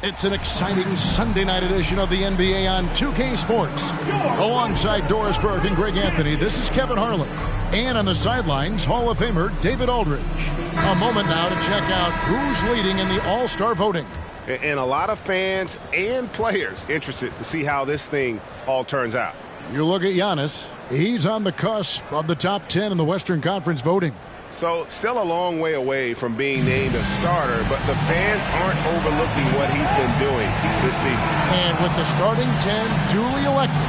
It's an exciting Sunday night edition of the NBA on 2K Sports. Alongside Doris Burke and Greg Anthony, this is Kevin Harlan. And on the sidelines, Hall of Famer David Aldridge. A moment now to check out who's leading in the All-Star voting. And a lot of fans and players interested to see how this thing all turns out. You look at Giannis. He's on the cusp of the top 10 in the Western Conference voting. So still a long way away from being named a starter, but the fans aren't overlooking what he's been doing this season. And with the starting 10 duly elected,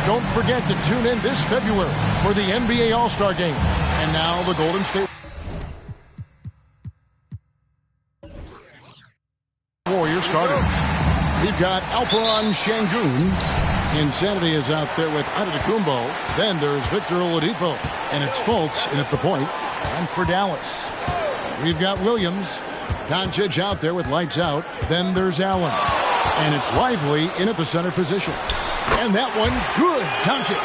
don't forget to tune in this February for the NBA All-Star Game. And now the Golden State Warriors starters. We've got Alperen Şengün. Insanity is out there with Antetokounmpo. Then there's Victor Oladipo. And it's Fultz in at the point. And for Dallas, we've got Williams. Doncic out there with lights out. Then there's Allen. And it's Lively in at the center position. And that one's good. Doncic.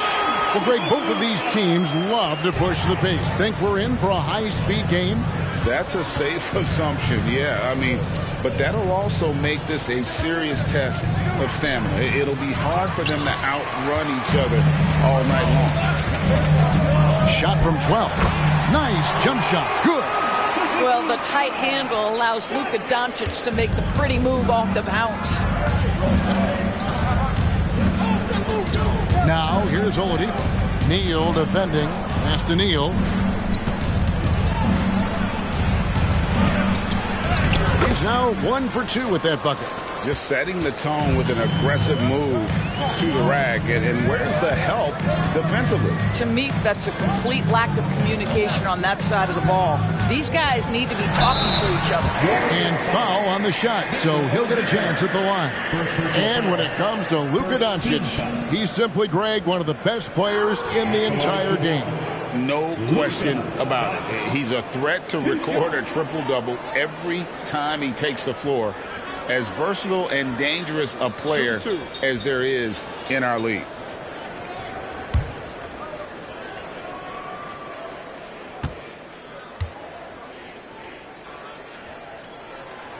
Well, Greg, both of these teams love to push the pace. Think we're in for a high-speed game? That's a safe assumption, yeah. I mean, but that'll also make this a serious test of stamina. It'll be hard for them to outrun each other all night long. Shot from 12. Nice jump shot. Good. Well, the tight handle allows Luka Doncic to make the pretty move off the bounce. Now, here's Oladipo. Neal defending. Has to Neal. He's now 1 for 2 with that bucket. Just setting the tone with an aggressive move to the rack. And where's the help defensively? To me, that's a complete lack of communication on that side of the ball. These guys need to be talking to each other. And foul on the shot, so he'll get a chance at the line. And when it comes to Luka Doncic, he's simply, Greg, one of the best players in the entire game. No question about it. He's a threat to record a triple-double every time he takes the floor. As versatile and dangerous a player as there is in our league.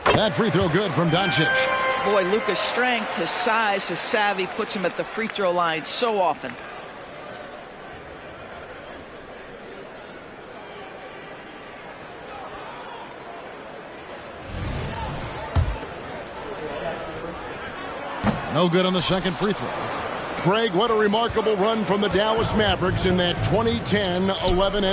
That free throw good from Doncic. Boy, Luka's strength, his size, his savvy puts him at the free throw line so often. No good on the second free throw. Craig, what a remarkable run from the Dallas Mavericks in that 2010-11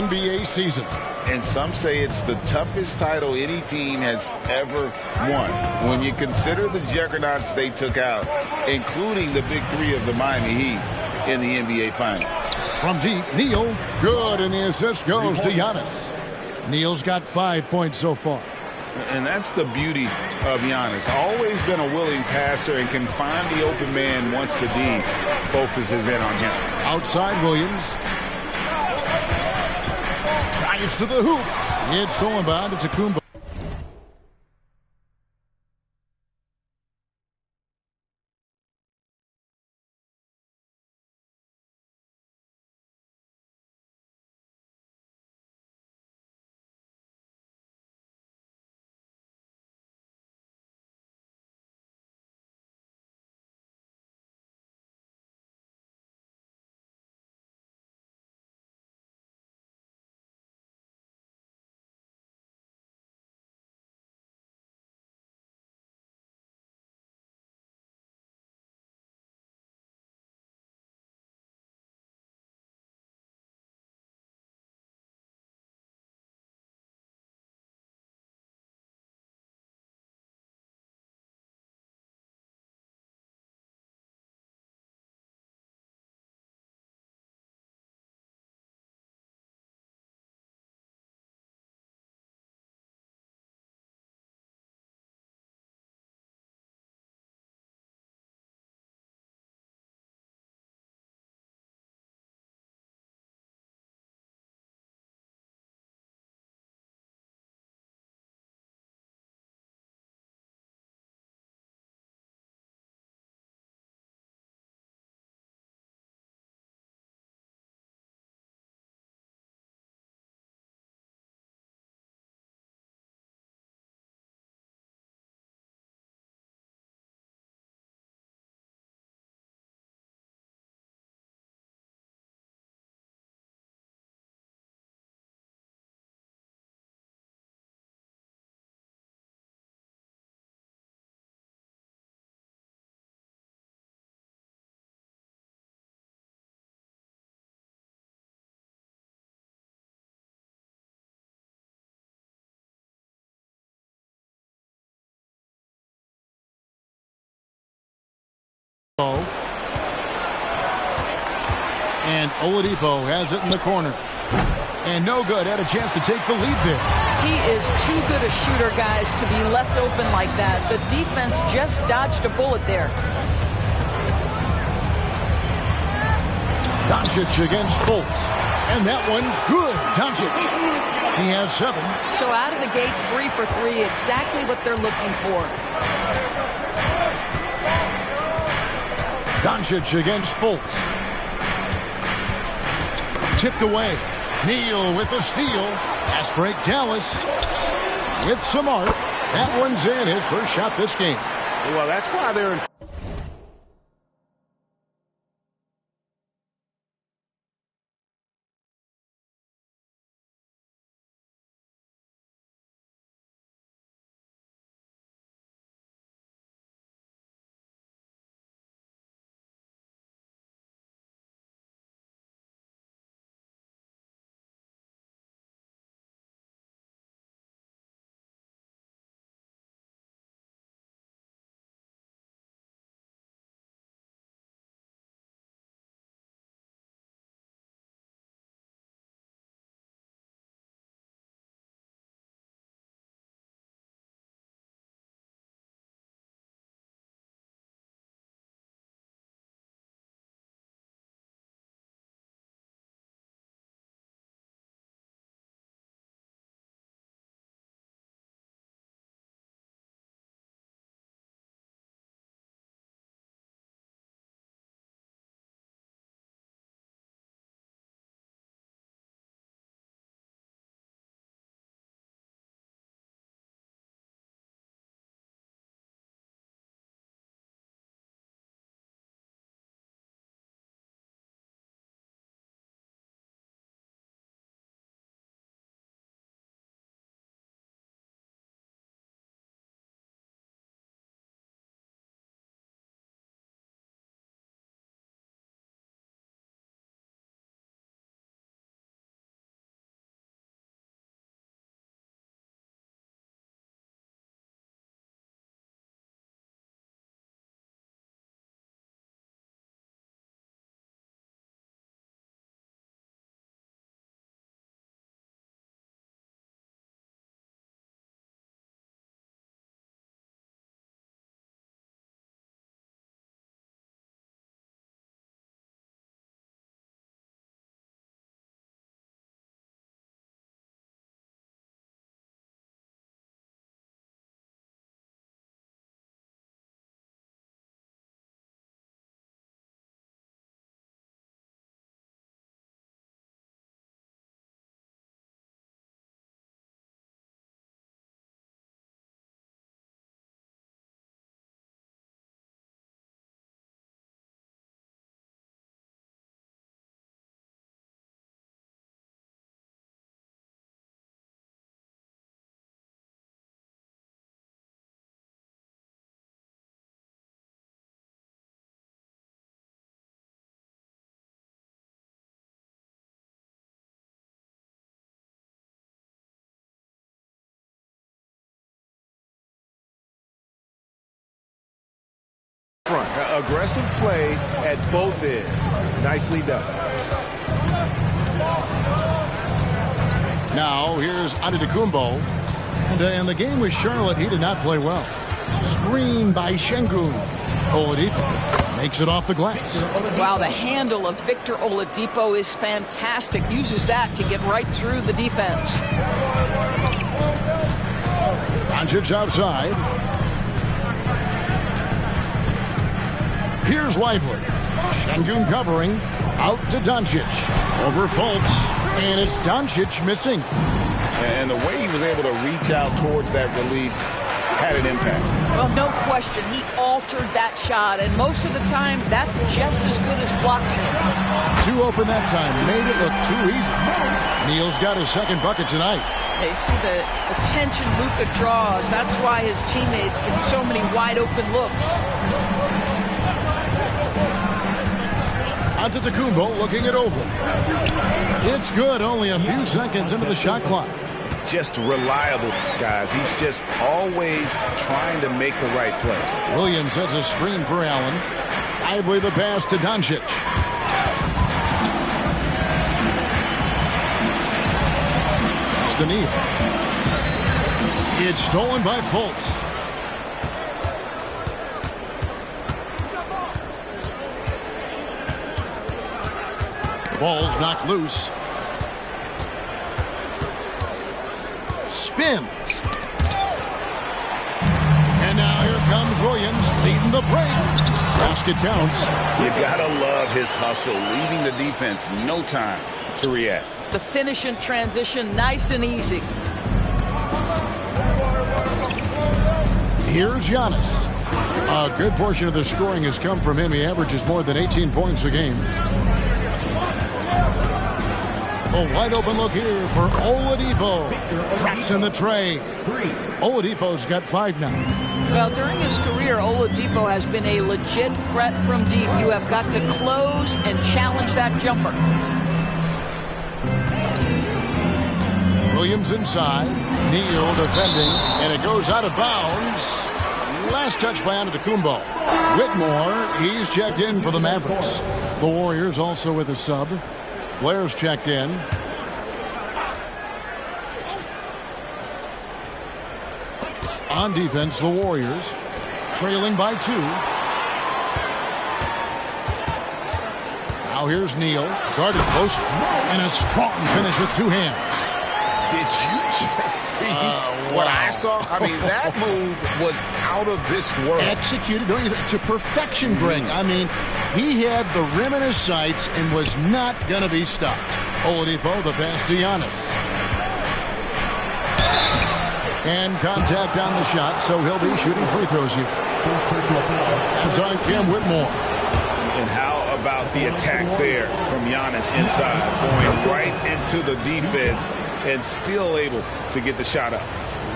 NBA season. And some say it's the toughest title any team has ever won. When you consider the juggernauts they took out, including the big three of the Miami Heat in the NBA Finals. From deep, Neal, good, and the assist goes to Giannis. Neal's got 5 points so far. And that's the beauty of Giannis. Always been a willing passer and can find the open man once the D focuses in on him. Outside Williams. Drives to the hoop. It's so inbound. It's Antetokounmpo. And Oladipo has it in the corner. And no good. Had a chance to take the lead there. He is too good a shooter, guys, to be left open like that. The defense just dodged a bullet there. Doncic against Fultz. And that one's good. Doncic. He has 7. So out of the gates, 3 for 3. Exactly what they're looking for. Doncic against Fultz. Tipped away. Neal with the steal. Fast break Dallas with some arc. That one's in. His first shot this game. Well, that's why they're in. Front. Aggressive play at both ends. Nicely done. Now here's Antetokounmpo. And in the game with Charlotte, he did not play well. Screen by Şengün. Oladipo makes it off the glass. Wow, the handle of Victor Oladipo is fantastic. Uses that to get right through the defense. Doncic outside. Here's Lively. Şengün covering. Out to Doncic. Over Fultz. And it's Doncic missing. And the way he was able to reach out towards that release had an impact. Well, no question. He altered that shot. And most of the time, that's just as good as blocking it. Too open that time. Made it look too easy. Neal's got his second bucket tonight. They see the attention Luka draws. That's why his teammates get so many wide open looks. Antetokounmpo looking it over. It's good. Only a few seconds into the shot clock. Just reliable, guys. He's just always trying to make the right play. Williams sets a screen for Allen. Lively the pass to Doncic. to Neal. It's stolen by Fultz. Ball's knocked loose. Spins. And now here comes Williams leading the break. Basket counts. You gotta love his hustle, leaving the defense no time to react. The finish in transition, nice and easy. Here's Giannis. A good portion of the scoring has come from him. He averages more than 18 points a game. A wide open look here for Oladipo. Traps in the tray. Oladipo's got 5 now. Well, during his career, Oladipo has been a legit threat from deep. You have got to close and challenge that jumper. Williams inside. Neal defending. And it goes out of bounds. Last touch by Antetokounmpo. Whitmore, he's checked in for the Mavericks. The Warriors also with a sub. Blair's checked in. On defense, the Warriors trailing by 2. Now here's Neal, guarded close, and a strong finish with 2 hands. Did you just see what I saw? I mean, that move was out of this world. Executed to perfection, Greg. I mean, he had the rim in his sights and was not going to be stopped. Oladipo, the pass to Giannis. And contact on the shot, so he'll be shooting free throws here. That's on Cam Whitmore. And how about the attack there from Giannis inside, going right into the defense and still able to get the shot up.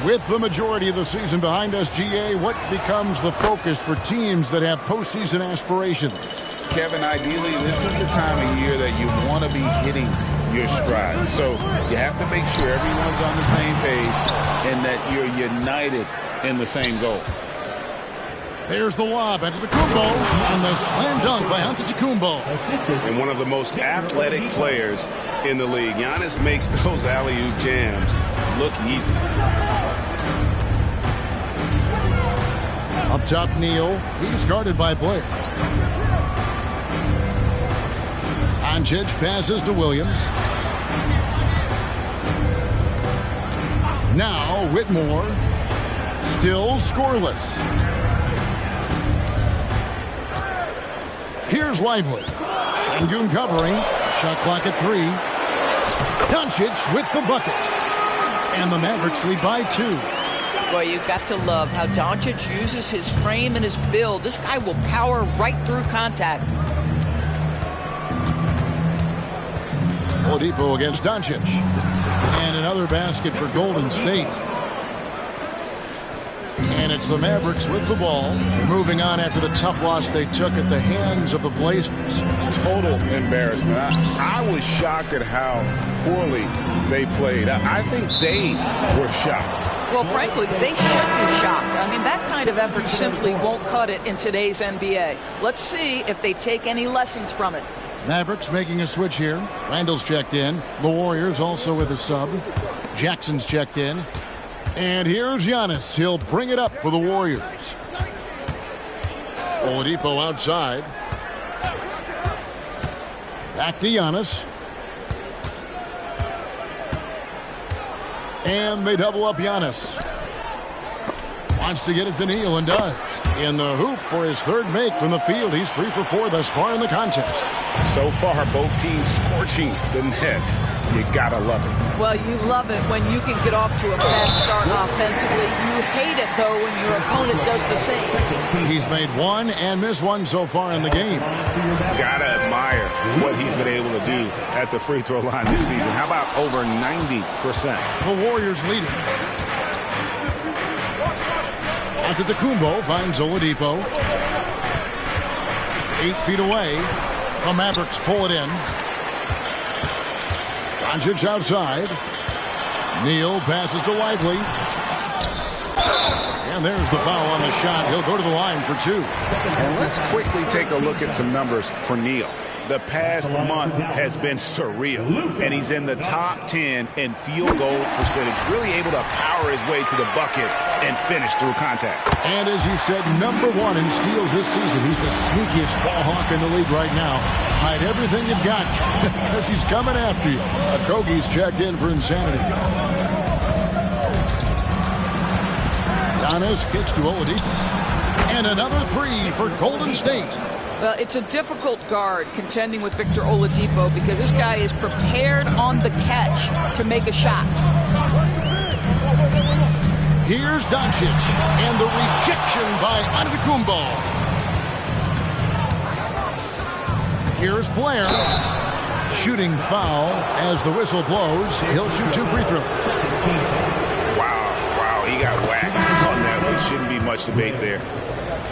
With the majority of the season behind us, GA, what becomes the focus for teams that have postseason aspirations? Kevin, ideally, this is the time of year that you want to be hitting your stride. So you have to make sure everyone's on the same page and that you're united in the same goal. There's the lob into Antetokounmpo and the slam dunk by Antetokounmpo. And one of the most athletic players in the league. Giannis makes those alley-oop jams look easy. Up top, Neal. He's guarded by Blair. Doncic passes to Williams. Now Whitmore. Still scoreless. Here's Lively. Şengün covering. Shot clock at 3. Doncic with the bucket. And the Mavericks lead by 2. Boy, you've got to love how Doncic uses his frame and his build. This guy will power right through contact. Oladipo against Doncic. And another basket for Golden State. And it's the Mavericks with the ball. Moving on after the tough loss they took at the hands of the Blazers. Total embarrassment. I was shocked at how poorly they played. I think they were shocked. Well, frankly, they should be shocked. I mean, that kind of effort simply won't cut it in today's NBA. Let's see if they take any lessons from it. Mavericks making a switch here. Randall's checked in. The Warriors also with a sub. Jackson's checked in. And here's Giannis. He'll bring it up for the Warriors. Oladipo outside. Back to Giannis. And they double up Giannis. Wants to get it to Neal and does. In the hoop for his third make from the field. He's 3 for 4 thus far in the contest. So far, both teams scorching the Nets. You gotta love it. Well, you love it when you can get off to a fast start offensively. You hate it, though, when your opponent does the same. He's made 1 and missed 1 so far in the game. Gotta admire what he's been able to do at the free throw line this season. How about over 90%? The Warriors leading. Antetokounmpo finds Oladipo. 8 feet away. The Mavericks pull it in. Doncic outside. Neal passes to Lively. And there's the foul on the shot. He'll go to the line for 2. And let's quickly take a look at some numbers for Neal. the past month has been surreal, and he's in the top 10 in field goal percentage, really able to power his way to the bucket and finish through contact. And as you said, #1 in steals this season. He's the sneakiest ball hawk in the league right now. Hide everything you've got because he's coming after you. Okogie's checked in for insanity. Giannis kicks to Oladipo. And another three for Golden State. Well, it's a difficult guard contending with Victor Oladipo because this guy is prepared on the catch to make a shot. Here's Doncic, and the rejection by Antetokounmpo. Here's Blair. Shooting foul as the whistle blows. He'll shoot 2 free throws. Wow, he got whacked on that one. Shouldn't be much debate there.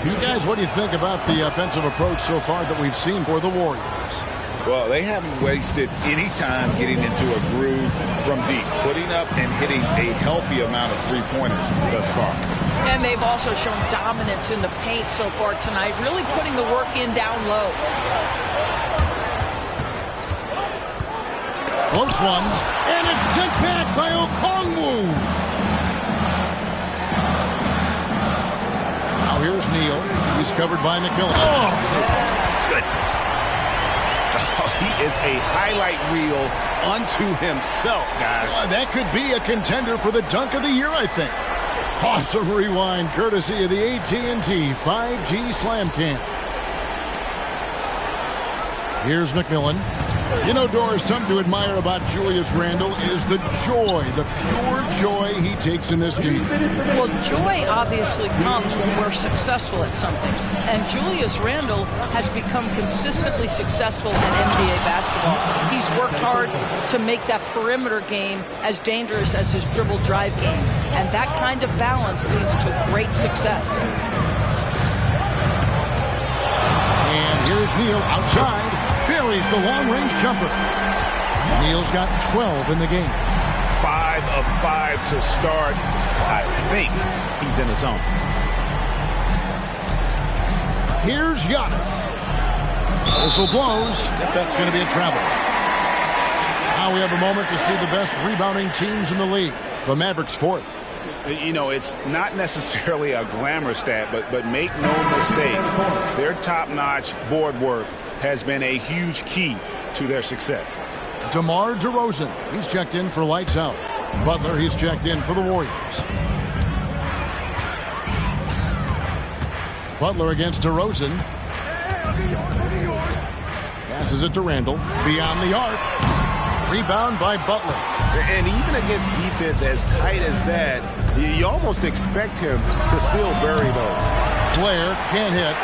You guys, what do you think about the offensive approach so far that we've seen for the Warriors? Well, they haven't wasted any time getting into a groove from deep, putting up and hitting a healthy amount of three-pointers thus far. And they've also shown dominance in the paint so far tonight, really putting the work in down low. Floats one, and it's sent back by Okongwu. Now here's Neal. He's covered by McMillan. Oh, Goodness. Oh, he is a highlight reel unto himself, guys. that could be a contender for the dunk of the year, I think. Awesome rewind, courtesy of the AT&T 5G Slam Cam. Here's McMillan. You know, Doris, something to admire about Julius Randle is the joy, the pure joy he takes in this game. Well, joy obviously comes when we're successful at something. And Julius Randle has become consistently successful in NBA basketball. He's worked hard to make that perimeter game as dangerous as his dribble drive game. And that kind of balance leads to great success. And here's Neal outside. Buries the long-range jumper. Neal's got 12 in the game. 5 of 5 to start. I think he's in his zone. Here's Giannis. Whistle blows. Yep, that's going to be a travel. Now we have a moment to see the best rebounding teams in the league. The Mavericks 4th. You know, it's not necessarily a glamour stat, but make no mistake, their top-notch board work has been a huge key to their success. DeMar DeRozan, he's checked in for lights out. Butler, he's checked in for the Warriors. Butler against DeRozan. Passes it to Randle. Beyond the arc. Rebound by Butler. And even against defense as tight as that, you almost expect him to still bury those. Blair can't hit.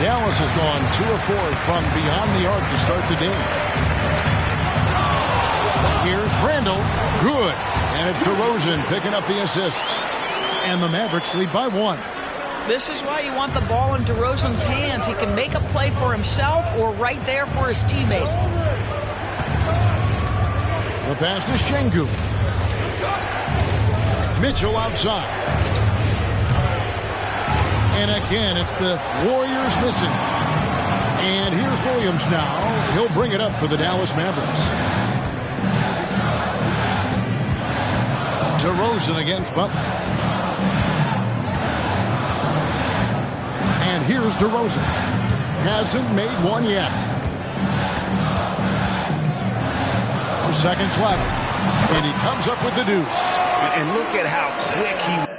Dallas has gone 2 of 4 from beyond the arc to start the game. Here's Randle. Good. And it's DeRozan picking up the assist. And the Mavericks lead by 1. This is why you want the ball in DeRozan's hands. He can make a play for himself or right there for his teammate. The pass to Şengün. Mitchell outside. And again, it's the Warriors missing. And here's Williams now. He'll bring it up for the Dallas Mavericks. DeRozan against Butler. And here's DeRozan. Hasn't made one yet. 4 seconds left. And he comes up with the deuce. And look at how quick he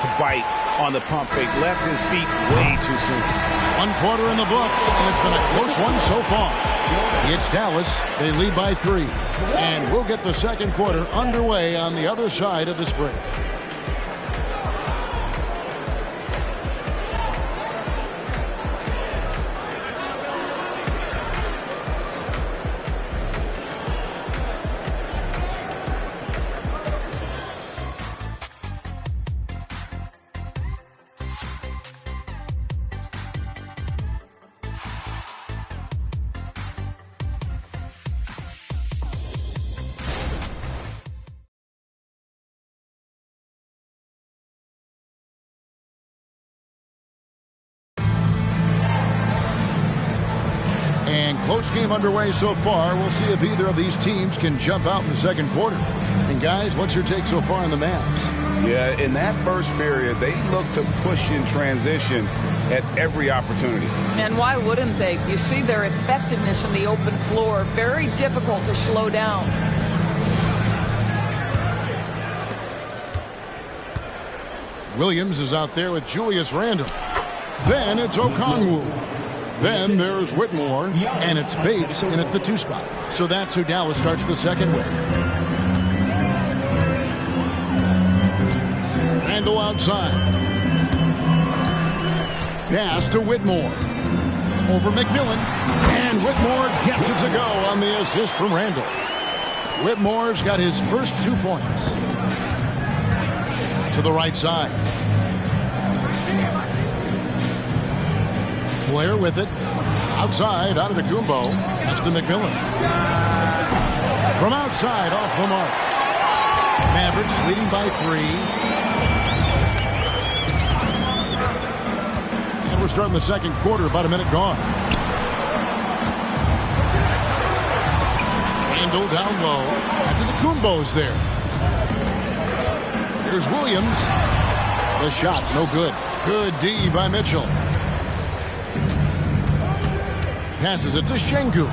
to bite on the pump fake. Left his feet way too soon. 1 quarter in the books, and it's been a close one so far. It's Dallas. They lead by 3. And we'll get the second quarter underway on the other side of this break. Close game underway so far. We'll see if either of these teams can jump out in the second quarter. And guys, what's your take so far on the Mavs? Yeah, in that first period, they look to push in transition at every opportunity. And why wouldn't they? You see their effectiveness in the open floor. Very difficult to slow down. Williams is out there with Julius Randle. Then it's Okongwu. Then there's Whitmore, and it's Bates in at the 2 spot. So that's who Dallas starts the second with. Randle outside. Pass to Whitmore. Over McMillan. And Whitmore gets it to go on the assist from Randle. Whitmore's got his first 2 points. To the right side. Blair with it. Outside, out of the Kumbo. That's to McMillan. From outside, off the mark. Mavericks leading by 3. And we're starting the second quarter, about a minute gone. Randle down low. After the Kumbo's there. Here's Williams. The shot, no good. Good D by Mitchell. Passes it to Şengün.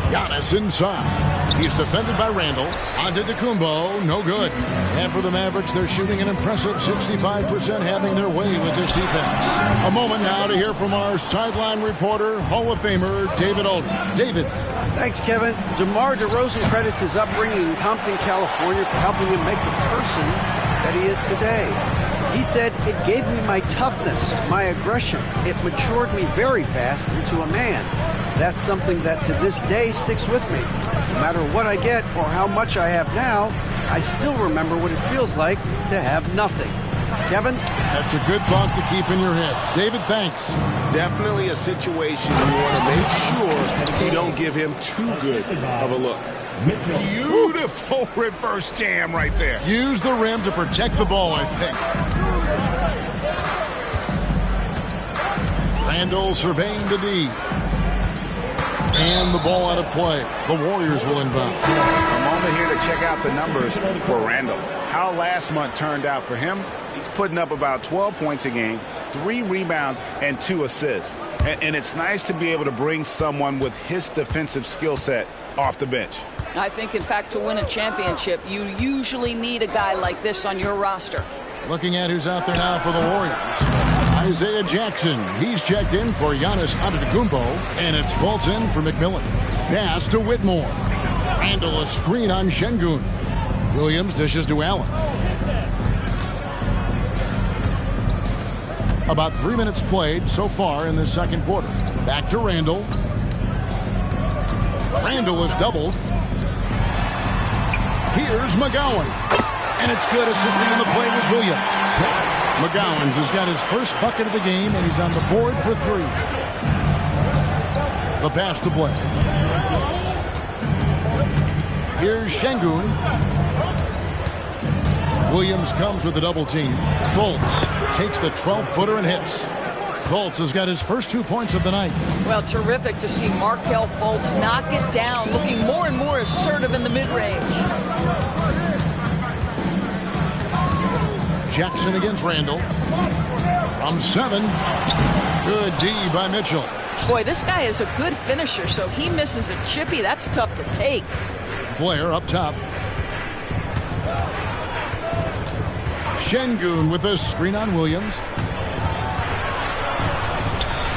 Giannis inside. He's defended by Randle. Onto Kumbo. No good. And for the Mavericks, they're shooting an impressive 65%, having their way with this defense. A moment now to hear from our sideline reporter, Hall of Famer David Aldridge. David. Thanks, Kevin. DeMar DeRozan credits his upbringing in Compton, California for helping him make the person that he is today. He said, "It gave me my toughness, my aggression. It matured me very fast into a man. That's something that to this day sticks with me. No matter what I get or how much I have now, I still remember what it feels like to have nothing." Kevin? That's a good thought to keep in your head. David, thanks. Definitely a situation you want to make sure you don't give him too good of a look. Beautiful reverse jam right there. Use the rim to protect the ball, I think. Randle surveying the D. And the ball out of play. The Warriors will inbound. A moment here to check out the numbers for Randle. How last month turned out for him. He's putting up about 12 points a game, 3 rebounds, and 2 assists. And it's nice to be able to bring someone with his defensive skill set off the bench. I think, in fact, to win a championship, you usually need a guy like this on your roster. Looking at who's out there now for the Warriors. Isaiah Jackson. He's checked in for Giannis Antetokounmpo, and it's Fulton for McMillan. Pass to Whitmore. Randle a screen on Şengün. Williams dishes to Allen. About 3 minutes played so far in this second quarter. Back to Randle. Randle is doubled. Here's McGowan. And it's good. Assisting on the play was Williams. McGowan's has got his first bucket of the game, and he's on the board for 3. The pass to Blake. Here's Şengün. Williams comes with a double team. Fultz takes the 12-footer and hits. Fultz has got his first 2 points of the night. Well, terrific to see Markelle Fultz knock it down, looking more and more assertive in the mid-range. Jackson against Randle. From 7. Good D by Mitchell. Boy, this guy is a good finisher, so he misses a chippy. That's tough to take. Blair up top. Şengün with a screen on Williams.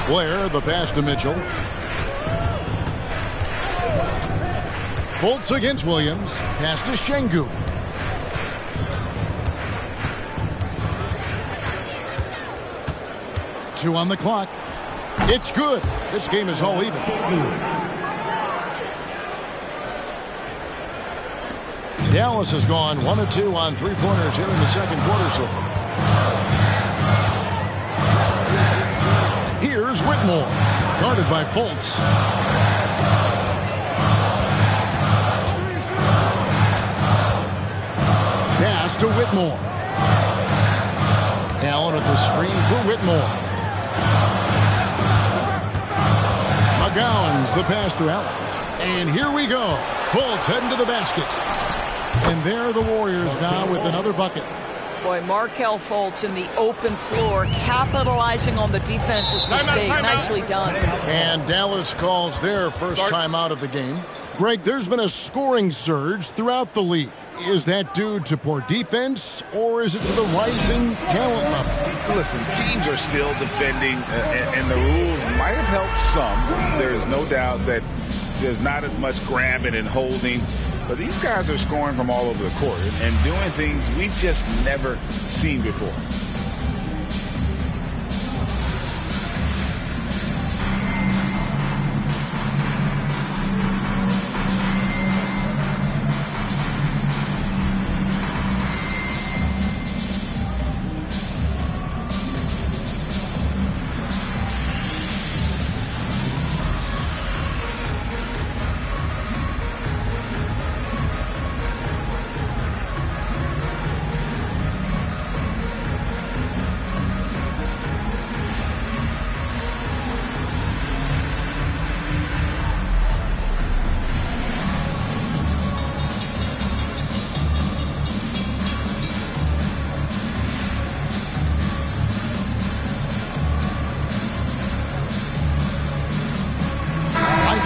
Blair, the pass to Mitchell. Fultz against Williams. Pass to Şengün. Two on the clock. It's good. This game is all even. Dallas has gone 1 of 2 on three-pointers here in the second quarter so far. Here's Whitmore, guarded by Fultz. Pass to Whitmore. Allen at the screen for Whitmore. McGowan's the pass to Allen. And here we go. Fultz heading to the basket. And there are the Warriors now with another bucket. Boy, Markelle Fultz in the open floor, capitalizing on the defense's mistake. Nicely done. And Dallas calls their first time out of the game. Greg, there's been a scoring surge throughout the league. Is that due to poor defense, or is it to the rising talent level? Listen, teams are still defending, and the rules might have helped some. There's no doubt that there's not as much grabbing and holding. But these guys are scoring from all over the court and doing things we've just never seen before.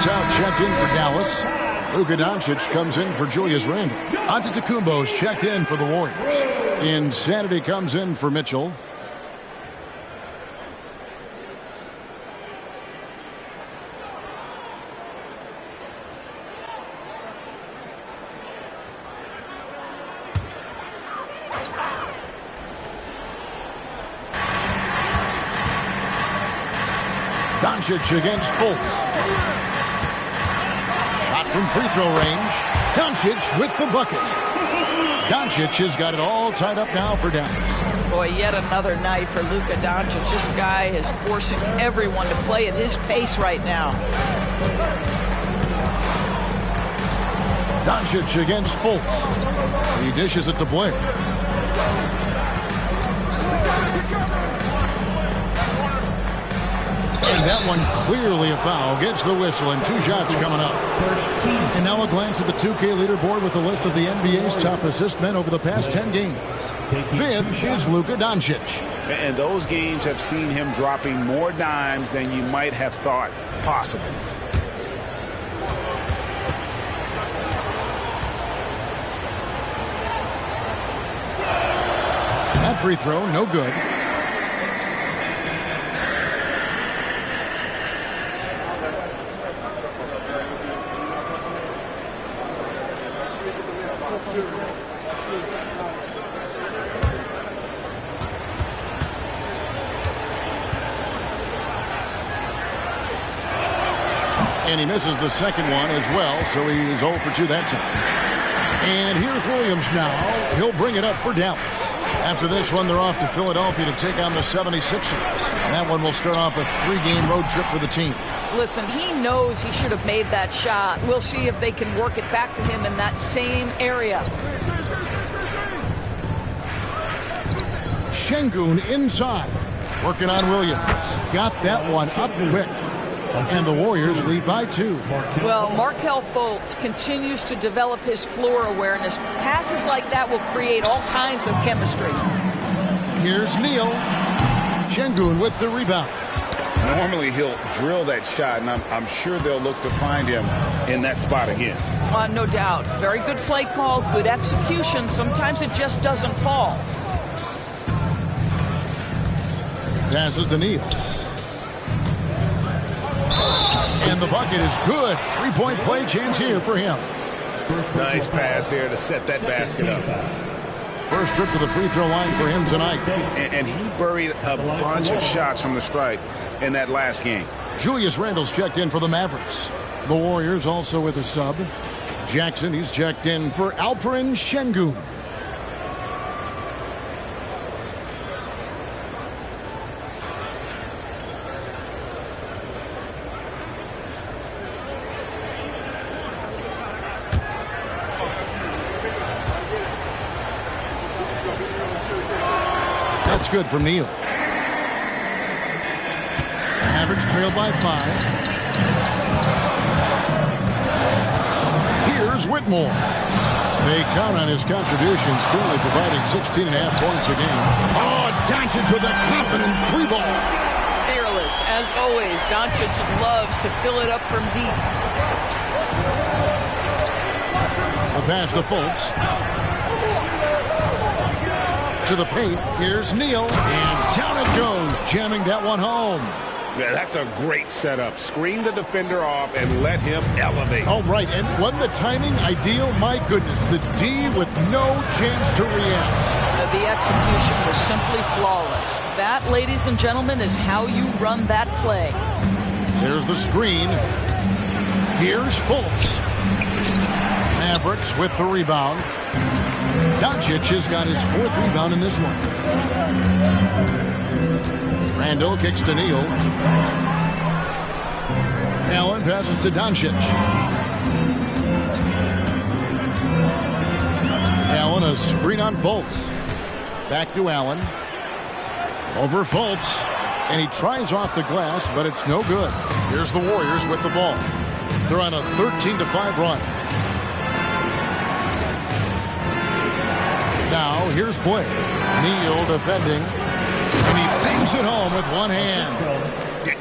Out checked in for Dallas. Luka Doncic comes in for Julius Randle. Antetokounmpo's checked in for the Warriors. Insanity comes in for Mitchell. Doncic against Fultz. From free throw range. Doncic with the bucket. Doncic has got it all tied up now for Dallas. Boy, yet another night for Luka Doncic. This guy is forcing everyone to play at his pace right now. Doncic against Fultz. He dishes it to Blair. And that one clearly a foul. Gets the whistle and 2 shots coming up. And now a glance at the 2K leaderboard with a list of the NBA's top assist men over the past 10 games. 5th is Luka Doncic. And those games have seen him dropping more dimes than you might have thought possible. That free throw, no good. And he misses the second one as well, so he's 0 for 2 that time. And here's Williams now. He'll bring it up for Dallas. After this one, they're off to Philadelphia to take on the 76ers. And that one will start off a 3-game road trip for the team. Listen, he knows he should have made that shot. We'll see if they can work it back to him in that same area. Şengün inside. Working on Williams. Got that one up quick. And the Warriors lead by 2. Well, Markelle Fultz continues to develop his floor awareness. Passes like that will create all kinds of chemistry. Here's Neal. Şengün with the rebound. Normally he'll drill that shot, and I'm sure they'll look to find him in that spot again. No doubt. Very good play call, good execution. Sometimes it just doesn't fall. passes to Neal. And the bucket is good. Three-point play chance here for him. Nice pass here to set that basket up. First trip to the free throw line for him tonight. And he buried a bunch of shots from the stripe in that last game. Julius Randle's checked in for the Mavericks. The Warriors also with a sub. Jackson, he's checked in for Alperen Şengün. That's good from Neal. Mavericks trail by 5. Here's Whitmore. They count on his contributions, currently providing 16.5 points a game. Oh, Doncic with a confident free ball. Fearless, as always. Doncic loves to fill it up from deep. The pass to Fultz. To the paint. Here's Neal. And down it goes, jamming that one home. Yeah, that's a great setup. Screen the defender off and let him elevate. Oh, right. And wasn't the timing ideal? My goodness. The D with no chance to react. The execution was simply flawless. That, ladies and gentlemen, is how you run that play. There's the screen. Here's Fultz. Mavericks with the rebound. Doncic has got his 4th rebound in this one. Randle kicks to Neal. Allen passes to Doncic. Allen, a screen on Fultz. Back to Allen. Over Fultz. And he tries off the glass, but it's no good. Here's the Warriors with the ball. They're on a 13-5 run. Now, here's play. Neal defending. And he bangs it home with one hand.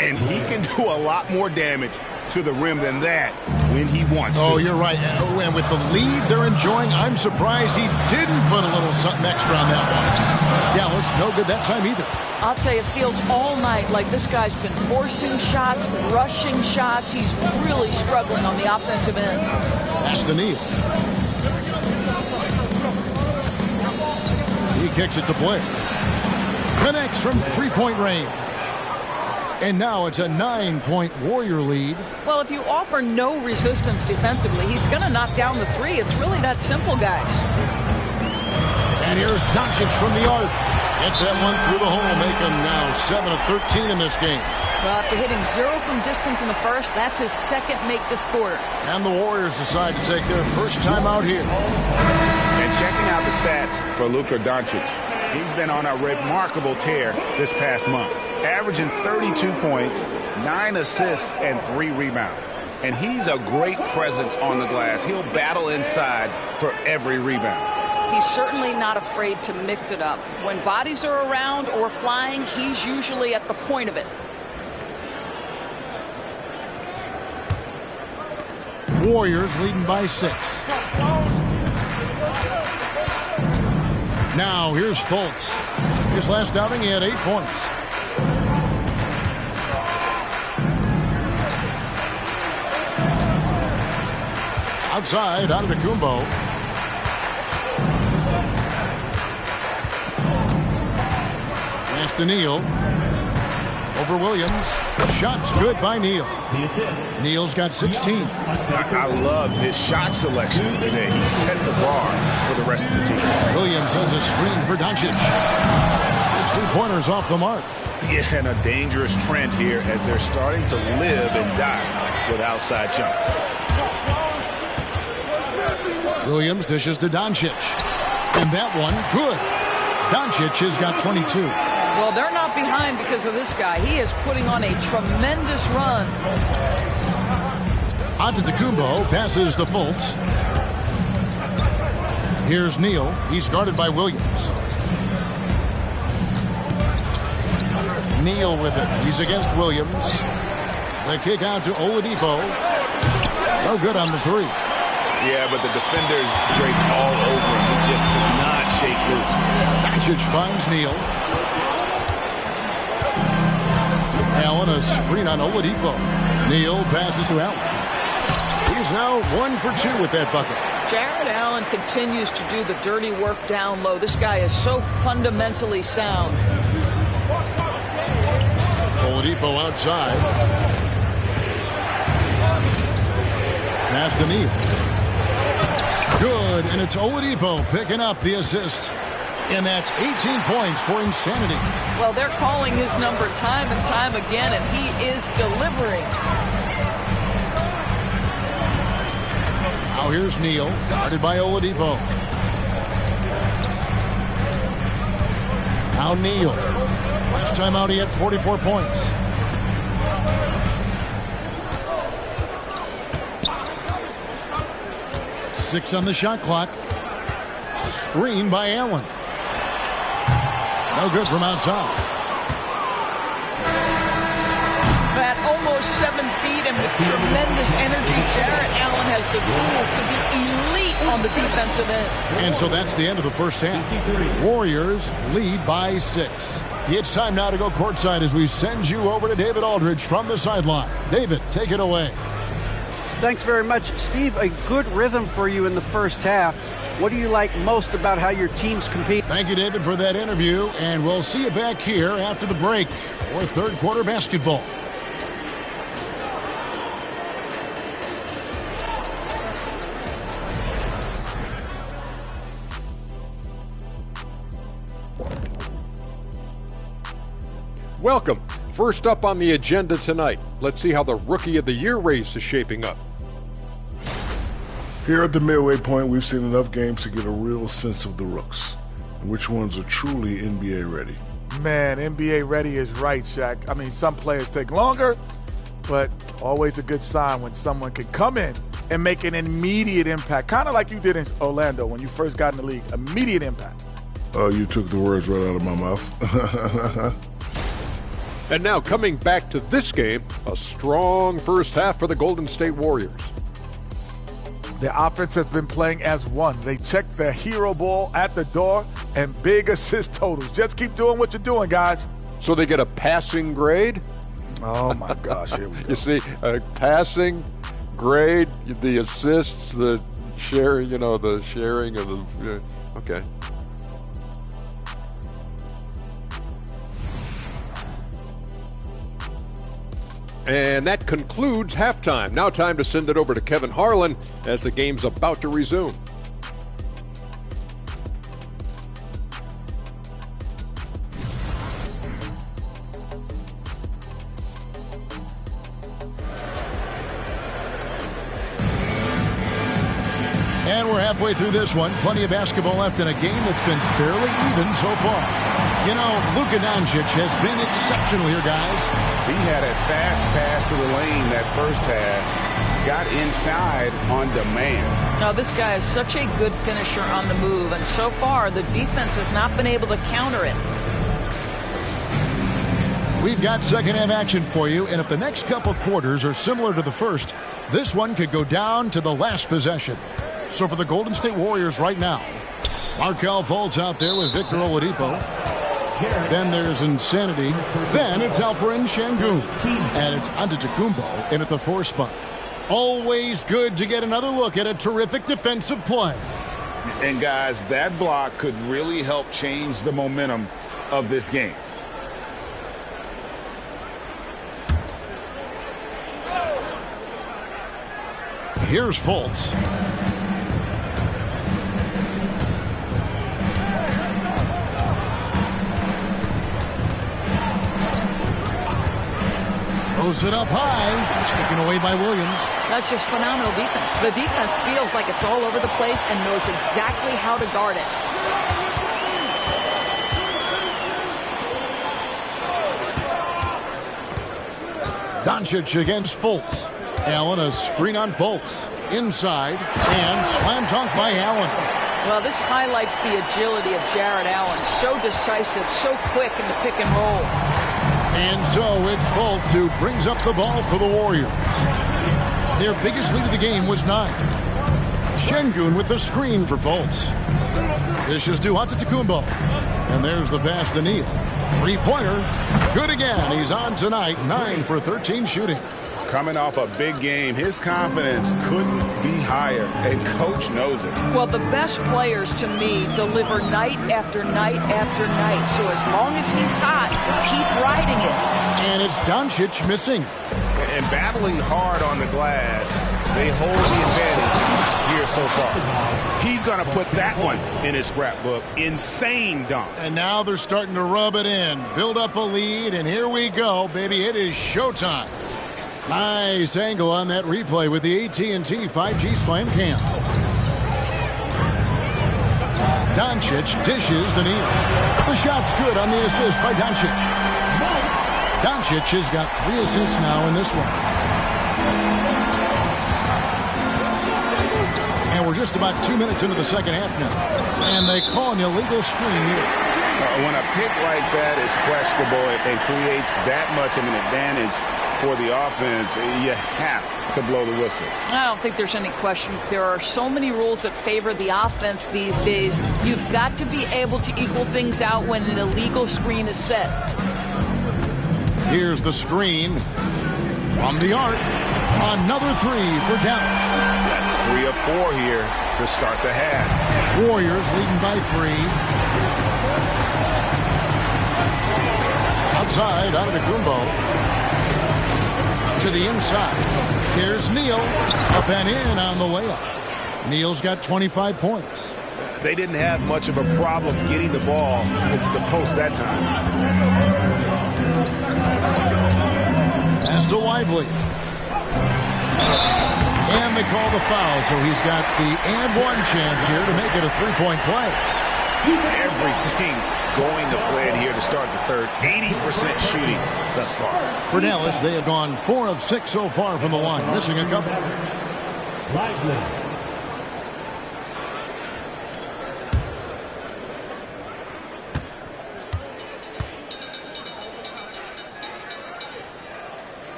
And he can do a lot more damage to the rim than that when he wants to. Oh, you're right. And with the lead they're enjoying, I'm surprised he didn't put a little something extra on that one. Dallas, no good that time either. I'll tell you, it feels all night like this guy's been forcing shots, rushing shots. He's really struggling on the offensive end. Pass to Neal. He kicks it to Blair. Connects from three-point range. And now it's a 9-point Warrior lead. Well, if you offer no resistance defensively, he's going to knock down the three. It's really that simple, guys. And here's Doncic from the arc. Gets that one through the hole, make him now 7 of 13 in this game. Well, after hitting 0 from distance in the first, that's his second make this quarter. And the Warriors decide to take their first time out here. And checking out the stats for Luka Doncic. He's been on a remarkable tear this past month, averaging 32 points, 9 assists, and 3 rebounds. And he's a great presence on the glass. He'll battle inside for every rebound. He's certainly not afraid to mix it up. When bodies are around or flying, he's usually at the point of it. Warriors leading by 6. Now here's Fultz. His last outing he had 8 points. Outside, Antetokounmpo. Pass to Neal. Over Williams. Shot's good by Neal. Neal's got 16. I love his shot selection today. He set the bar for the rest of the team. Williams has a screen for Doncic. His 3-pointers off the mark. Yeah, and a dangerous trend here as they're starting to live and die with outside jump. Williams dishes to Doncic. And that one, good. Doncic has got 22. Well, they're not behind because of this guy. He is putting on a tremendous run. Antetokounmpo passes to Fultz. Here's Neal. He's guarded by Williams. Neal with it. He's against Williams. The kick out to Oladipo. No good on the 3. Yeah, but the defenders draped all over him. He just could not shake loose. Doncic finds Neal. Allen, a screen on Oladipo. Neal passes to Allen. He's now 1 for 2 with that bucket. Jared Allen continues to do the dirty work down low. This guy is so fundamentally sound. Oladipo outside. Pass to Neal. Good, and it's Oladipo picking up the assist. And that's 18 points for Insanity. Well, they're calling his number time and time again, and he is delivering. Now here's Neal, guarded by Oladipo. Now Neal. Last time out, he had 44 points. Six on the shot clock. Screen by Allen. No good from outside. At almost 7 feet and with tremendous energy, Jared Allen has the tools to be elite on the defensive end. And so that's the end of the first half. Warriors lead by 6. It's time now to go courtside as we send you over to David Aldridge from the sideline. David, take it away. Thanks very much, Steve. A good rhythm for you in the first half. What do you like most about how your teams compete? Thank you, David, for that interview, and we'll see you back here after the break for third quarter basketball. Welcome. First up on the agenda tonight, let's see how the Rookie of the Year race is shaping up. Here at the midway point, we've seen enough games to get a real sense of the rooks and which ones are truly NBA ready. Man, NBA ready is right, Shaq. I mean, some players take longer, but always a good sign when someone can come in and make an immediate impact, kind of like you did in Orlando when you first got in the league. Immediate impact. Oh, you took the words right out of my mouth. And now coming back to this game, a strong first half for the Golden State Warriors. Their offense has been playing as one. They check the hero ball at the door and big assist totals. Just keep doing what you're doing, guys. So they get a passing grade? Oh, my gosh. Here we go. You see, a passing grade, the assists, the sharing, the sharing of the... Okay. And that concludes halftime. Now time to send it over to Kevin Harlan as the game's about to resume. And we're halfway through this one. Plenty of basketball left in a game that's been fairly even so far. You know, Luka Doncic has been exceptional here, guys. He had a fast pass to the lane that first half. Got inside on demand. Now, this guy is such a good finisher on the move, and so far the defense has not been able to counter it. We've got second half action for you, and if the next couple quarters are similar to the first, this one could go down to the last possession. So for the Golden State Warriors right now, Markelle Fultz out there with Victor Oladipo. Then there's Insanity. Then it's Alperen Sengun. And it's Antetokounmpo in at the 4 spot. Always good to get another look at a terrific defensive play. And guys, that block could really help change the momentum of this game. Here's Fultz. Throws it up high. It's taken away by Williams. That's just phenomenal defense. The defense feels like it's all over the place and knows exactly how to guard it. Doncic against Fultz. Allen, a screen on Fultz. Inside, and slam dunk by Allen. Well, this highlights the agility of Jared Allen. So decisive, so quick in the pick and roll. And so it's Fultz who brings up the ball for the Warriors. Their biggest lead of the game was 9. Sengun with the screen for Fultz. This is to Antetokounmpo. And there's the pass to Neal. Three-pointer. Good again. He's on tonight. 9 for 13 shooting. Coming off a big game, his confidence couldn't be higher, and Coach knows it. Well, the best players, to me, deliver night after night after night. So as long as he's hot, keep riding it. And it's Doncic missing. And battling hard on the glass, they hold the advantage here so far. He's going to put that one in his scrapbook. Insane dunk. And now they're starting to rub it in, build up a lead, and here we go, baby. It is showtime. Nice angle on that replay with the AT&T 5G Slam Cam. Doncic dishes to Neal. The shot's good on the assist by Doncic. Doncic has got 3 assists now in this one. And we're just about 2 minutes into the second half now. And they call an illegal screen here. When a pick like that is questionable and creates that much of an advantage for the offense, you have to blow the whistle. I don't think there's any question. There are so many rules that favor the offense these days. You've got to be able to equal things out when an illegal screen is set. Here's the screen from the arc. Another 3 for Dallas. That's 3 of 4 here to start the half. Warriors leading by 3. Outside, Antetokounmpo. To the inside. Here's Neal. Up and in on the layup. Neal's got 25 points. They didn't have much of a problem getting the ball into the post that time. Pass to Lively. And they call the foul, so he's got the and one chance here to make it a 3-point play. Everything going to plan here to start the third. 80% shooting thus far. For Dallas, they have gone 4 of 6 so far from the line, missing a couple.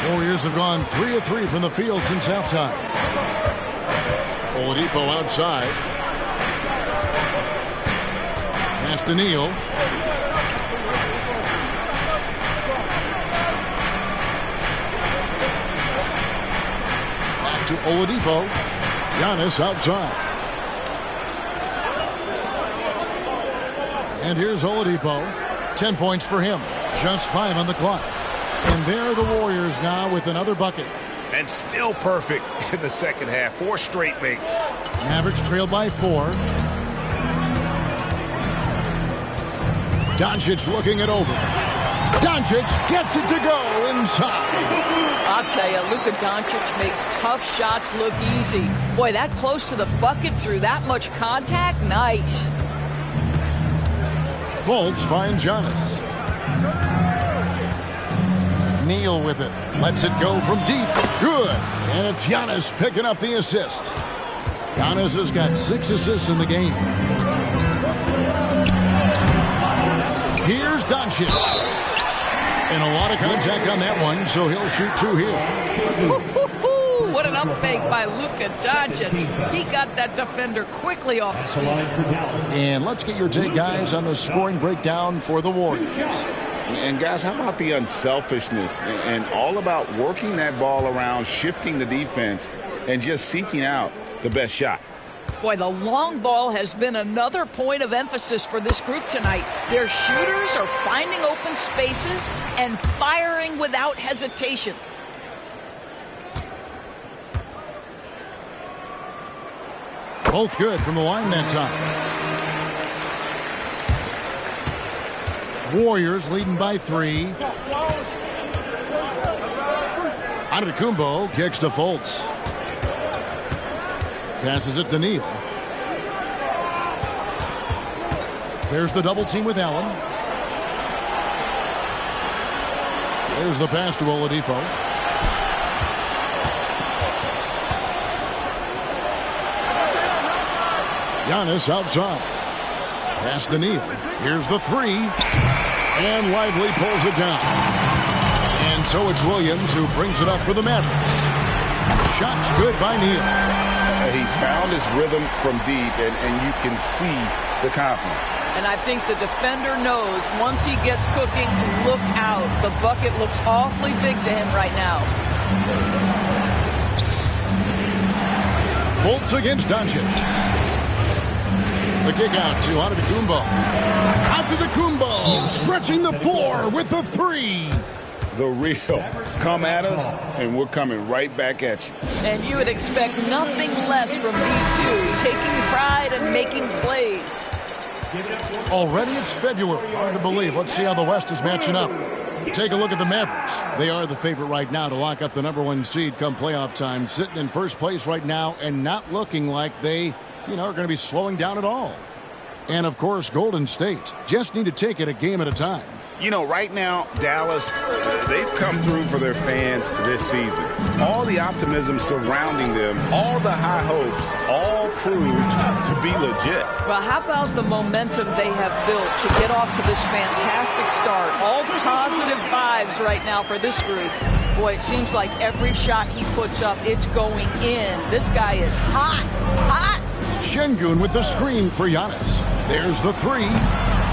Warriors have gone 3 of 3 from the field since halftime. Oladipo outside. Pass to Neal. Back to Oladipo. Giannis outside. And here's Oladipo. 10 points for him. Just 5 on the clock. And there are the Warriors now with another bucket. And still perfect in the second half. 4 straight makes. Mavericks trail by 4. Doncic looking it over. Doncic gets it to go inside. I'll tell you, Luka Doncic makes tough shots look easy. Boy, that close to the bucket through that much contact, nice. Fultz finds Giannis. Neal with it. Lets it go from deep. Good. And it's Giannis picking up the assist. Giannis has got 6 assists in the game. Here's Doncic. And a lot of contact on that one, so he'll shoot 2 here. What an up fake by Luka Doncic. He got that defender quickly off his feet. And let's get your take, guys, on the scoring breakdown for the Warriors. And guys, how about the unselfishness and all about working that ball around, shifting the defense, and just seeking out the best shot. Boy, the long ball has been another point of emphasis for this group tonight. Their shooters are finding open spaces and firing without hesitation. Both good from the line that time. Warriors leading by 3. Antetokounmpo kicks to Fultz. Passes it to Neal. There's the double team with Allen. There's the pass to Oladipo. Giannis outside. Pass to Neal. Here's the 3. And Lively pulls it down. And so it's Williams who brings it up for the Mavericks. Shot's good by Neal. He's found his rhythm from deep, and you can see the confidence. And I think the defender knows once he gets cooking, look out. The bucket looks awfully big to him right now. Fultz against Doncic. The kick out to Antetokounmpo. Out to the Kumbo, stretching the floor with the three. The real. Come at us, and we're coming right back at you. And you would expect nothing less from these two, taking pride and making plays. Already it's February. Hard to believe. Let's see how the West is matching up. Take a look at the Mavericks. They are the favorite right now to lock up the #1 seed come playoff time. Sitting in first place right now and not looking like they, are going to be slowing down at all. And, of course, Golden State just need to take it a game at a time. Right now, Dallas, they've come through for their fans this season. All the optimism surrounding them, all the high hopes, all proved to be legit. Well, how about the momentum they have built to get off to this fantastic start? All positive vibes right now for this group. Boy, it seems like every shot he puts up, it's going in. This guy is hot, hot. Şengün with the screen for Giannis. There's the three.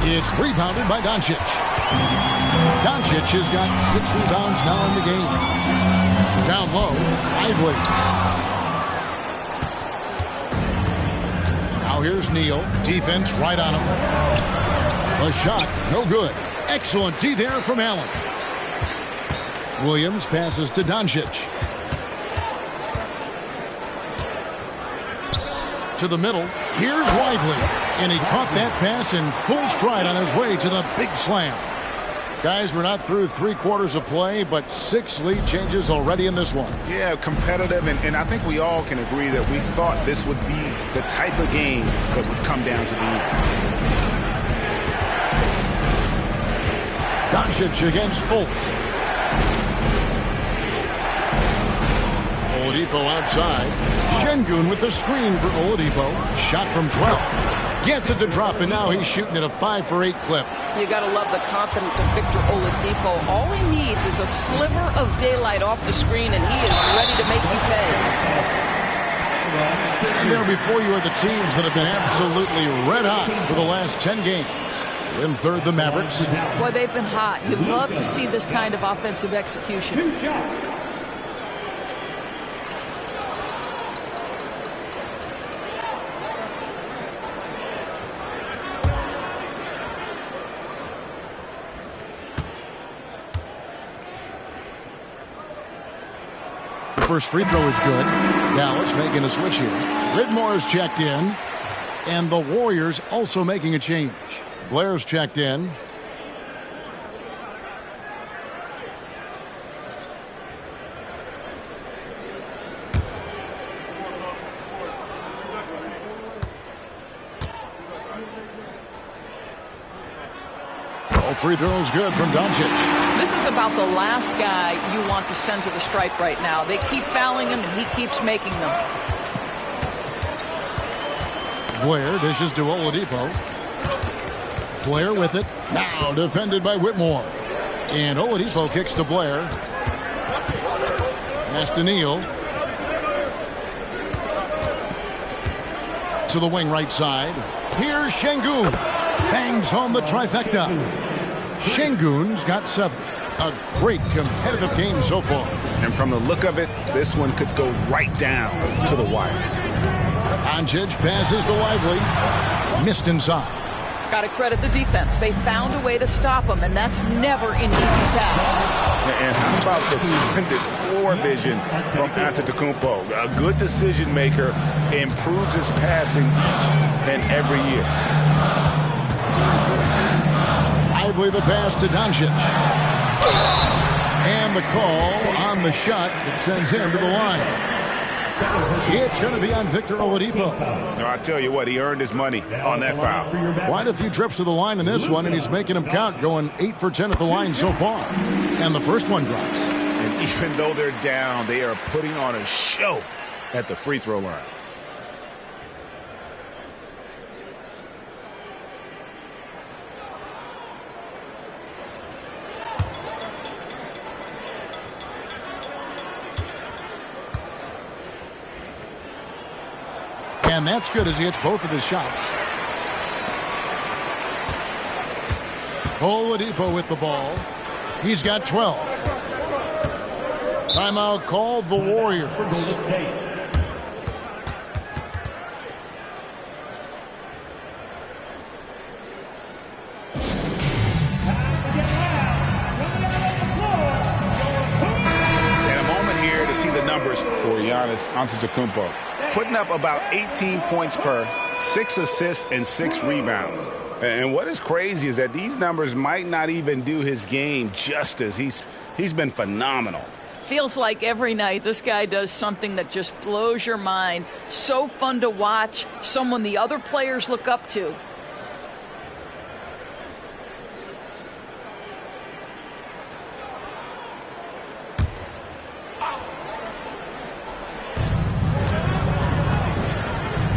It's rebounded by Doncic. Doncic has got 6 rebounds now in the game. Down low, Lively. Now here's Neal. Defense right on him. A shot, no good. Excellent D there from Allen. Williams passes to Doncic. To the middle. Here's Lively. And he caught that pass in full stride on his way to the big slam. Guys, we're not through 3 quarters of play, but 6 lead changes already in this one. Yeah, competitive, and I think we all can agree that we thought this would be the type of game that would come down to the end. Doncic against Fultz. Oladipo outside. Şengün with the screen for Oladipo. Shot from 12. Gets it to drop, and now he's shooting at a 5 for 8 clip. You got to love the confidence of Victor Oladipo. All he needs is a sliver of daylight off the screen, and he is ready to make you pay. And there before you are the teams that have been absolutely red hot for the last 10 games. In third, the Mavericks. Boy, they've been hot. You love to see this kind of offensive execution. First free throw is good. Dallas making a switch here. Ridmore's checked in. And the Warriors also making a change. Blair's checked in. Free throws good from Doncic. This is about the last guy you want to send to the stripe right now. They keep fouling him, and he keeps making them. Blair dishes to Oladipo. Blair with it. Now defended by Whitmore. And Oladipo kicks to Blair. Pass to Neal. To the wing right side. Here's Şengün. Bangs home the trifecta. Şengün's got 7. A great competitive game so far. And from the look of it, this one could go right down to the wire. Doncic passes to Lively. Missed inside. Got to credit the defense. They found a way to stop him, and that's never an easy task. And how about the splendid floor vision from Antetokounmpo? A good decision maker, improves his passing each and every year. Lively the pass to Doncic. And the call on the shot that sends him to the line. It's going to be on Victor Oladipo. I tell you what, he earned his money on that foul. Quite a few trips to the line in this one, and he's making them count, going 8 for 10 at the line so far. And the first one drops. And even though they're down, they are putting on a show at the free throw line. And that's good as he hits both of his shots. Oladipo with the ball. He's got 12. Timeout called the Warriors. See the numbers for Giannis Antetokounmpo. Putting up about 18 points per, 6 assists, and 6 rebounds. And what is crazy is that these numbers might not even do his game justice. He's been phenomenal. Feels like every night this guy does something that just blows your mind. So fun to watch, someone the other players look up to.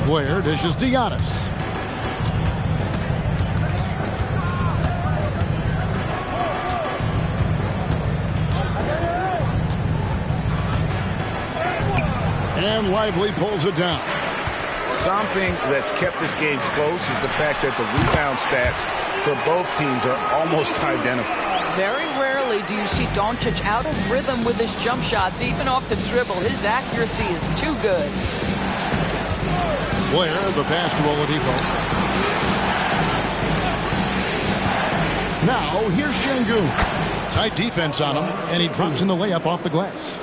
Blair dishes to Giannis. And Lively pulls it down. Something that's kept this game close is the fact that the rebound stats for both teams are almost identical. Very rarely do you see Doncic out of rhythm with his jump shots, even off the dribble. His accuracy is too good. Blair, the pass to Oladipo. Now, here's Şengün. Tight defense on him, and he drops in the layup off the glass.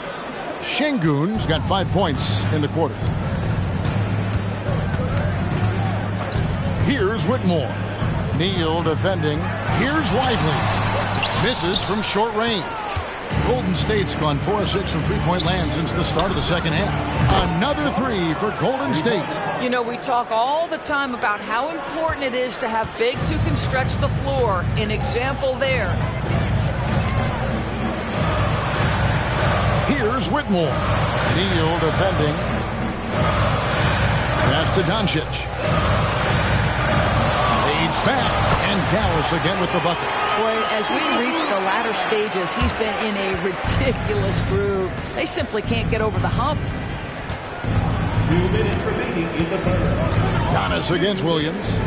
Şengün's got 5 points in the quarter. Here's Whitmore. Neal defending. Here's Lively. Misses from short range. Golden State's gone 4-6 from three-point land since the start of the second half. Another 3 for Golden State. You know, we talk all the time about how important it is to have bigs who can stretch the floor. An example there. Here's Whitmore. Neal defending. Pass to Doncic. Fades back. And Dallas again with the bucket. Boy, as we reach the latter stages, he's been in a ridiculous groove. They simply can't get over the hump. 2 minutes remaining in the third. Giannis against Williams.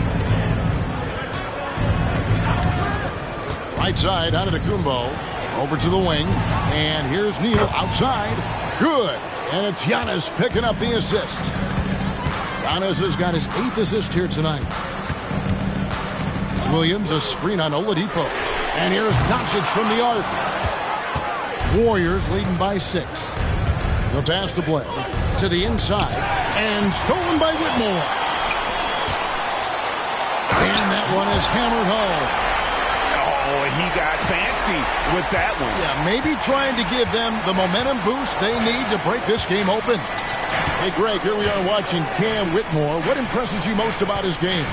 Right side, Antetokounmpo. Over to the wing. And here's Neal outside. Good. And it's Giannis picking up the assist. Giannis has got his 8th assist here tonight. Williams, a screen on Oladipo. And here's Doncic from the arc. Warriors leading by 6. The pass to Blair. To the inside. And stolen by Whitmore. And that one is hammered home. Oh, he got fancy with that one. Yeah, maybe trying to give them the momentum boost they need to break this game open. Hey, Greg, here we are watching Cam Whitmore. What impresses you most about his game?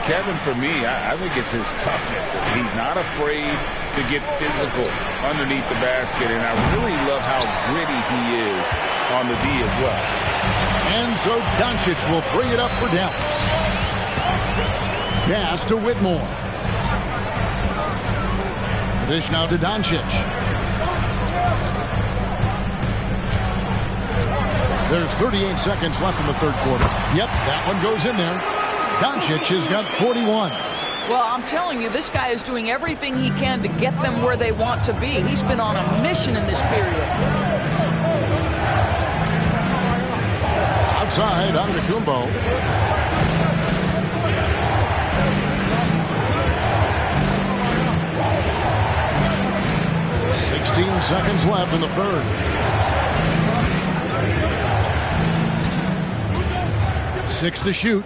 Kevin, for me, I think it's his toughness. He's not afraid to get physical underneath the basket, and I really love how gritty he is on the D as well. And so Doncic will bring it up for Dallas. Pass to Whitmore. Dish now to Doncic. There's 38 seconds left in the third quarter. Yep, that one goes in there. Doncic has got 41. Well, I'm telling you, this guy is doing everything he can to get them where they want to be. He's been on a mission in this period. Outside, Antetokounmpo. $16 seconds left in the third. 6 to shoot.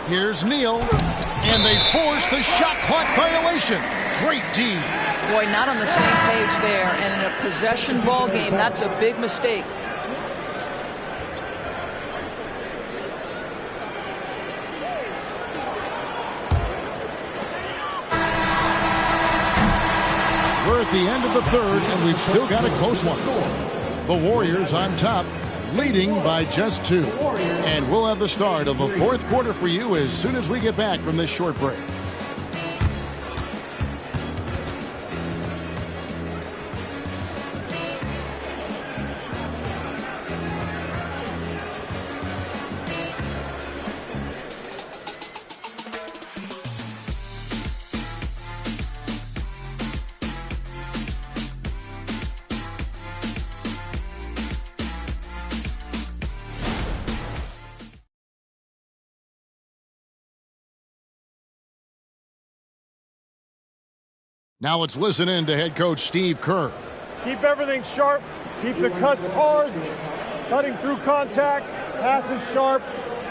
Here's Neal, and they force the shot clock violation. Great D. Boy, not on the same page there, and in a possession ball game, that's a big mistake. We're at the end of the third, and we've still got a close one. The Warriors on top, leading by just 2. And we'll have the start of the fourth quarter for you as soon as we get back from this short break. Now let's listen in to head coach Steve Kerr. Keep everything sharp. Keep the cuts hard. Cutting through contact. Passes sharp.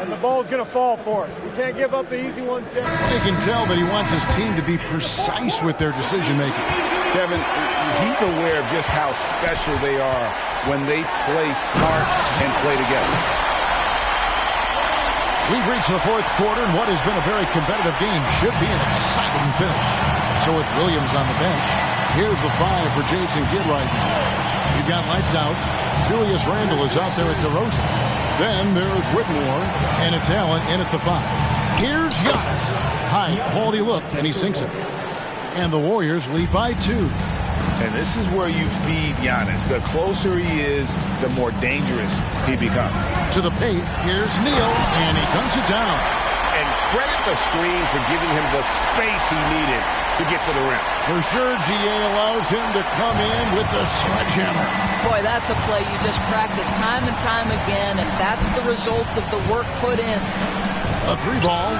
And the ball's going to fall for us. We can't give up the easy ones down. You can tell that he wants his team to be precise with their decision-making. Kevin, he's aware of just how special they are when they play smart and play together. We've reached the fourth quarter, and what has been a very competitive game should be an exciting finish. So with Williams on the bench, here's the 5 for Jason Kidd right now. We've got lights out. Julius Randle is out there at DeRozan. Then there's Whitmore, and it's Allen in at the 5. Here's Giannis. High quality look, and he sinks it. And the Warriors lead by 2. And this is where you feed Giannis. The closer he is, the more dangerous he becomes. To the paint, here's Neal, and he dunks it down. And credit the screen for giving him the space he needed to get to the rim. For sure, GA allows him to come in with the sledgehammer. Boy, that's a play you just practice time and time again, and that's the result of the work put in. A 3-ball.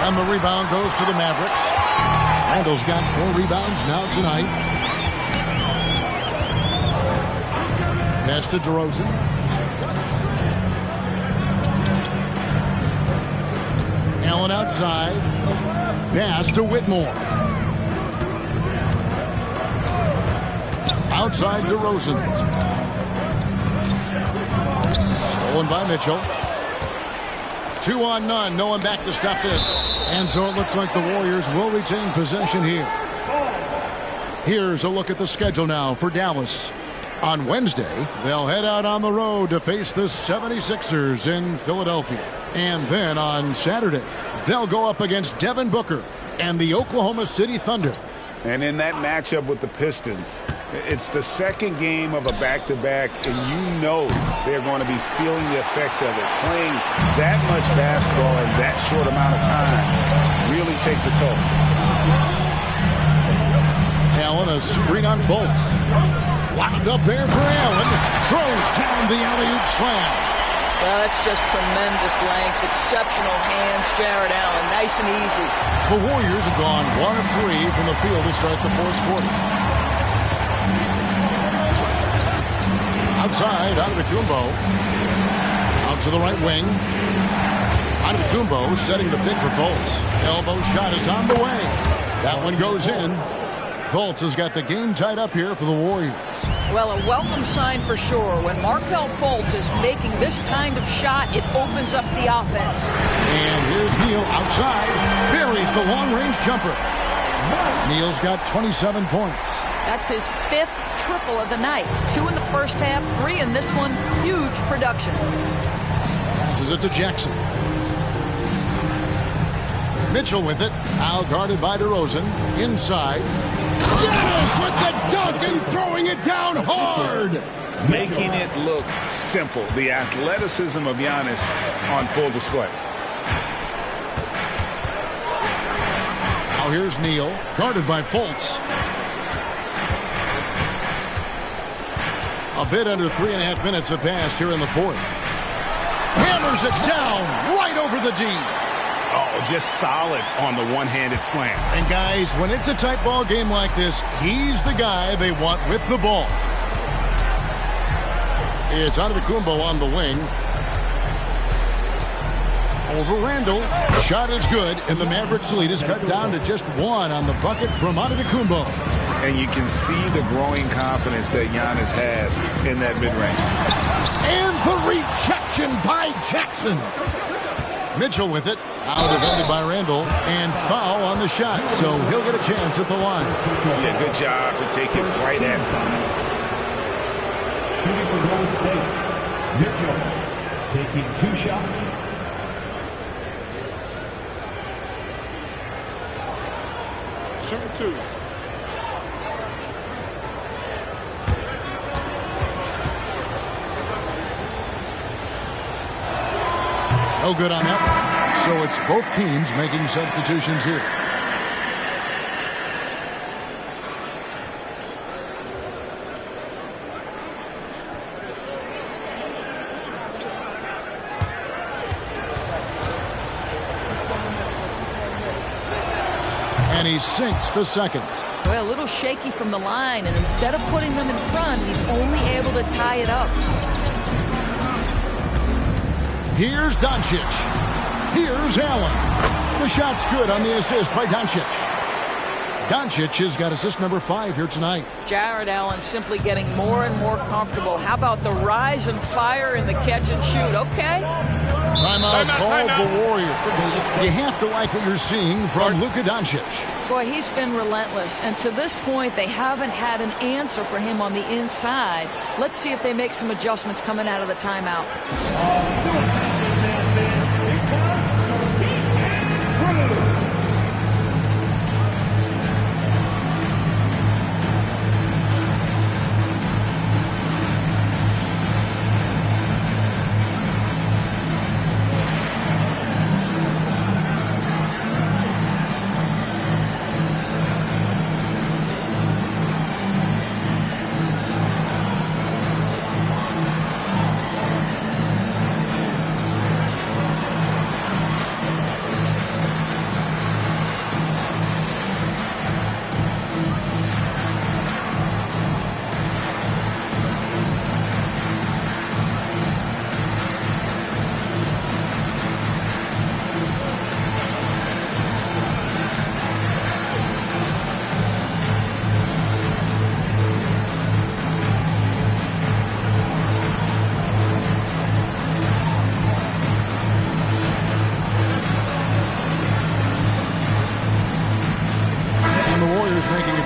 And the rebound goes to the Mavericks. Randall's got 4 rebounds now tonight. Pass to DeRozan. Allen outside. Pass to Whitmore. Outside DeRozan. Stolen by Mitchell. 2 on none. No one back to stop this. And so it looks like the Warriors will retain possession here. Here's a look at the schedule now for Dallas. On Wednesday, they'll head out on the road to face the 76ers in Philadelphia. And then on Saturday, they'll go up against Devin Booker and the Oklahoma City Thunder. And in that matchup with the Pistons, it's the second game of a back-to-back, and you know they're going to be feeling the effects of it. Playing that much basketball in that short amount of time really takes a toll. Allen, a screen on Fultz. Wound up there for Allen. Throws down the alley-oop slam. Well, that's just tremendous length, exceptional hands, Jared Allen, nice and easy. The Warriors have gone 1 of 3 from the field to start the fourth quarter. Outside, Antetokounmpo. Out to the right wing. Antetokounmpo setting the pick for Fultz. Elbow shot is on the way. That one goes in. Fultz has got the game tied up here for the Warriors. Well, a welcome sign for sure. When Markelle Fultz is making this kind of shot, it opens up the offense. And here's Neal outside. Buries the long-range jumper. Neal's got 27 points. That's his 5th triple of the night. 2 in the first half, 3 in this one. Huge production. Passes it to Jackson. Mitchell with it. Now guarded by DeRozan. Inside. Giannis with the dunk and throwing it down hard. Making it look simple. The athleticism of Giannis on full display. Now here's Neal, guarded by Fultz. A bit under 3.5 minutes have passed here in the fourth. Hammers it down right over the D. Oh, just solid on the one-handed slam. And guys, when it's a tight ball game like this, he's the guy they want with the ball. It's Antetokounmpo on the wing. Over Randall. Shot is good, and the Mavericks lead is cut down to just 1 on the bucket from Antetokounmpo. And you can see the growing confidence that Giannis has in that mid-range. And the rejection by Jackson. Mitchell with it. Out defended by Randall. And foul on the shot, so he'll get a chance at the line. Yeah, good job to take it right at them. Shooting for Golden State, Mitchell taking 2 shots. Shoot 2. No good on that one. So it's both teams making substitutions here. And he sinks the second. Well, a little shaky from the line, and instead of putting them in front, he's only able to tie it up. Here's Doncic. Here's Allen. The shot's good on the assist by Doncic. Doncic has got assist number 5 here tonight. Jared Allen simply getting more and more comfortable. How about the rise and fire in the catch and shoot? Okay. Timeout called the Warriors. You have to like what you're seeing from Luka Doncic. Boy, he's been relentless. And to this point, they haven't had an answer for him on the inside. Let's see if they make some adjustments coming out of the timeout.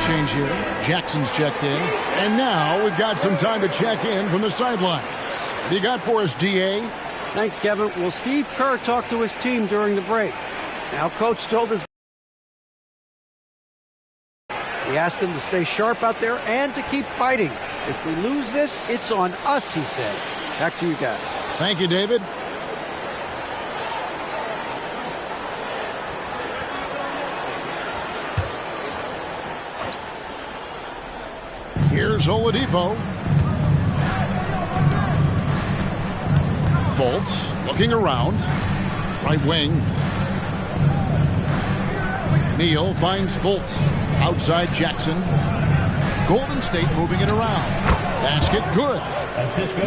Change here. Jackson's checked in. And now we've got some time to check in from the sidelines. What you got for us, D.A.? Thanks, Kevin. Well, Steve Kerr talked to his team during the break. Now, Coach told us he asked them to stay sharp out there and to keep fighting. If we lose this, it's on us, he said. Back to you guys. Thank you, David. Here's Oladipo. Fultz looking around. Right wing. Neal finds Fultz. Outside Jackson. Golden State moving it around. Basket good.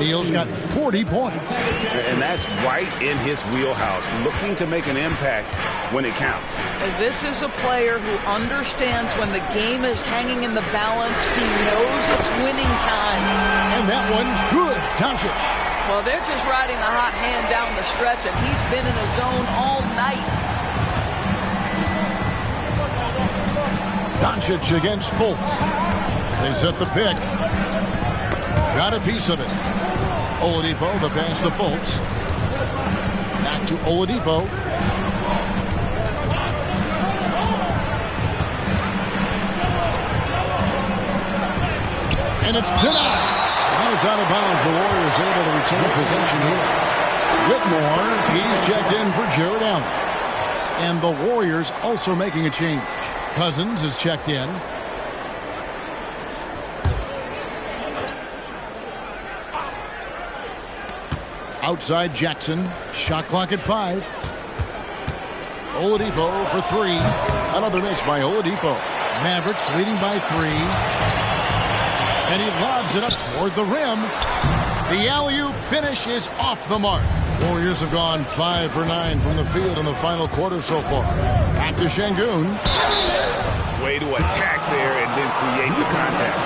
Neal's got 40 points. And that's right in his wheelhouse. Looking to make an impact when it counts. This is a player who understands when the game is hanging in the balance. He knows it's winning time. And that one's good. Doncic. Well, they're just riding the hot hand down the stretch, and he's been in a zone all night. Doncic against Fultz. They set the pick. Got a piece of it. Oladipo, the pass to Fultz. Back to Oladipo. And it's denied. And it's out of bounds. The Warriors able to retain possession here. Whitmore, he's checked in for Jared Allen. And the Warriors also making a change. Cousins is checked in. Outside Jackson. Shot clock at 5. Oladipo for 3. Another miss by Oladipo. Mavericks leading by 3. And he lobs it up toward the rim. The alley-oop finish is off the mark. Warriors have gone 5 for 9 from the field in the final quarter so far. Back to Şengün. Way to attack there and then create the contact.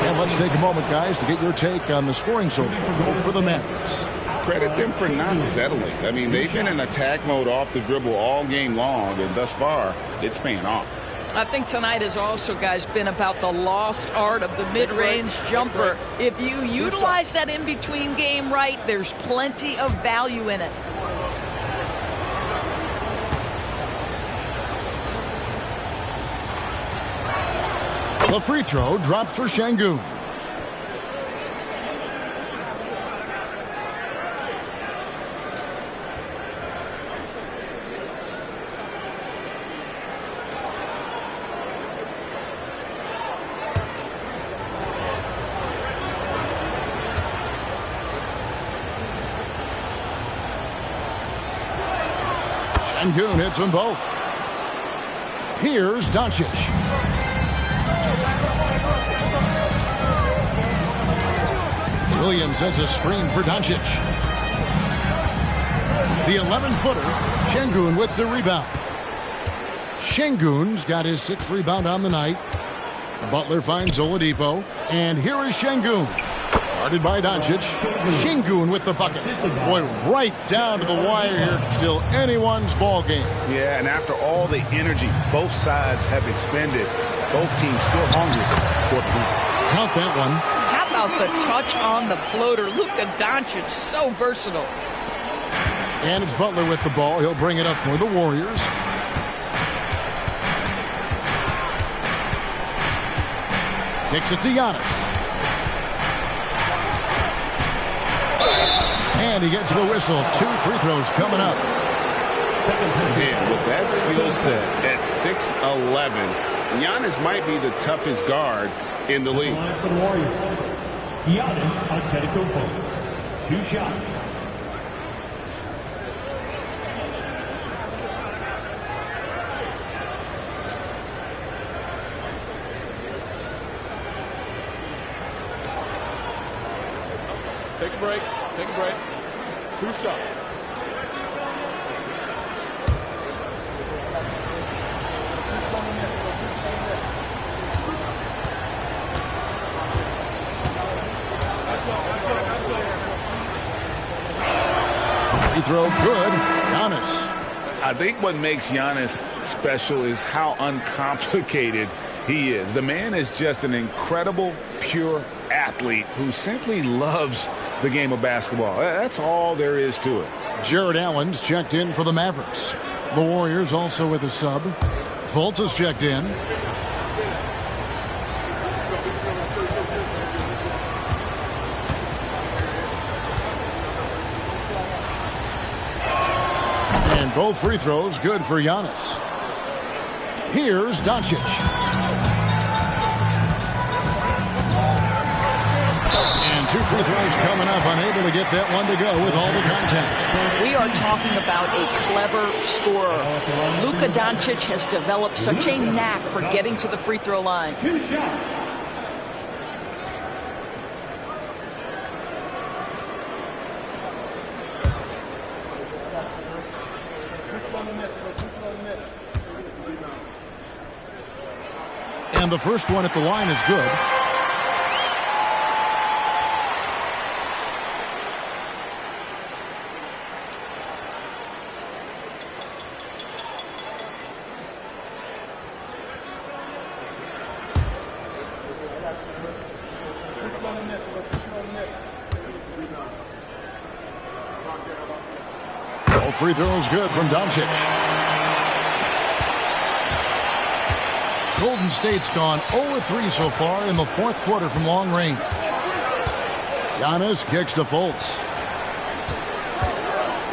And let's take a moment, guys, to get your take on the scoring so far for the Mavericks. Credit them for not settling. I mean, they've been in attack mode off the dribble all game long, and thus far, it's paying off. I think tonight has also, guys, been about the lost art of the mid-range jumper. If you utilize that in-between game right, there's plenty of value in it. The free throw dropped for Şengün. Şengün hits them both. Here's Doncic. Williams sets a screen for Doncic. The 11-footer, Şengün with the rebound. Şengün's got his 6th rebound on the night. Butler finds Oladipo, and here is Şengün. Guarded by Doncic. Şengün with the bucket. Boy, right down to the wire here. Still anyone's ball game. Yeah, and after all the energy both sides have expended, both teams still hungry for the win. Count that one. How about the touch on the floater? Luka Doncic, so versatile. And it's Butler with the ball. He'll bring it up for the Warriors. Kicks it to Giannis. And he gets the whistle. 2 free throws coming up. Man, with that skill set at 6'11", Giannis might be the toughest guard in the league. For the Warriors, Giannis Antetokounmpo. 2 shots. Take a break. Take a break. 2 shots. Free throw good. Giannis. I think what makes Giannis special is how uncomplicated he is. The man is just an incredible, pure athlete who simply loves the game of basketball. That's all there is to it. Jared Allen's checked in for the Mavericks. The Warriors also with a sub. Fultz is checked in. And both free throws good for Giannis. Here's Doncic. And 2 free throws coming up, unable to get that one to go with all the contact. We are talking about a clever scorer. Luka Doncic has developed such a knack for getting to the free throw line. 2 shots. And the first one at the line is good. All free throws good from Doncic. Golden State's gone 0-3 so far in the 4th quarter from long range. Giannis kicks to Fultz.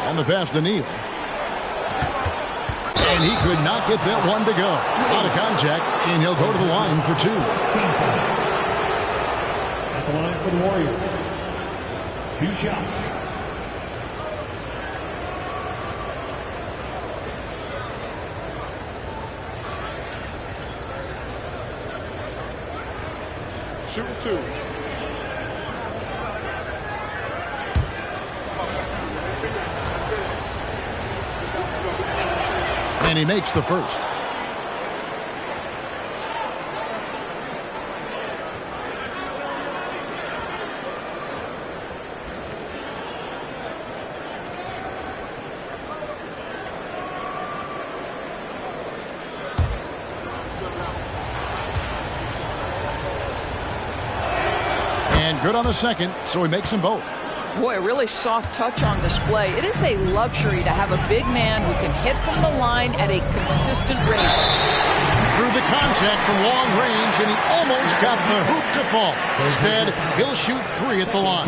And the pass to Neal. And he could not get that one to go. Out of contact, and he'll go to the line for 2. At the line for the Warriors. 2 shots. Shooting 2. And he makes the first. And good on the second, so he makes them both. Boy, a really soft touch on display. It is a luxury to have a big man who can hit from the line at a consistent rate. Through the contact from long range, and he almost got the hoop to fall. Instead, he'll shoot 3 at the line.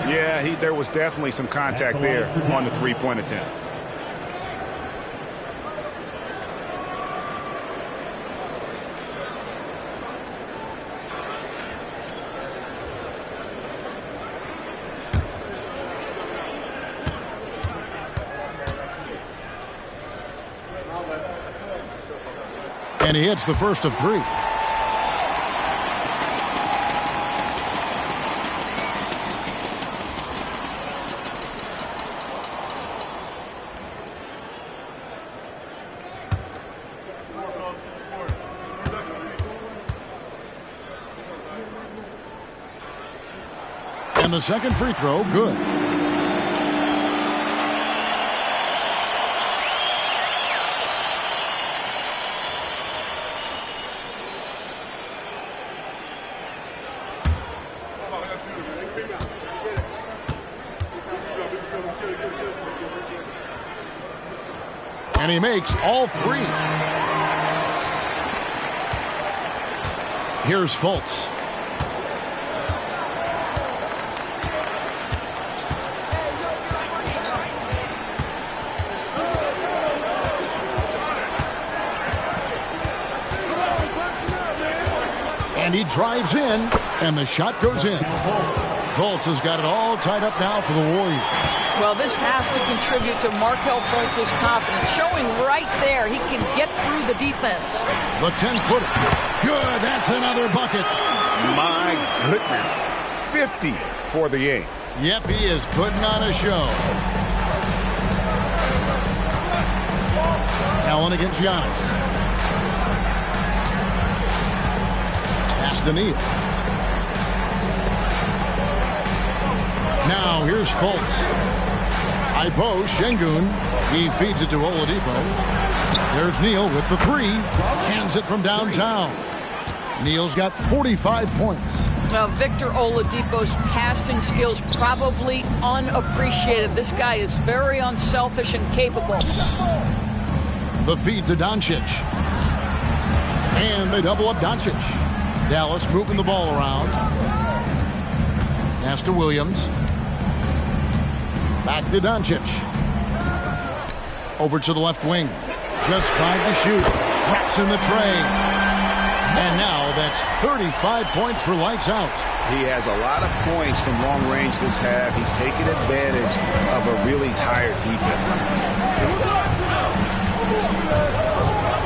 Yeah, there was definitely some contact there on the 3-point attempt. And he hits the first of 3. And the second free throw, good. And he makes all 3. Here's Fultz. And he drives in, and the shot goes in. Fultz has got it all tied up now for the Warriors. Well, this has to contribute to Markelle Fultz's confidence, showing right there he can get through the defense. The 10-footer. Good, that's another bucket. My goodness. 50 for the game. Yep, he is putting on a show. Allen against Giannis. Pass to Neal. Now here's Fultz. High post, Şengün. He feeds it to Oladipo. There's Neal with the 3. Cans it from downtown. Neal's got 45 points. Well, Victor Oladipo's passing skills probably unappreciated. This guy is very unselfish and capable. The feed to Doncic. And they double up Doncic. Dallas moving the ball around. Pass to Williams. Back to Doncic. Over to the left wing. Just 5 to shoot. Drops in the tray. And now that's 35 points for lights out. He has a lot of points from long range this half. He's taken advantage of a really tired defense.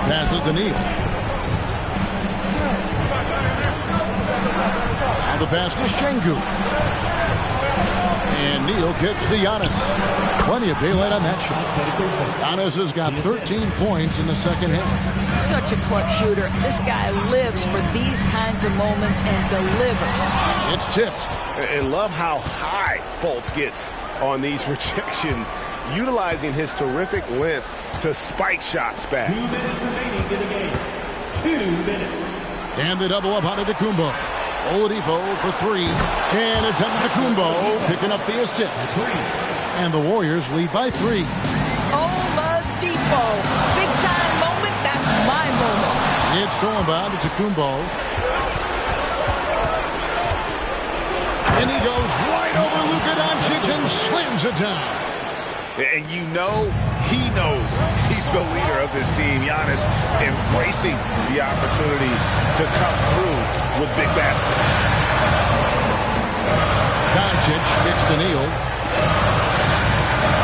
Passes to Neal. Now the pass to Şengün. And Neal kicks to Giannis. Plenty of daylight on that shot. Giannis has got 13 points in the second half. Such a clutch shooter. This guy lives for these kinds of moments and delivers. It's tipped. And love how high Fultz gets on these rejections, utilizing his terrific length to spike shots back. 2 minutes remaining in the game. 2 minutes. And they double up Antetokounmpo. Oladipo for 3. And it's Antetokounmpo picking up the assist. And the Warriors lead by 3. Oladipo. Big time moment. That's my moment. It's thrown by Antetokounmpo. And he goes right over Luka Doncic and slams it down. And you know he knows he's the leader of this team. Giannis embracing the opportunity to come through with big baskets. Doncic gets to Neal.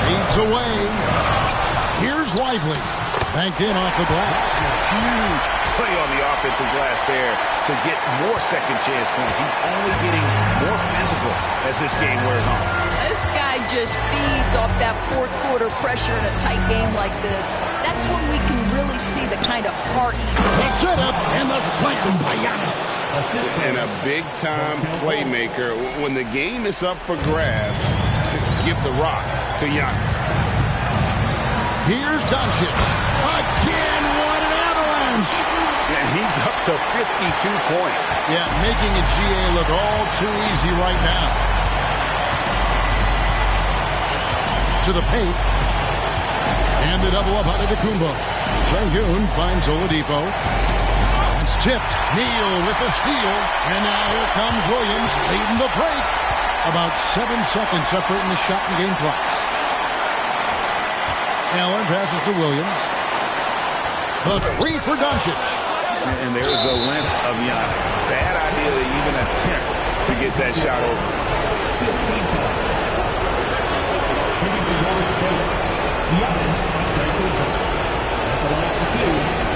Feeds away. Here's Lively. Banked in off the glass. Huge play on the offensive glass there to get more second chance points. He's only getting more physical as this game wears on. This guy just feeds off that fourth quarter pressure in a tight game like this. That's when we can really see the kind of heart he brings. The setup and the slam by Giannis. And a big-time playmaker. When the game is up for grabs, give the rock to Giannis. Here's Doncic. Again, what an avalanche. And he's up to 52 points. Yeah, making a GA look all too easy right now. To the paint. And the double up Antetokounmpo. Şengün finds Oladipo. That's tipped. Neal with the steal. And now here comes Williams leading the break. About 7 seconds separating the shot and game clocks. Allen passes to Williams. The 3 for Doncic. And there's the length of Giannis. Bad idea to even attempt to get that shot over. 15 points. Shooting the Golden State. Giannis, take the 2.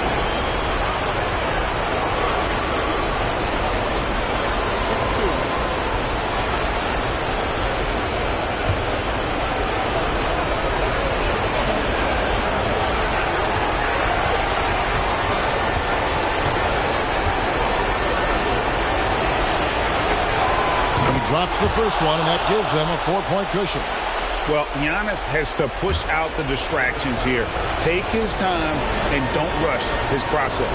Drops the first one, and that gives them a 4-point cushion. Well, Giannis has to push out the distractions here. Take his time and don't rush his process.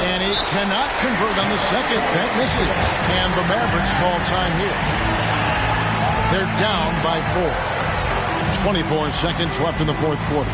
And he cannot convert on the second. That misses. And the Mavericks call time here. They're down by 4. 24 seconds left in the fourth quarter.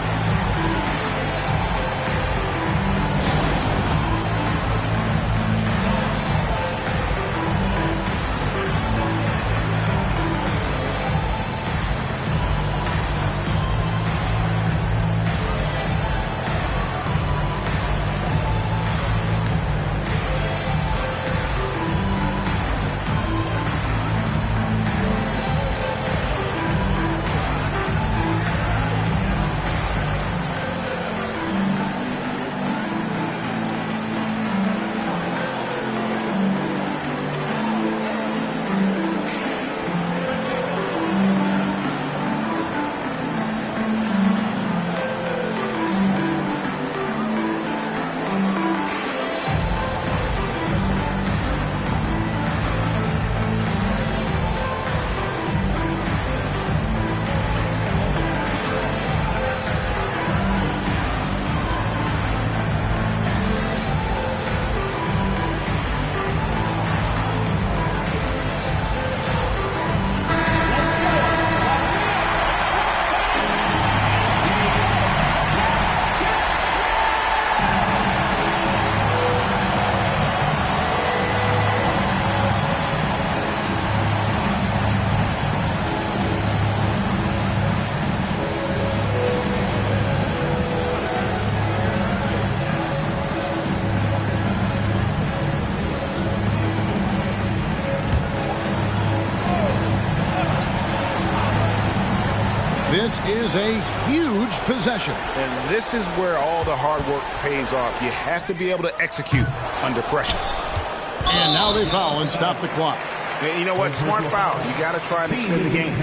This is a huge possession. And this is where all the hard work pays off. You have to be able to execute under pressure. And now they foul and stop the clock. And you know what? Smart foul. You got to try and extend the game.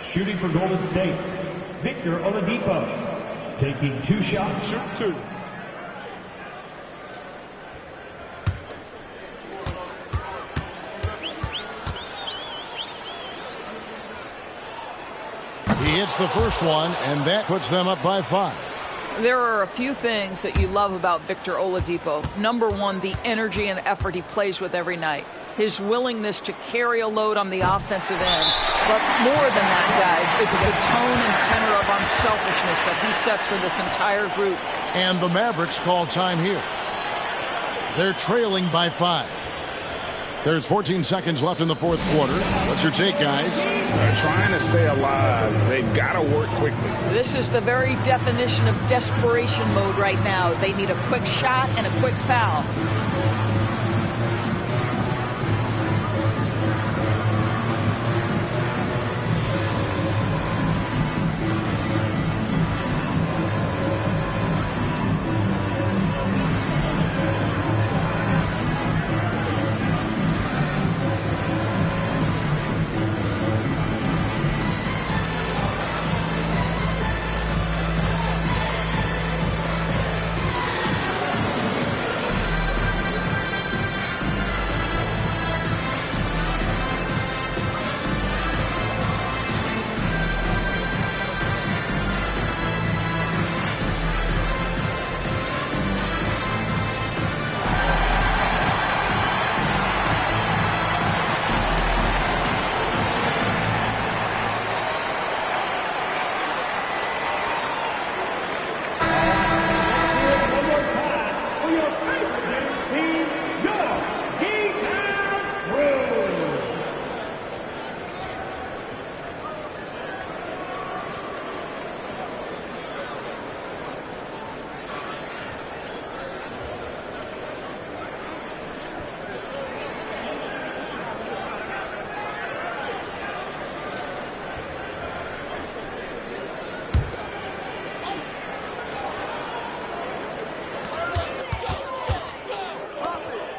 Shooting for Golden State, Victor Oladipo. Taking 2 shots. Shoot 2. He hits the first one, and that puts them up by 5. There are a few things that you love about Victor Oladipo. Number one, the energy and effort he plays with every night. His willingness to carry a load on the offensive end. But more than that, guys, it's the tone and tenor of unselfishness that he sets for this entire group. And the Mavericks call time here. They're trailing by 5. There's 14 seconds left in the fourth quarter. What's your take, guys? They're trying to stay alive. They've got to work quickly. This is the very definition of desperation mode right now. They need a quick shot and a quick foul.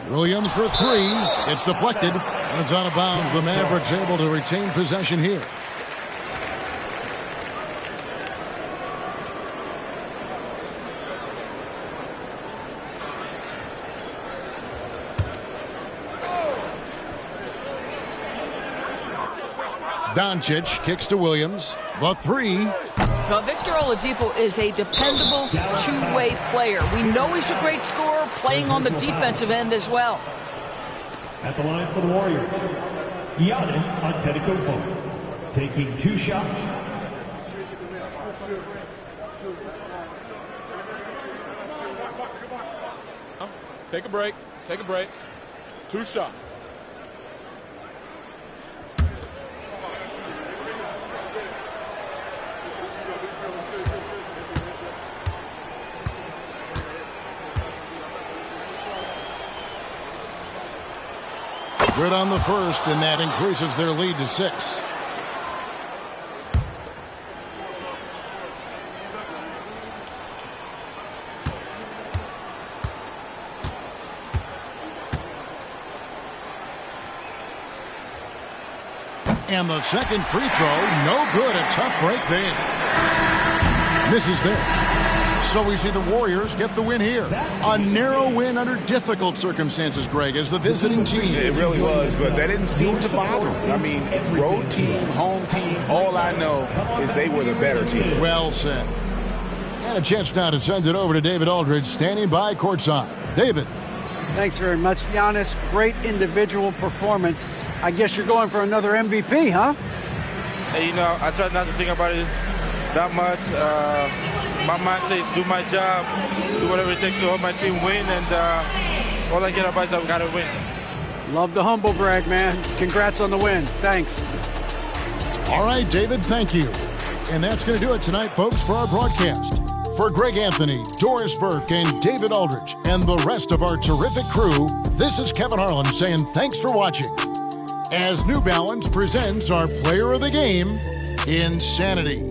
Williams for 3. It's deflected, and it's out of bounds. The Mavericks able to retain possession here. Doncic kicks to Williams. The three. Now, Victor Oladipo is a dependable two-way player. We know he's a great scorer, playing on the defensive end as well. At the line for the Warriors, Giannis Antetokounmpo, taking 2 shots. Take a break. Take a break. 2 shots. Good on the first, and that increases their lead to 6. And the second free throw, no good. A tough break there. Misses there. So we see the Warriors get the win here. A narrow win under difficult circumstances, Greg, as the visiting team. It really was, but that didn't seem to bother them. I mean, road team, home team, all I know is they were the better team. Well said. And a chance now to send it over to David Aldridge, standing by courtside. David. Thanks very much, Giannis. Great individual performance. I guess you're going for another MVP, huh? Hey, you know, I try not to think about it that much. My mind says do my job, do whatever it takes to help my team win, and all I care about is I've got to win. Love the humble brag, man. Congrats on the win. Thanks. All right, David, thank you. And that's going to do it tonight, folks, for our broadcast. For Greg Anthony, Doris Burke, and David Aldridge, and the rest of our terrific crew, this is Kevin Harlan saying thanks for watching. As New Balance presents our player of the game, Insanity.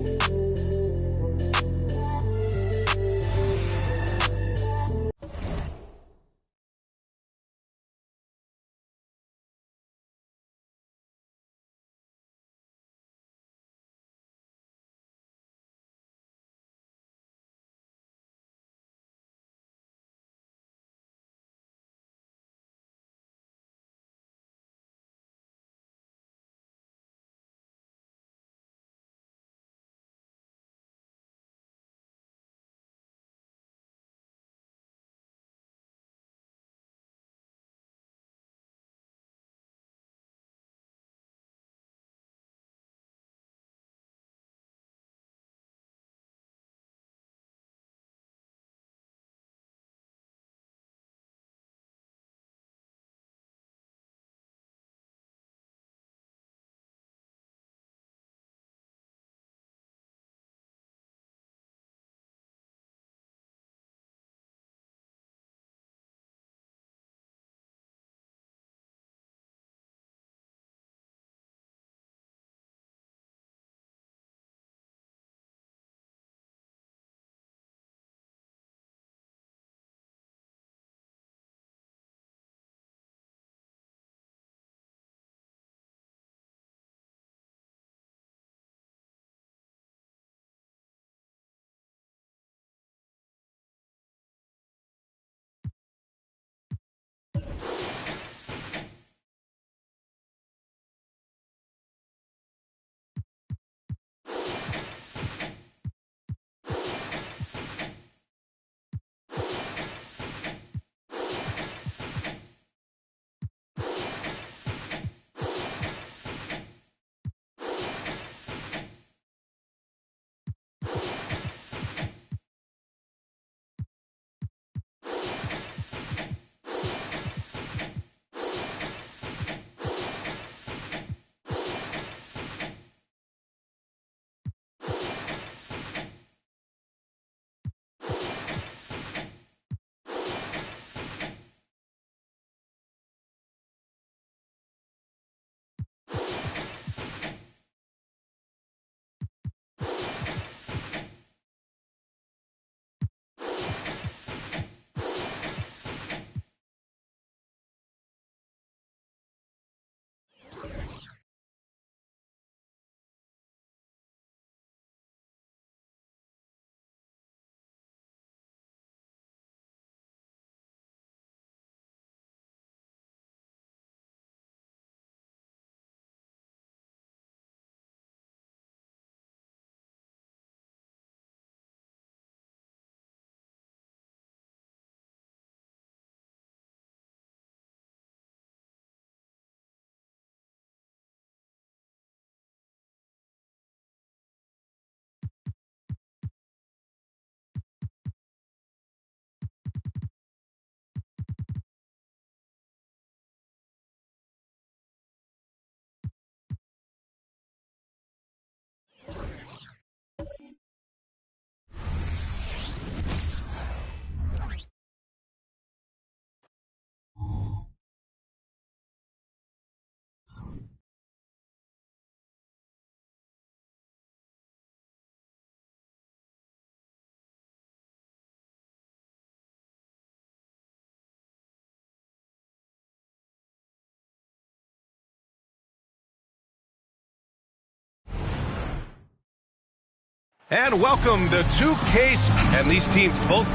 And welcome to 2K. And these teams both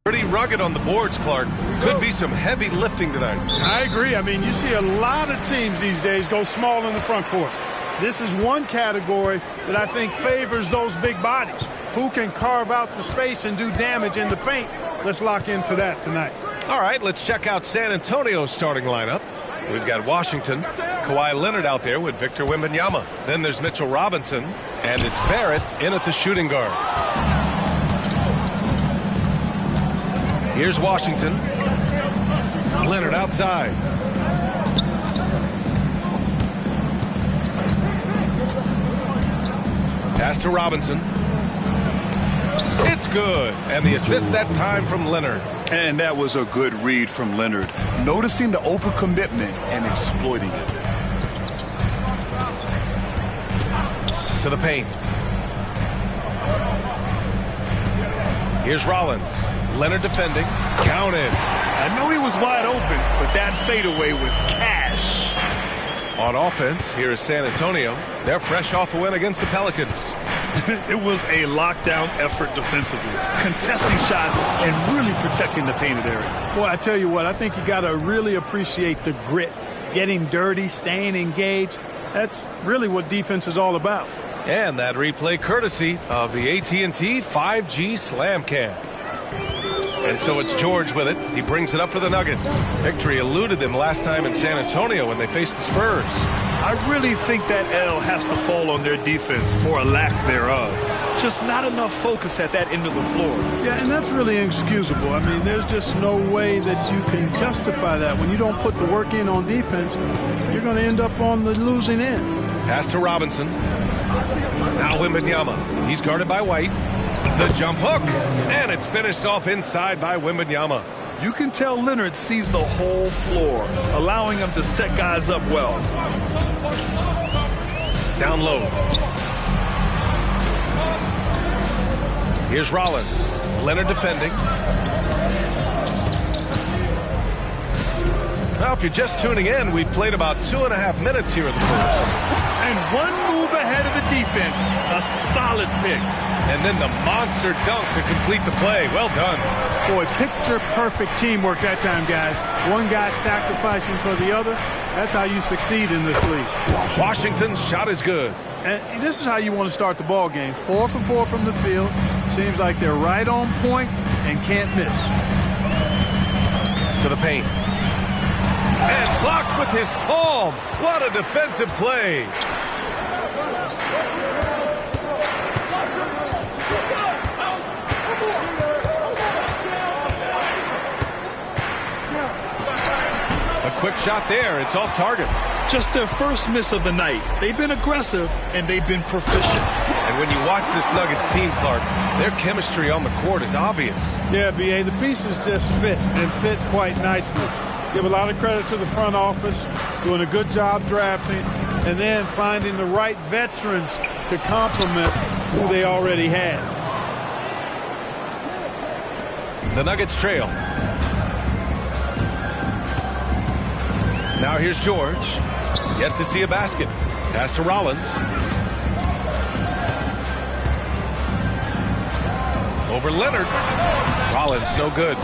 pretty rugged on the boards, Clark. Could be some heavy lifting tonight. I agree. I mean, you see a lot of teams these days go small in the front court. This is one category that I think favors those big bodies. Who can carve out the space and do damage in the paint? Let's lock into that tonight. All right, let's check out San Antonio's starting lineup. We've got Washington, Kawhi Leonard out there with Victor Wembanyama. Then there's Mitchell Robinson, and it's Barrett in at the shooting guard. Here's Washington. Leonard outside. Pass to Robinson. It's good. And the assist that time from Leonard. And that was a good read from Leonard. Noticing the overcommitment and exploiting it. To the paint. Here's Rollins. Leonard defending. Counted. I know he was wide open, but that fadeaway was cash. On offense, here is San Antonio. They're fresh off a win against the Pelicans. It was a lockdown effort defensively, contesting shots and really protecting the painted area. Well, I tell you what, I think you got to really appreciate the grit, getting dirty, staying engaged. That's really what defense is all about. And that replay courtesy of the AT&T 5G Slam Cam. And so it's George with it. He brings it up for the Nuggets. Victory eluded them last time in San Antonio when they faced the Spurs. I really think that L has to fall on their defense, or a lack thereof. Just not enough focus at that end of the floor. Yeah, and that's really inexcusable. I mean, there's just no way that you can justify that. When you don't put the work in on defense, you're going to end up on the losing end. Pass to Robinson. Now Wembanyama. He's guarded by White. The jump hook, and it's finished off inside by Wembanyama. You can tell Leonard sees the whole floor, allowing him to set guys up well. Down low. Here's Rollins. Leonard defending. Now, if you're just tuning in, we've played about 2.5 minutes here in the first. And one move ahead of the defense. A solid pick. And then the monster dunk to complete the play. Well done. Boy, picture-perfect teamwork that time, guys. One guy sacrificing for the other. That's how you succeed in this league. Washington's shot is good. And this is how you want to start the ball game. 4 for 4 from the field. Seems like they're right on point and can't miss. To the paint. And blocked with his palm. What a defensive play. A quick shot there. It's off target. Just their first miss of the night. They've been aggressive, and they've been proficient. And when you watch this Nuggets team, Clark, their chemistry on the court is obvious. Yeah, B.A., the pieces just fit, and fit quite nicely. Give a lot of credit to the front office, doing a good job drafting, and then finding the right veterans to complement who they already had. The Nuggets trail. Now here's George. Yet to see a basket. Pass to Rollins. Over Leonard. Rollins, no good.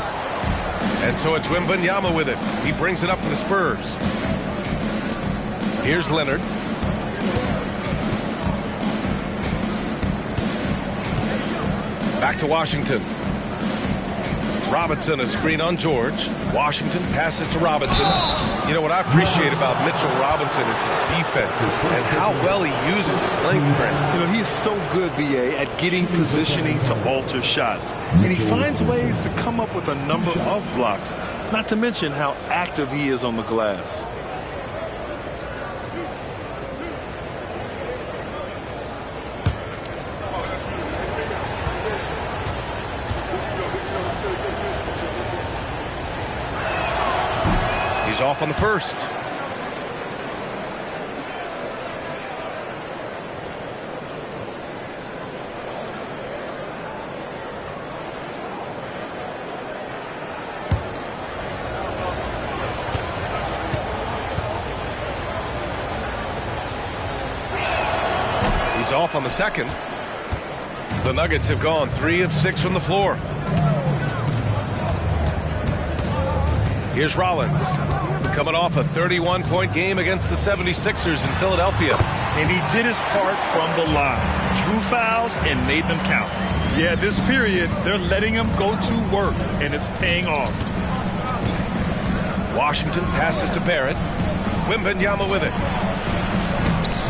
And so it's Wembanyama with it. He brings it up for the Spurs. Here's Leonard. Back to Washington. Robinson, a screen on George. Washington passes to Robinson. You know what I appreciate about Mitchell Robinson is his defense and how well he uses his length, Brent. You know, he is so good, B.A., at getting positioning to alter shots. And he finds ways to come up with a number of blocks, not to mention how active he is on the glass. He's off on the first. off on the second. The Nuggets have gone 3 of 6 from the floor. Here's Rollins, coming off a 31-point game against the 76ers in Philadelphia. And he did his part from the line. Drew fouls and made them count. Yeah, this period, they're letting him go to work, and it's paying off. Washington passes to Barrett. Wembanyama with it.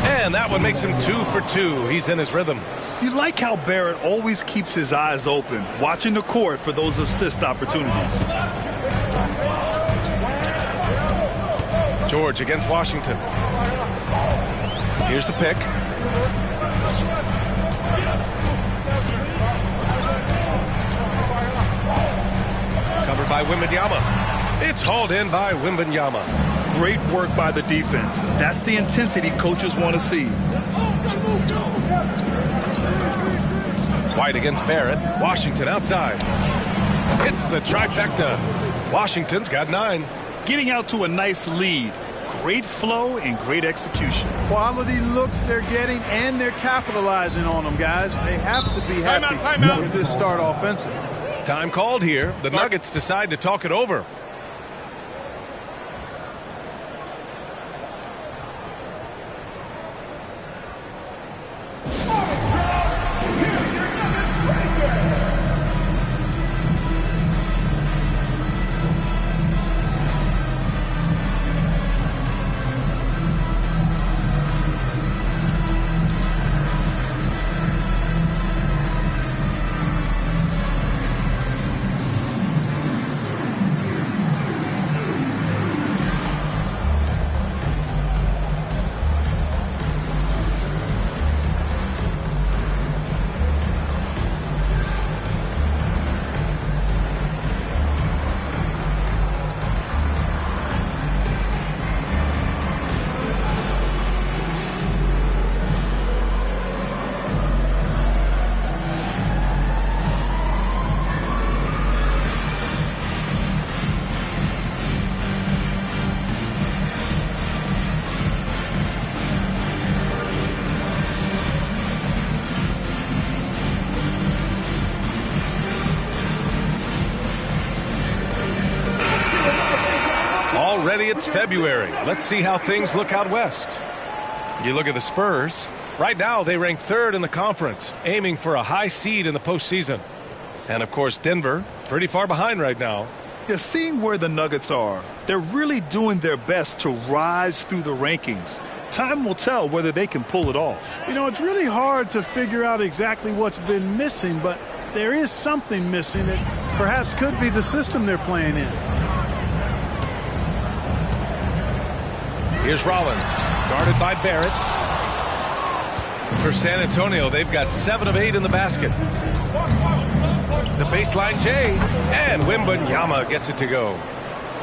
And that one makes him 2 for 2. He's in his rhythm. You like how Barrett always keeps his eyes open, watching the court for those assist opportunities. George against Washington. Here's the pick. Covered by Wembanyama. It's hauled in by Wembanyama. Great work by the defense. That's the intensity coaches want to see. White against Barrett. Washington outside. Hits the trifecta. Washington's got 9. Getting out to a nice lead. Great flow and great execution. Quality looks they're getting, and they're capitalizing on them, guys. They have to be happy with this start offensive. Time called here. The Nuggets decide to talk it over. Already it's February. Let's see how things look out west. You look at the Spurs. Right now they rank 3rd in the conference, aiming for a high seed in the postseason. And of course Denver, pretty far behind right now. Yeah, seeing where the Nuggets are, they're really doing their best to rise through the rankings. Time will tell whether they can pull it off. You know, it's really hard to figure out exactly what's been missing, but there is something missing that perhaps could be the system they're playing in. Here's Rollins, guarded by Barrett. For San Antonio, they've got 7 of 8 in the basket. The baseline J, and Wembanyama gets it to go.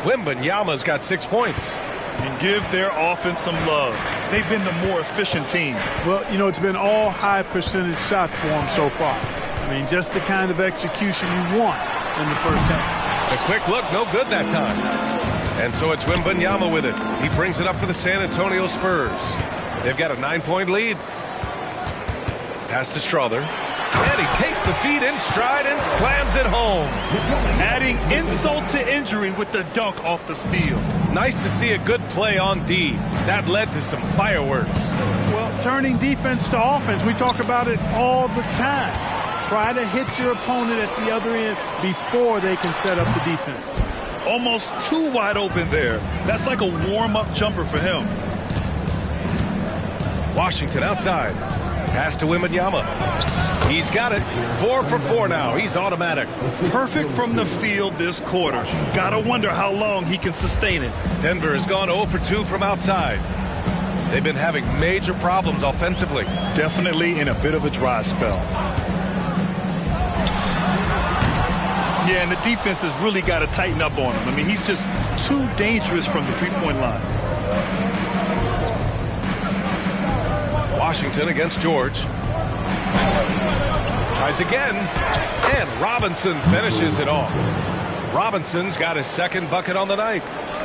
Wembanyama's got 6 points. And give their offense some love. They've been the more efficient team. Well, you know, it's been all high percentage shots for them so far. I mean, just the kind of execution you want in the first half. The quick look, no good that time. And so it's Wembanyama with it. He brings it up for the San Antonio Spurs. They've got a 9-point lead. Pass to Strother. And he takes the feed in stride and slams it home. Adding insult to injury with the dunk off the steal. Nice to see a good play on D. That led to some fireworks. Well, turning defense to offense, we talk about it all the time. Try to hit your opponent at the other end before they can set up the defense. Almost too wide open there. That's like a warm-up jumper for him. Washington outside. Pass to Wembanyama. He's got it. 4 for 4 now. He's automatic. Perfect from the field this quarter. Gotta wonder how long he can sustain it. Denver has gone 0 for 2 from outside. They've been having major problems offensively. Definitely in a bit of a dry spell. Yeah, and the defense has really got to tighten up on him. I mean, he's just too dangerous from the three-point line. Washington against George. Tries again. And Robinson finishes it off. Robinson's got his 2nd bucket on the night.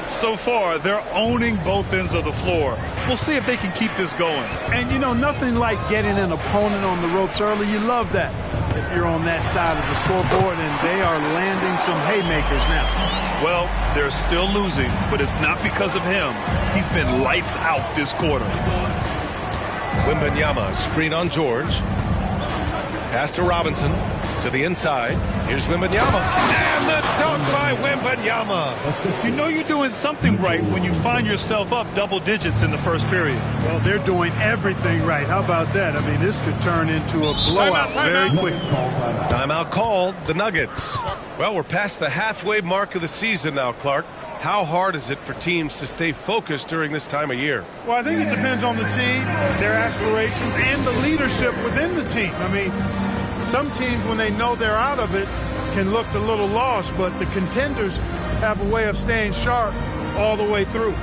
So far, they're owning both ends of the floor. We'll see if they can keep this going. And, you know, nothing like getting an opponent on the ropes early. You love that if you're on that side of the scoreboard, and they are landing some haymakers now. Well, they're still losing, but it's not because of him. He's been lights out this quarter. Wembanyama, screen on George. Pass to Robinson, to the inside. Here's Wembanyama. And the dunk by Wembanyama. You know you're doing something right when you find yourself up double digits in the first period. Well, they're doing everything right. How about that? I mean, this could turn into a blowout very quickly. Timeout called, the Nuggets. Well, we're past the halfway mark of the season now, Clark. How hard is it for teams to stay focused during this time of year? Well, I think it depends on the team, their aspirations, and the leadership within the team. I mean, some teams, when they know they're out of it, can look a little lost, but the contenders have a way of staying sharp all the way through.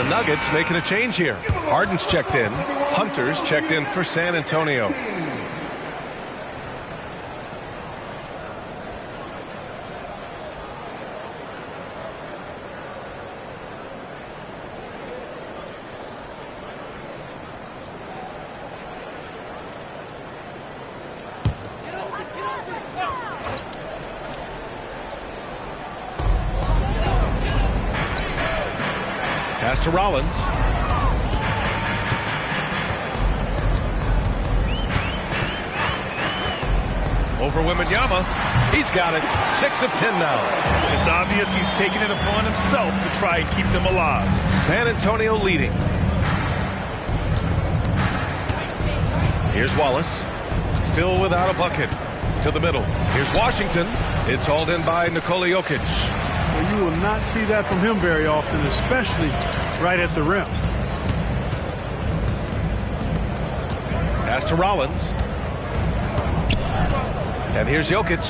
Nuggets making a change here. Harden's checked in. Hunter's checked in for San Antonio. Pass to Rollins. Over Wembanyama. He's got it. 6 of 10 now. It's obvious he's taking it upon himself to try and keep them alive. San Antonio leading. Here's Wallace. Still without a bucket. To the middle. Here's Washington. It's hauled in by Nikola Jokic. Well, you will not see that from him very often, especially right at the rim. Pass to Rollins. And here's Jokic.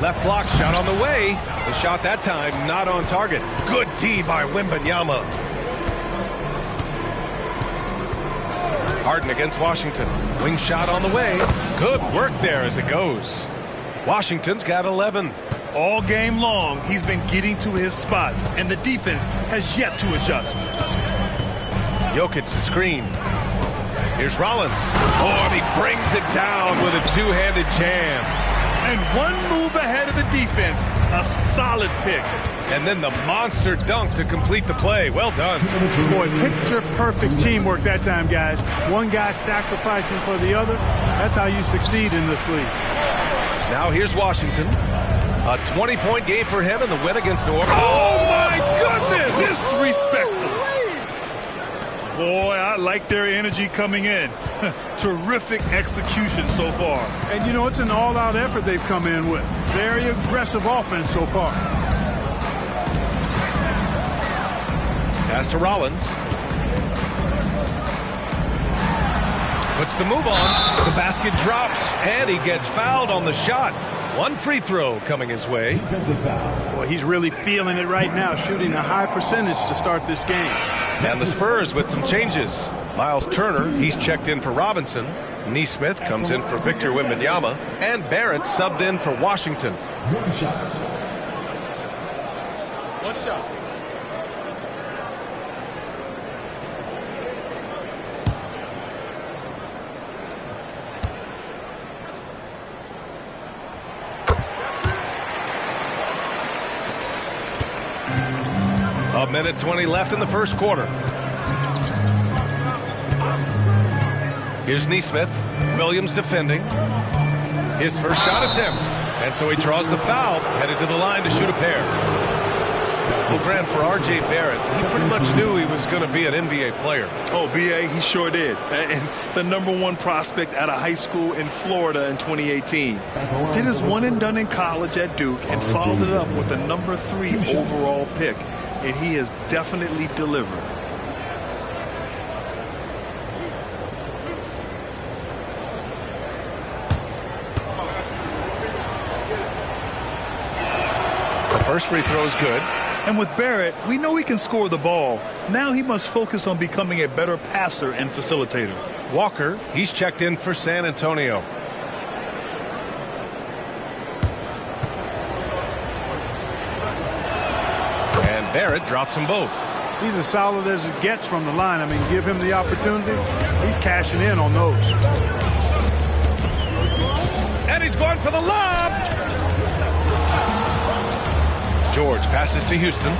Left block shot on the way. The shot that time not on target. Good D by Wembanyama. Harden against Washington. Wing shot on the way. Good work there as it goes. Washington's got 11. All game long, he's been getting to his spots, and the defense has yet to adjust. Jokic the screen. Here's Rollins. Oh, and he brings it down with a two-handed jam. And one move ahead of the defense. A solid pick. And then the monster dunk to complete the play. Well done. Boy, picture-perfect teamwork that time, guys. One guy sacrificing for the other. That's how you succeed in this league. Now here's Washington. A 20-point game for him in the win against New Orleans. Oh, my goodness! Disrespectful. Boy, I like their energy coming in. Terrific execution so far. And, you know, it's an all-out effort they've come in with. Very aggressive offense so far. Pass to Rollins. Puts the move on. The basket drops, and he gets fouled on the shot. One free throw coming his way. Boy, he's really feeling it right now, shooting a high percentage to start this game. And the Spurs with some changes. Miles Turner, he's checked in for Robinson. Nesmith comes in for Victor Wembanyama. And Barrett subbed in for Washington. One shot. One shot. A minute 20 left in the first quarter. Here's Neesmith. Williams defending. His first shot attempt. And so he draws the foul, headed to the line to shoot a pair. Well, Grant, for R.J. Barrett, he pretty much knew he was going to be an NBA player. Oh, B.A., he sure did. And the #1 prospect out of high school in Florida in 2018. Did his one and done in college at Duke and followed it up with the #3 overall pick. And he has definitely delivered. The first free throw is good. And with Barrett, we know he can score the ball. Now he must focus on becoming a better passer and facilitator. Walker, he's checked in for San Antonio. And Barrett drops them both. He's as solid as it gets from the line. I mean, give him the opportunity. He's cashing in on those. And he's going for the lob. George passes to Houston.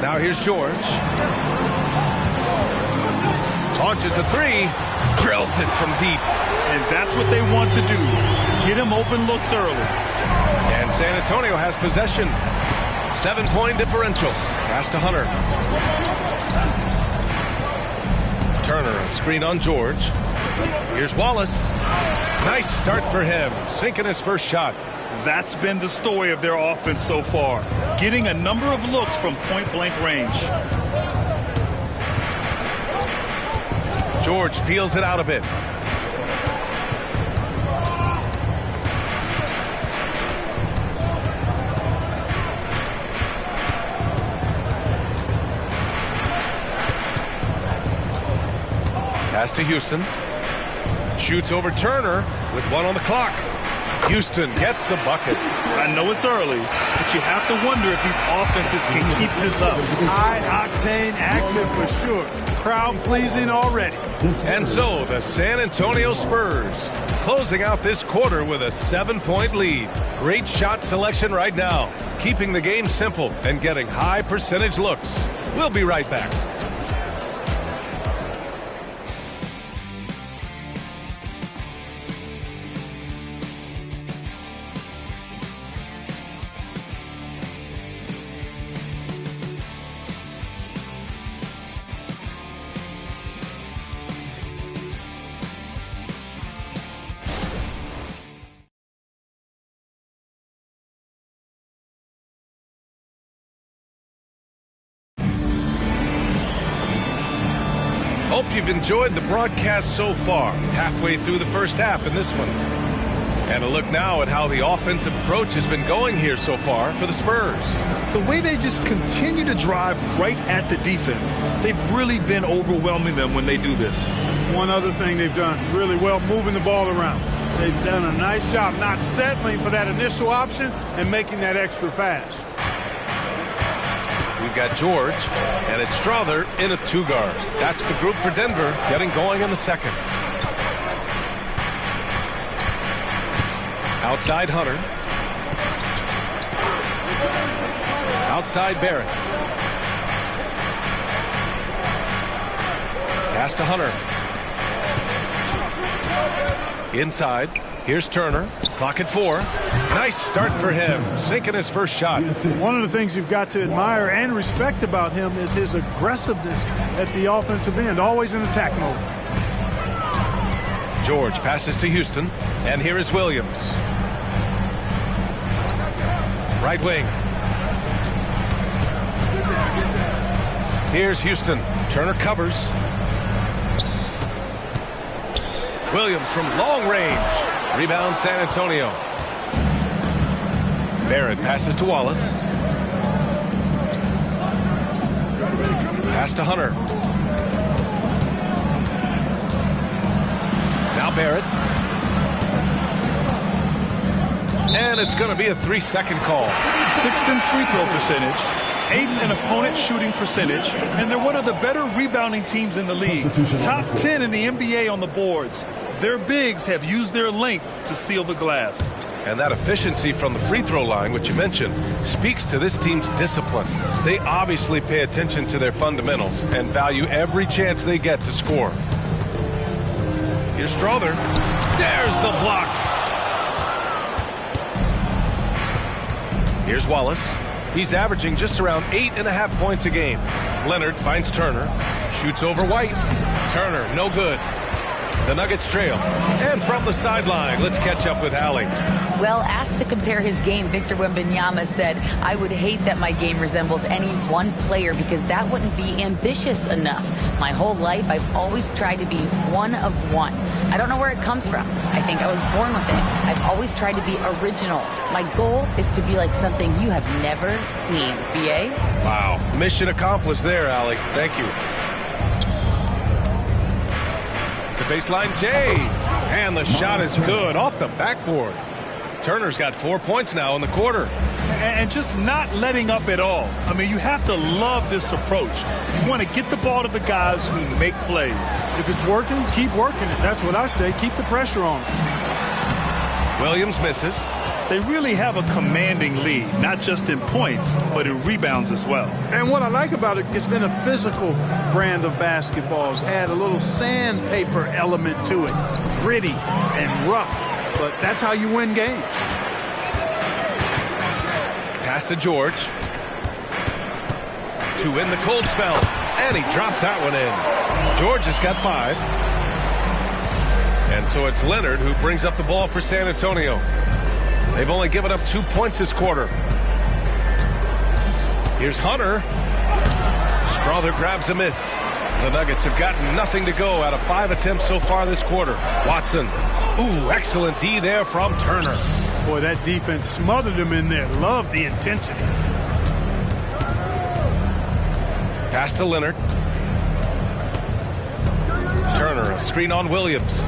Now here's George. Launches a three. Drills it from deep. And that's what they want to do. Get him open looks early. And San Antonio has possession. 7-point differential. Pass to Hunter. Turner, a screen on George. Here's Wallace. Nice start for him. Sinking his first shot. That's been the story of their offense so far. Getting a number of looks from point-blank range. George feels it out a bit. Pass to Houston. Shoots over Turner with 1 on the clock. Houston gets the bucket. I know it's early, but you have to wonder if these offenses can keep this up. High-octane action for sure. Crowd-pleasing already. And so the San Antonio Spurs closing out this quarter with a 7-point lead. Great shot selection right now, keeping the game simple and getting high percentage looks. We'll be right back. Hope you've enjoyed the broadcast so far, halfway through the first half in this one. And a look now at how the offensive approach has been going here so far for the Spurs. The way they just continue to drive right at the defense, they've really been overwhelming them when they do this. One other thing they've done really well, moving the ball around. They've done a nice job not settling for that initial option and making that extra pass. We've got George, and it's Strother in a 2-guard. That's the group for Denver getting going in the second. Outside Hunter. Outside Barrett. Pass to Hunter. Inside. Here's Turner. Clock at 4. Nice start for him. Sinking his first shot. One of the things you've got to admire and respect about him is his aggressiveness at the offensive end. Always in attack mode. George passes to Houston. And here is Williams. Right wing. Here's Houston. Turner covers. Williams from long range. Rebound San Antonio. Barrett passes to Wallace. Pass to Hunter. Now Barrett. And it's going to be a 3-second call. 6th in free throw percentage, 8th in opponent shooting percentage, and they're one of the better rebounding teams in the league. Top 10 in the NBA on the boards. Their bigs have used their length to seal the glass. And that efficiency from the free throw line, which you mentioned, speaks to this team's discipline. They obviously pay attention to their fundamentals and value every chance they get to score. Here's Strother. There's the block. Here's Wallace. He's averaging just around 8.5 points a game. Leonard finds Turner. Shoots over White. Turner, no good. The Nuggets trail. And from the sideline, let's catch up with Allie. Well, asked to compare his game, Victor Wembanyama said, "I would hate that my game resembles any one player because that wouldn't be ambitious enough. My whole life, I've always tried to be one of one. I don't know where it comes from. I think I was born with it. I've always tried to be original. My goal is to be like something you have never seen." BA? Wow. Mission accomplished there, Allie. Thank you. The baseline J. And the shot is good off the backboard. Turner's got 4 points now in the quarter. And just not letting up at all. I mean, you have to love this approach. You want to get the ball to the guys who make plays. If it's working, keep working it. That's what I say. Keep the pressure on. Williams misses. They really have a commanding lead, not just in points, but in rebounds as well. And what I like about it, it's been a physical brand of basketballs. Add a little sandpaper element to it. Gritty and rough. But that's how you win games. Pass to George. To win the cold spell. And he drops that one in. George has got 5. And so it's Leonard who brings up the ball for San Antonio. They've only given up 2 points this quarter. Here's Hunter. Strother grabs a miss. The Nuggets have gotten nothing to go out of 5 attempts so far this quarter. Watson. Ooh, excellent D there from Turner. Boy, that defense smothered him in there. Love the intensity. Pass to Leonard. Turner, a screen on Williams.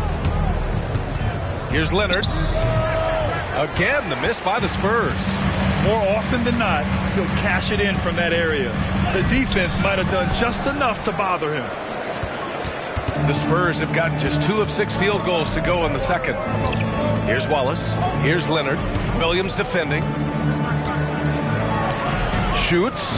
Here's Leonard. Again, the miss by the Spurs. More often than not, he'll cash it in from that area. The defense might have done just enough to bother him. The Spurs have gotten just 2 of 6 field goals to go in the second. Here's Wallace. Here's Leonard. Williams defending. Shoots.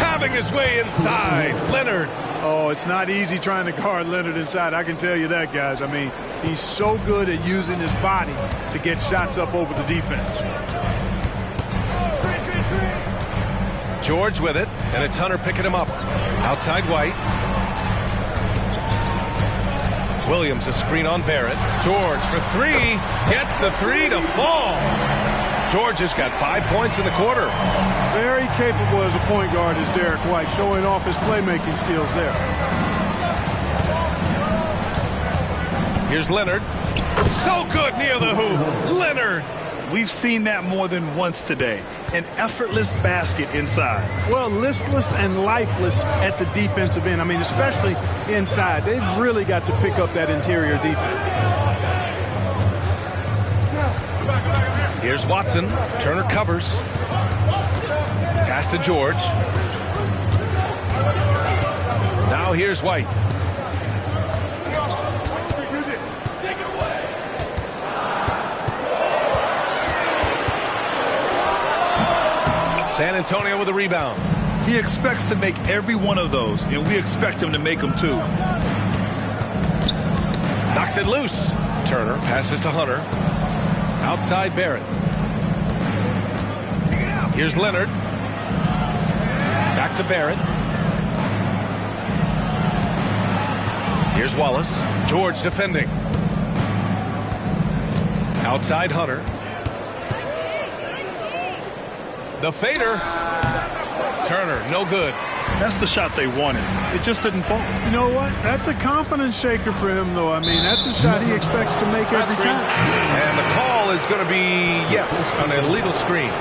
Having his way inside. Leonard. Oh, it's not easy trying to guard Leonard inside. I can tell you that, guys. I mean, he's so good at using his body to get shots up over the defense. George with it, and it's Hunter picking him up. Outside White. Williams a screen on Barrett. George for 3. Gets the 3 to fall. George has got 5 points in the quarter. Very capable as a point guard is Derek White, showing off his playmaking skills there. Here's Leonard. So good near the hoop. Leonard. We've seen that more than once today. An effortless basket inside. Well, listless and lifeless at the defensive end. I mean, especially inside. They've really got to pick up that interior defense. Here's Watson. Turner covers. Pass to George. Now here's White. San Antonio with a rebound. He expects to make every one of those, and we expect him to make them too. Knocks it loose. Turner passes to Hunter. Outside Barrett. Here's Leonard. Back to Barrett. Here's Wallace. George defending. Outside Hunter. The fader. Turner, no good. That's the shot they wanted. It just didn't fall. You know what? That's a confidence shaker for him, though. I mean, that's a shot he expects to make every time. And the call is going to be, yes, an illegal screen.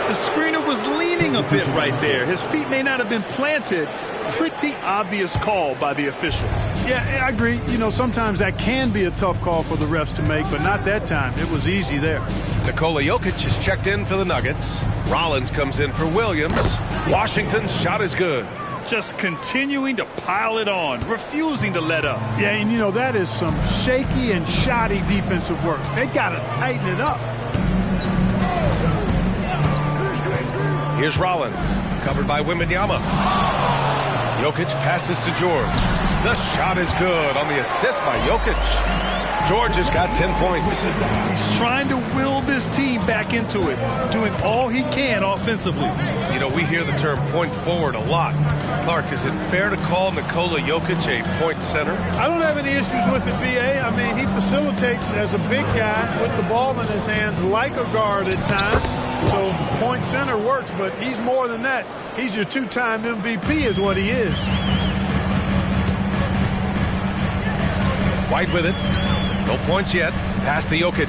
The screener was leaning a bit right there. His feet may not have been planted. Pretty obvious call by the officials. Yeah, I agree. You know, sometimes that can be a tough call for the refs to make, but not that time. It was easy there. Nikola Jokic is checked in for the Nuggets. Rollins comes in for Williams. Washington's shot is good. Just continuing to pile it on, refusing to let up. Yeah, and you know, that is some shaky and shoddy defensive work. They got to tighten it up. Here's Rollins, covered by Wembanyama. Jokic passes to George. The shot is good on the assist by Jokic. George has got 10 points. He's trying to will this team back into it, doing all he can offensively. You know, we hear the term point forward a lot. Clark, is it fair to call Nikola Jokic a point center? I don't have any issues with it, B.A. I mean, he facilitates as a big guy with the ball in his hands like a guard at times. So point center works, but he's more than that. He's your two-time MVP is what he is. White with it. No points yet. Pass to Jokic.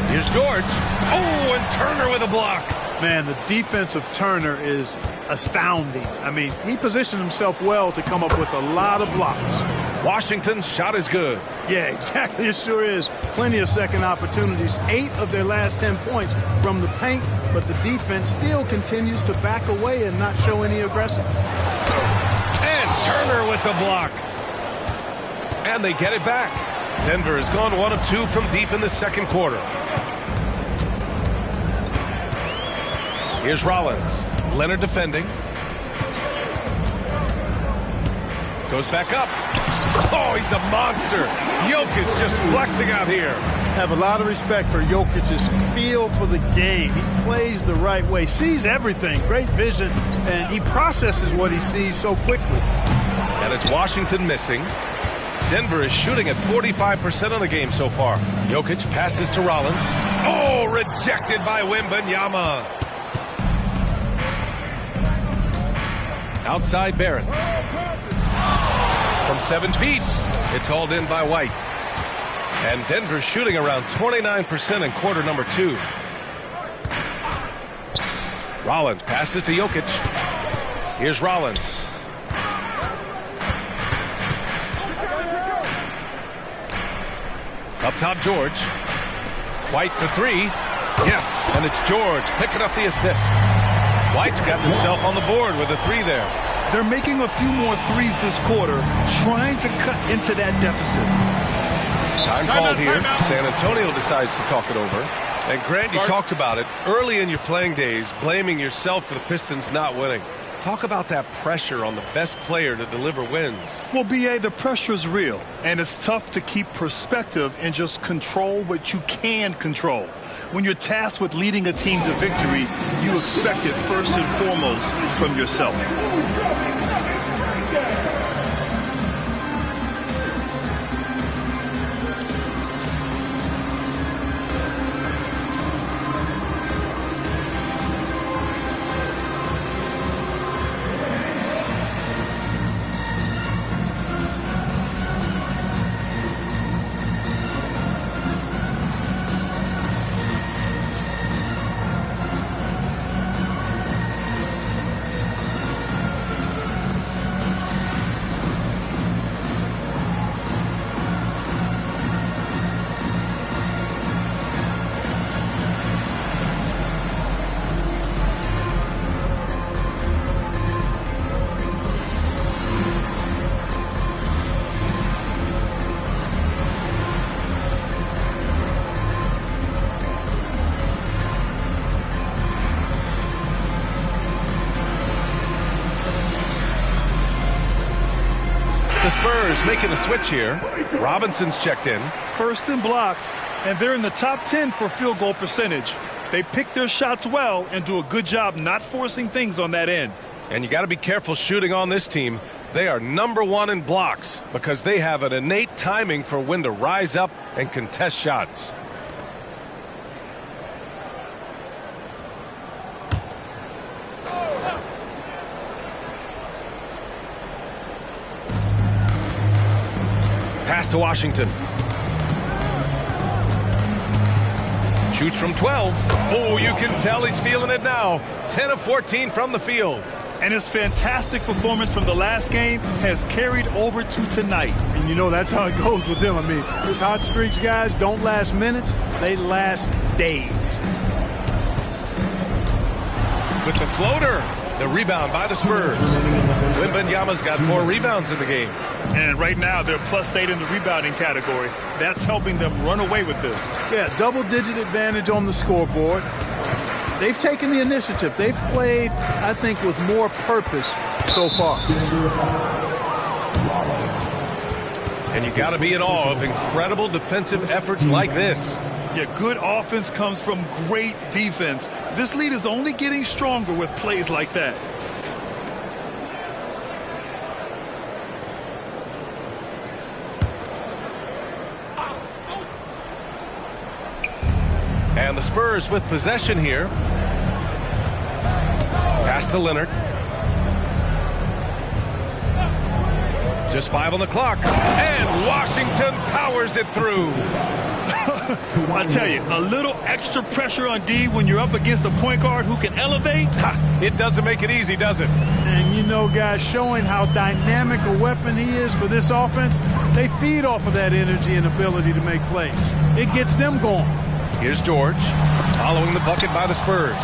Here's George. Oh, and Turner with a block. Man, the defense of Turner is astounding. I mean, he positioned himself well to come up with a lot of blocks. Washington's shot is good. Yeah, exactly. It sure is. Plenty of second opportunities. 8 of their last 10 points from the paint, but the defense still continues to back away and not show any aggression. And Turner with the block. And they get it back. Denver has gone 1 of 2 from deep in the second quarter. Here's Rollins. Leonard defending. Goes back up. Oh, he's a monster. Jokic just flexing out here. Have a lot of respect for Jokic's feel for the game. He plays the right way, sees everything, great vision, and he processes what he sees so quickly. And it's Washington missing. Denver is shooting at 45% of the game so far. Jokic passes to Rollins. Oh, rejected by Wembanyama. Outside Barrett. From 7 feet. It's hauled in by White. And Denver shooting around 29% in quarter number 2. Rollins passes to Jokic. Here's Rollins. Up top, George. White for 3. Yes, and it's George picking up the assist. White's got himself on the board with a 3 there. They're making a few more threes this quarter, trying to cut into that deficit. Time called here. San Antonio decides to talk it over. And Grant, you talked about it early in your playing days, blaming yourself for the Pistons not winning. Talk about that pressure on the best player to deliver wins. Well, B.A., the pressure is real, and it's tough to keep perspective and just control what you can control. When you're tasked with leading a team to victory, you expect it first and foremost from yourself. The Spurs making a switch here. Robinson's checked in. First in blocks, and they're in the top 10 for field goal percentage. They pick their shots well and do a good job not forcing things on that end. And you got to be careful shooting on this team. They are number 1 in blocks because they have an innate timing for when to rise up and contest shots. Pass to Washington. Shoots from 12. Oh, you can tell he's feeling it now. 10 of 14 from the field. And his fantastic performance from the last game has carried over to tonight. And you know that's how it goes with him. I mean, his hot streaks, guys, don't last minutes. They last days. With the floater. The rebound by the Spurs. Wembanyama's got 4 rebounds in the game. And right now they're +8 in the rebounding category. That's helping them run away with this. Yeah, double-digit advantage on the scoreboard. they've taken the initiative. They've played, I think, with more purpose so far. And you got to be in awe of incredible defensive efforts like this. Yeah, good offense comes from great defense. This lead is only getting stronger with plays like that. And the Spurs with possession here. Pass to Leonard. Just 5 on the clock. And Washington powers it through. I tell you, a little extra pressure on D when you're up against a point guard who can elevate. It doesn't make it easy, does it? And you know, guys, showing how dynamic a weapon he is for this offense, they feed off of that energy and ability to make plays. It gets them going. Here's George, following the bucket by the Spurs.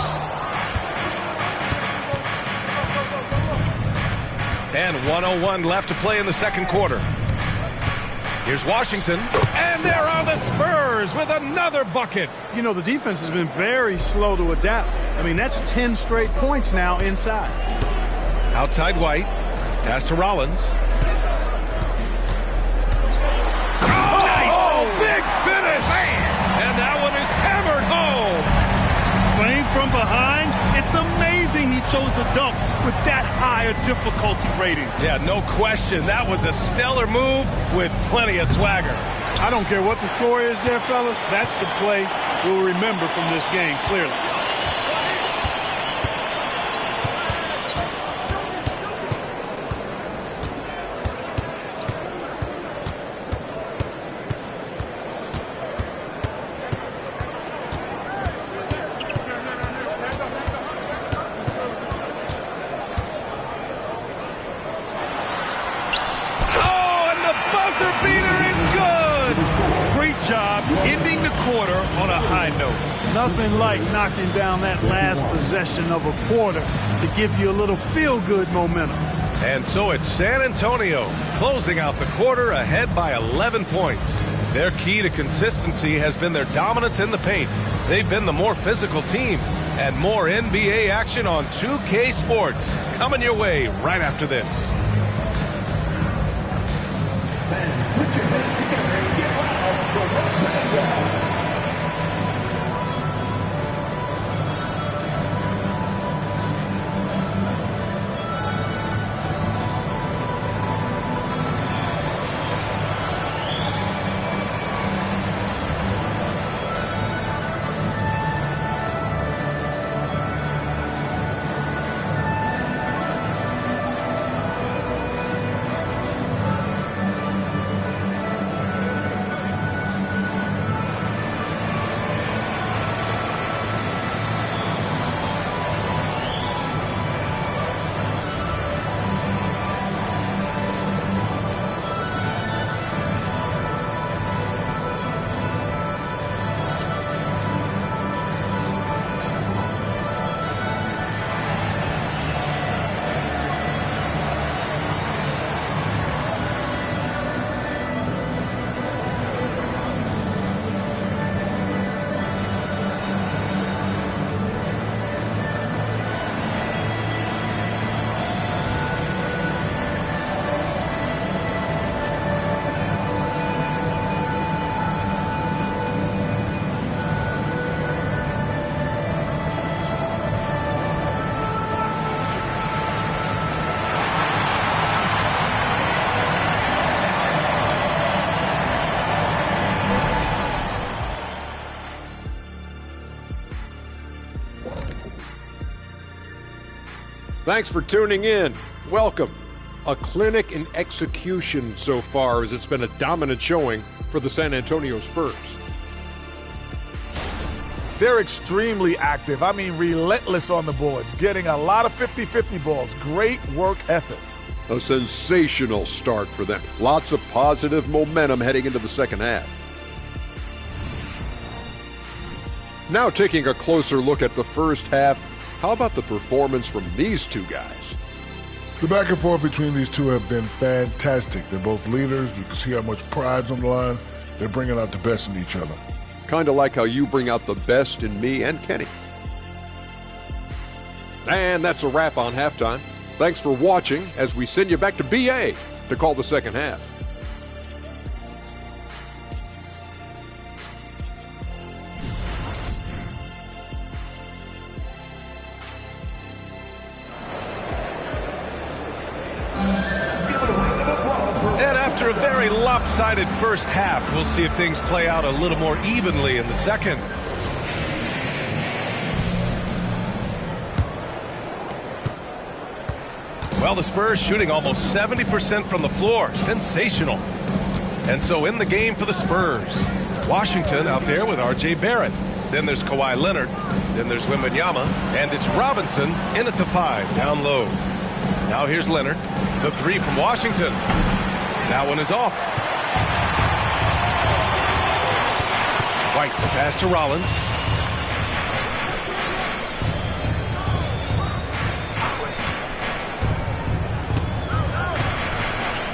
And 1:01 left to play in the second quarter. Here's Washington, and there are the Spurs with another bucket. You know, the defense has been very slow to adapt. I mean, that's 10 straight points now inside. Outside White, pass to Rollins. Oh, nice! Big finish! And that one is hammered home. Playing from behind, it's amazing he chose a dunk with that higher difficulty rating. Yeah, no question. That was a stellar move with plenty of swagger. I don't care what the score is there, fellas. That's the play we'll remember from this game, clearly. Ending the quarter on a high note. Nothing like knocking down that last possession of a quarter to give you a little feel-good momentum. And so it's San Antonio closing out the quarter ahead by 11 points. Their key to consistency has been their dominance in the paint. They've been the more physical team. And more NBA action on 2K Sports coming your way right after this. Fans, put your hands together and get loud for Rob. Thanks for tuning in. Welcome. A clinic in execution so far, as it's been a dominant showing for the San Antonio Spurs. They're extremely active. I mean, relentless on the boards, getting a lot of 50-50 balls. Great work ethic. A sensational start for them. Lots of positive momentum heading into the second half. Now taking a closer look at the first half, how about the performance from these two guys? The back and forth between these two have been fantastic. They're both leaders. You can see how much pride's on the line. They're bringing out the best in each other. Kind of like how you bring out the best in me and Kenny. And that's a wrap on halftime. Thanks for watching as we send you back to BA to call the second half. And after a very lopsided first half, we'll see if things play out a little more evenly in the second. Well, the Spurs shooting almost 70% from the floor. Sensational. And so in the game for the Spurs, Washington out there with R.J. Barrett. Then there's Kawhi Leonard. Then there's Wembanyama. And it's Robinson in at the 5, down low. Now here's Leonard. The 3 from Washington. That one is off. White, the pass to Rollins.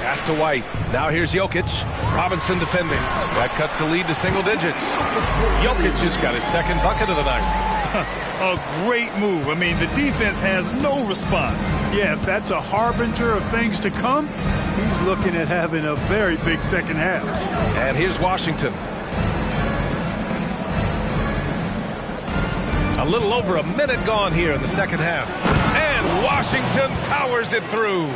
Pass to White. Now here's Jokic. Robinson defending. That cuts the lead to single digits. Jokic has got his second bucket of the night. A great move. I mean, the defense has no response. Yeah, if that's a harbinger of things to come, he's looking at having a very big second half. And here's Washington. A little over a minute gone here in the second half. And Washington powers it through.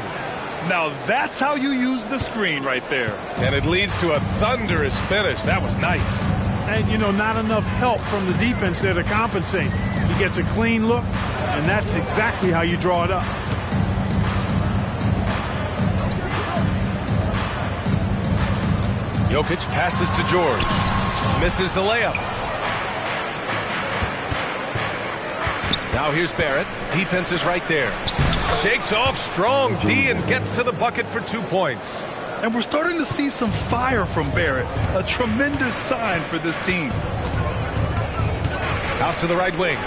Now that's how you use the screen right there. And it leads to a thunderous finish. That was nice. And, you know, not enough help from the defense there to compensate. He gets a clean look, and that's exactly how you draw it up. Jokic passes to George. Misses the layup. Now here's Barrett. Defense is right there. Shakes off strong D and gets to the bucket for 2 points. And we're starting to see some fire from Barrett. A tremendous sign for this team. Out to the right wing.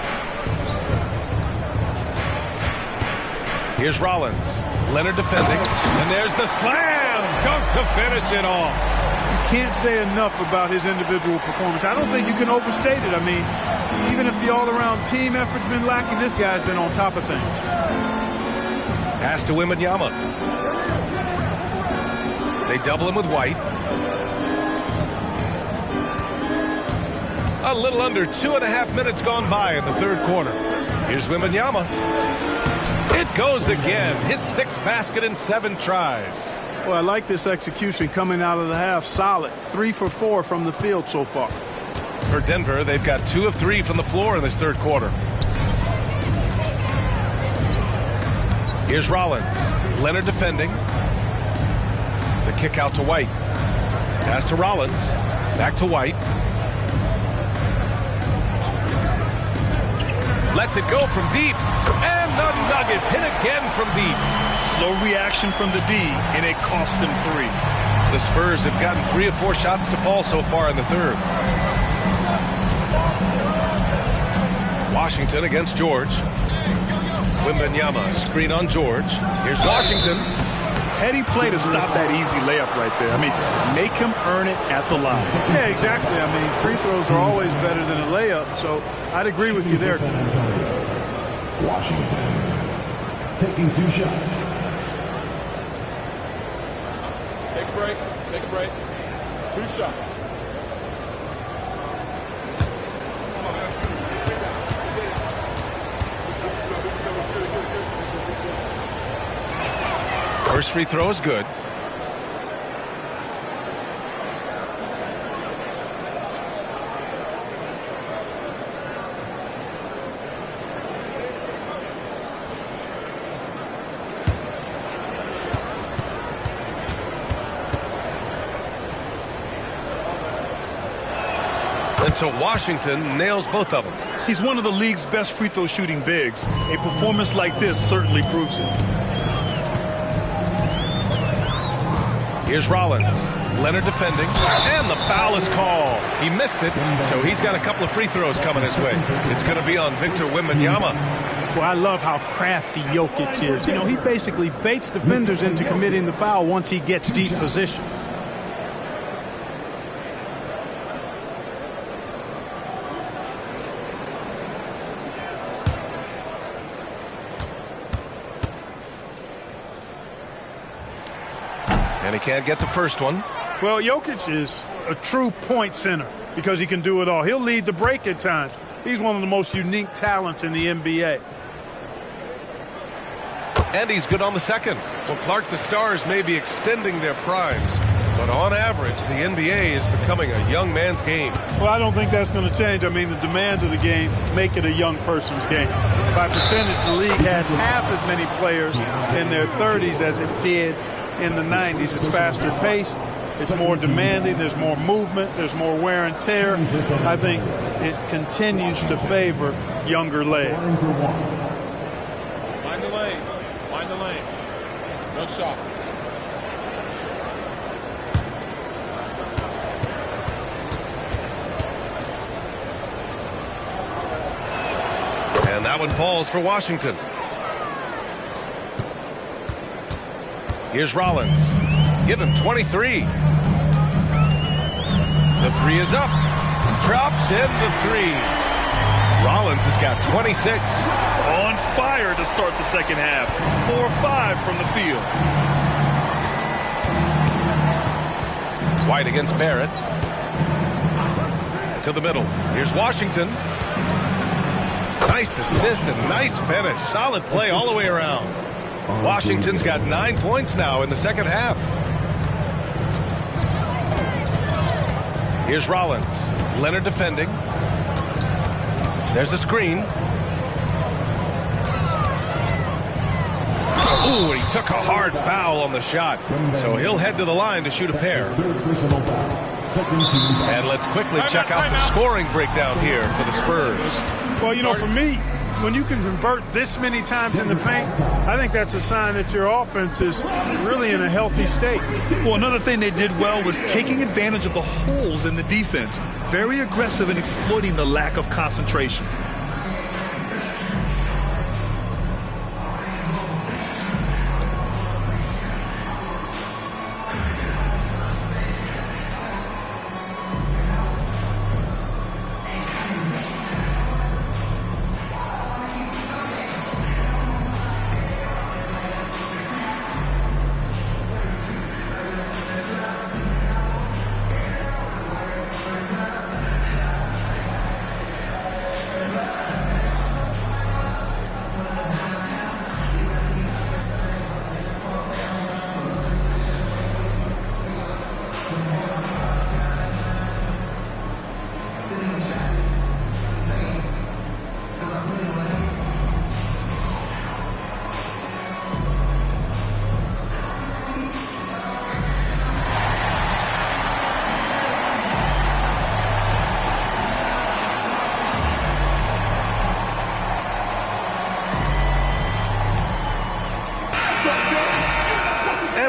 Here's Rollins. Leonard defending. And there's the slam dunk to finish it off. You can't say enough about his individual performance. I don't think you can overstate it. I mean, even if the all-around team effort's been lacking, this guy's been on top of things. Pass to Wembanyama. They double him with White. A little under 2.5 minutes gone by in the third quarter. Here's Wembanyama. It goes again. His 6th basket in 7 tries. Well, I like this execution coming out of the half. Solid. 3 for 4 from the field so far. For Denver, they've got 2 of 3 from the floor in this third quarter. Here's Rollins. Leonard defending. The kick out to White. Pass to Rollins. Back to White. Lets it go from deep. And the Nuggets hit again from deep. Slow reaction from the D, and it cost them 3. The Spurs have gotten 3 of 4 shots to fall so far in the third. Washington against George. Wembanyama, screen on George. Here's Washington. Heady play to stop that easy layup right there. I mean, make him earn it at the line. Yeah, exactly. I mean, free throws are always better than a layup, so I'd agree with you there. Washington taking 2 shots. Take a break. Take a break. 2 shots. First free throw is good. And so Washington nails both of them. He's one of the league's best free throw shooting bigs. A performance like this certainly proves it. Here's Rollins. Leonard defending. And the foul is called. He missed it, so he's got a couple of free throws coming his way. It's going to be on Victor Wembanyama. Well, I love how crafty Jokic is. You know, he basically baits defenders into committing the foul once he gets deep position. And he can't get the first one. Well, Jokic is a true point center because he can do it all. He'll lead the break at times. He's one of the most unique talents in the NBA. And he's good on the second. Well, Clark, the Stars may be extending their primes, but on average, the NBA is becoming a young man's game. Well, I don't think that's going to change. I mean, the demands of the game make it a young person's game. By percentage, the league has half as many players in their 30s as it did in the 90s. It's faster paced. It's more demanding. There's more movement. There's more wear and tear. I think it continues to favor younger legs. Mind the lanes. Mind the lanes. No shot. And that one falls for Washington. Here's Rollins. Give him 23. The three is up. Drops in the three. Rollins has got 26. On fire to start the second half. 4-5 from the field. White against Barrett. To the middle. Here's Washington. Nice assist and nice finish. Solid play all the way around. Washington's got 9 points now in the second half. Here's Rollins. Leonard defending. There's a screen. Ooh, he took a hard foul on the shot. So he'll head to the line to shoot a pair. And let's quickly check out the scoring breakdown here for the Spurs. Well, you know, for me, when you can convert this many times in the paint, I think that's a sign that your offense is really in a healthy state. Well, another thing they did well was taking advantage of the holes in the defense. Very aggressive in exploiting the lack of concentration.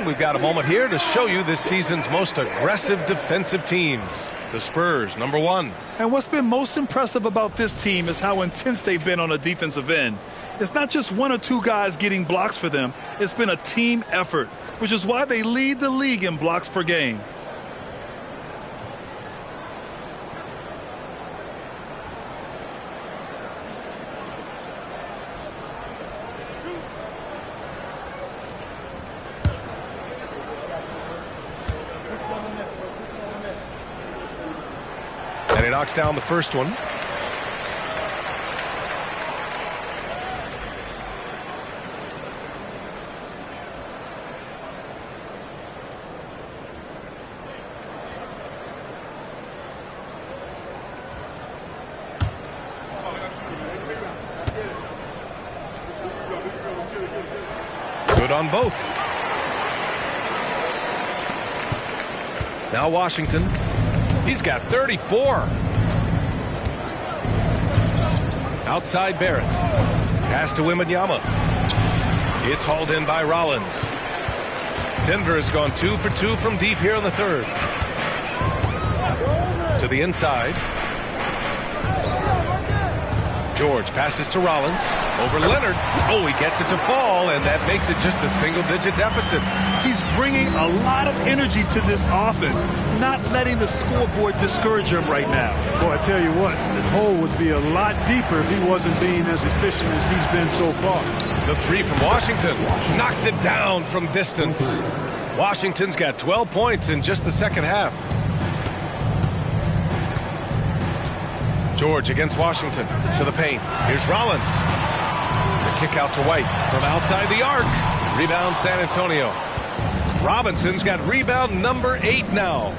We've got a moment here to show you this season's most aggressive defensive teams. The Spurs, number 1. And what's been most impressive about this team is how intense they've been on the defensive end. It's not just one or two guys getting blocks for them. It's been a team effort, which is why they lead the league in blocks per game. And he knocks down the first one. Good on both. Now Washington. He's got 34. Outside Barrett. Pass to Wembanyama. It's hauled in by Rollins. Denver has gone 2 for 2 from deep here in the third. To the inside. George passes to Rollins. Over Leonard. Oh, he gets it to fall, and that makes it just a single-digit deficit. He's bringing a lot of energy to this offense, not letting the scoreboard discourage him right now. Boy, I tell you what, the hole would be a lot deeper if he wasn't being as efficient as he's been so far. The three from Washington knocks it down from distance. Washington's got 12 points in just the second half. George against Washington to the paint. Here's Rollins. The kick out to White from outside the arc. Rebound San Antonio. Robinson's got rebound number 8 now.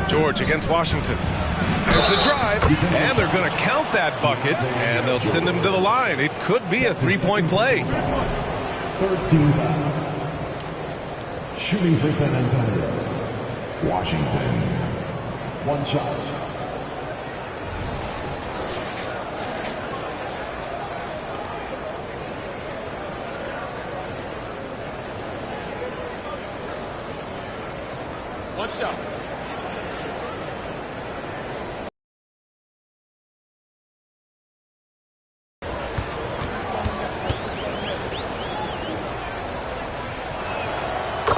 George against Washington. There's the drive, and they're going to count that bucket, and they'll send him to the line. It could be a three-point play. 13 foul. Shooting for San Antonio. Washington. One shot. One shot.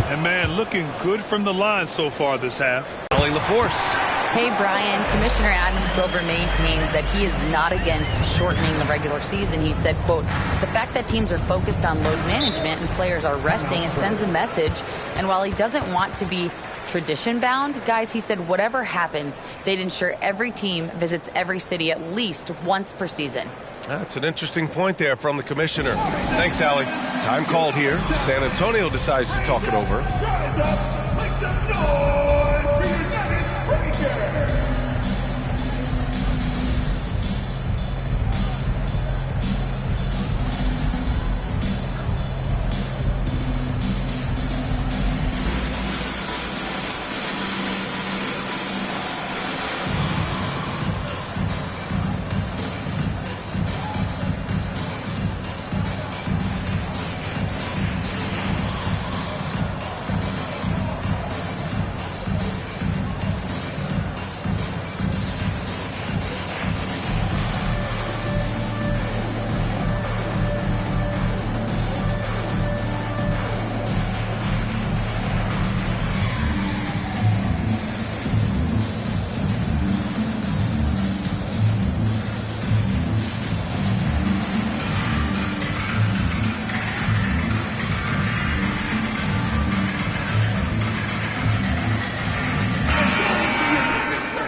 And man, looking good from the line so far this half. Calling the force. Hey, Brian, Commissioner Adam Silver maintains that he is not against shortening the regular season. He said, quote, the fact that teams are focused on load management and players are resting, it sends a message. And while he doesn't want to be tradition bound, guys, he said whatever happens, they'd ensure every team visits every city at least once per season. That's an interesting point there from the commissioner. Thanks, Allie. Time called here. San Antonio decides to talk it over.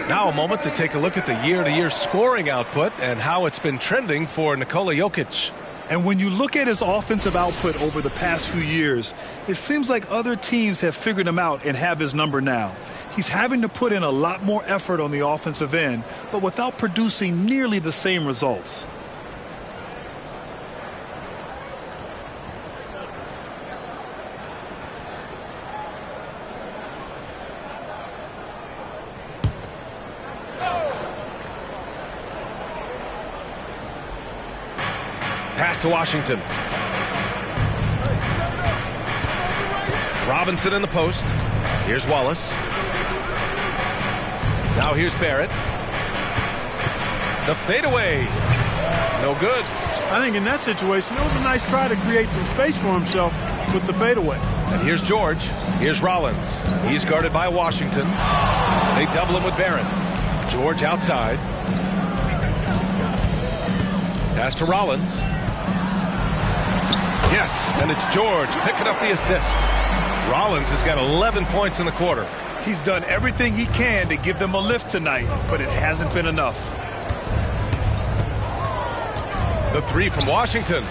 Now a moment to take a look at the year-to-year scoring output and how it's been trending for Nikola Jokic. And when you look at his offensive output over the past few years, it seems like other teams have figured him out and have his number now. He's having to put in a lot more effort on the offensive end, but without producing nearly the same results. Pass to Washington. Robinson in the post. Here's Wallace. Now here's Barrett. The fadeaway. No good. I think in that situation, it was a nice try to create some space for himself with the fadeaway. And here's George. Here's Rollins. He's guarded by Washington. They double him with Barrett. George outside. Pass to Rollins. Yes, and it's George picking up the assist. Rollins has got 11 points in the quarter. He's done everything he can to give them a lift tonight, but it hasn't been enough. The three from Washington.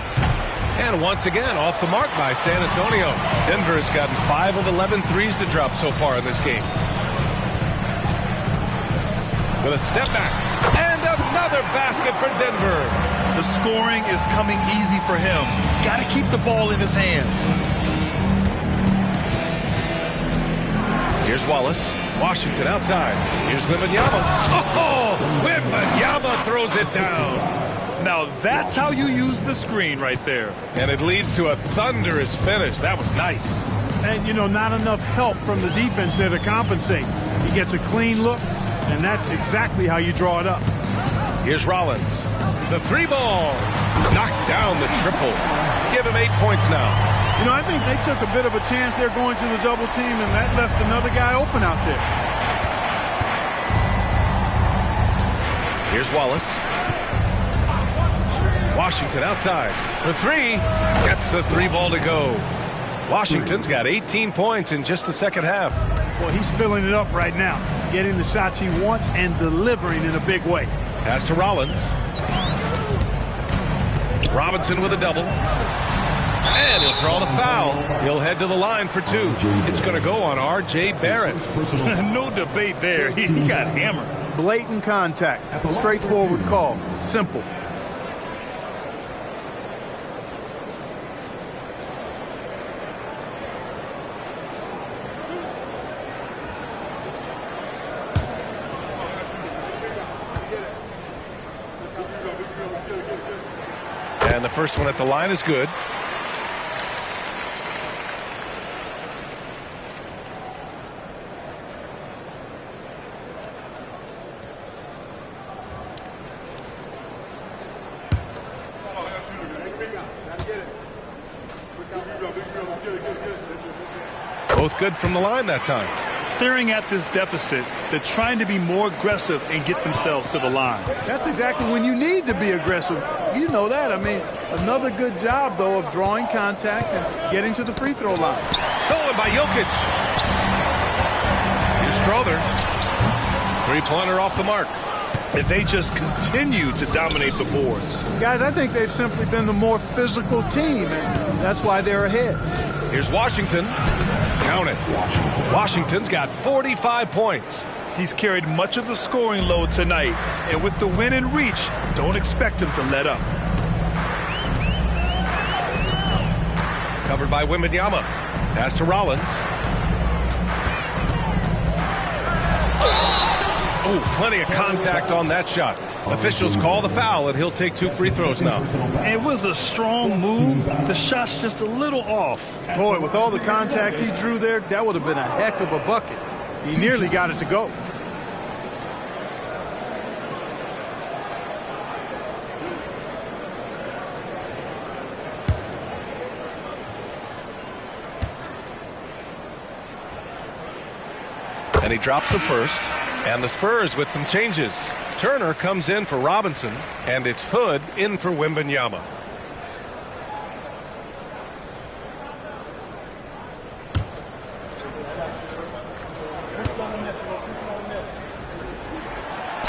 And once again, off the mark by San Antonio. Denver has gotten 5 of 11 threes to drop so far in this game. With a step back. And another basket for Denver. The scoring is coming easy for him. Got to keep the ball in his hands. Here's Wallace. Washington outside. Here's Wembanyama. Oh, Wembanyama throws it down. Now that's how you use the screen right there. And it leads to a thunderous finish. That was nice. And, you know, not enough help from the defense there to compensate. He gets a clean look, and that's exactly how you draw it up. Here's Rollins. The three ball. Knocks down the triple. Give him 8 points now. You know, I think they took a bit of a chance there going to the double team, and that left another guy open out there. Here's Wallace. Washington outside for three. Gets the three ball to go. Washington's got 18 points in just the second half. Well, he's filling it up right now, getting the shots he wants and delivering in a big way. Pass to Rollins. Robinson with a double. And he'll draw the foul. He'll head to the line for two. It's going to go on R.J. Barrett. No debate there. He got hammered. Blatant contact. Straightforward call. Simple. And the first one at the line is good. Both good from the line that time. Staring at this deficit, they're trying to be more aggressive and get themselves to the line. That's exactly when you need to be aggressive. You know that. I mean, another good job, though, of drawing contact and getting to the free throw line. Stolen by Jokic. Here's Strother. Three-pointer off the mark. If they just continue to dominate the boards. Guys, I think they've simply been the more physical team, and that's why they're ahead. Here's Washington. Count it. Washington's got 45 points. He's carried much of the scoring load tonight, and with the win in reach, don't expect him to let up. Covered by Wembanyama. Pass to Rollins. Oh, plenty of contact on that shot. Officials call the foul, and he'll take two free throws now. It was a strong move. The shot's just a little off. Boy, with all the contact he drew there, that would have been a heck of a bucket. He nearly got it to go. And he drops the first. And the Spurs with some changes. Turner comes in for Robinson, and it's Hood in for Wembanyama.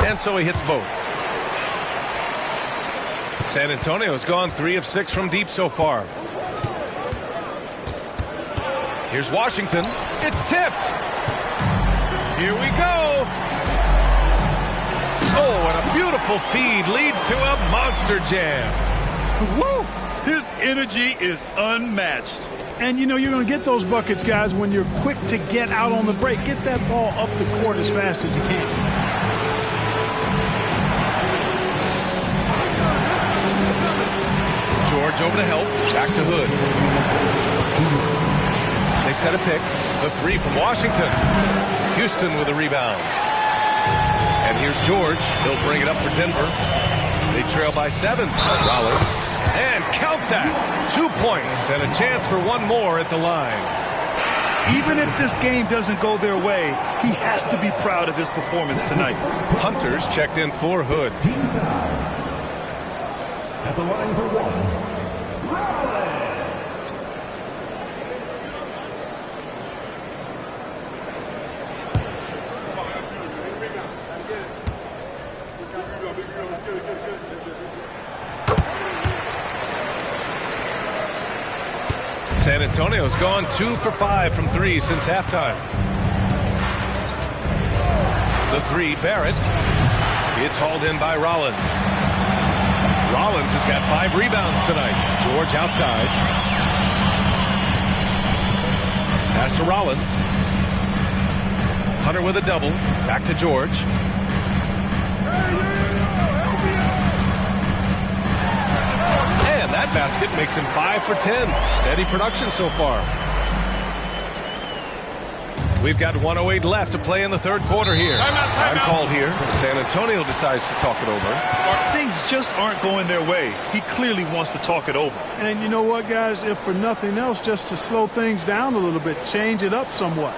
And so he hits both. San Antonio's gone 3 of 6 from deep so far. Here's Washington. It's tipped. Here we go. Oh, and a beautiful feed leads to a monster jam. Woo! His energy is unmatched. And, you know, you're going to get those buckets, guys, when you're quick to get out on the break. Get that ball up the court as fast as you can. George over to help. Back to Hood. They set a pick. The three from Washington. Houston with a rebound. And here's George. He'll bring it up for Denver. They trail by 7. Rollins. And count that. 2 points and a chance for one more at the line. Even if this game doesn't go their way, he has to be proud of his performance tonight. Hunters checked in for Hood. At the line for one. San Antonio's gone 2 for 5 from 3 since halftime. The three, Barrett. It's hauled in by Rollins. Rollins has got 5 rebounds tonight. George outside. Pass to Rollins. Hunter with a double. Back to George. And that basket makes him 5 for 10. Steady production so far. We've got 1:08 left to play in the third quarter here. Time called here. San Antonio decides to talk it over. Things just aren't going their way. He clearly wants to talk it over. And you know what, guys? If for nothing else, just to slow things down a little bit, change it up somewhat.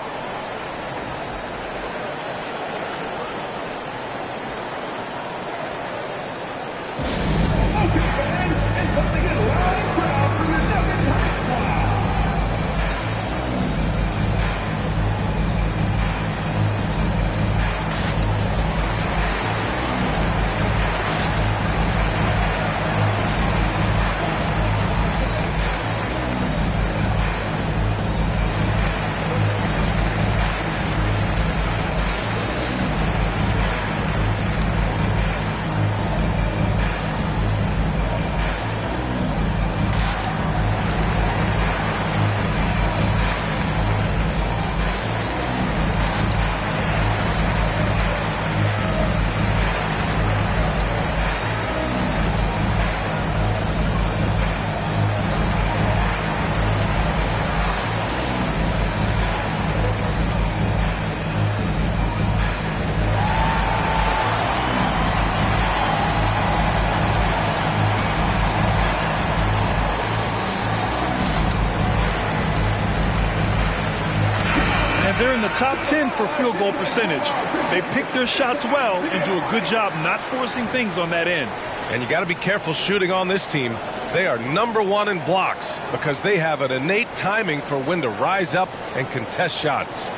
they're in the top 10 for field goal percentage. They pick their shots well and do a good job not forcing things on that end. And you got to be careful shooting on this team. They are #1 in blocks because they have an innate timing for when to rise up and contest shots.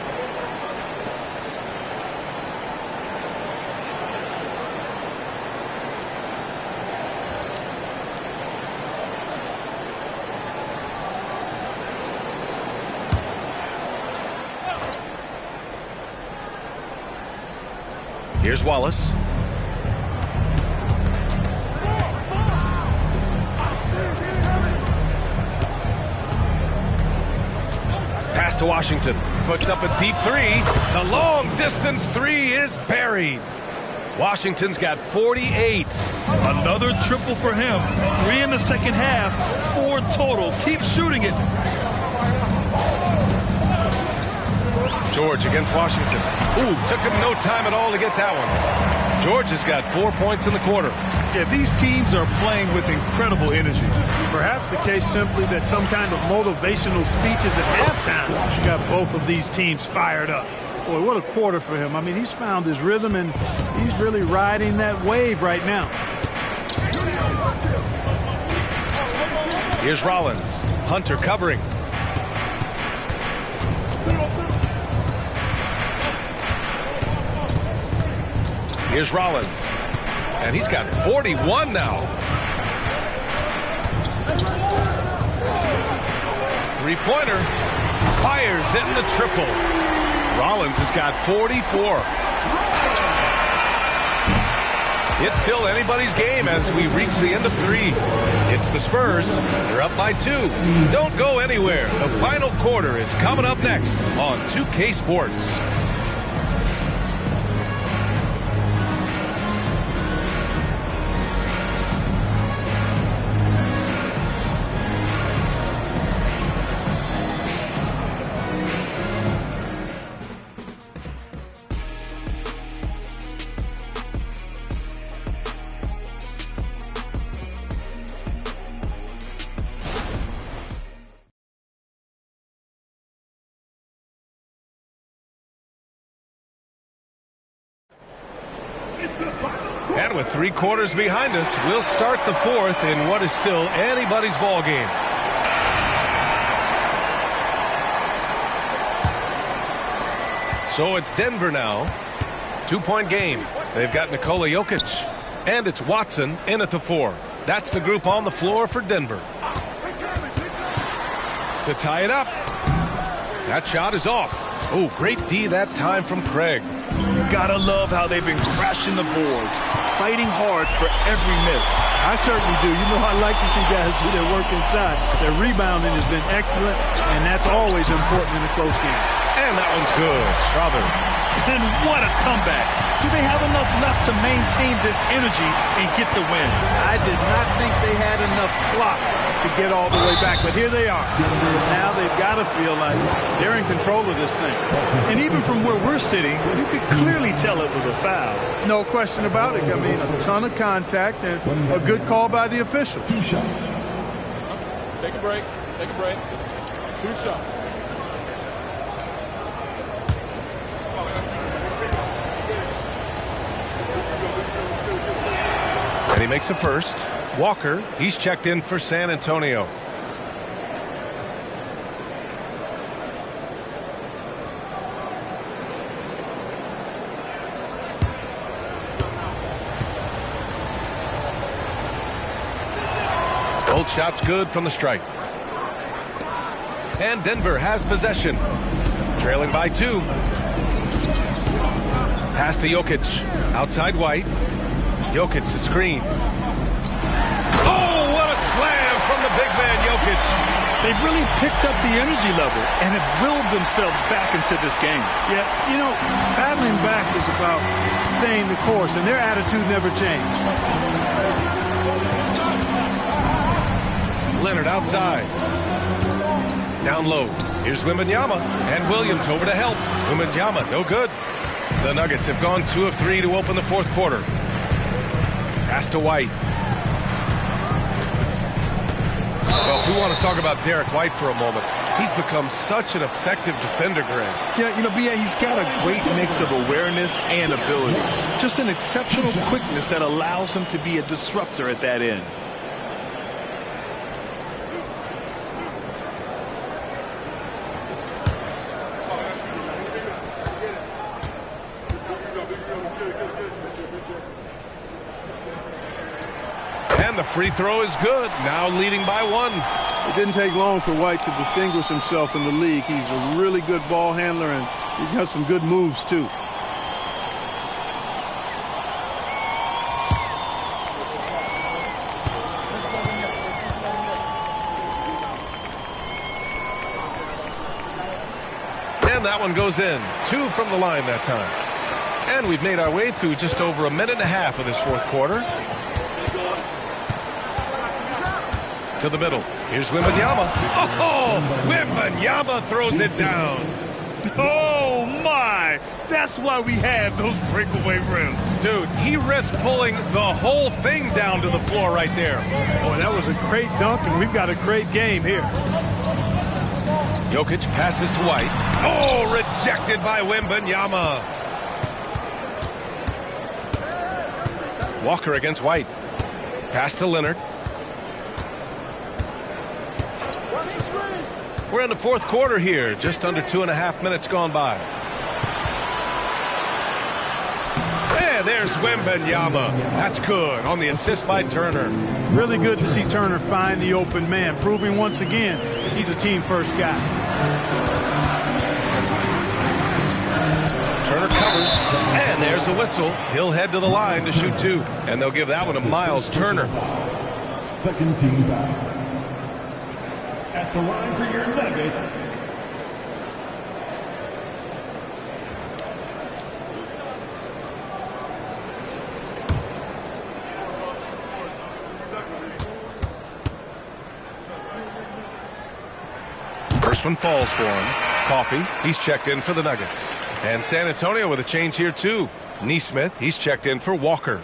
Here's Wallace. Pass to Washington. Puts up a deep three. The long distance three is buried. Washington's got 48. Another triple for him. 3 in the second half, 4 total. Keep shooting it. George against Washington. Ooh, took him no time at all to get that one. George has got 4 points in the quarter. Yeah, these teams are playing with incredible energy. Perhaps the case simply that some kind of motivational speeches at halftime got both of these teams fired up. Boy, what a quarter for him. I mean, he's found his rhythm, and he's really riding that wave right now. Here's Rollins. Hunter covering. Here's Rollins. And he's got 41 now. Three-pointer. Fires hitting the triple. Rollins has got 44. It's still anybody's game as we reach the end of 3. It's the Spurs. They're up by 2. Don't go anywhere. The final quarter is coming up next on 2K Sports. And with 3 quarters behind us, we'll start the 4th in what is still anybody's ball game. So it's Denver now. 2-point game. They've got Nikola Jokic. And it's Watson in at the 4. That's the group on the floor for Denver. To tie it up. That shot is off. Oh, great D that time from Craig. Gotta love how they've been crashing the boards, fighting hard for every miss. I certainly do. You know, I like to see guys do their work inside. Their rebounding has been excellent, and that's always important in a close game. And that one's good. Strawberry. And what a comeback. Do they have enough left to maintain this energy and get the win? I did not think they had enough clock to get all the way back, but here they are. Now they've got to feel like they're in control of this thing. And even from where we're sitting, you could clearly tell it was a foul. No question about it. I mean, a ton of contact and a good call by the officials. 2 shots. Take a break. Take a break. 2 shots. And he makes a first. Walker, he's checked in for San Antonio. Both shots good from the stripe. And Denver has possession. Trailing by 2. Pass to Jokic. Outside White. Jokic the screen. Oh, what a slam from the big man Jokic. They've really picked up the energy level and have willed themselves back into this game. Yeah, you know, battling back is about staying the course, and their attitude never changed. Leonard outside. Down low. Here's Wembanyama. And Williams over to help. Wembanyama, no good. The Nuggets have gone 2 of 3 to open the 4th quarter. Pass to White. Well, if we want to talk about Derek White for a moment, he's become such an effective defender, Greg. Yeah, B.A., he's got a great mix of awareness and ability. Just an exceptional quickness that allows him to be a disruptor at that end. And the free throw is good. Now leading by 1. It didn't take long for White to distinguish himself in the league. He's a really good ball handler, and he's got some good moves, too. And that one goes in. 2 from the line that time. And we've made our way through just over a minute and a half of this fourth quarter. To the middle. Here's Wembanyama. Oh, Wembanyama throws it down. Oh, my. That's why we have those breakaway rims. Dude, he risked pulling the whole thing down to the floor right there. Boy, that was a great dunk, and we've got a great game here. Jokic passes to White. Oh, rejected by Wembanyama. Walker against White. Pass to Leonard. We're in the fourth quarter here. Just under 2.5 minutes gone by. Yeah, there's Wembanyama. That's good on the assist by Turner. Really good to see Turner find the open man, proving once again he's a team-first guy. Turner covers, and there's a whistle. He'll head to the line to shoot 2, and they'll give that one to Miles Turner. Second team foul. At the line for your Nuggets. First one falls for him. Coffee, he's checked in for the Nuggets. And San Antonio with a change here too. Nesmith, he's checked in for Walker.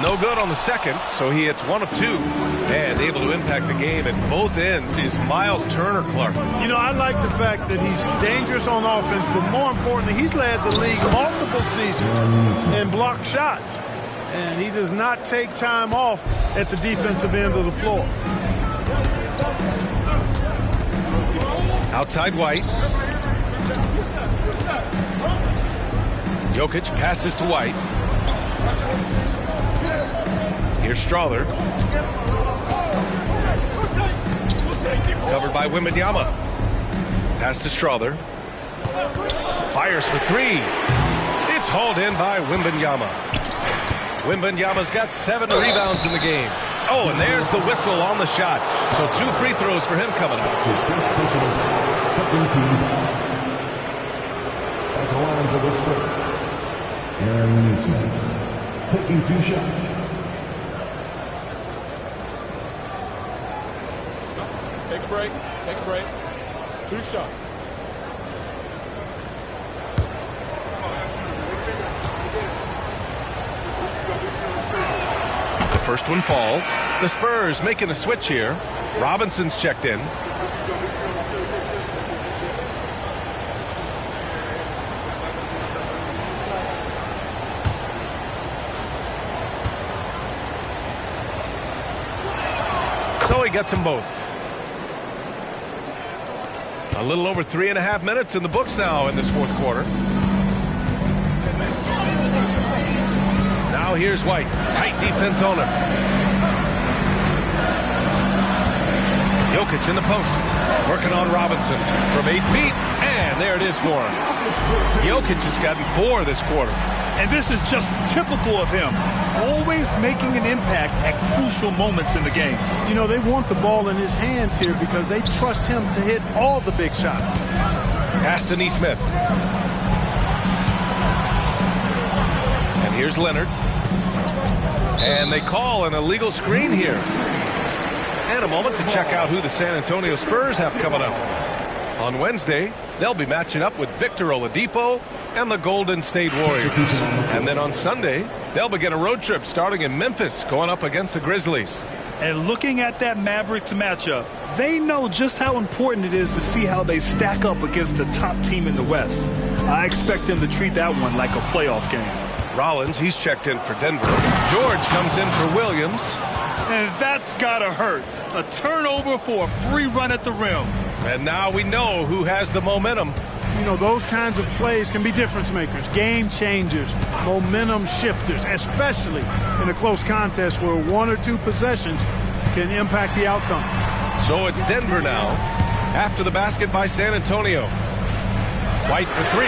No good on the second, so he hits 1 of 2. And able to impact the game at both ends is Miles Turner, Clark. You know, I like the fact that he's dangerous on offense, but more importantly, he's led the league multiple seasons in block shots. And he does not take time off at the defensive end of the floor. Outside White. Jokic passes to White. Here's Strother. Covered by Wembanyama. Pass to Strother. Fires for 3. It's hauled in by Wembanyama. Wembanyama's got 7 rebounds in the game. Oh, and there's the whistle on the shot. So 2 free throws for him coming up. Second team foul. At the line for the Spurs. Aaron Nesmith taking 2 shots. Take a break. Take a break. 2 shots. The first one falls. The Spurs making a switch here. Robinson's checked in. So he gets them both. A little over 3.5 minutes in the books now in this fourth quarter. Now here's White. Tight defense on him. Jokic in the post. Working on Robinson from 8 feet. And there it is for him. Jokic has gotten 4 this quarter. And this is just typical of him. Always making an impact at crucial moments in the game. You know, they want the ball in his hands here because they trust him to hit all the big shots. Pass to Nesmith. And here's Leonard. And they call an illegal screen here. And a moment to check out who the San Antonio Spurs have coming up. On Wednesday, they'll be matching up with Victor Oladipo and the Golden State Warriors. And then on Sunday, they'll begin a road trip starting in Memphis, going up against the Grizzlies. And looking at that Mavericks matchup, they know just how important it is to see how they stack up against the top team in the West. I expect them to treat that one like a playoff game. Rollins, he's checked in for Denver. George comes in for Williams. And that's gotta hurt. A turnover for a free run at the rim. And now we know who has the momentum. You know, those kinds of plays can be difference makers, game changers, momentum shifters, especially in a close contest where 1 or 2 possessions can impact the outcome. So it's Denver now, after the basket by San Antonio. White for 3.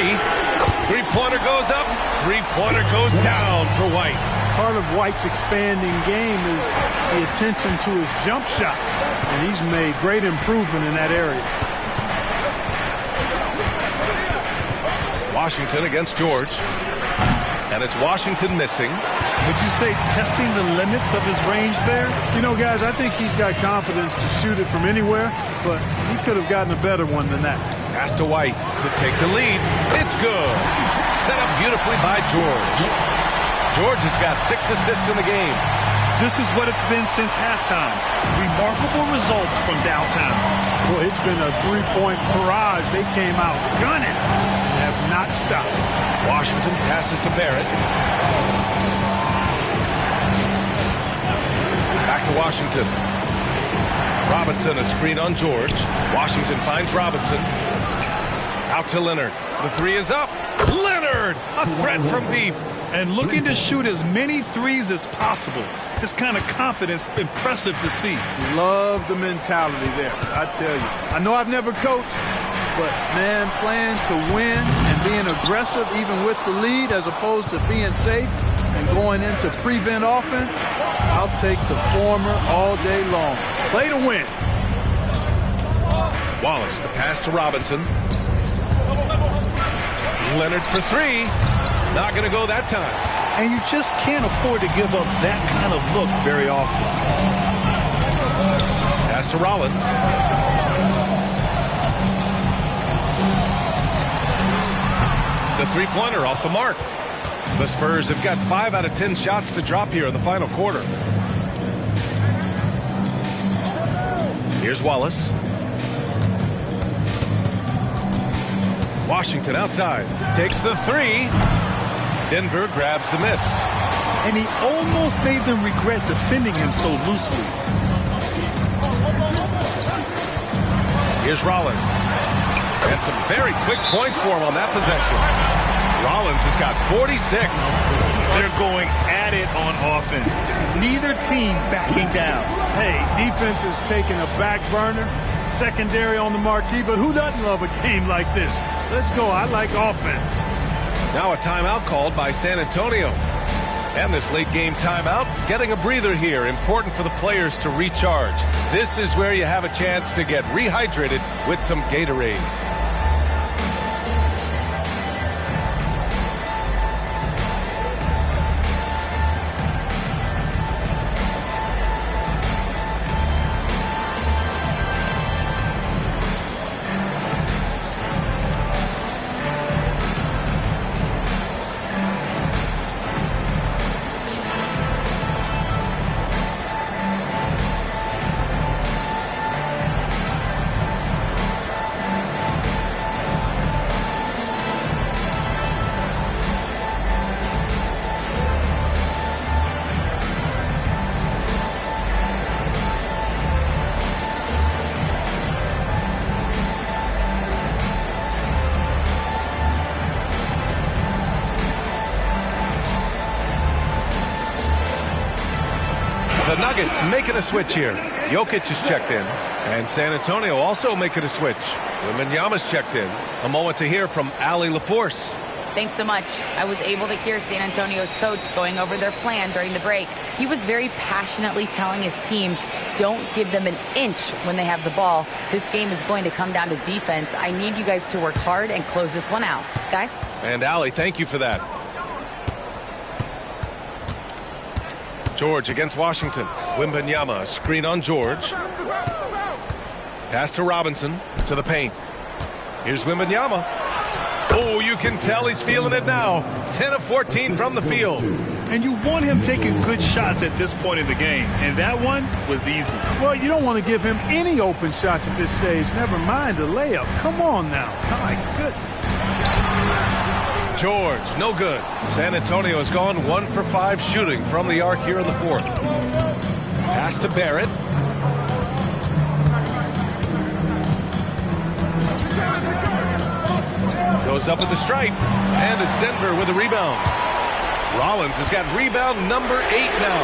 Three-pointer goes up. Three-pointer goes down for White. Part of White's expanding game is the attention to his jump shot, and he's made great improvement in that area. Washington against George. And it's Washington missing. Would you say testing the limits of his range there? You know, guys, I think he's got confidence to shoot it from anywhere, but he could have gotten a better one than that. Pass to White to take the lead. It's good. Set up beautifully by George. George has got 6 assists in the game. This is what it's been since halftime. Remarkable results from downtown. Well, it's been a 3-point barrage. They came out gunning and have not stopped. Washington passes to Barrett. Back to Washington. Robinson, a screen on George. Washington finds Robinson. Out to Leonard. The 3 is up. Leonard, a threat from deep. And looking to shoot as many threes as possible. This kind of confidence, impressive to see. Love the mentality there, I tell you. I know I've never coached, but, man, playing to win and being aggressive even with the lead as opposed to being safe and going into prevent offense, I'll take the former all day long. Play to win. Wallace, the pass to Robinson. Leonard for 3. Not going to go that time. And you just can't afford to give up that kind of look very often. Pass to Rollins. The 3-pointer off the mark. The Spurs have got 5 out of 10 shots to drop here in the final quarter. Here's Wallace. Washington outside. Takes the 3. Denver grabs the miss. And he almost made them regret defending him so loosely. Here's Rollins. And some very quick points for him on that possession. Rollins has got 46. They're going at it on offense. Neither team backing down. Hey, defense is taking a back burner. Secondary on the marquee, but who doesn't love a game like this? Let's go. I like offense. Now a timeout called by San Antonio. And this late game timeout, getting a breather here, important for the players to recharge. This is where you have a chance to get rehydrated with some Gatorade. The Nuggets making a switch here. Jokic is checked in. And San Antonio also making a switch. Wembanyama's checked in. A moment to hear from Allie LaForce. Thanks so much. I was able to hear San Antonio's coach going over their plan during the break. He was very passionately telling his team, don't give them an inch when they have the ball. This game is going to come down to defense. I need you guys to work hard and close this one out. Guys? And Allie, thank you for that. George against Washington. Wembanyama, screen on George. Pass to Robinson, to the paint. Here's Wembanyama. Oh, you can tell he's feeling it now. 10 of 14 from the field. And you want him taking good shots at this point in the game. And that one was easy. Well, you don't want to give him any open shots at this stage. Never mind a layup. Come on now. My goodness. George, no good. San Antonio has gone 1 for 5 shooting from the arc here in the fourth. Pass to Barrett. Goes up at the stripe, and it's Denver with a rebound. Rollins has got rebound number 8 now.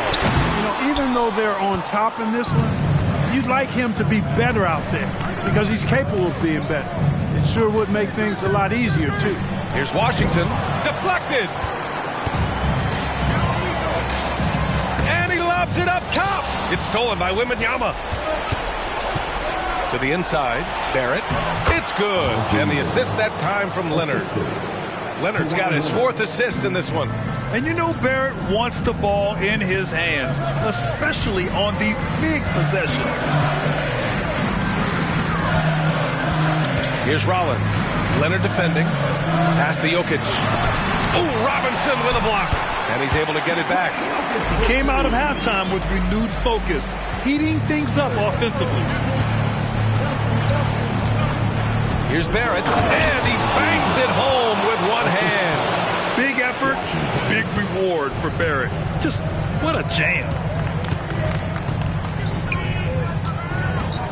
You know, even though they're on top in this one, you'd like him to be better out there because he's capable of being better. It sure would make things a lot easier, too. Here's Washington. Deflected. And he lobs it up top. It's stolen by Wembanyama. To the inside, Barrett. It's good. And the assist that time from Leonard. Leonard's got his 4th assist in this one. And you know Barrett wants the ball in his hands, especially on these big possessions. Here's Rollins. Leonard defending. Pass to Jokic. Oh, Robinson with a block. And he's able to get it back. He came out of halftime with renewed focus, heating things up offensively. Here's Barrett, and he bangs it home with one hand. Big effort, big reward for Barrett. Just what a jam.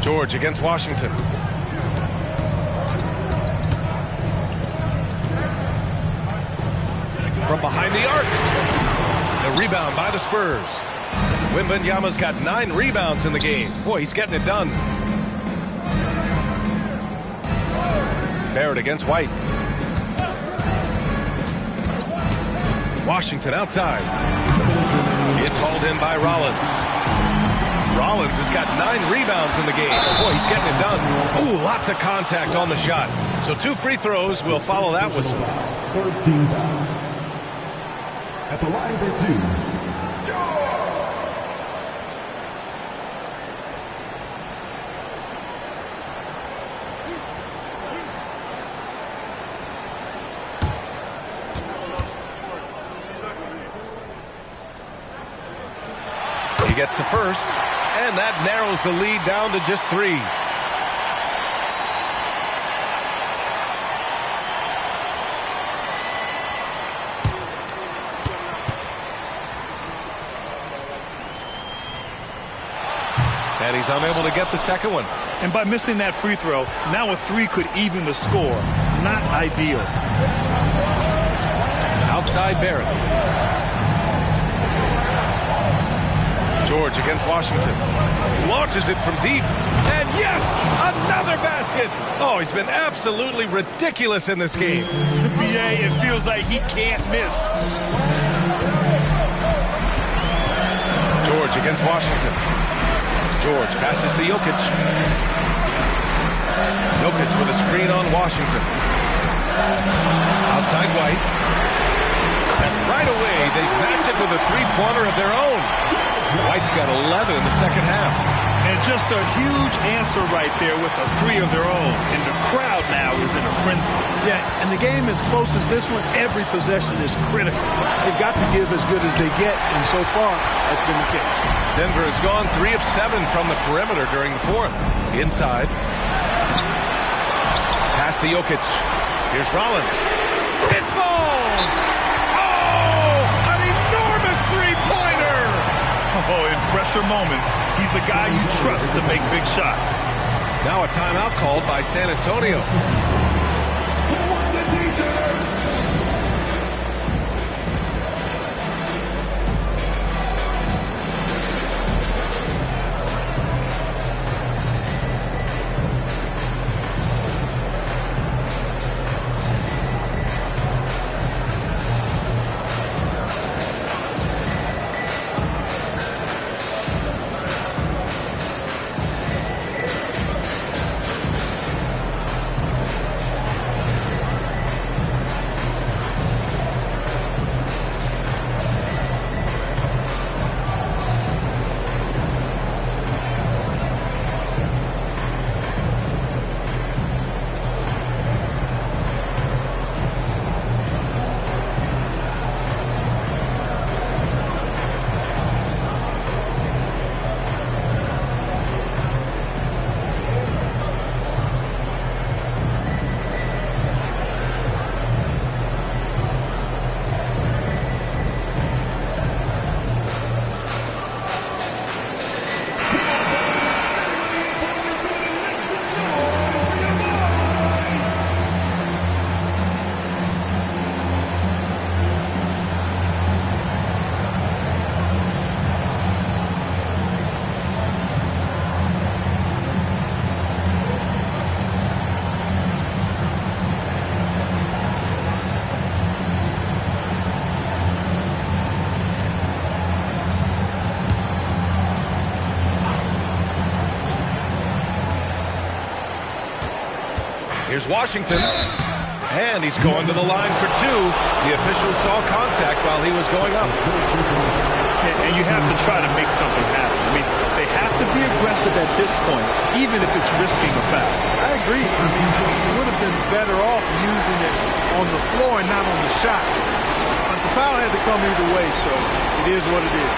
George against Washington. From behind the arc. The rebound by the Spurs. Wembanyama's got 9 rebounds in the game. Boy, he's getting it done. Barrett against White. Washington outside. It's hauled in by Rollins. Rollins has got 9 rebounds in the game. Boy, he's getting it done. Ooh, lots of contact on the shot. So 2 free throws will follow that whistle. 13 down. At the line for 2. He gets the first, and that narrows the lead down to just 3. And he's unable to get the second one. And by missing that free throw, now a 3 could even the score. Not ideal. Outside Barrett. George against Washington. Launches it from deep. And yes, another basket. Oh, he's been absolutely ridiculous in this game. BA, it feels like he can't miss. George against Washington. George passes to Jokic. Jokic with a screen on Washington. Outside White. And right away, they match it with a 3-pointer of their own. White's got 11 in the second half. And just a huge answer right there with a 3 of their own. And the crowd now is in a frenzy. Yeah, and the game as close as this one, every possession is critical. They've got to give as good as they get, and so far, that's been the case. Denver has gone 3 of 7 from the perimeter during the fourth. Inside. Pass to Jokic. Here's Rollins. It falls! Oh, an enormous three-pointer! Oh, in pressure moments, he's a guy you trust to make big shots. Now a timeout called by San Antonio. Here's Washington. And he's going to the line for two. The official saw contact while he was going up. And you have to try to make something happen. I mean, they have to be aggressive at this point, even if it's risking a foul. I agree. I mean, you would have been better off using it on the floor and not on the shot. But the foul had to come either way, so it is what it is.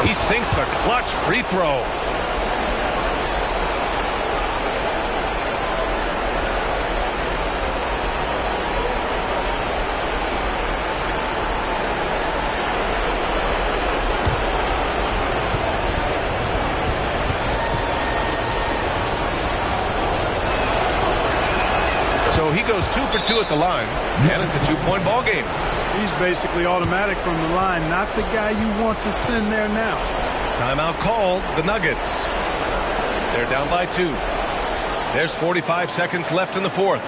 He sinks the clutch free throw. So he goes 2 for 2 at the line, and it's a 2-point ball game. He's basically automatic from the line, not the guy you want to send there now. Timeout called, the Nuggets. They're down by 2. There's 45 seconds left in the fourth.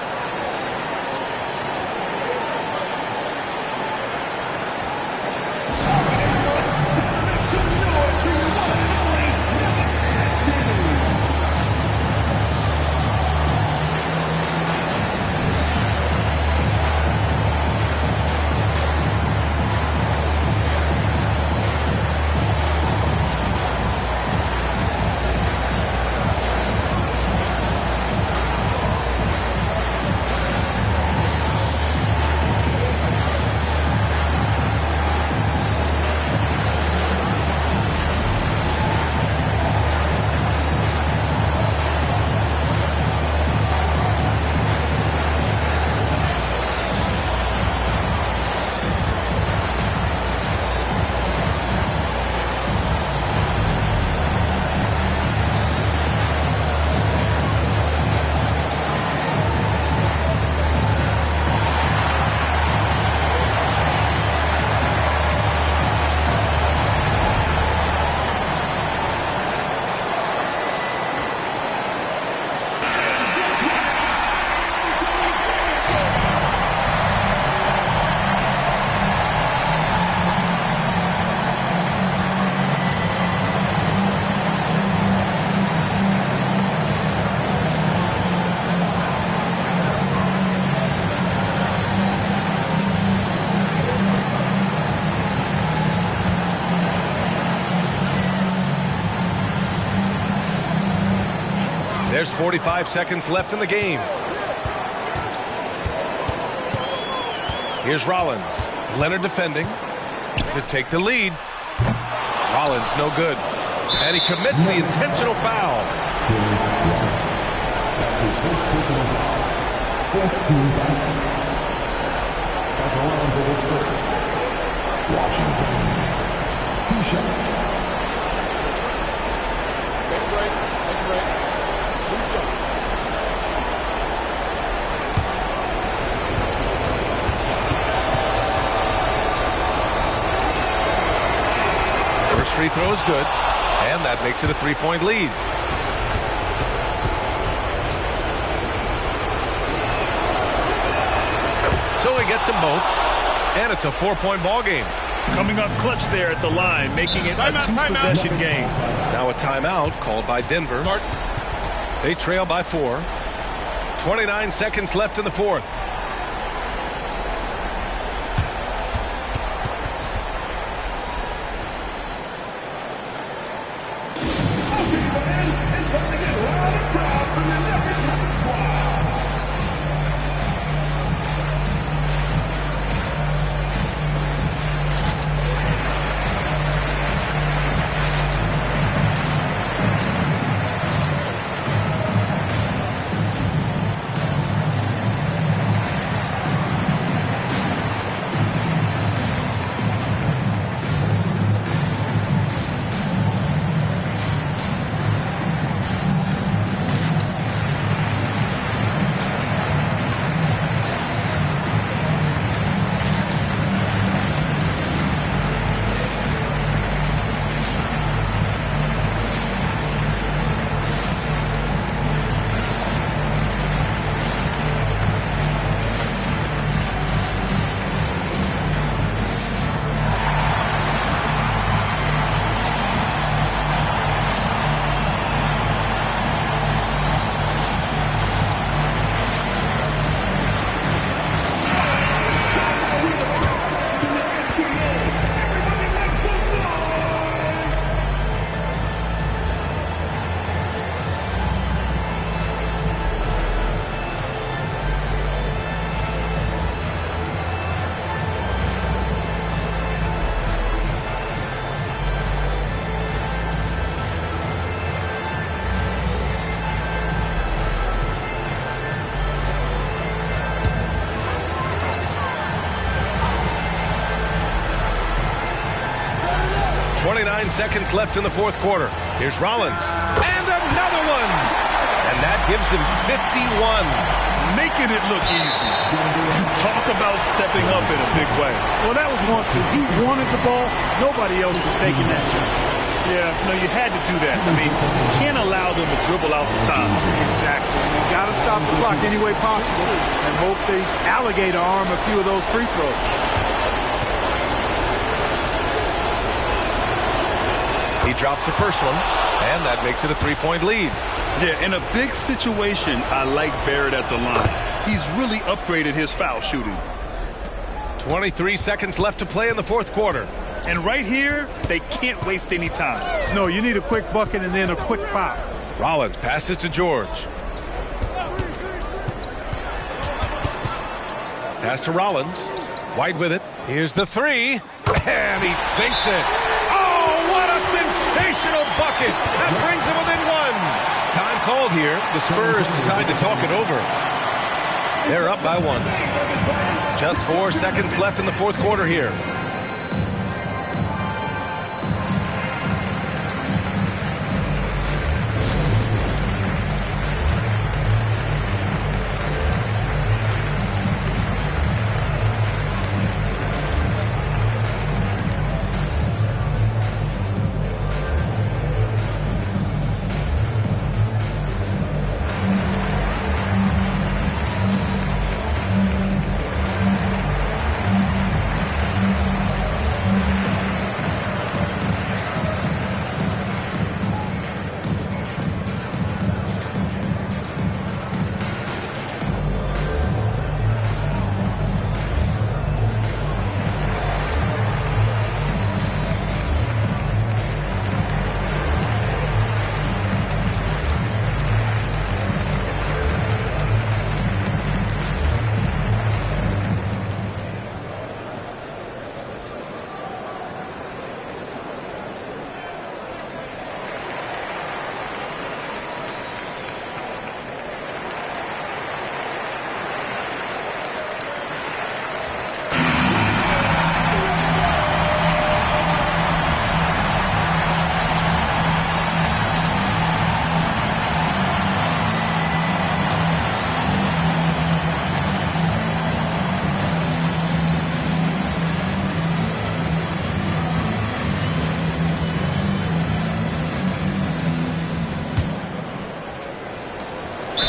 There's 45 seconds left in the game. Here's Rollins. Leonard defending to take the lead. Rollins no good. And he commits the intentional foul. That's his first personal foul. Fourth team foul. At the line for the Spurs. Washington. 2 shots. Take a break. Take a break. 2 shots. First free throw is good, and that makes it a 3-point lead. So he gets them both, and it's a 4-point ball game. Coming up clutch there at the line, making it a 2-possession game. Now a timeout called by Denver. They trail by 4. 29 seconds left in the fourth. 29 seconds left in the fourth quarter. Here's Rollins. And another one! And that gives him 51. Making it look easy. Talk about stepping up in a big way. Well, that was 1-2. He wanted the ball. Nobody else was taking that shot. Yeah, no, you had to do that. I mean, you can't allow them to dribble out the top. Exactly. You got to stop the clock any way possible and hope they alligator arm a few of those free throws. He drops the first one, and that makes it a 3-point lead. Yeah, in a big situation, I like Barrett at the line. He's really upgraded his foul shooting. 23 seconds left to play in the fourth quarter. And right here, they can't waste any time. No, you need a quick bucket and then a quick foul. Rollins passes to George. Pass to Rollins. White with it. Here's the three. And he sinks it. Oh, what a sensational bucket. That brings him within one. Time called here. The Spurs decide to talk it over. They're up by one. Just 4 seconds left in the fourth quarter here.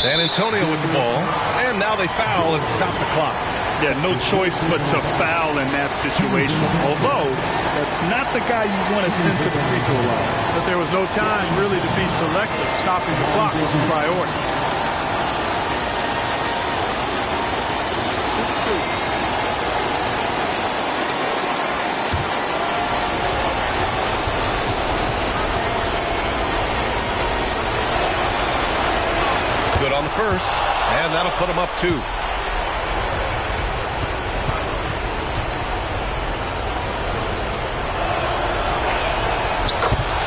San Antonio with the ball, and now they foul and stop the clock. Yeah, no choice but to foul in that situation. Although, that's not the guy you want to send to the free throw line. But there was no time really to be selective. Stopping the clock was the priority. Good on the first, and that'll put him up 2.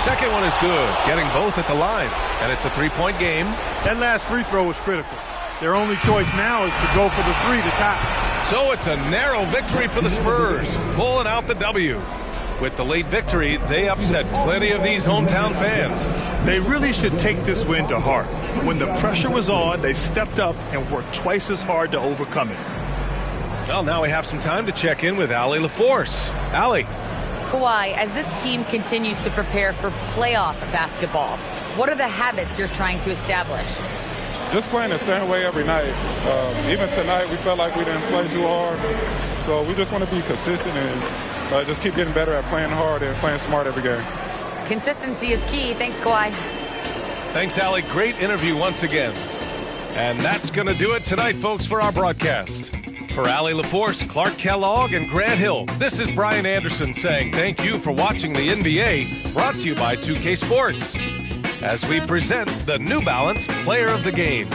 Second one is good, getting both at the line, and it's a 3-point game. That last free throw was critical. Their only choice now is to go for the 3 to tie. So it's a narrow victory for the Spurs, pulling out the W. With the late victory, they upset plenty of these hometown fans. They really should take this win to heart. When the pressure was on, they stepped up and worked twice as hard to overcome it. Well, now we have some time to check in with Allie LaForce. Allie. Kawhi, as this team continues to prepare for playoff basketball, what are the habits you're trying to establish? Just playing the same way every night. Even tonight, we felt like we didn't play too hard. So we just want to be consistent and just keep getting better at playing hard and playing smart every game. Consistency is key. Thanks, Kawhi. Thanks, Allie. Great interview once again. And that's going to do it tonight, folks, for our broadcast. For Allie LaForce, Clark Kellogg, and Grant Hill, this is Brian Anderson saying thank you for watching the NBA, brought to you by 2K Sports, as we present the New Balance Player of the Game.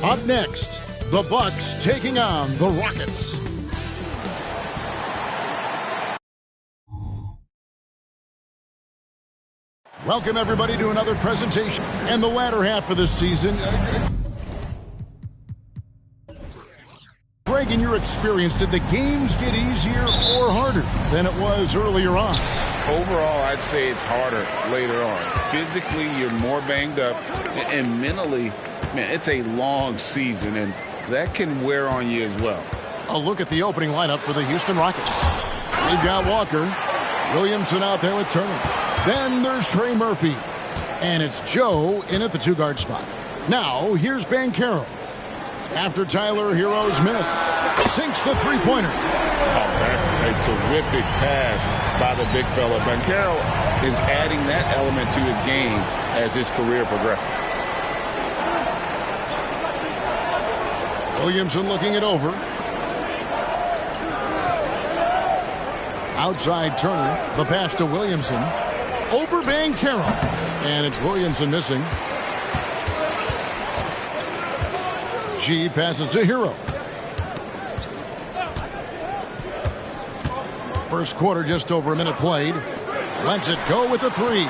Up next, the Bucks taking on the Rockets. Welcome, everybody, to another presentation and the latter half of this season. Greg, in your experience, did the games get easier or harder than it was earlier on? Overall, I'd say it's harder later on. Physically, you're more banged up, and mentally, man, it's a long season, and that can wear on you as well. A look at the opening lineup for the Houston Rockets. They've got Walker, Williamson out there with Turner. Then there's Trey Murphy, and it's Joe in at the two-guard spot. Now, here's Banchero. After Tyler Hero's miss, sinks the three-pointer. Oh, that's a terrific pass by the big fella. Banchero is adding that element to his game as his career progresses. Williamson looking it over. Outside Turner, the pass to Williamson. Over Banchero. And it's Williamson missing. G passes to Hero. First quarter, just over a minute played. Lets it go with the three.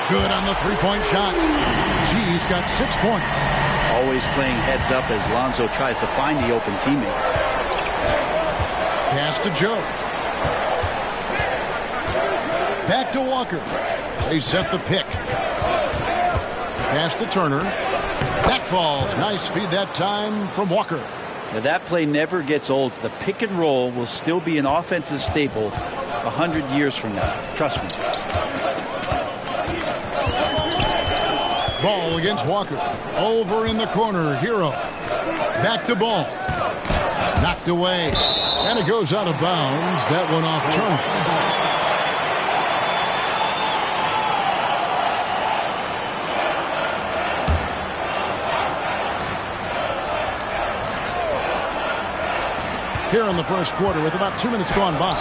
Good on the three-point shot. G's got 6 points. always playing heads up as Lonzo tries to find the open teammate. Pass to Joe. Back to Walker. They set the pick. Pass to Turner. That falls. Nice feed that time from Walker. Now that play never gets old. The pick and roll will still be an offensive staple 100 years from now. Trust me. Ball against Walker. Over in the corner. Hero. Back to Ball. Knocked away. And it goes out of bounds. That one off Turner. Here in the first quarter with about 2 minutes gone by.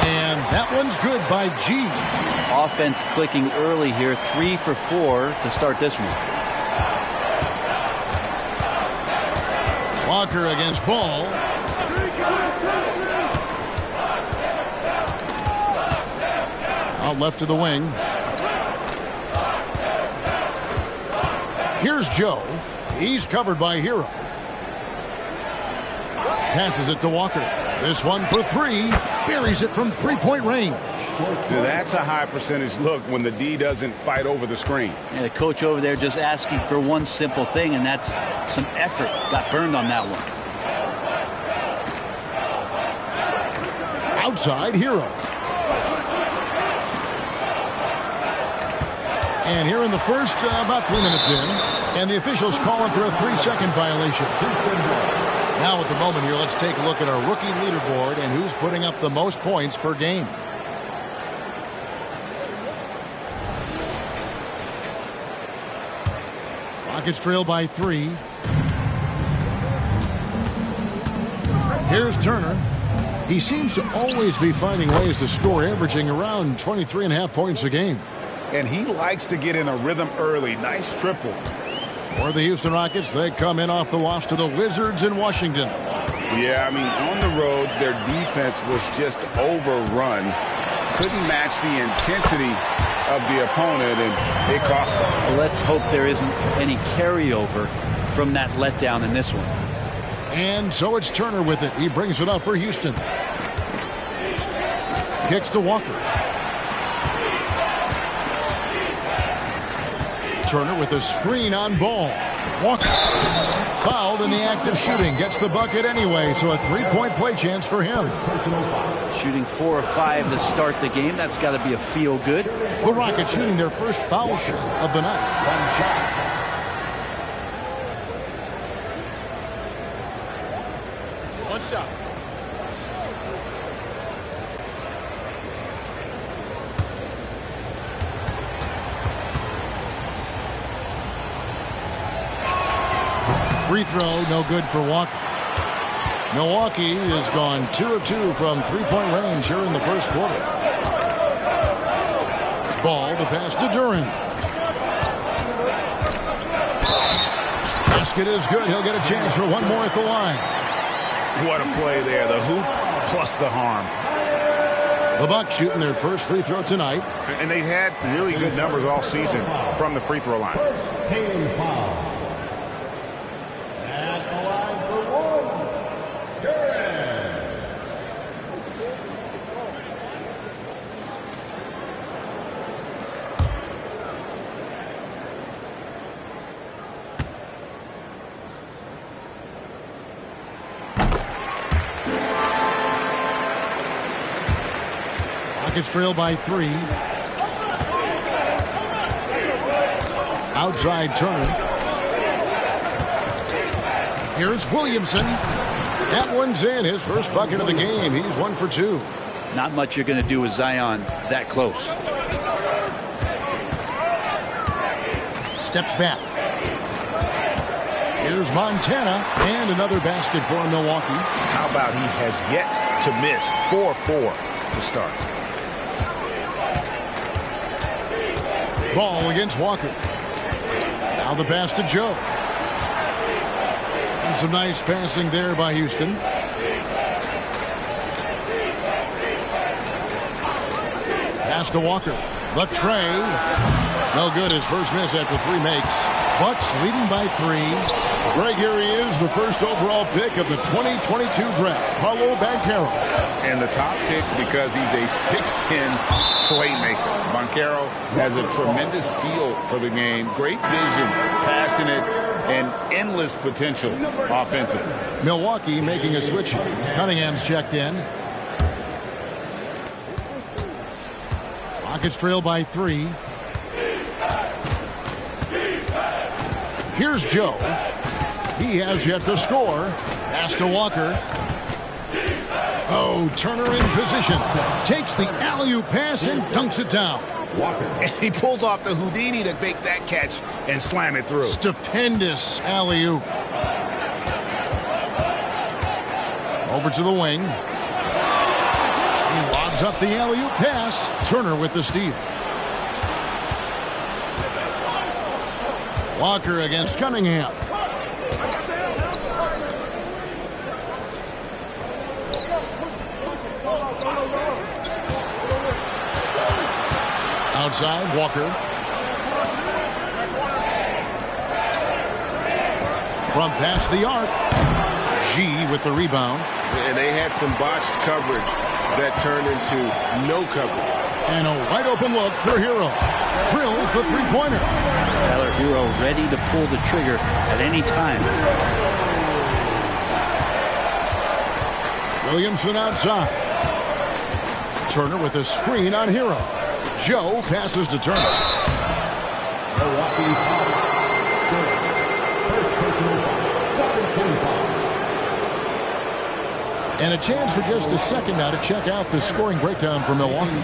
And that one's good by G. Offense clicking early here. 3 for 4 to start this one. Walker against Ball. Out left to the wing. Here's Joe. He's covered by Hero. Passes it to Walker. This one for 3. Buries it from 3-point range. That's a high percentage look when the D doesn't fight over the screen. And the coach over there just asking for one simple thing, and that's some effort. Got burned on that one. Outside, Hero. And here in the first, about 3 minutes in, and the officials calling for a 3-second violation. Now at the moment here, let's take a look at our rookie leaderboard and who's putting up the most points per game. Rockets trail by 3. Here's Turner. He seems to always be finding ways to score, averaging around 23.5 points a game. And he likes to get in a rhythm early. Nice triple. For the Houston Rockets, they come in off the loss to the Wizards in Washington. Yeah, I mean, on the road, their defense was just overrun. Couldn't match the intensity of the opponent, and it cost them. Well, let's hope there isn't any carryover from that letdown in this one. And so it's Turner with it. He brings it up for Houston. Kicks to Walker. Turner with a screen on Ball. Walker fouled in the act of shooting. Gets the bucket anyway, so a 3-point play chance for him. Shooting 4 or 5 to start the game. That's got to be a feel good. The Rockets shooting their first foul shot of the night. One shot. Free throw, no good for Walker. Milwaukee has gone 2 of 2 from 3-point range here in the first quarter. Ball, the pass to Duren. Basket is good. He'll get a chance for one more at the line. What a play there. The hoop plus the harm. The Bucks shooting their first free throw tonight. And they've had really good numbers all season from the free throw line. Team foul. At the line for 1, Duren. Rockets trail by 3. Outside Turner. Here's Williamson. That one's in. His first bucket of the game. He's 1 for 2. Not much you're going to do with Zion that close. Steps back. Here's Montana. And another basket for Milwaukee. How about he has yet to miss? 4-4 to start. Ball against Walker. Now the pass to Joe. And some nice passing there by Houston. Pass to Walker. The tray. No good. His first miss after 3 makes. Bucks leading by 3. Greg, here he is, the first overall pick of the 2022 draft, Paolo Banchero. And the top pick because he's a 6'10 playmaker. Banchero has a tremendous feel for the game, great vision, passionate, and endless potential offensively. Milwaukee making a switch here. Cunningham's checked in. Rockets trail by 3. Here's Joe. He has yet to score. Pass to Walker. Oh, Turner in position. Takes the alley-oop pass and dunks it down. Walker. And he pulls off the Houdini to make that catch and slam it through. Stupendous alley-oop. Over to the wing. He lobs up the alley-oop pass. Turner with the steal. Walker against Cunningham. Outside, Walker. From past the arc. G with the rebound. And they had some botched coverage that turned into no coverage. And a wide open look for Hero. Drills the three-pointer. Tyler Hero ready to pull the trigger at any time. Williamson outside. Turner with a screen on Hero. Joe passes to Turner. Milwaukee foul. First personal foul. Second team foul. And a chance for just a second now to check out the scoring breakdown for Milwaukee.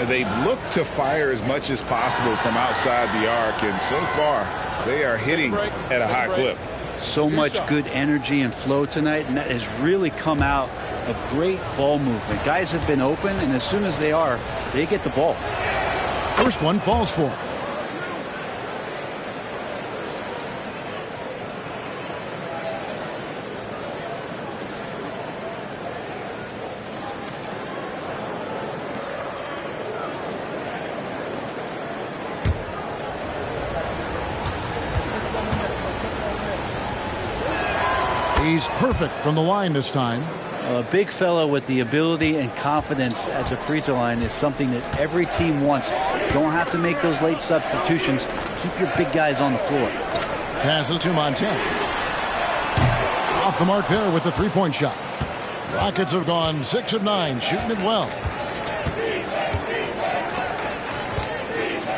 They've looked to fire as much as possible from outside the arc, and so far they are hitting at a high clip. So much good energy and flow tonight, and that has really come out of great ball movement. Guys have been open, and as soon as they are, they get the ball. First one falls for him. He's perfect from the line this time. A big fellow with the ability and confidence at the free throw line is something that every team wants. You don't have to make those late substitutions. Keep your big guys on the floor. Passes to Montana. Off the mark there with the three-point shot. Rockets have gone 6 of 9, shooting it well.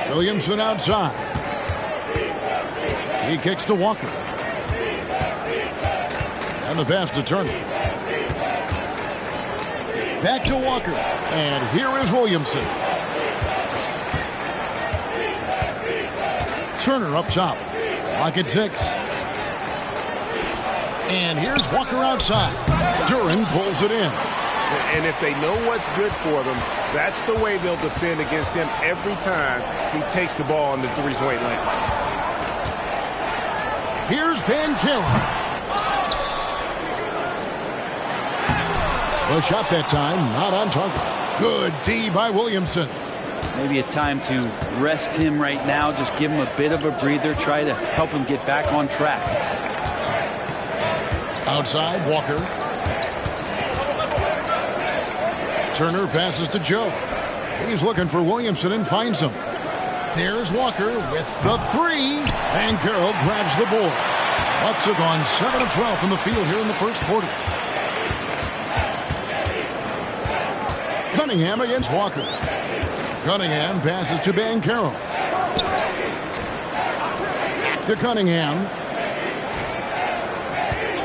Williamson outside. He kicks to Walker. And the pass to Turner. Back to Walker. And here is Williamson. Turner up top. Lock at 6. And here's Walker outside. Duran pulls it in. And if they know what's good for them, that's the way they'll defend against him every time he takes the ball in the three-point lane. Here's Banchero. The shot that time, not on target. Good D by Williamson. Maybe a time to rest him right now. Just give him a bit of a breather. Try to help him get back on track. Outside, Walker. Turner passes to Joe. He's looking for Williamson and finds him. There's Walker with the three. And Carroll grabs the board. Bucks have gone 7 of 12 from the field here in the first quarter. Cunningham against Walker. Cunningham passes to Banchero. Back to Cunningham.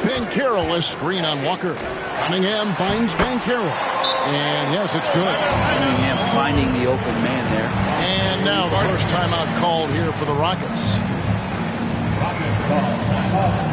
Banchero, a screen on Walker. Cunningham finds Banchero. And yes, it's good. Cunningham finding the open man there. And now the first timeout called here for the Rockets. Rockets call timeout.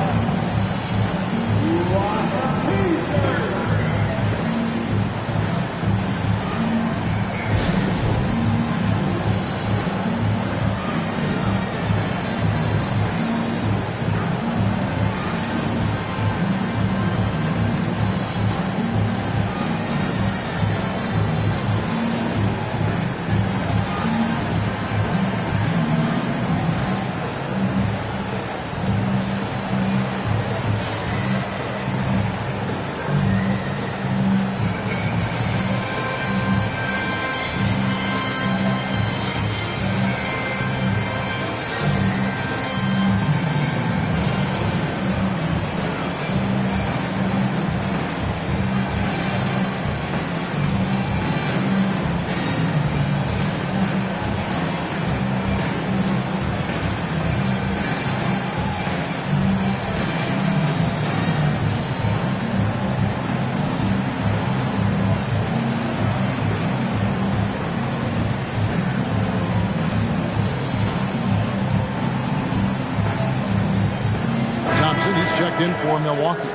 checked in for Milwaukee.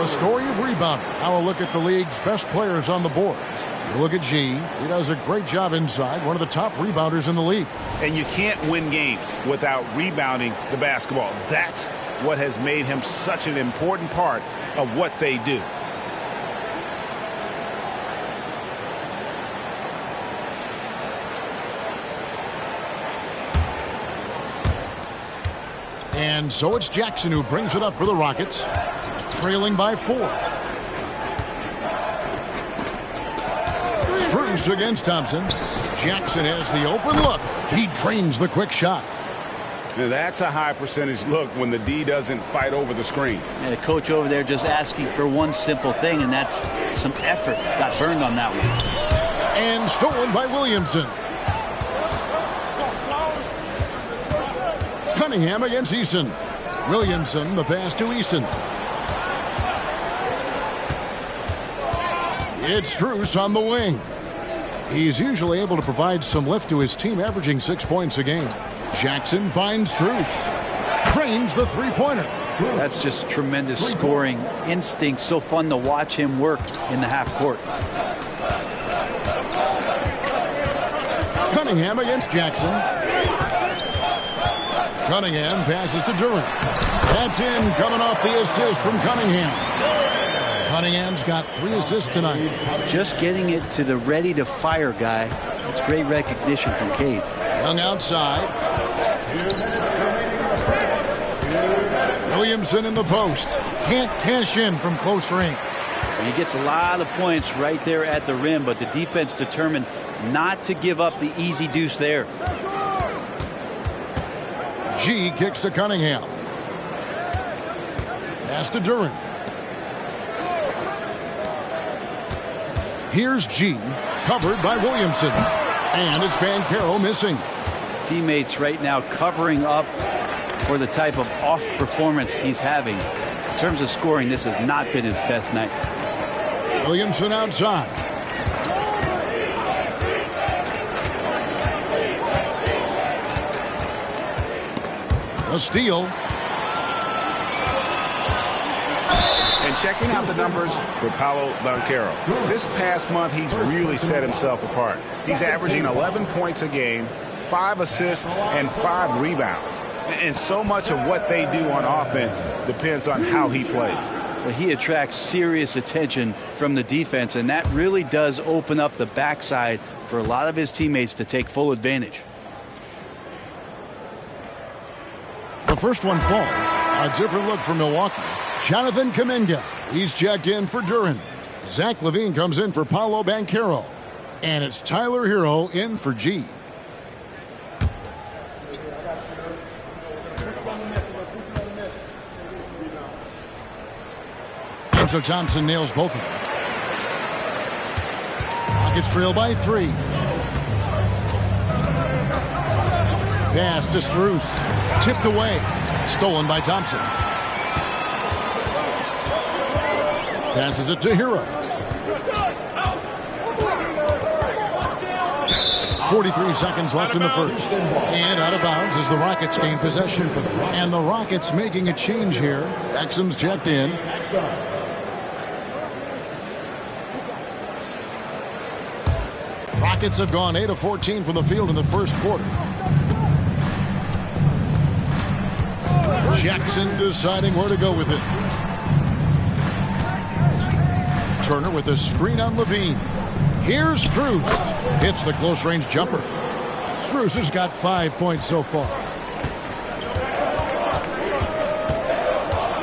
The story of rebounding. Now a look at the league's best players on the boards. You look at G. He does a great job inside. One of the top rebounders in the league. And you can't win games without rebounding the basketball. That's what has made him such an important part of what they do. And so it's Jackson who brings it up for the Rockets, trailing by 4. Strus against Thompson. Jackson has the open look. He drains the quick shot. Now that's a high percentage look when the D doesn't fight over the screen. And the coach over there just asking for one simple thing, and that's some effort. Got burned on that one. And stolen by Williamson. Cunningham against Eason. Williamson, the pass to Eason. It's Strus on the wing. He's usually able to provide some lift to his team, averaging 6 points a game. Jackson finds Strus. Trains the three-pointer. That's just tremendous scoring instinct. So fun to watch him work in the half court. Cunningham against Jackson. Cunningham passes to Durant. That's in, coming off the assist from Cunningham. Cunningham's got 3 assists tonight. Just getting it to the ready-to-fire guy. That's great recognition from Cade. Young outside. Williamson in the post. Can't cash in from close range. And he gets a lot of points right there at the rim, but the defense determined not to give up the easy deuce there. G kicks to Cunningham. Pass to Durant. Here's G, covered by Williamson. And it's Banchero missing. Teammates right now covering up for the type of off performance he's having. In terms of scoring, this has not been his best night. Williamson outside. A steal. And checking out the numbers for Paolo Banchero. This past month, he's really set himself apart. He's averaging 11 points a game, 5 assists, and 5 rebounds. And so much of what they do on offense depends on how he plays. Well, he attracts serious attention from the defense, and that really does open up the backside for a lot of his teammates to take full advantage. The first one falls. A different look for Milwaukee. Jonathan Kuminga. He's checked in for Durant. Zach LaVine comes in for Paolo Banchero. And it's Tyler Hero in for G. And so Thompson nails both of them. Rockets trail by 3. Pass to Strus. Tipped away. Stolen by Thompson. Passes it to Hero. 43 seconds left in the first. And out of bounds as the Rockets gain possession. And the Rockets making a change here. Exum's checked in. Rockets have gone 8 of 14 from the field in the first quarter. Jackson deciding where to go with it. Turner with a screen on LaVine. Here's Strus. Hits the close-range jumper. Strus has got 5 points so far.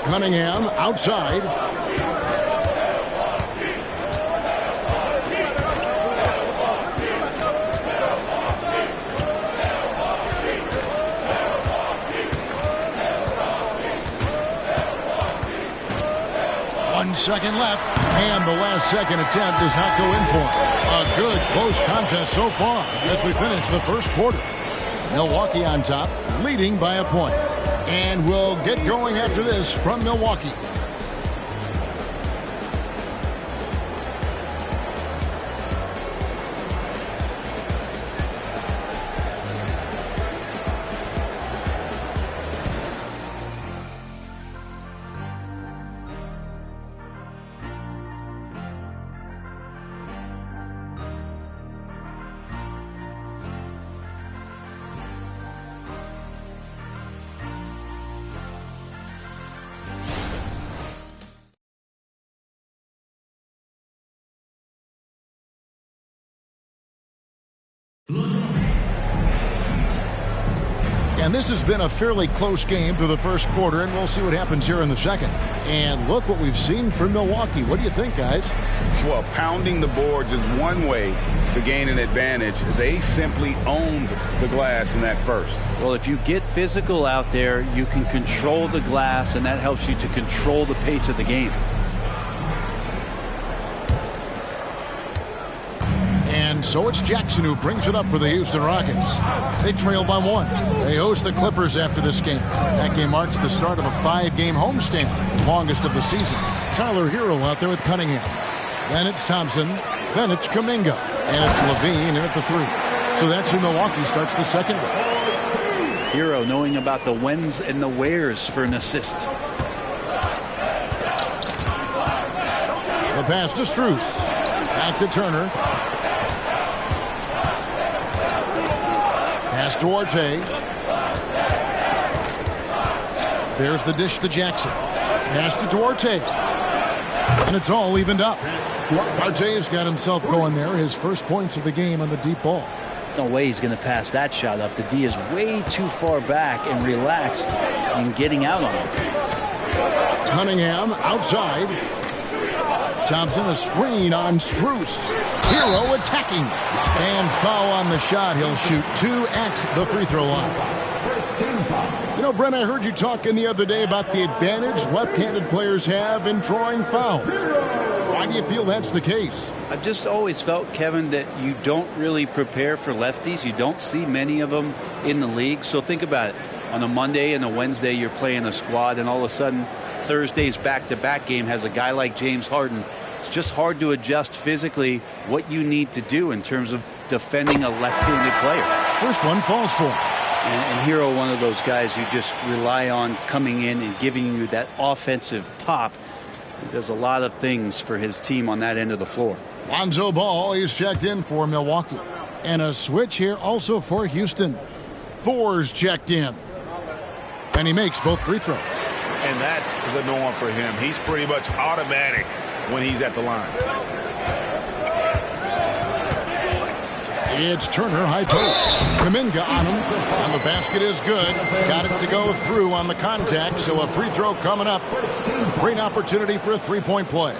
Cunningham outside. Second left, and the last second attempt does not go in for him. A good close contest so far as we finish the first quarter. Milwaukee on top, leading by a point. And we'll get going after this from Milwaukee. And this has been a fairly close game through the first quarter, and we'll see what happens here in the second. And look what we've seen from Milwaukee. What do you think, guys? Well, pounding the boards is one way to gain an advantage. They simply owned the glass in that first. Well, if you get physical out there, you can control the glass, and that helps you to control the pace of the game. And so it's Jackson who brings it up for the Houston Rockets. They trail by 1. They host the Clippers after this game. That game marks the start of a 5-game homestand, the longest of the season. Tyler Hero out there with Cunningham. Then it's Thompson. Then it's Kuminga. And it's Levine in at the 3. So that's who Milwaukee starts the second with. Hero knowing about the whens and the wheres for an assist. The pass to Strus. Back to Turner. Pass to Arte. There's the dish to Jackson. Pass to Duarte. And it's all evened up. Arte's got himself going there. His first points of the game on the deep ball. No way he's going to pass that shot up. The D is way too far back and relaxed in getting out on him. Cunningham outside. Thompson a screen on Strus. Hero attacking. And foul on the shot. He'll shoot 2 at the free throw line. You know, Brent, I heard you talking the other day about the advantage left-handed players have in drawing fouls. Why do you feel that's the case? I've just always felt, Kevin, that you don't really prepare for lefties. You don't see many of them in the league. So think about it. On a Monday and a Wednesday, you're playing a squad, and all of a sudden, Thursday's back-to-back game has a guy like James Harden. It's just hard to adjust physically what you need to do in terms of defending a left-handed player. First one falls for him. And Hero, one of those guys you just rely on coming in and giving you that offensive pop. He does a lot of things for his team on that end of the floor. Lonzo Ball is checked in for Milwaukee. And a switch here also for Houston. Thor's checked in. And he makes both free throws. And that's the norm for him. He's pretty much automatic when he's at the line. It's Turner, high post. Kuminga on him, and the basket is good. Got it to go through on the contact, so a free throw coming up. Great opportunity for a three-point play.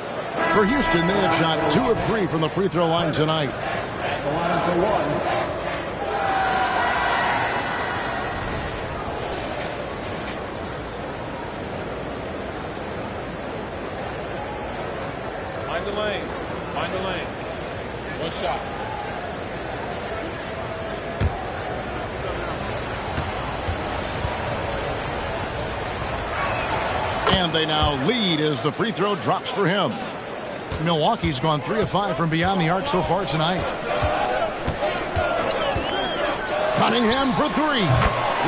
For Houston, they have shot 2 of 3 from the free throw line tonight. Mind the lanes. Mind the lanes. One shot. And they now lead as the free throw drops for him. Milwaukee's gone 3 of 5 from beyond the arc so far tonight. Cunningham for 3.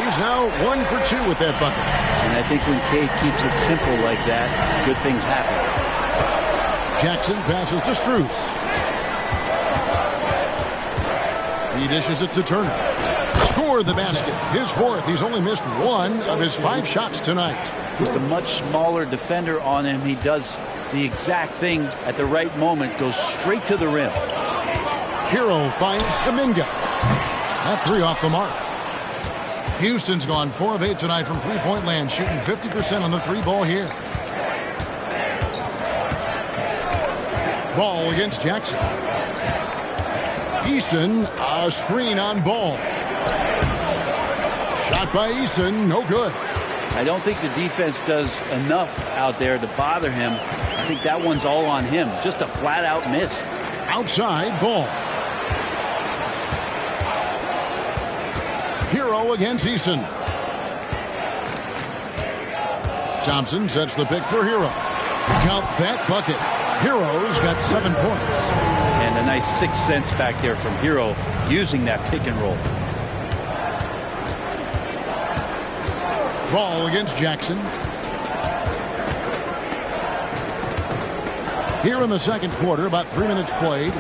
He's now 1 for 2 with that bucket. And I think when Cade keeps it simple like that, good things happen. Jackson passes to Strus. He dishes it to Turner. Score the basket. His 4th. He's only missed 1 of his 5 shots tonight. Just a much smaller defender on him. He does the exact thing at the right moment. Goes straight to the rim. Hero finds Kuminga. That 3 off the mark. Houston's gone 4 of 8 tonight from three-point land, shooting 50% on the 3-ball here. Ball against Jackson. Eason, a screen on Ball. Shot by Eason, no good. I don't think the defense does enough out there to bother him. I think that one's all on him. Just a flat-out miss. Outside, Ball. Hero against Eason. Thompson sets the pick for Hero. Count that bucket. Hero's got 7 points. And a nice 6 cents back there from Hero using that pick and roll. Ball against Jackson. Here in the second quarter, about 3 minutes played.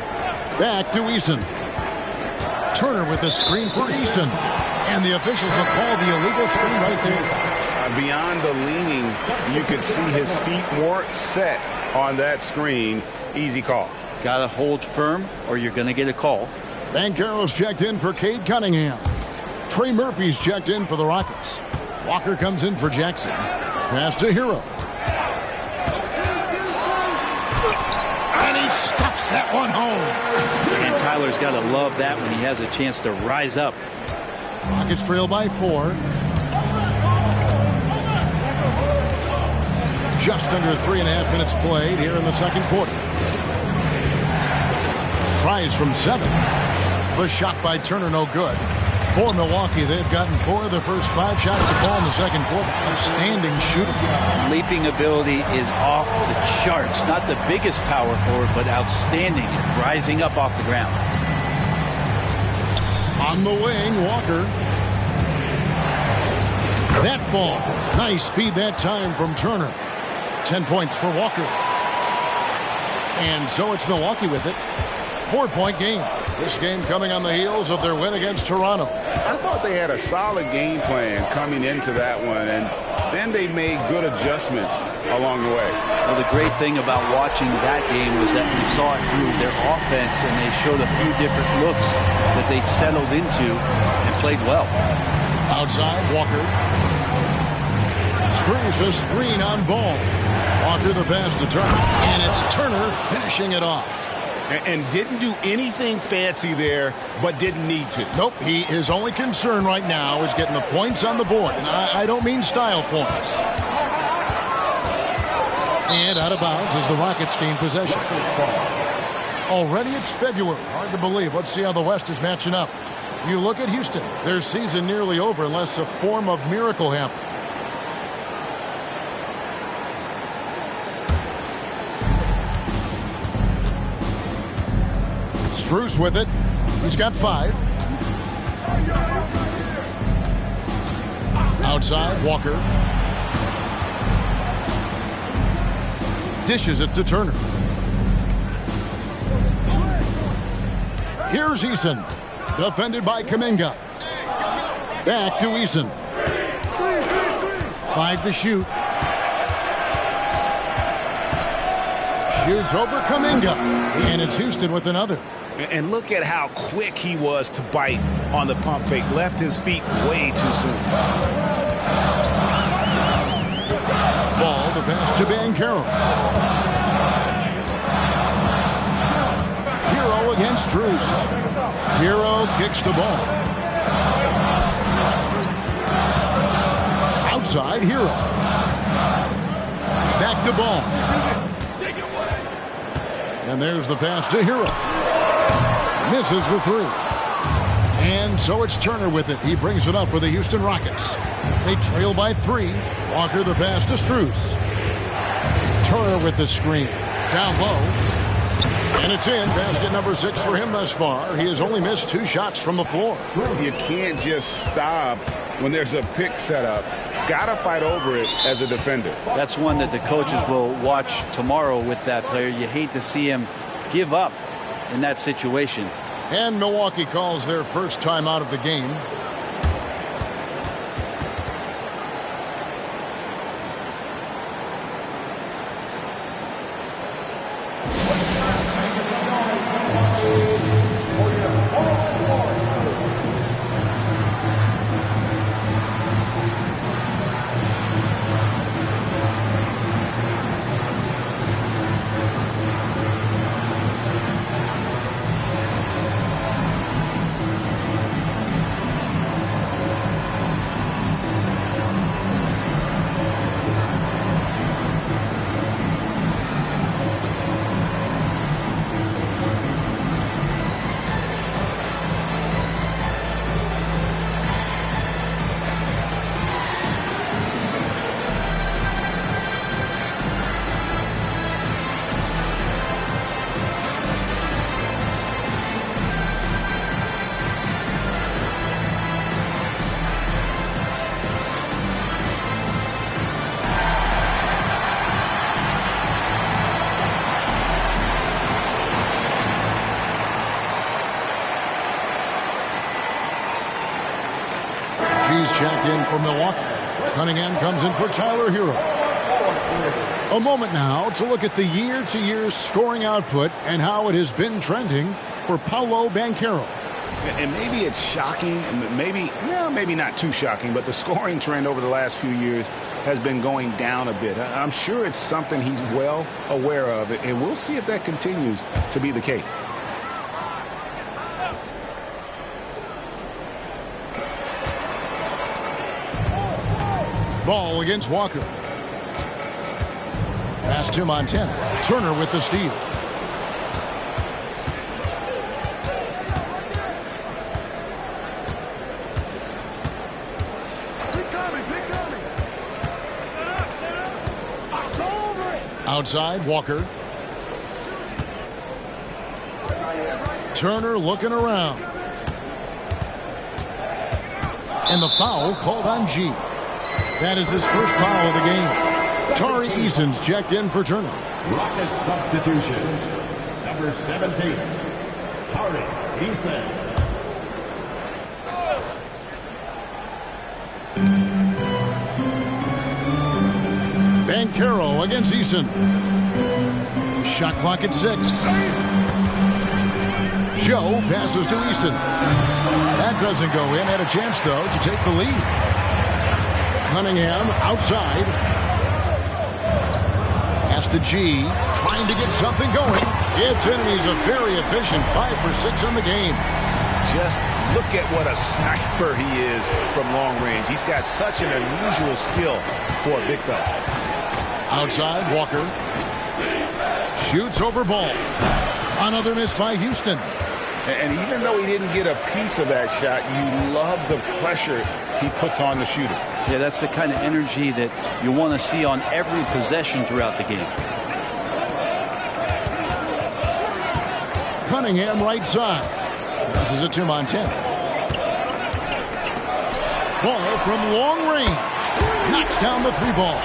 Back to Eason. Turner with the screen for Eason. And the officials have called the illegal screen right there. Beyond the leaning, you could see his feet more set on that screen. Easy call. Got to hold firm or you're going to get a call. Banchero's checked in for Cade Cunningham. Trey Murphy's checked in for the Rockets. Walker comes in for Jackson. Pass to Hero. And he stuffs that one home. And Tyler's got to love that when he has a chance to rise up. Rockets trail by 4. Just under 3.5 minutes played here in the second quarter. Tries from 7. The shot by Turner, no good. For Milwaukee, they've gotten 4 of the first 5 shots to fall in the second quarter. Outstanding shooting. Leaping ability is off the charts. Not the biggest power forward, but outstanding at rising up off the ground. On the wing, Walker. That ball. Nice speed that time from Turner. 10 points for Walker. And so it's Milwaukee with it. 4-point game. This game coming on the heels of their win against Toronto. I thought they had a solid game plan coming into that one, and then they made good adjustments along the way. Well, the great thing about watching that game was that we saw it through their offense, and they showed a few different looks that they settled into and played well. Outside, Walker. Strings a screen on ball. Walker the pass to Turner, and it's Turner finishing it off. And didn't do anything fancy there, but didn't need to. Nope, his only concern right now is getting the points on the board. And I don't mean style points. And out of bounds as the Rockets gain possession. Already it's February. Hard to believe. Let's see how the West is matching up. You look at Houston. Their season nearly over unless a form of miracle happens. Strus with it. He's got 5. Outside, Walker. Dishes it to Turner. Here's Eason. Defended by Kuminga. Back to Eason. 5 to shoot. Shoots over Kuminga. And it's Houston with another. And look at how quick he was to bite on the pump fake. Left his feet way too soon. Ball, the pass to Banchero. Hero against Strus. Hero kicks the ball. Outside, Hero. Back to ball. And there's the pass to Hero. Misses the 3. And so it's Turner with it. He brings it up for the Houston Rockets. They trail by 3. Walker the pass to Strus. Turner with the screen. Down low. And it's in. Basket number 6 for him thus far. He has only missed 2 shots from the floor. You can't just stop when there's a pick set up. Gotta fight over it as a defender. That's one that the coaches will watch tomorrow with that player. You hate to see him give up in that situation. And Milwaukee calls their first time out of the game. He's checked in for Milwaukee. Cunningham comes in for Tyler Hero. A moment now to look at the year-to-year scoring output and how it has been trending for Paolo Banchero. And maybe it's shocking, maybe not too shocking, but the scoring trend over the last few years has been going down a bit. I'm sure it's something he's well aware of, and we'll see if that continues to be the case. Ball against Walker. Pass to Montana. Turner with the steal. Outside, Walker. Turner looking around. And the foul called on G. That is his first foul of the game. Tari Eason's checked in for Turner. Rocket substitution. Number 17, Tari Eason. Bancaro against Eason. Shot clock at 6. Joe passes to Eason. That doesn't go in. Had a chance, though, to take the lead. Cunningham outside. Pass to G. Trying to get something going. It's in, and he's a very efficient 5 for 6 on the game. Just look at what a sniper he is from long range. He's got such an unusual skill for a big fella. Outside, Walker. Shoots over Ball. Another miss by Houston. And even though he didn't get a piece of that shot, you love the pressure he puts on the shooter. Yeah, that's the kind of energy that you want to see on every possession throughout the game. Cunningham right side. Passes it to Montana. Ball from long range. Knocks down the 3-ball.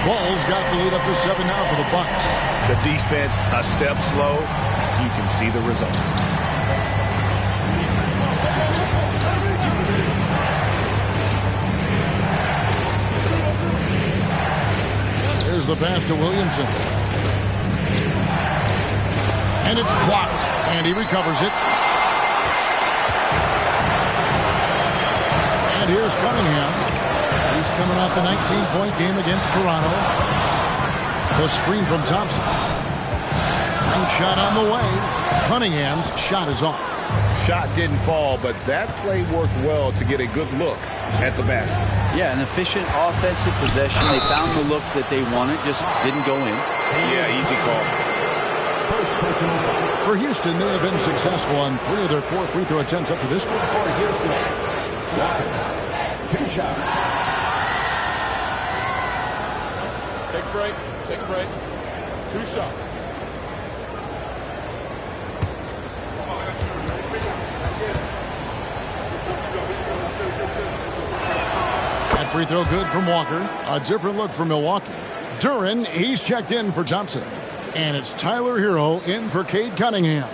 Ball's got the lead up to 7 now for the Bucks. The defense a step slow. You can see the results. Here's the pass to Williamson. And it's blocked. And he recovers it. And here's Cunningham. He's coming off a 19-point game against Toronto. The screen from Thompson. One shot on the way. Cunningham's shot is off. Shot didn't fall, but that play worked well to get a good look at the basket. Yeah, an efficient offensive possession. They found the look that they wanted, just didn't go in. Yeah, easy call. For Houston, they have been successful on 3 of their 4 free throw attempts up to this point. For Houston, Walker, 2 shots. Take a break. Take a break. 2 shots. That free throw good from Walker. A different look from Milwaukee. Duren, he's checked in for Thompson. And it's Tyler Hero in for Cade Cunningham.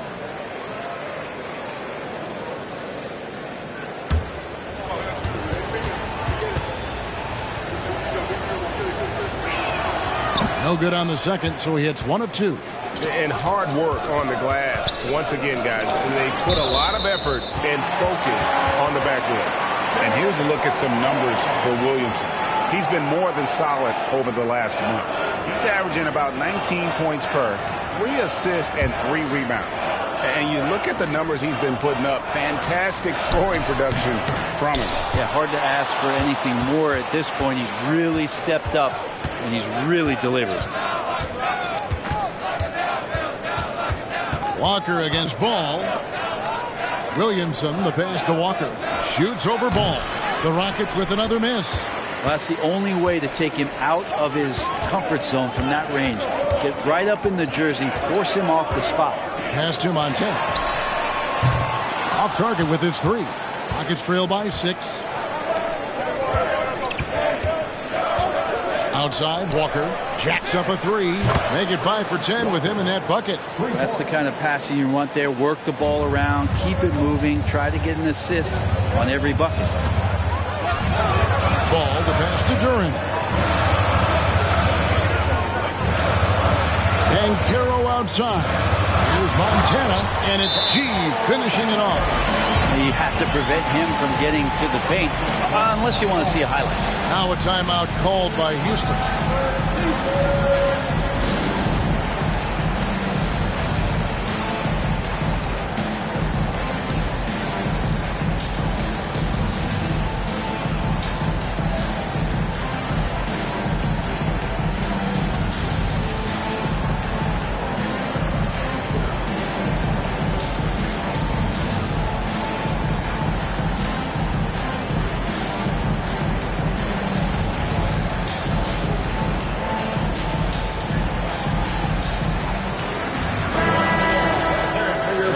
No good on the second, so he hits 1 of 2. And hard work on the glass. Once again, guys, they put a lot of effort and focus on the backboard. And here's a look at some numbers for Williamson. He's been more than solid over the last month. He's averaging about 19 points per, 3 assists, and 3 rebounds. And you look at the numbers he's been putting up, fantastic scoring production from him. Yeah, hard to ask for anything more at this point. He's really stepped up, and he's really delivered. Walker against Ball. Williamson, the pass to Walker. Shoots over Ball. The Rockets with another miss. Well, that's the only way to take him out of his comfort zone from that range. Get right up in the jersey, force him off the spot. Pass to Montana. Off target with his 3. Rockets trail by 6. Outside, Walker jacks up a 3. Make it 5 for 10 with him in that bucket. That's the kind of passing you want there. Work the ball around, keep it moving, try to get an assist on every bucket. Ball to pass to Duren. And Caro outside. Here's Montana, and it's G finishing it off. You have to prevent him from getting to the paint, unless you want to see a highlight. Now a timeout called by Houston.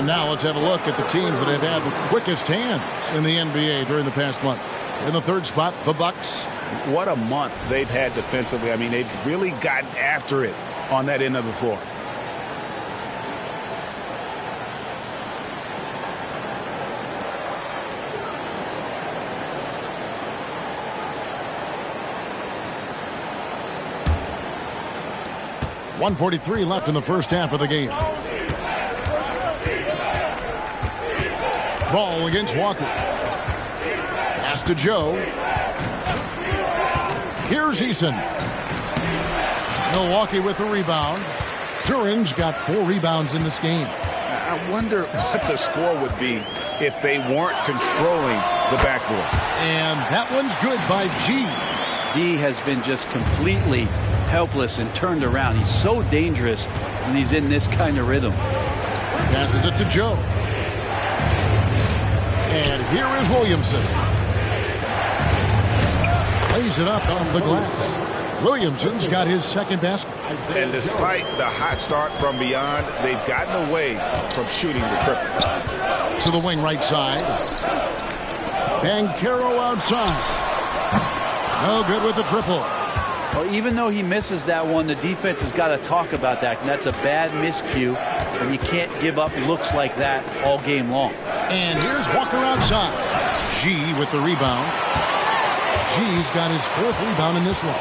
Now let's have a look at the teams that have had the quickest hands in the NBA during the past month. In the third spot, the Bucks. What a month they've had defensively. I mean, they've really gotten after it on that end of the floor. .143 left in the first half of the game. Ball against Walker. Pass to Joe. Here's Eason. Milwaukee with the rebound. Duran's got 4 rebounds in this game. I wonder what the score would be if they weren't controlling the backboard. And that one's good by G. D has been just completely helpless and turned around. He's so dangerous when he's in this kind of rhythm. Passes it to Joe. And here is Williamson. Lays it up off the glass. Williamson's got his second basket. And despite the hot start from beyond, they've gotten away from shooting the triple. To the wing right side. Banchero outside. No good with the triple. Well, even though he misses that one, the defense has got to talk about that. And that's a bad miscue, and you can't give up looks like that all game long. And here's Walker outside. G with the rebound. G's got his 4th rebound in this one.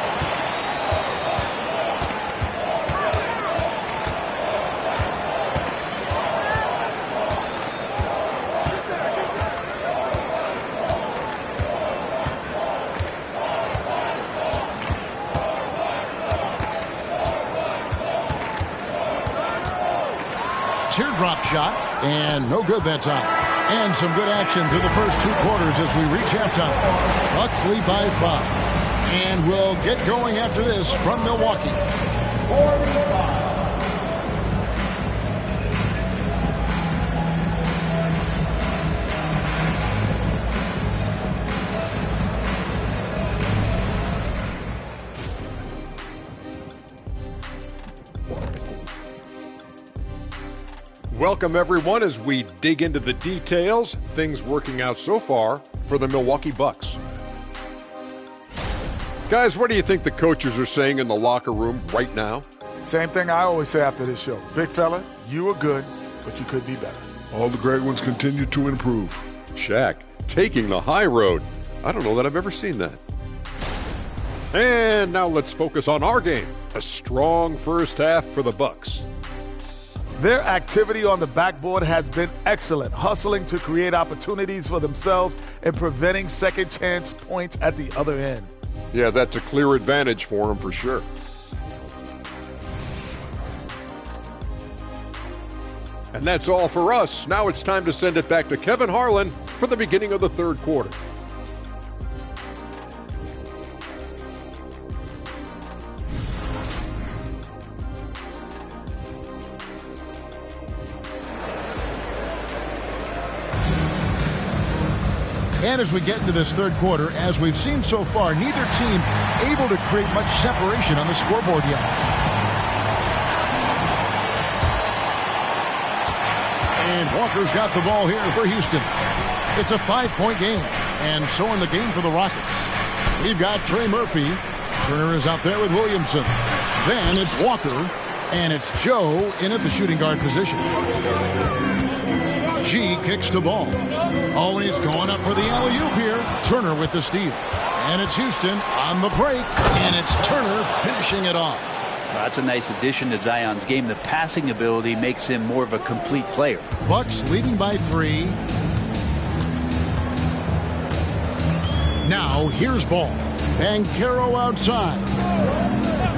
Teardrop shot, and no good that time. And some good action through the first 2 quarters as we reach halftime. Bucks lead by 5. And we'll get going after this from Milwaukee. 45. Welcome, everyone, as we dig into the details. Things working out so far for the Milwaukee Bucks. Guys, what do you think the coaches are saying in the locker room right now? Same thing I always say after this show. Big fella, you were good, but you could be better. All the great ones continue to improve. Shaq taking the high road. I don't know that I've ever seen that. And now let's focus on our game. A strong first half for the Bucks. Their activity on the backboard has been excellent, hustling to create opportunities for themselves and preventing second chance points at the other end. Yeah, that's a clear advantage for them for sure. And that's all for us. Now it's time to send it back to Kevin Harlan for the beginning of the third quarter. And as we get into this third quarter, as we've seen so far, neither team able to create much separation on the scoreboard yet. And Walker's got the ball here for Houston. It's a 5-point game, and so in the game for the Rockets. We've got Trey Murphy. Turner is out there with Williamson. Then it's Walker, and it's Joe in at the shooting guard position. G kicks the ball. Always going up for the alley-oop here. Turner with the steal. And it's Houston on the break. And it's Turner finishing it off. That's a nice addition to Zion's game. The passing ability makes him more of a complete player. Bucks leading by 3. Now here's ball. Banchero outside.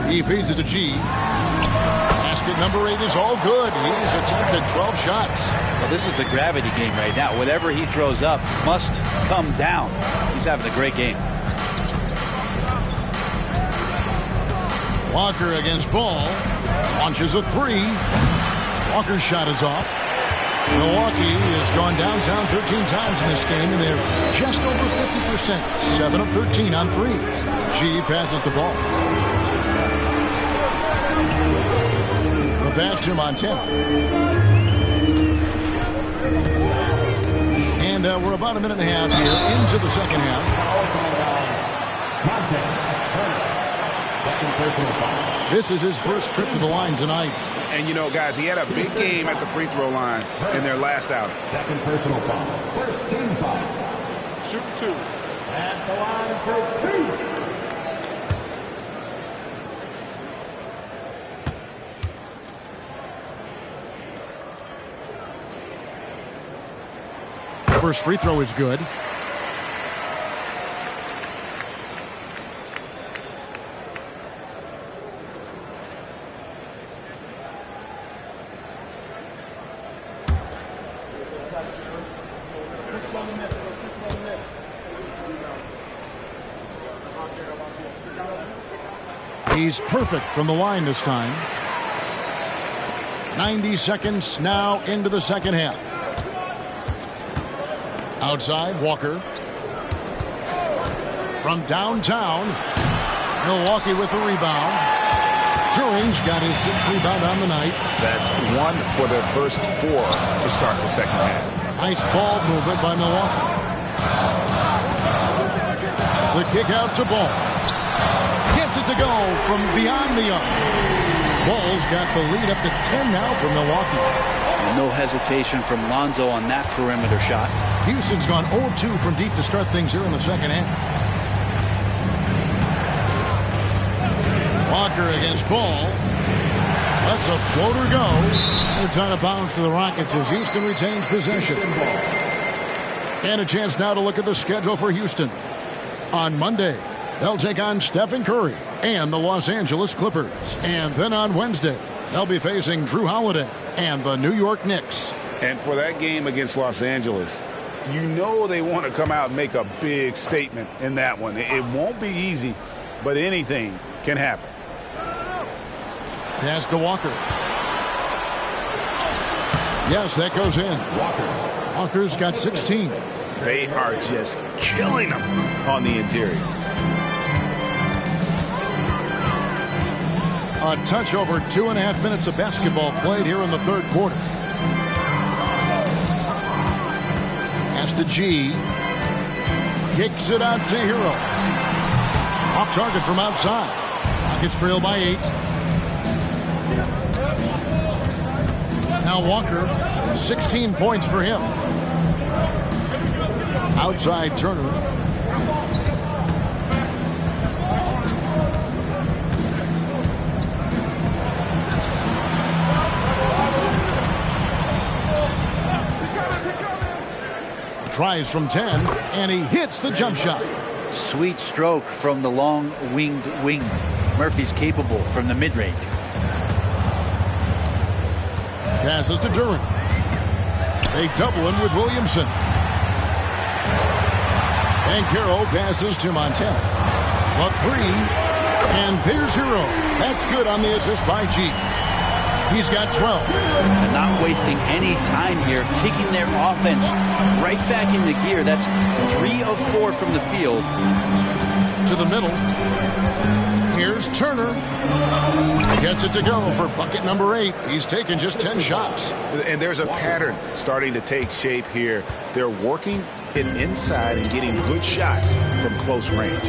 He feeds it to G. Basket number 8 is all good. He's attempted 12 shots. Well, this is a gravity game right now. Whatever he throws up must come down. He's having a great game. Walker against Ball. Launches a 3. Walker's shot is off. Milwaukee has gone downtown 13 times in this game, and they're just over 50%. 7 of 13 on threes. G passes the ball. The pass to Montana. And we're about a minute and a half here into the second half. This is his first trip to the line tonight. And, you know, guys, he had a big game at the free throw line in their last outing. Second personal foul. First team foul. Shoot 2. At the line for 2. First free throw is good. He's perfect from the line this time. 90 seconds now into the second half. Outside, Walker. From downtown, Milwaukee with the rebound. Turing's got his 6th rebound on the night. That's 1 for their first 4 to start the second half. Nice ball movement by Milwaukee. The kick out to Ball. Gets it to go from beyond the arc. Ball's got the lead up to 10 now for Milwaukee. No hesitation from Lonzo on that perimeter shot. Houston's gone 0-2 from deep to start things here in the second half. Walker against Ball. Lets a floater go. And it's out of bounds to the Rockets as Houston retains possession. And a chance now to look at the schedule for Houston. On Monday, they'll take on Stephen Curry and the Los Angeles Clippers. And then on Wednesday, they'll be facing Drew Holiday and the New York Knicks. And for that game against Los Angeles, you know they want to come out and make a big statement in that one. It won't be easy, but anything can happen. Pass to Walker. Yes, that goes in. Walker's got 16. They are just killing them on the interior. A touch over 2.5 minutes of basketball played here in the third quarter. Pass to G. Kicks it out to Hero. Off target from outside. Rockets trail by 8. Now Walker, 16 points for him. Outside Turner. Tries from 10, and he hits the jump shot. Sweet stroke from the long-winged wing. Murphy's capable from the mid-range. Passes to Durant. They double him with Williamson. Banchero passes to Montana. The 3, and there's Hero. That's good on the assist by G. He's got 12. And not wasting any time here, kicking their offense right back into gear. That's 3 of 4 from the field. To the middle. Here's Turner. Gets it to go for bucket number 8. He's taken just 10 shots. And there's a pattern starting to take shape here. They're working it inside and getting good shots from close range.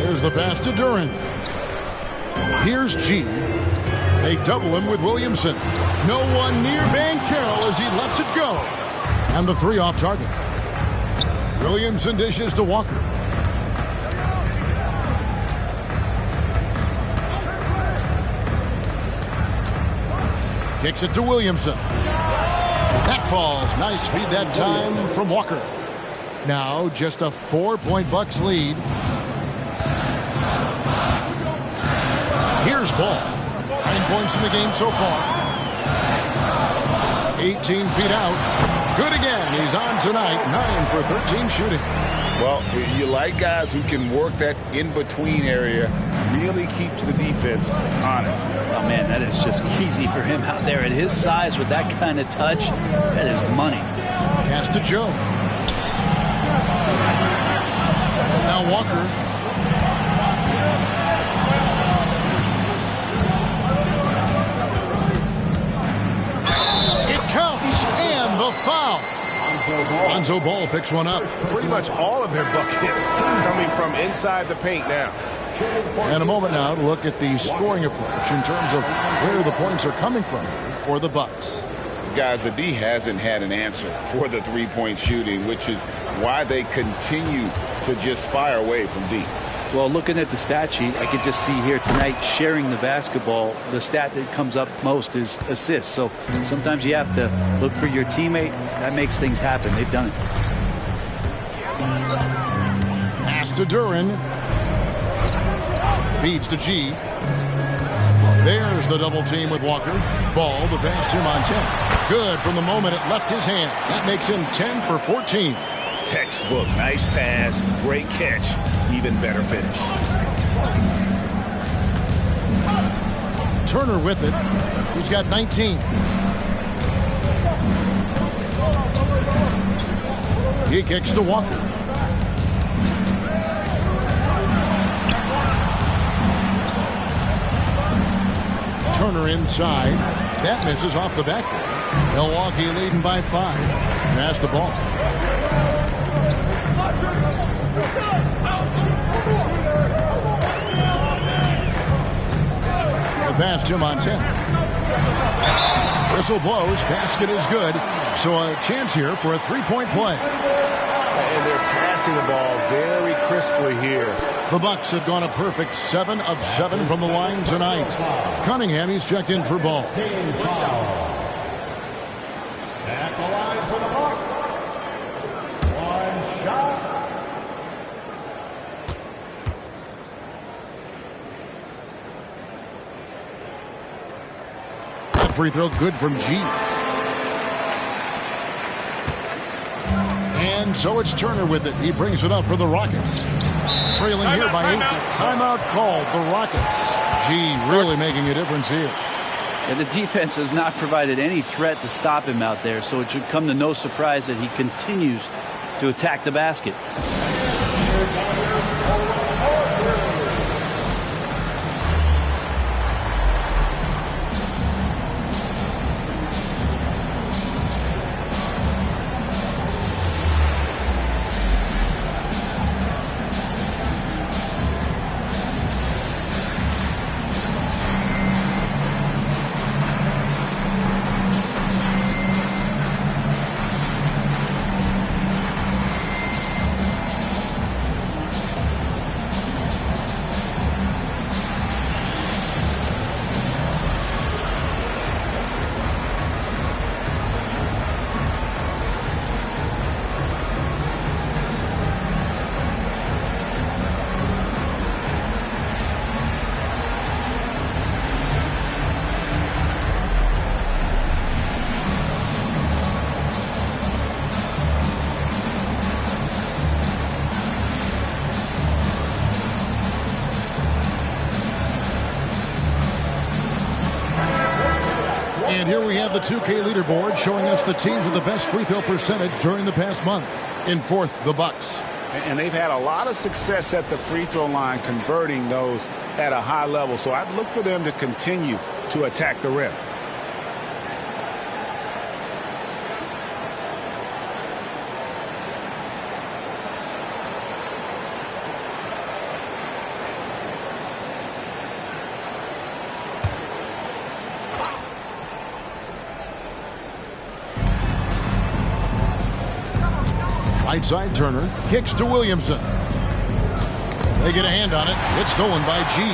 There's the pass to Durant. Here's G. They double him with Williamson. No one near Banchero as he lets it go. And the 3 off target. Williamson dishes to Walker. Kicks it to Williamson. That falls. Nice feed that time from Walker. Now just a 4-point Bucks lead. Here's Ball. 9 points in the game so far. 18 feet out. Good again. He's on tonight. 9 for 13 shooting. Well, you like guys who can work that in-between area. Really keeps the defense honest. Oh, man, that is just easy for him out there. At his size with that kind of touch, that is money. Pass to Joe. Now Walker. It counts, and the foul. Lonzo Ball picks one up. Pretty much all of their buckets coming from inside the paint now. And a moment now to look at the scoring approach in terms of where the points are coming from for the Bucks. Guys, the D hasn't had an answer for the three-point shooting, which is why they continue to just fire away from deep. Well, looking at the stat sheet, I could just see here tonight sharing the basketball. The stat that comes up most is assists. So sometimes you have to look for your teammate. That makes things happen. They've done it. Pass to Duren. Feeds to G. There's the double team with Walker. Ball, the pass to Montana. Good from the moment it left his hand. That makes him 10 for 14. Textbook. Nice pass. Great catch. Even better finish. Turner with it. He's got 19. He kicks to Walker. Turner inside. That misses off the backboard. Milwaukee leading by 5. Pass the ball. The pass to Montana. Whistle blows. Basket is good. So a chance here for a three-point play. And they're passing the ball very crisply here. The Bucks have gone a perfect 7 of 7 from the line tonight. Cunningham, he's checked in for Ball. At the line for the Bucks. One shot. That free throw good from G. And so it's Turner with it. He brings it up for the Rockets. Trailing here by 8. Timeout called the Rockets. G really making a difference here. And the defense has not provided any threat to stop him out there, so it should come to no surprise that he continues to attack the basket. And here we have the 2K leaderboard showing us the teams with the best free throw percentage during the past month. In fourth, the Bucks. And they've had a lot of success at the free throw line, converting those at a high level. So I'd look for them to continue to attack the rim. Right side Turner kicks to Williamson. They get a hand on it. It's stolen by G.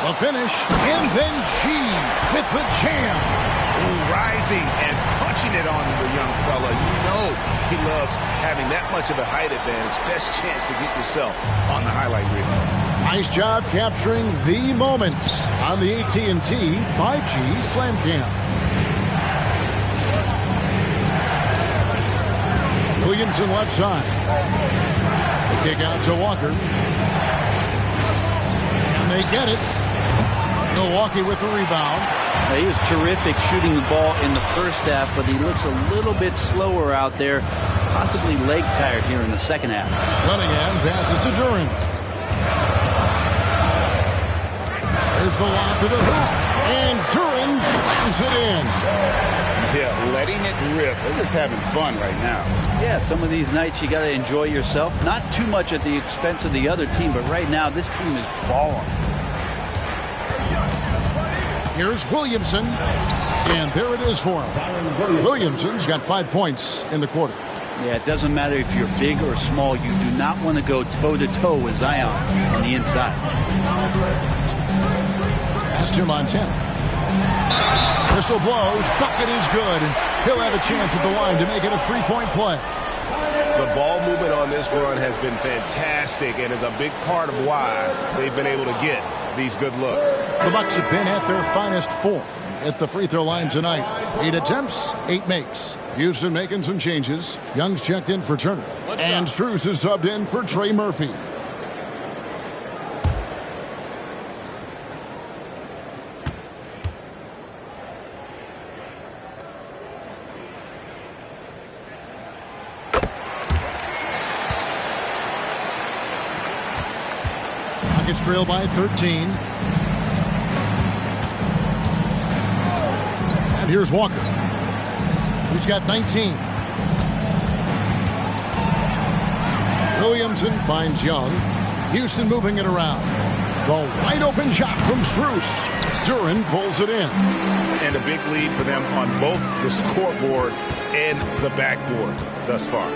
The finish, and then G with the jam. Rising and punching it on the young fella. You know he loves having that much of a height advantage. Best chance to get yourself on the highlight reel. Nice job capturing the moments on the AT&T 5G Slam Cam. Williamson left side. The kick out to Walker. And they get it. Milwaukee with the rebound. He was terrific shooting the ball in the first half, but he looks a little bit slower out there, possibly leg tired here in the second half. Cunningham passes to Duren. There's the lob to the hoop, and Duren slams it in. Yeah, letting it rip. They're just having fun right now. Yeah, some of these nights you got to enjoy yourself. Not too much at the expense of the other team, but right now this team is balling. Here's Williamson, and there it is for him. Williamson's got 5 points in the quarter. Yeah, it doesn't matter if you're big or small. You do not want to go toe-to-toe with Zion on the inside. Pass to Montana. Whistle blows. Bucket is good, and he'll have a chance at the line to make it a 3-point play. The ball movement on this run has been fantastic and is a big part of why they've been able to get these good looks. The Bucks have been at their finest form at the free throw line tonight. 8 attempts, 8 makes. Houston making some changes. Young's checked in for Turner. And Strus is subbed in for Trey Murphy. Nuggets trail by 13. And here's Walker. He's got 19. Williamson finds Young. Houston moving it around. The wide open shot from Strus. Duren pulls it in. And a big lead for them on both the scoreboard and the backboard thus far.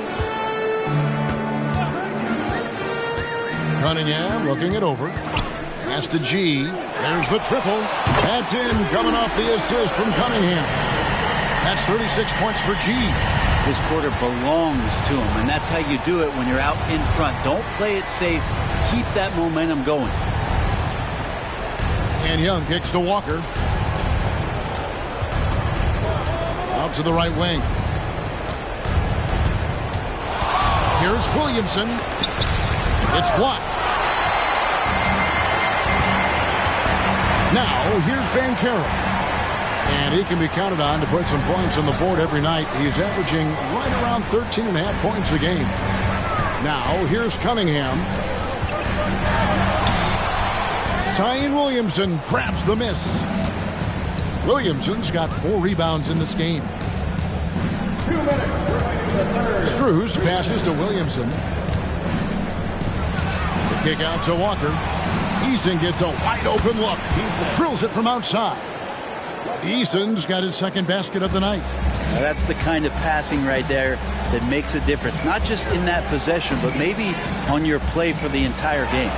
Cunningham looking it over. Pass to G. There's the triple. That's in, coming off the assist from Cunningham. That's 36 points for G. This quarter belongs to him, and that's how you do it when you're out in front. Don't play it safe. Keep that momentum going. And Young kicks to Walker. Out to the right wing. Here's Williamson. It's blocked. Now, here's Banchero. And he can be counted on to put some points on the board every night. He's averaging right around 13.5 points a game. Now, here's Cunningham. Zion Williamson grabs the miss. Williamson's got 4 rebounds in this game. 2 minutes. Strus passes to Williamson. The kick out to Walker. Eason gets a wide open look. Drills it from outside. Eason's got his second basket of the night. Now that's the kind of passing right there that makes a difference. Not just in that possession, but maybe on your play for the entire game.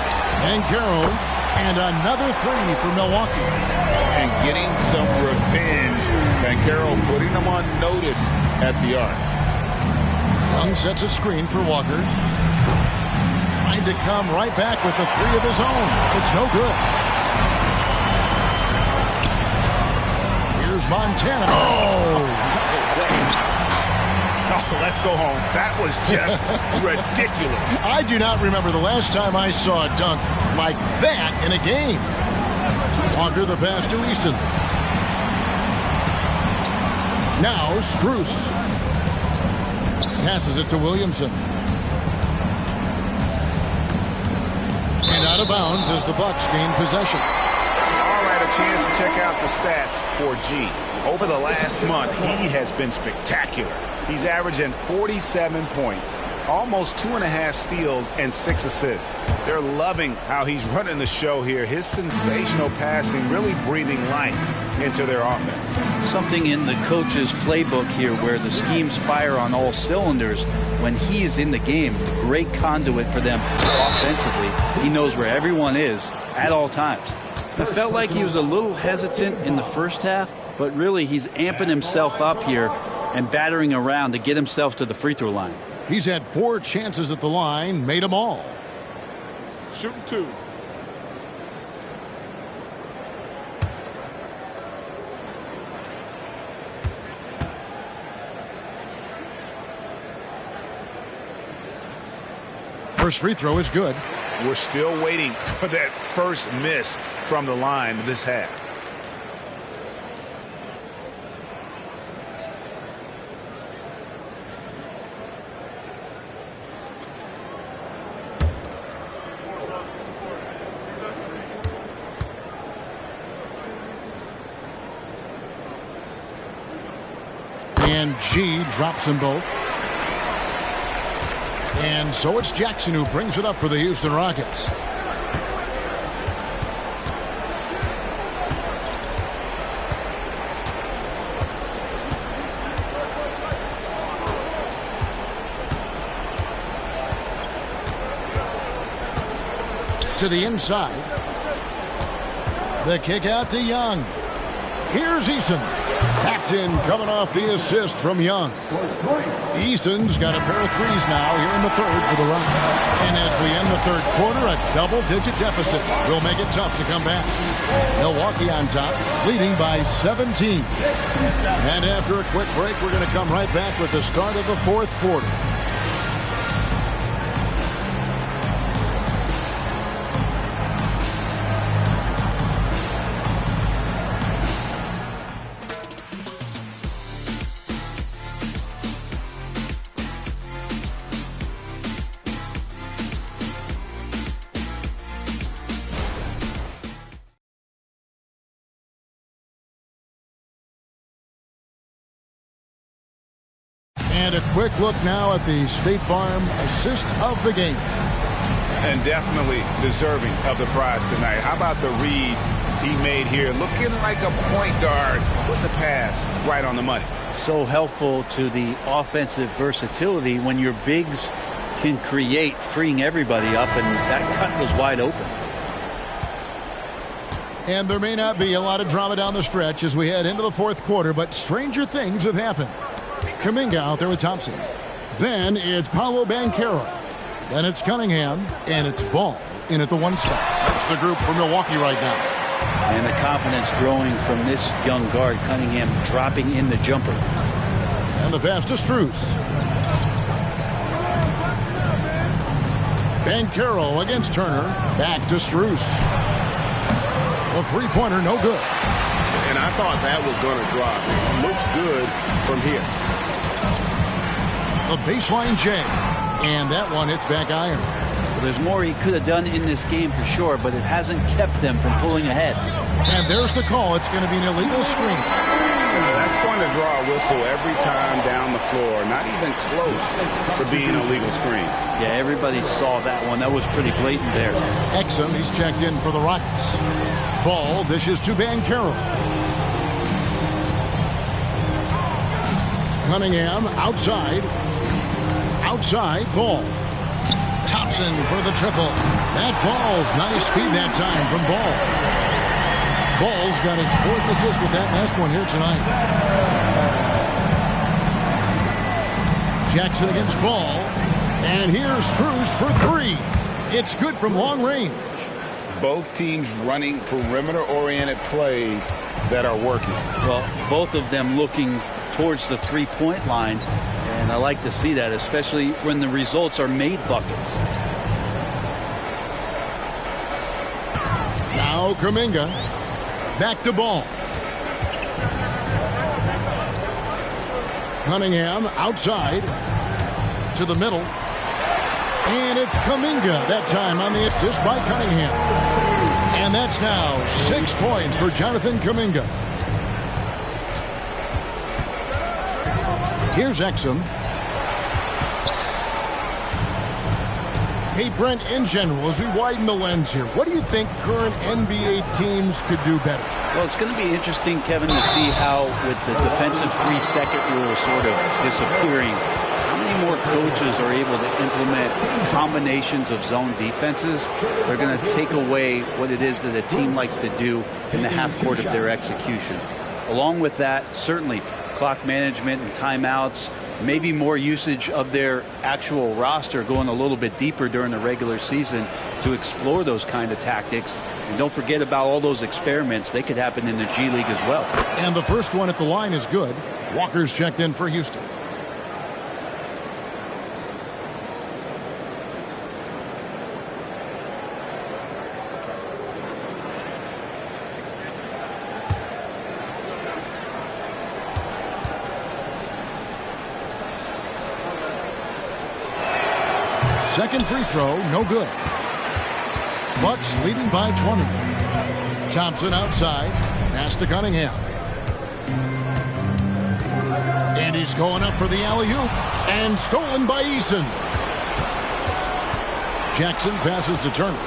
Banchero, and another 3 for Milwaukee. And getting some revenge. Banchero putting them on notice at the arc. Young sets a screen for Walker. Trying to come right back with the 3 of his own. It's no good. Here's Montana. Oh, let's go home. That was just ridiculous. I do not remember the last time I saw a dunk like that in a game. Walker the pass to Eason. Now Strus passes it to Williamson. And out of bounds as the Bucks gain possession. All right, a chance to check out the stats for G. Over the last month, he has been spectacular. He's averaging 47 points, almost 2.5 steals, and 6 assists. They're loving how he's running the show here. His sensational passing really breathing life into their offense. Something in the coach's playbook here where the schemes fire on all cylinders. When he's in the game, a great conduit for them offensively. He knows where everyone is at all times. I felt like he was a little hesitant in the first half, but really he's amping himself up here and battering around to get himself to the free throw line. He's had 4 chances at the line, made them all. Shooting 2. First free throw is good. We're still waiting for that first miss from the line this half. And G drops them both. And so it's Jackson who brings it up for the Houston Rockets. To the inside. The kick out to Young. Here's Eason. That's in, coming off the assist from Young. Eason's got a pair of threes now here in the third for the Rockets. And as we end the third quarter, a double-digit deficit will make it tough to come back. Milwaukee on top, leading by 17. And after a quick break, we're going to come right back with the start of the fourth quarter. And a quick look now at the State Farm assist of the game. And definitely deserving of the prize tonight. How about the read he made here? Looking like a point guard with the pass right on the money. So helpful to the offensive versatility when your bigs can create, freeing everybody up, and that cut was wide open. And there may not be a lot of drama down the stretch as we head into the fourth quarter, but stranger things have happened. Kuminga out there with Thompson. Then it's Paolo Banchero. Then it's Cunningham, and it's Ball in at the 1 spot. That's the group for Milwaukee right now. And the confidence growing from this young guard, Cunningham dropping in the jumper. And the pass to Strus. Banchero against Turner. Back to Strus. The three-pointer, no good. And I thought that was going to drop. It looked good from here. The baseline J. And that one hits back iron. Well, there's more he could have done in this game for sure, but it hasn't kept them from pulling ahead. And there's the call. It's going to be an illegal screen. That's going to draw a whistle every time down the floor. Not even close to being a legal screen. Yeah, everybody saw that one. That was pretty blatant there. Exum, he's checked in for the Rockets. Ball dishes to Banchero. Cunningham outside. Outside, Ball. Thompson for the triple. That falls. Nice feed that time from Ball. Ball's got his 4th assist with that last one here tonight. Jackson against Ball. And here's Strus for 3. It's good from long range. Both teams running perimeter-oriented plays that are working. Well, both of them looking towards the three-point line. And I like to see that, especially when the results are made buckets. Now Kuminga. Back to Ball. Cunningham outside. To the middle. And it's Kuminga that time on the assist by Cunningham. And that's now 6 points for Jonathan Kuminga. Here's Exum. Hey, Brent, in general, as we widen the lens here, what do you think current NBA teams could do better? Well, it's going to be interesting, Kevin, to see how, with the defensive 3-second rule sort of disappearing, how many more coaches are able to implement combinations of zone defenses. They're going to take away what it is that a team likes to do in the half court of their execution. Along with that, certainly clock management and timeouts, maybe more usage of their actual roster, going a little bit deeper during the regular season to explore those kind of tactics. And don't forget about all those experiments. They could happen in the G League as well. And the first one at the line is good. Walker's checked in for Houston. Second free throw, no good. Bucks leading by 20. Thompson outside. Pass to Cunningham. And he's going up for the alley-oop. And stolen by Eason. Jackson passes to Turner.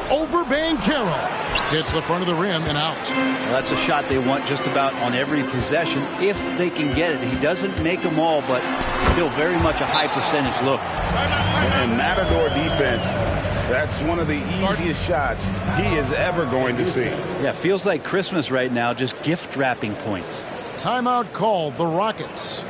Over Banchero. Hits the front of the rim and out. Well, that's a shot they want just about on every possession if they can get it. He doesn't make them all, but still very much a high percentage look. And Matador defense, that's one of the easiest shots he is ever going to see. Yeah, feels like Christmas right now, just gift wrapping points. Timeout called, the Rockets.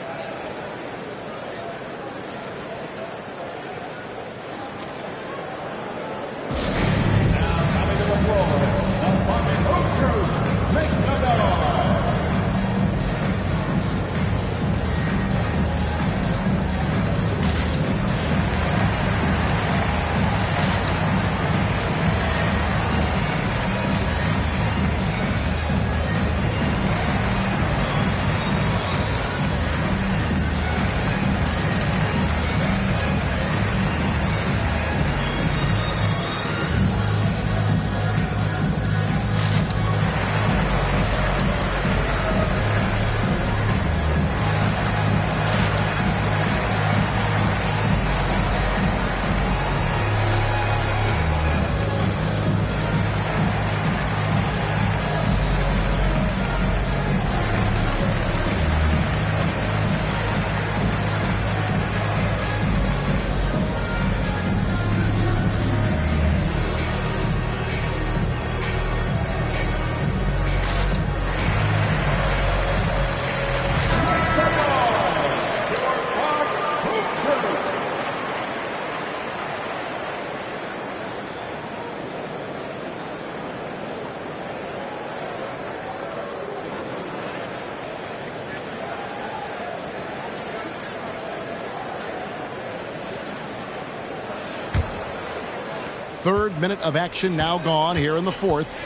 Third minute of action now gone here in the fourth.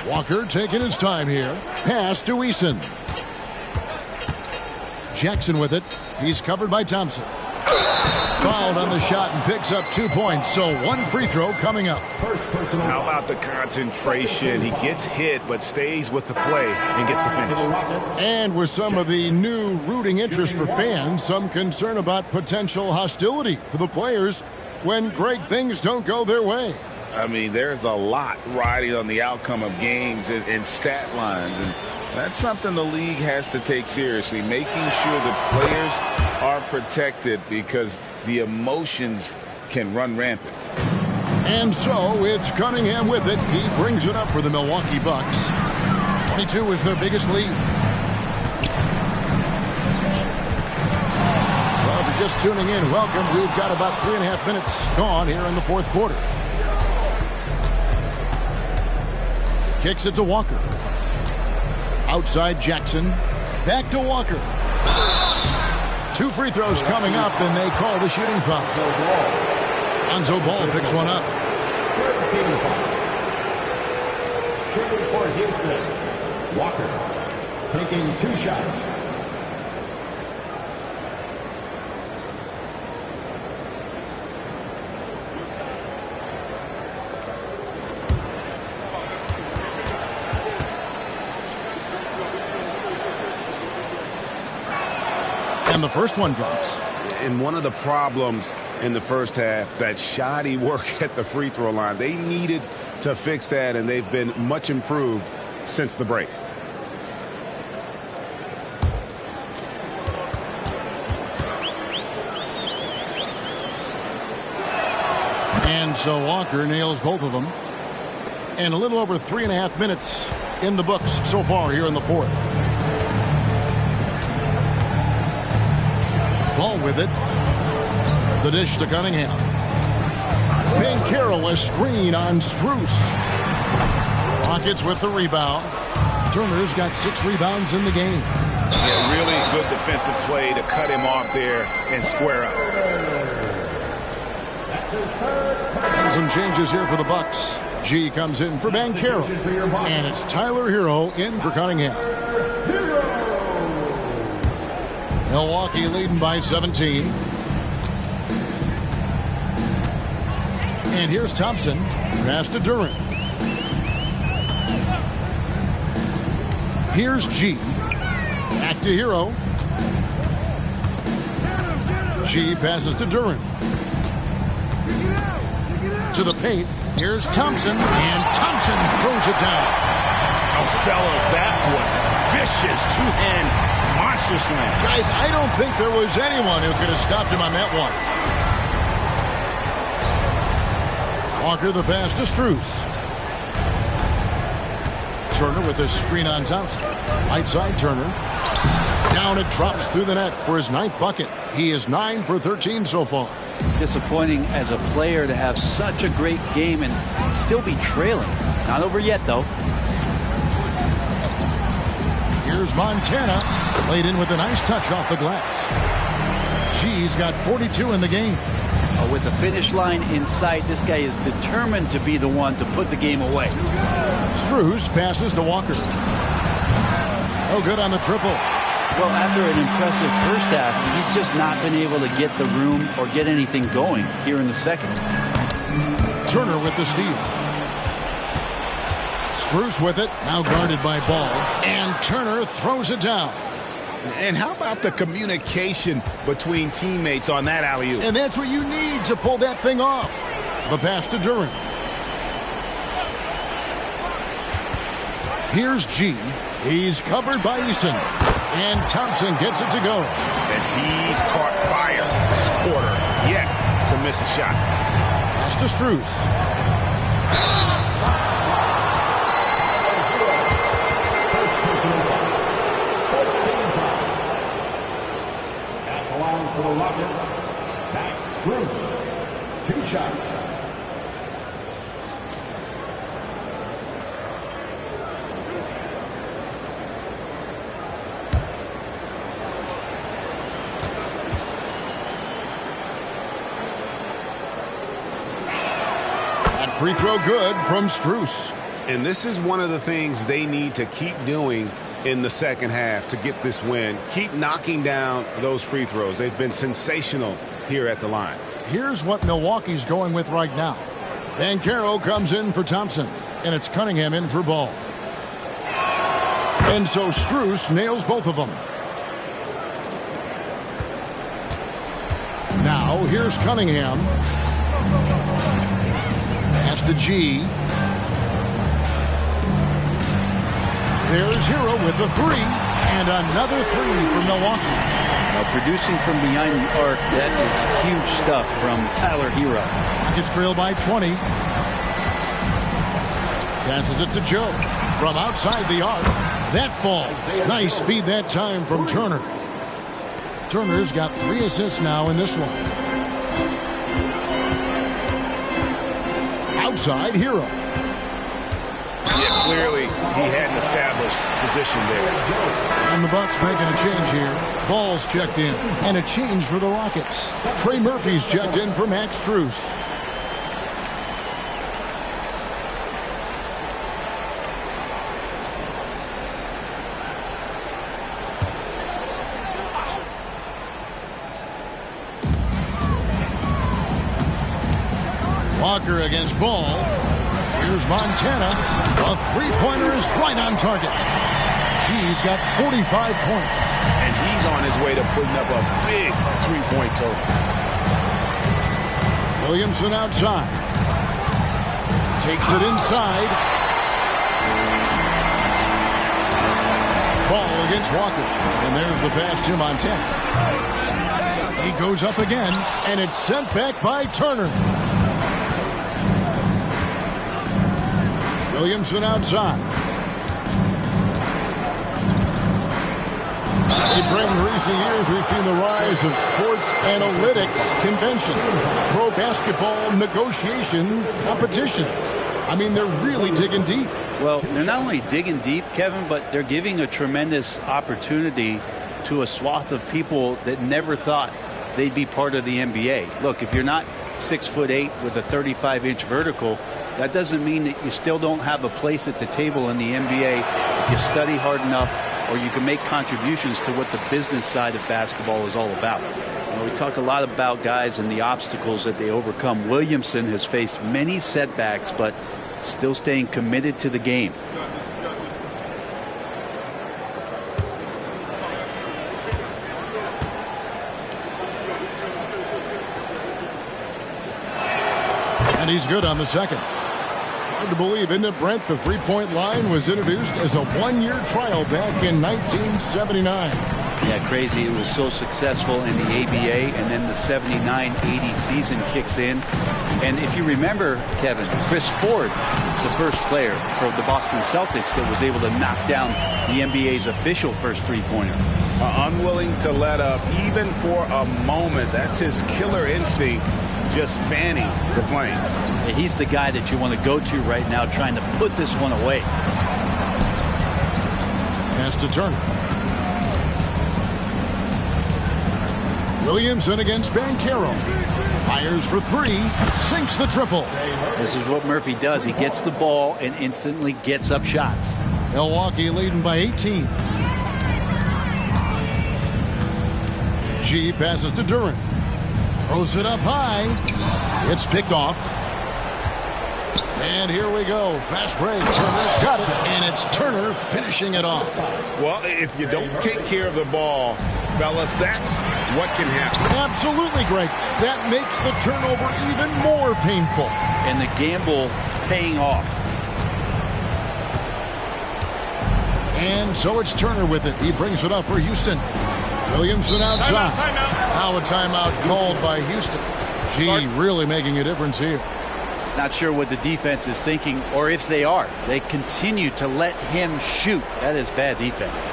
Walker taking his time here. Pass to Eason. Jackson with it. He's covered by Thompson. Fouled on the shot and picks up 2 points. So one free throw coming up. How about the concentration? He gets hit but stays with the play and gets the finish. And with some of the new rooting interest for fans, some concern about potential hostility for the players when great things don't go their way. I mean, there's a lot riding on the outcome of games and stat lines, and that's something the league has to take seriously, making sure the players are protected because the emotions can run rampant. And so it's Cunningham with it. He brings it up for the Milwaukee Bucks. 22 is their biggest lead. Well, if you're just tuning in, welcome. We've got about 3.5 minutes gone here in the fourth quarter. Kicks it to Walker. Outside Jackson. Back to Walker. 2 free throws coming up, and they call the shooting foul. Lonzo Ball picks one up. Shooting for Houston. Walker taking 2 shots. And the first one drops. And one of the problems in the first half, that shoddy work at the free throw line. They needed to fix that, and they've been much improved since the break. And so Walker nails both of them. And a little over 3.5 minutes in the books so far here in the fourth. Ball with it. The dish to Cunningham. Banchero, a screen on Strus. Rockets with the rebound. Turner's got 6 rebounds in the game. Yeah, really good defensive play to cut him off there and square up. And some changes here for the Bucks. G comes in for Banchero. And it's Tyler Hero in for Cunningham. Milwaukee leading by 17. And here's Thompson. Pass to Durant. Here's G. Back to Hero. G passes to Durant. To the paint. Here's Thompson. And Thompson throws it down. Oh, fellas, that was vicious two-hand monster slam. Guys, I don't think there was anyone who could have stopped him on that one. Walker the pass to Strus. Turner with a screen on Thompson. Right side Turner. Down it drops through the net for his 9th bucket. He is 9 for 13 so far. Disappointing as a player to have such a great game and still be trailing. Not over yet, though. Here's Montana. Played in with a nice touch off the glass. G's got 42 in the game. With the finish line in sight, this guy is determined to be the one to put the game away. Strus passes to Walker. Oh, good on the triple. Well, after an impressive first half, he's just not been able to get the room or get anything going here in the second. Turner with the steal. Strus with it, now guarded by Ball. And Turner throws it down. And how about the communication between teammates on that alley-oop? And that's what you need to pull that thing off. The pass to Durant. Here's G. He's covered by Eason. And Thompson gets it to go. And he's caught fire this quarter, yet to miss a shot. Pass to Strus. At the line for the Rockets, Max Strus. 2 shots. Free throw good from Strus. And this is one of the things they need to keep doing in the second half to get this win. Keep knocking down those free throws. They've been sensational here at the line. Here's what Milwaukee's going with right now. Banchero comes in for Thompson. And it's Cunningham in for Ball. And so Strus nails both of them. Now here's Cunningham. Pass to G. There's Hero with the 3. And another 3 for Milwaukee. Now producing from behind the arc, that is huge stuff from Tyler Hero. Rockets trail by 20. Passes it to Joe. From outside the arc. That falls. Nice feed that time from Turner. Turner's got 3 assists now in this one. Outside Hero. Yeah, clearly he had an established position there. And the Bucks making a change here. Ball's checked in. And a change for the Rockets. Trey Murphy's checked in for Max Strus. Walker against Ball. Here's Montana. A three-pointer is right on target. G's got 45 points. And he's on his way to putting up a big three-point total. Williamson outside. Takes it inside. Ball against Walker. And there's the pass to Montana. He goes up again, and it's sent back by Turner. Williamson outside. In recent years, we've seen the rise of sports analytics conventions, pro basketball negotiation competitions. I mean, they're really digging deep. Well, they're not only digging deep, Kevin, but they're giving a tremendous opportunity to a swath of people that never thought they'd be part of the NBA. Look, if you're not 6'8" with a 35-inch vertical, that doesn't mean that you still don't have a place at the table in the NBA if you study hard enough, or you can make contributions to what the business side of basketball is all about. You know, we talk a lot about guys and the obstacles that they overcome. Williamson has faced many setbacks, but still staying committed to the game. And he's good on the second. Hard to believe, isn't it, Brent? The three-point line was introduced as a one-year trial back in 1979. Yeah, crazy. It was so successful in the ABA, and then the 79-80 season kicks in. And if you remember, Kevin, Chris Ford, the first player for the Boston Celtics that was able to knock down the NBA's official first three-pointer. Unwilling to let up even for a moment. That's his killer instinct, just fanning the flame. Yeah, he's the guy that you want to go to right now, trying to put this one away. Pass to Turner. Williamson against Banchero. Fires for three. Sinks the triple. This is what Murphy does. He gets the ball and instantly gets up shots. Milwaukee leading by 18. G passes to Duran. Throws it up high. It's picked off. And here we go. Fast break. Turner's got it. And it's Turner finishing it off. Well, if you don't take care of the ball, fellas, that's what can happen. Absolutely, Greg. That makes the turnover even more painful. And the gamble paying off. And so it's Turner with it. He brings it up for Houston. Williamson outside. Now a timeout called by Houston. G really making a difference here. Not sure what the defense is thinking, or if they are. They continue to let him shoot. That is bad defense.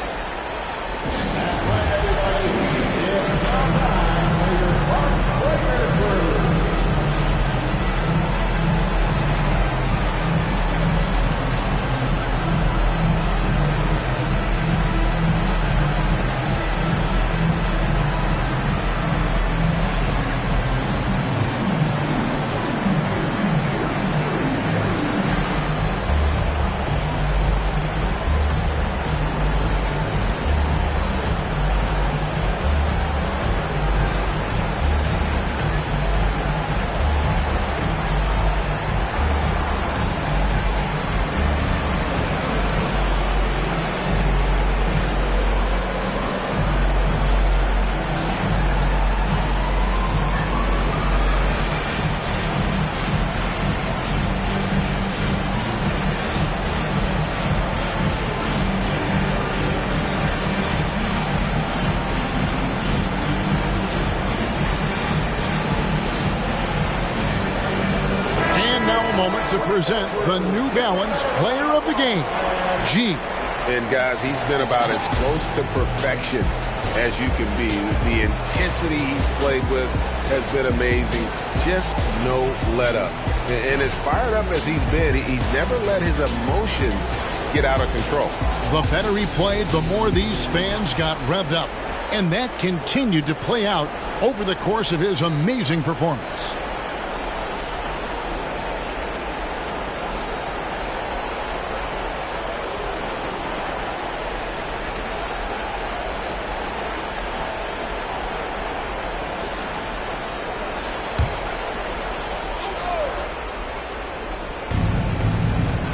To present the New Balance Player of the Game, G. And guys, he's been about as close to perfection as you can be. The intensity he's played with has been amazing. Just no let up. And as fired up as he's been, he's never let his emotions get out of control. The better he played, the more these fans got revved up. And that continued to play out over the course of his amazing performance.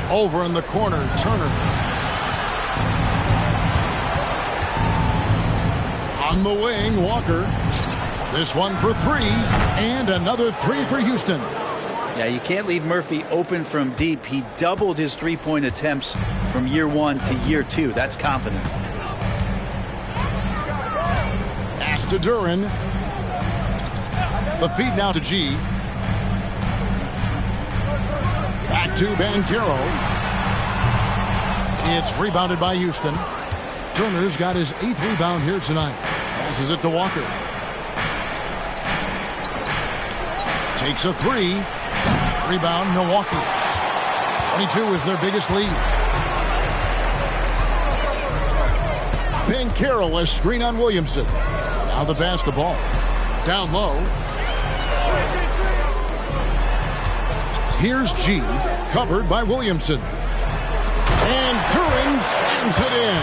Over in the corner, Turner. On the wing, Walker. This one for three, and another three for Houston. Yeah, you can't leave Murphy open from deep. He doubled his three-point attempts from year one to year two. That's confidence. Pass to Duran. The feed now to G. Back to Banchero. It's rebounded by Houston. Turner's got his 8th rebound here tonight. Passes it to Walker. Takes a 3. Rebound, Milwaukee. 22 is their biggest lead. Banchero, a screen on Williamson. Now the basketball. Down low. Here's G, covered by Williamson. And Duran slams it in.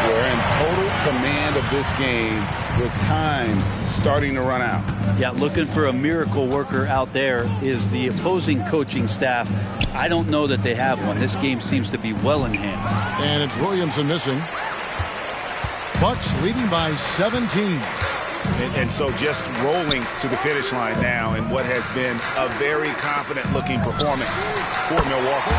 We're in total command of this game with time starting to run out. Yeah, looking for a miracle worker out there is the opposing coaching staff. I don't know that they have one. This game seems to be well in hand. And it's Williamson missing. Bucks leading by 17. And so just rolling to the finish line now in what has been a very confident-looking performance for Milwaukee.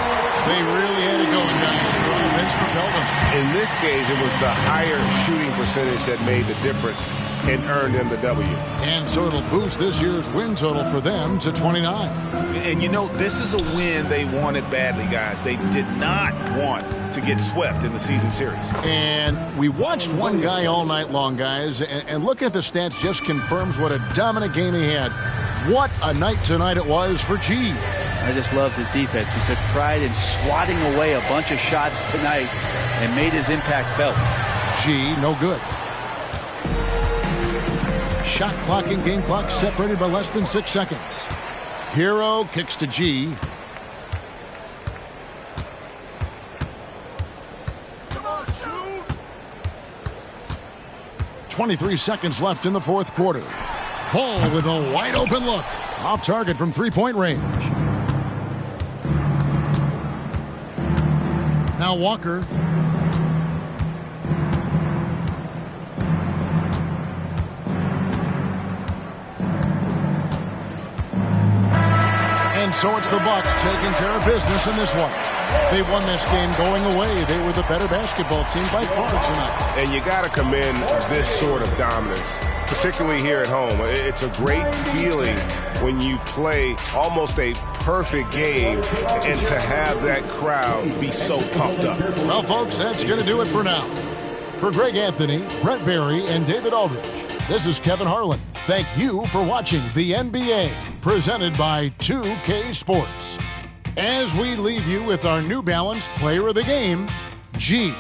They really had it going, guys. The offense propelled them. In this case, it was the higher shooting percentage that made the difference and earned them the W. And so it'll boost this year's win total for them to 29. And, you know, this is a win they wanted badly, guys. They did not want to get swept in the season series. And we watched one guy all night long, guys, and look at the stats just confirms what a dominant game he had. What a night tonight it was for G. I just loved his defense. He took pride in swatting away a bunch of shots tonight and made his impact felt. G, no good. Shot clock and game clock separated by less than 6 seconds. Hero kicks to G. 23 seconds left in the fourth quarter. Hall with a wide open look. Off target from three-point range. Now Walker. And so it's the Bucks taking care of business in this one. They won this game going away. They were the better basketball team by far tonight. And you got to commend this sort of dominance, particularly here at home. It's a great feeling when you play almost a perfect game and to have that crowd be so pumped up. Well, folks, that's going to do it for now. For Greg Anthony, Brett Barry, and David Aldridge, this is Kevin Harlan. Thank you for watching the NBA, presented by 2K Sports. As we leave you with our New Balance Player of the Game, G.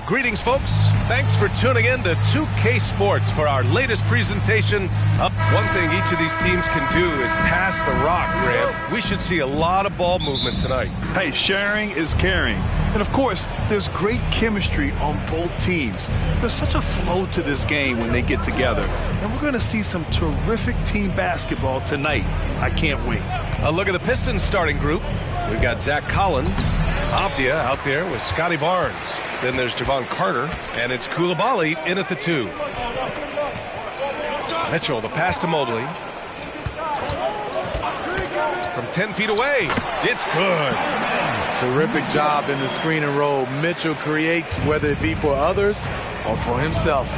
Greetings, folks. Thanks for tuning in to 2K Sports for our latest presentation. One thing each of these teams can do is pass the rock, Grant. We should see a lot of ball movement tonight. Hey, sharing is caring. And, of course, there's great chemistry on both teams. There's such a flow to this game when they get together. And we're going to see some terrific team basketball tonight. I can't wait. A look at the Pistons starting group. We've got Zach Collins, Avdia out there with Scotty Barnes. Then there's Javon Carter, and it's Coulibaly in at the 2. Mitchell, the pass to Mobley. From 10 feet away, it's good. Terrific job in the screen and roll. Mitchell creates, whether it be for others or for himself.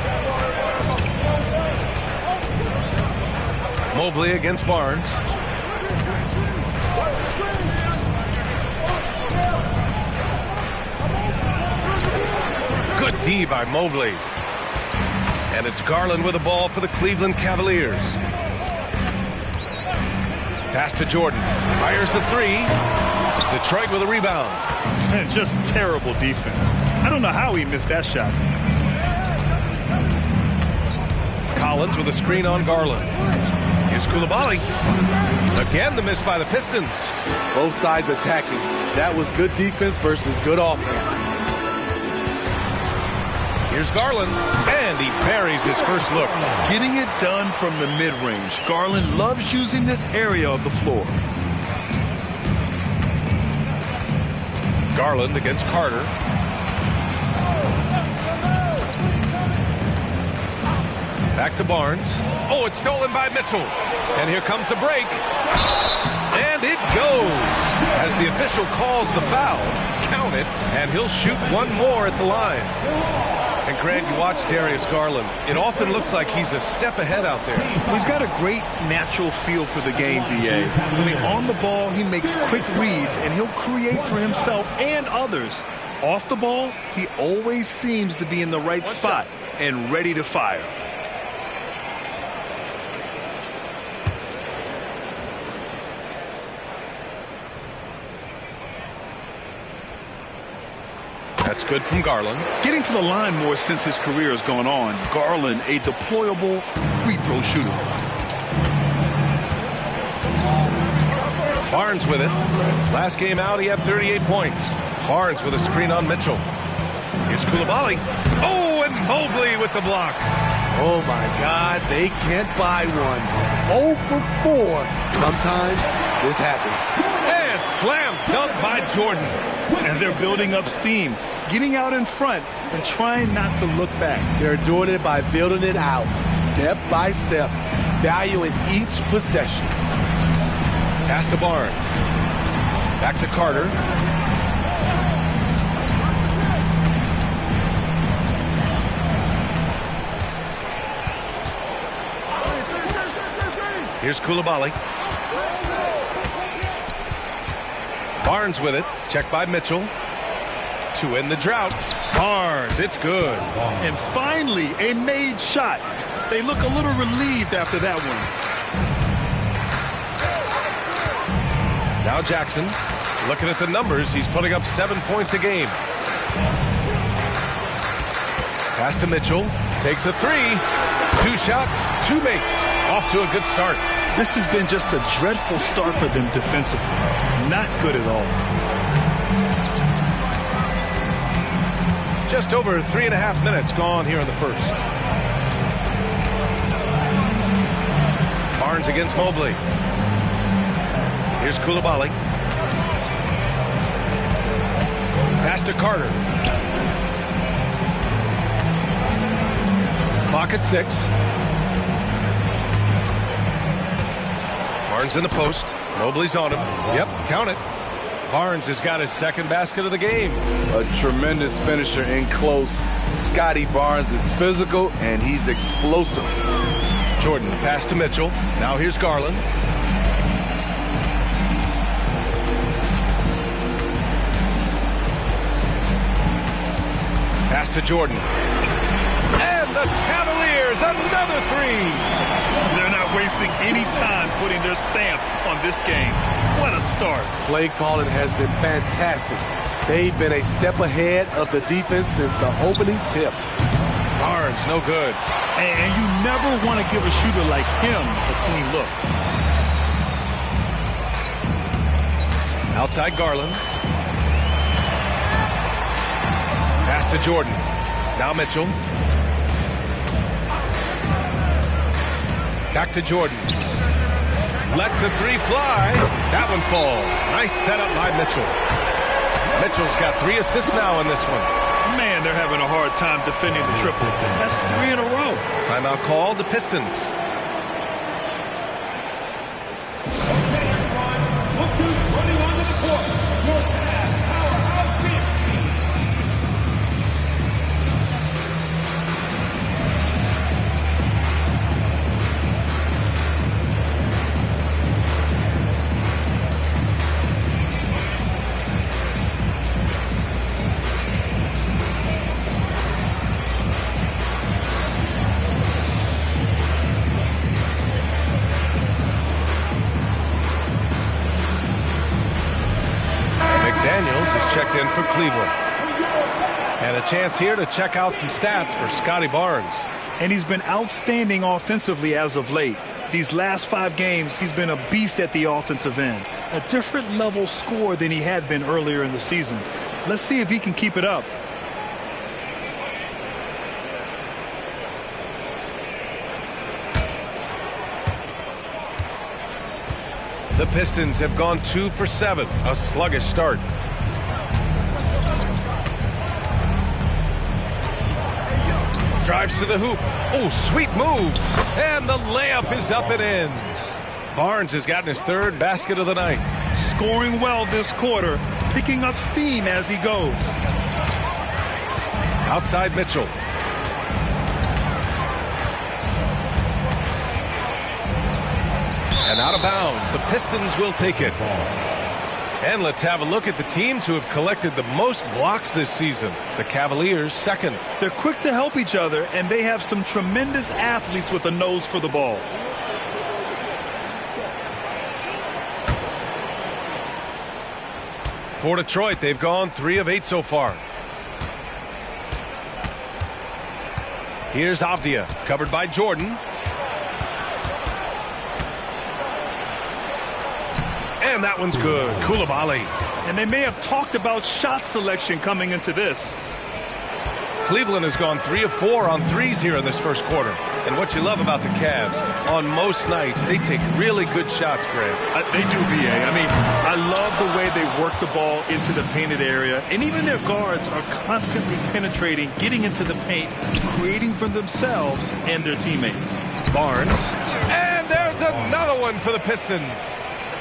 Mobley against Barnes. Good D by Mobley. And it's Garland with the ball for the Cleveland Cavaliers. Pass to Jordan. Fires the 3. Detroit with a rebound. Man, just terrible defense. I don't know how he missed that shot. Collins with a screen on Garland. Here's Coulibaly. Again, the miss by the Pistons. Both sides attacking. That was good defense versus good offense. Here's Garland, and he buries his first look. Getting it done from the mid-range. Garland loves using this area of the floor. Garland against Carter. Back to Barnes. Oh, it's stolen by Mitchell. And here comes the break. And it goes. As the official calls the foul, count it, and he'll shoot one more at the line. And Grant, you watch Darius Garland. It often looks like he's a step ahead out there. He's got a great natural feel for the game, B.A. I mean, on the ball, he makes quick reads, and he'll create for himself and others. Off the ball, he always seems to be in the right spot and ready to fire. That's good from Garland. Getting to the line more since his career has gone on. Garland, a deployable free throw shooter. Barnes with it. Last game out, he had 38 points. Barnes with a screen on Mitchell. Here's Coulibaly. Oh, and Mobley with the block. Oh, my God, they can't buy one. 0 for 4. Sometimes this happens. And slam dunk by Jordan. And they're building up steam, getting out in front and trying not to look back. They're doing it by building it out, step by step, valuing each possession. Pass to Barnes. Back to Carter. Here's Coulibaly. Barnes with it. Checked by Mitchell. To end the drought. Barnes, it's good. And finally, a made shot. They look a little relieved after that one. Now Jackson, looking at the numbers, he's putting up 7 points a game. Pass to Mitchell. Takes a 3. 2 shots, 2 makes. Off to a good start. This has been just a dreadful start for them defensively. Not good at all. Just over 3.5 minutes gone here in the first. Barnes against Mobley. Here's Coulibaly. Pass to Carter. Clock at 6. Barnes in the post. Mobley's on him. Yep, count it. Barnes has got his second basket of the game. A tremendous finisher in close. Scotty Barnes is physical and he's explosive. Jordan, pass to Mitchell. Now here's Garland. Pass to Jordan. And the Cavaliers, another three. They're not wasting any time putting their stamp on this game. What a start. Play calling has been fantastic. They've been a step ahead of the defense since the opening tip. Barnes, no good. And you never want to give a shooter like him a clean look. Outside Garland. Pass to Jordan. Now Mitchell. Back to Jordan. Lets the three fly. That one falls. Nice setup by Mitchell. Mitchell's got 3 assists now in this one. Man, they're having a hard time defending the triple. That's 3 in a row. Timeout called, the Pistons. Checked in for Cleveland. And a chance here to check out some stats for Scotty Barnes. And he's been outstanding offensively as of late. These last 5 games, he's been a beast at the offensive end. A different level score than he had been earlier in the season. Let's see if he can keep it up. The Pistons have gone 2 for 7. A sluggish start. Drives to the hoop. Oh, sweet move. And the layup is up and in. Barnes has gotten his 3rd basket of the night. Scoring well this quarter. Picking up steam as he goes. Outside Mitchell. And out of bounds. The Pistons will take it. And let's have a look at the teams who have collected the most blocks this season. The Cavaliers, 2nd. They're quick to help each other, and they have some tremendous athletes with a nose for the ball. For Detroit, they've gone 3 of 8 so far. Here's Avdia, covered by Jordan. And that one's good. Coulibaly. And they may have talked about shot selection coming into this. Cleveland has gone 3 of 4 on threes here in this first quarter. And what you love about the Cavs, on most nights, they take really good shots, Greg. They do, B.A. I mean, I love the way they work the ball into the painted area. And even their guards are constantly penetrating, getting into the paint, creating for themselves and their teammates. Barnes. And there's another one for the Pistons.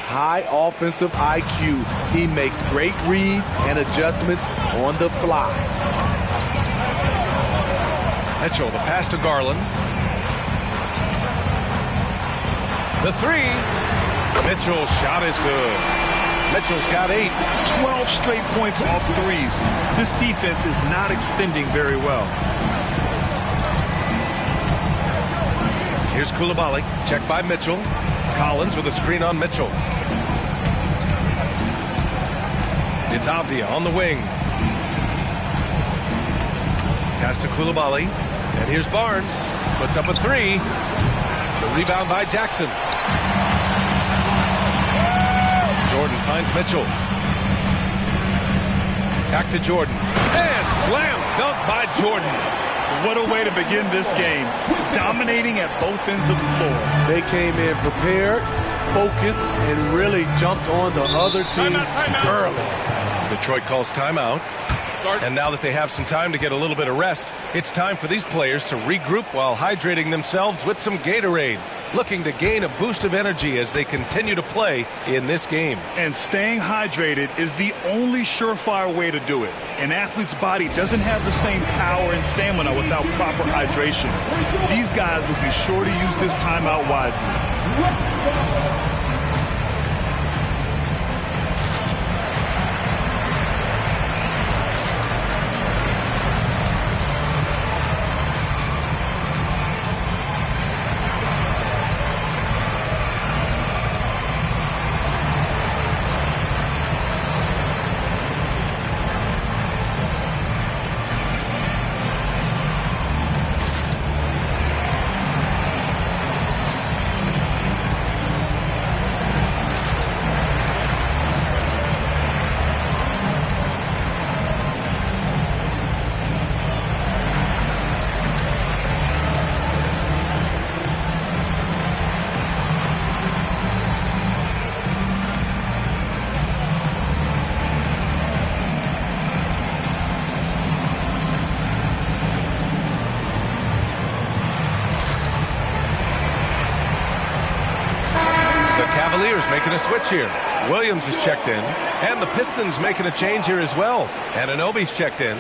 High offensive IQ. He makes great reads and adjustments on the fly. Mitchell, the pass to Garland. The 3. Mitchell's shot is good. Mitchell's got 8. 12 straight points off threes. This defense is not extending very well. Here's Coulibaly. Checked by Mitchell. Collins with a screen on Mitchell. It's Avdia on the wing. Pass to Coulibaly. And here's Barnes. Puts up a 3. The rebound by Jackson. Jordan finds Mitchell. Back to Jordan. And slam dunk by Jordan. What a way to begin this game. Dominating at both ends of the floor. They came in prepared, focused, and really jumped on the other team early. Detroit calls timeout. And now that they have some time to get a little bit of rest, it's time for these players to regroup while hydrating themselves with some Gatorade, looking to gain a boost of energy as they continue to play in this game. And staying hydrated is the only surefire way to do it. An athlete's body doesn't have the same power and stamina without proper hydration. These guys will be sure to use this timeout wisely. Cavaliers making a switch here. Williams is checked in, and the Pistons making a change here as well. And Anunoby's checked in.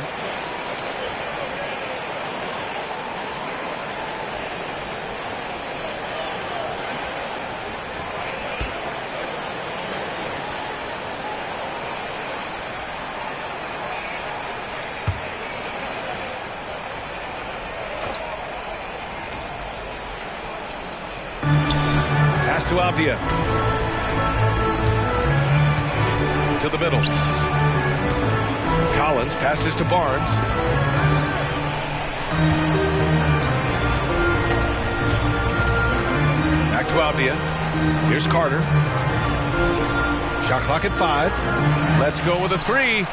To Avdia. To the middle. Collins passes to Barnes. Back to Avdia. Here's Carter. Shot clock at 5. Let's go with a 3.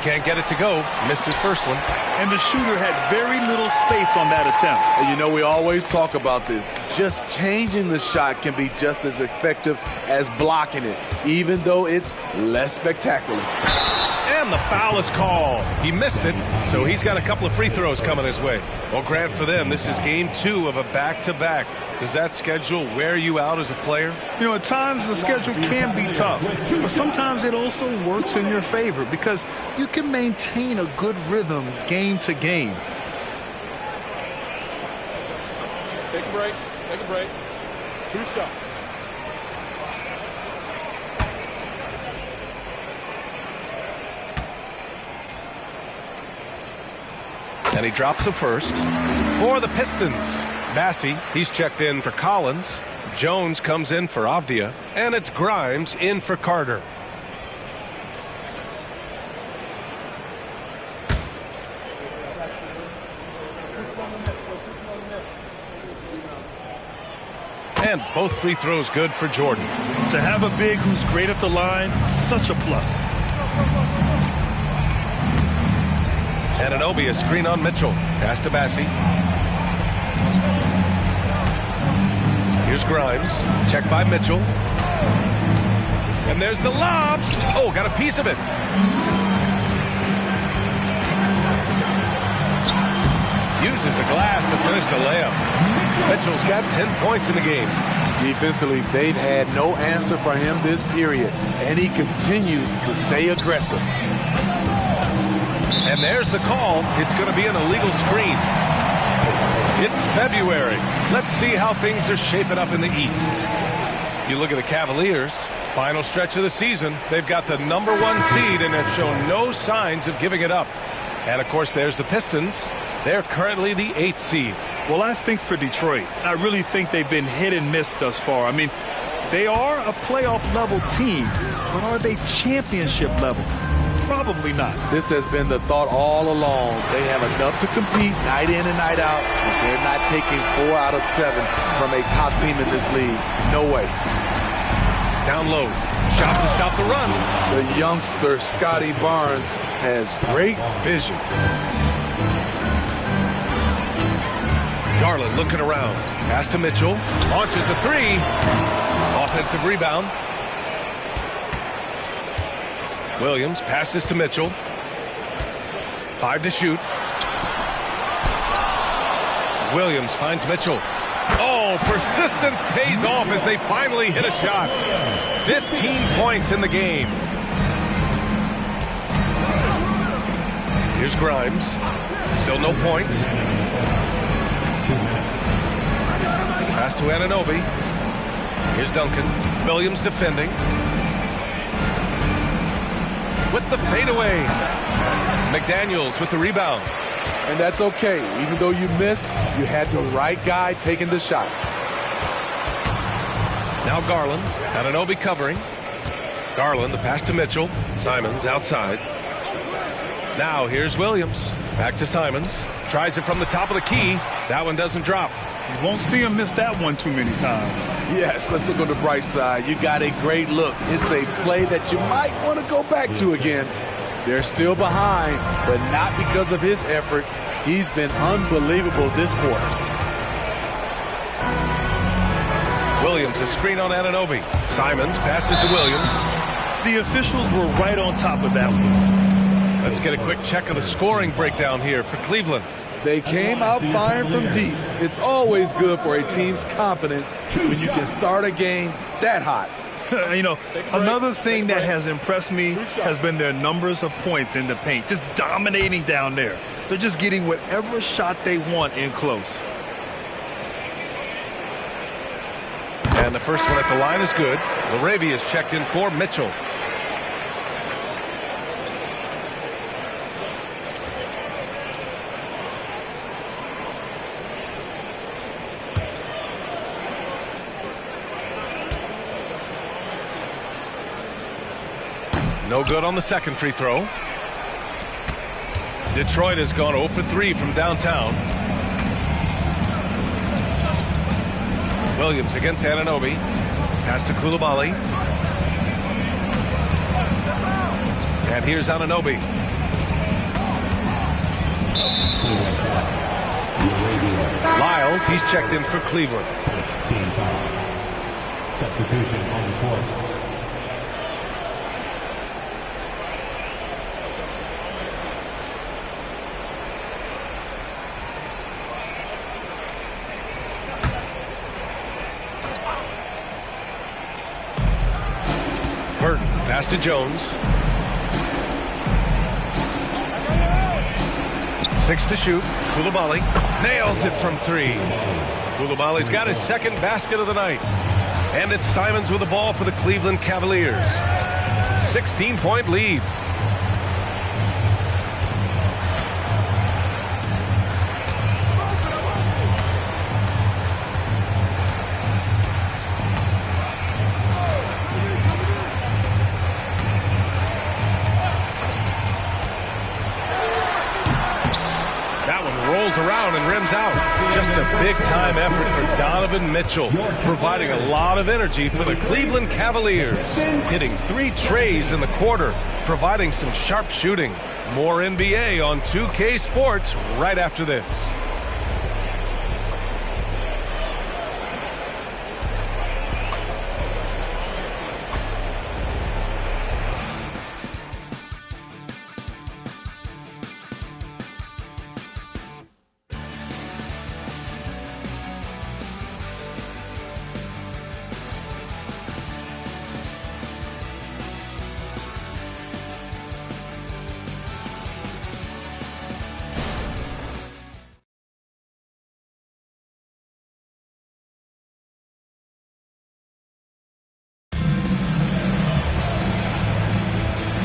Can't get it to go. Missed his first one. And the shooter had very little space on that attempt. And you know, we always talk about this. Just changing the shot can be just as effective as blocking it, even though it's less spectacular. And the foul is called. He missed it, so he's got a couple of free throws coming his way. Well, Grant, for them, this is game 2 of a back-to-back. Does that schedule wear you out as a player? You know, at times the schedule can be tough, but sometimes it also works in your favor because you can maintain a good rhythm game to game. Take a break. Take a break. 2 shots. And he drops a first for the Pistons. Massey, he's checked in for Collins. Jones comes in for Avdia. And it's Grimes in for Carter. And both free throws good for Jordan. To have a big who's great at the line, such a plus. And Anunoby, a screen on Mitchell. Pass to Massey. Here's Grimes. Checked by Mitchell. And there's the lob. Oh, got a piece of it. Uses the glass to finish the layup. Mitchell's got 10 points in the game. Defensively, they've had no answer for him this period, and he continues to stay aggressive. And there's the call. It's going to be an illegal screen. It's February. Let's see how things are shaping up in the East. You look at the Cavaliers, final stretch of the season. They've got the #1 seed and have shown no signs of giving it up. And, of course, there's the Pistons. They're currently the 8th seed. Well, I think for Detroit, I really think they've been hit and miss thus far. I mean, they are a playoff-level team, but are they championship level? Probably not. This has been the thought all along. They have enough to compete night in and night out, but they're not taking 4 out of 7 from a top team in this league. No way. Down low. Shot to stop the run. The youngster, Scotty Barnes, has great vision. Garland looking around. Pass to Mitchell. Launches a 3. Offensive rebound. Williams passes to Mitchell. 5 to shoot. Williams finds Mitchell. Oh, persistence pays off as they finally hit a shot. 15 points in the game. Here's Grimes. Still no points. Pass to Anunoby. Here's Duncan. Williams defending. With the fadeaway. McDaniels with the rebound. And that's okay. Even though you missed, you had the right guy taking the shot. Now Garland. Anunoby covering. Garland, the pass to Mitchell. Simons outside. Now here's Williams. Back to Simons. Tries it from the top of the key. That one doesn't drop. You won't see him miss that one too many times. Yes, let's look on the bright side. You got a great look. It's a play that you might want to go back to again. They're still behind, but not because of his efforts. He's been unbelievable this quarter. Williams, a screen on Anunoby. Simons passes to Williams. The officials were right on top of that one. Let's get a quick check of the scoring breakdown here for Cleveland. They came out firing from deep. It's always good for a team's confidence when you can start a game that hot. You know, another thing that has impressed me has been their numbers of points in the paint, just dominating down there. They're just getting whatever shot they want in close. And the first one at the line is good. LaRavia is checked in for Mitchell. No good on the second free throw. Detroit has gone 0 for 3 from downtown. Williams against Anunoby. Pass to Coulibaly. And here's Anunoby. Lyles, he's checked in for Cleveland. Substitution on the court. Pass to Jones. 6 to shoot. Coulibaly nails it from 3. Coulibaly's got his second basket of the night. And it's Simons with the ball for the Cleveland Cavaliers. 16-point lead. Around and rims out. Just a big-time effort for Donovan Mitchell, providing a lot of energy for the Cleveland Cavaliers. Hitting 3 trays in the quarter, providing some sharp shooting. More NBA on 2K Sports right after this.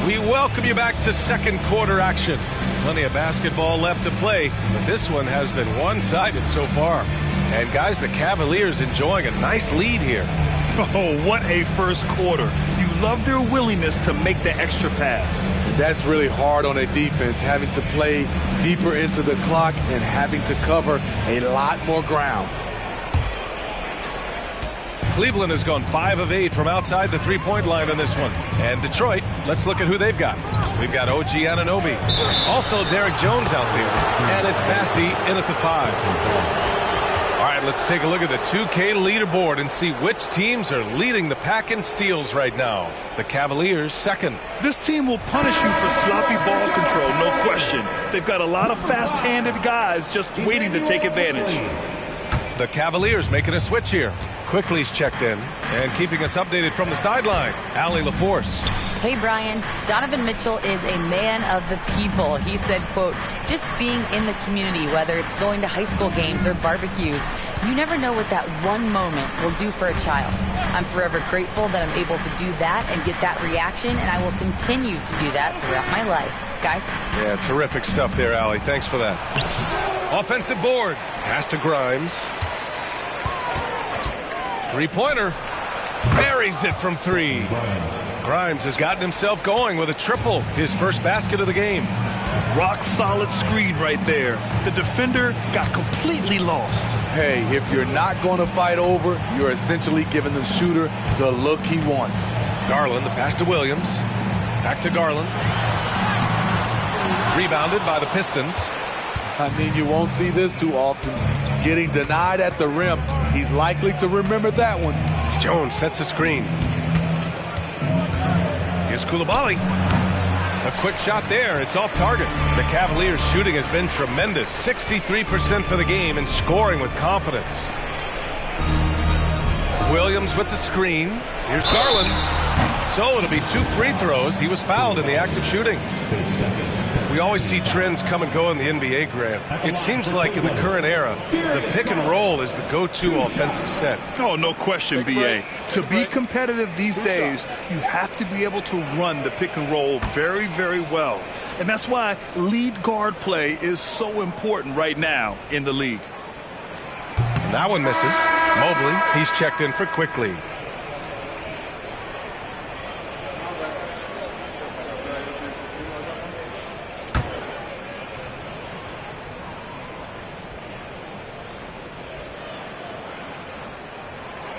We welcome you back to second quarter action. Plenty of basketball left to play, but this one has been one-sided so far. And guys, the Cavaliers enjoying a nice lead here. Oh, what a first quarter. You love their willingness to make the extra pass. And that's really hard on a defense, having to play deeper into the clock and having to cover a lot more ground. Cleveland has gone 5 of 8 from outside the three-point line on this one. And Detroit, let's look at who they've got. We've got OG Anunoby. Also Derek Jones out there. And it's Bassey in at the 5. All right, right, let's take a look at the 2K leaderboard and see which teams are leading the pack in steals right now. The Cavaliers second. This team will punish you for sloppy ball control, no question. They've got a lot of fast-handed guys just waiting to take advantage. The Cavaliers making a switch here. Quickly's checked in and keeping us updated from the sideline. Allie LaForce. Hey, Brian. Donovan Mitchell is a man of the people. He said, quote, just being in the community, whether it's going to high school games or barbecues, you never know what that one moment will do for a child. I'm forever grateful that I'm able to do that and get that reaction, and I will continue to do that throughout my life. Guys? Yeah, terrific stuff there, Allie. Thanks for that. Offensive board. Pass to Grimes. Three-pointer. Buries it from three. Grimes has gotten himself going with a triple. His first basket of the game. Rock solid screen right there. The defender got completely lost. Hey, if you're not going to fight over, you're essentially giving the shooter the look he wants. Garland, the pass to Williams. Back to Garland. Rebounded by the Pistons. I mean, you won't see this too often. Getting denied at the rim. He's likely to remember that one. Jones sets a screen. Here's Coulibaly. A quick shot there. It's off target. The Cavaliers' shooting has been tremendous. 63% for the game and scoring with confidence. Williams with the screen. Here's Garland. So it'll be 2 free throws. He was fouled in the act of shooting. We always see trends come and go in the NBA, Grant. It seems like in the current era, the pick and roll is the go-to offensive set. Oh, no question, B.A. To be competitive these days, you have to be able to run the pick and roll very, very well. And that's why lead guard play is so important right now in the league. And that one misses. Mobley, he's checked in for Quickly.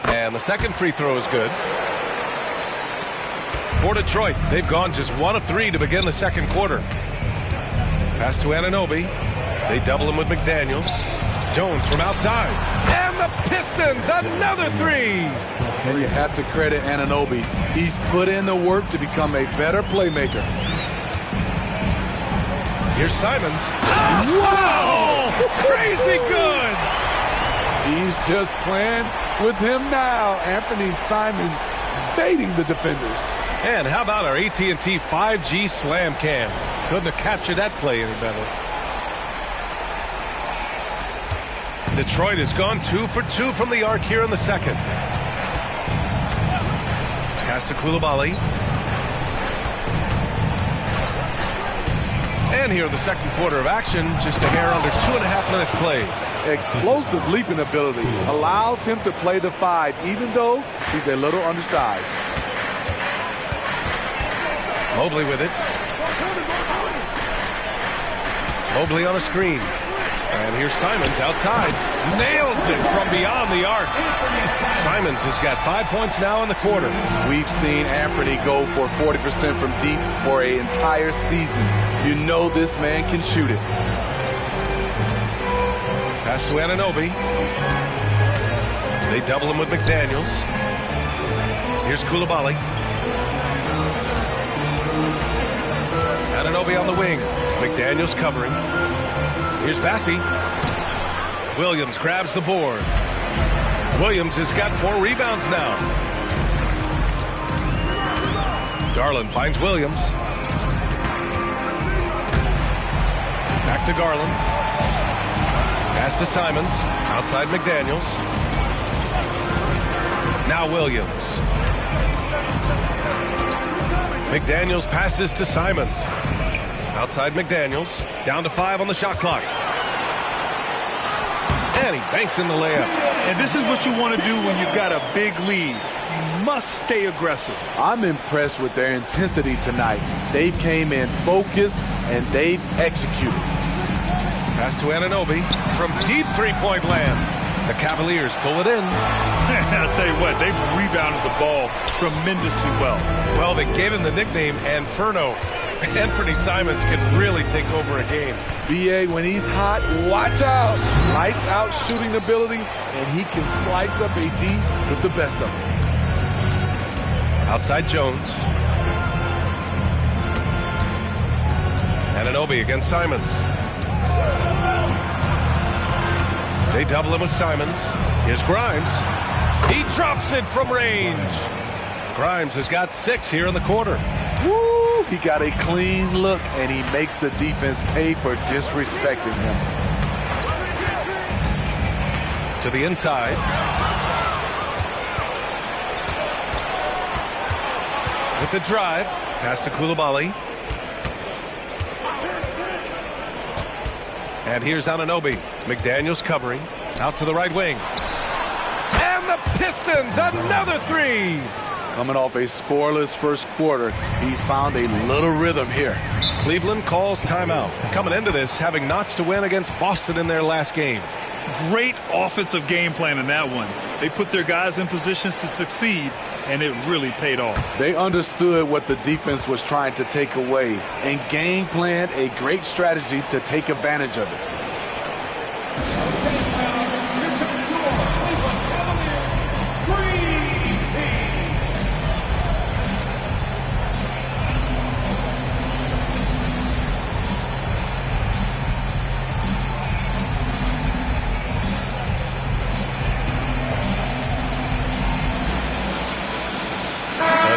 And the second free throw is good. For Detroit, they've gone just 1 of 3 to begin the second quarter. Pass to Anunoby. They double him with McDaniels. Jones from outside. And the Pistons, another 3. And you have to credit Anunoby. He's put in the work to become a better playmaker. Here's Simons. Oh, wow! Crazy good! He's just playing with him now. Anthony Simons baiting the defenders. And how about our AT&T 5G Slam Cam? Couldn't have captured that play any better. Detroit has gone 2 for 2 from the arc here in the second. Pass to Coulibaly. And here in the second quarter of action, just a hair under 2.5 minutes played. Explosive leaping ability allows him to play the 5, even though he's a little undersized. Mobley with it. Mobley on a screen. And here's Simons outside. Nails it from beyond the arc. Simons has got 5 points now in the quarter. We've seen Anthony go for 40% from deep for an entire season. You know this man can shoot it. Pass to Anunoby. They double him with McDaniels. Here's Coulibaly. Anunoby on the wing. McDaniels covering. Here's Bassi. Williams grabs the board. Williams has got 4 rebounds now. Garland finds Williams. Back to Garland. Pass to Simons. Outside McDaniels. Now Williams. McDaniels passes to Simons. Outside McDaniels. Down to 5 on the shot clock. And he banks in the layup. And this is what you want to do when you've got a big lead. You must stay aggressive. I'm impressed with their intensity tonight. They've came in focused and they've executed. Pass to Anunoby from deep three-point land. The Cavaliers pull it in. I'll tell you what, they've rebounded the ball tremendously well. Well, they gave him the nickname Inferno. Anthony Simons can really take over a game. BA, when he's hot, watch out. Lights out shooting ability, and he can slice up AD with the best of them. Outside Jones. Anunoby against Simons. They double him with Simons. Here's Grimes. He drops it from range. Grimes has got 6 here in the quarter. Woo! He got a clean look, and he makes the defense pay for disrespecting him. To the inside. With the drive. Pass to Coulibaly. And here's Anunoby. McDaniels covering. Out to the right wing. And the Pistons, another 3. Coming off a scoreless first quarter, he's found a little rhythm here. Cleveland calls timeout. Coming into this, having notched a win against Boston in their last game. Great offensive game plan in that one. They put their guys in positions to succeed, and it really paid off. They understood what the defense was trying to take away and game planned a great strategy to take advantage of it.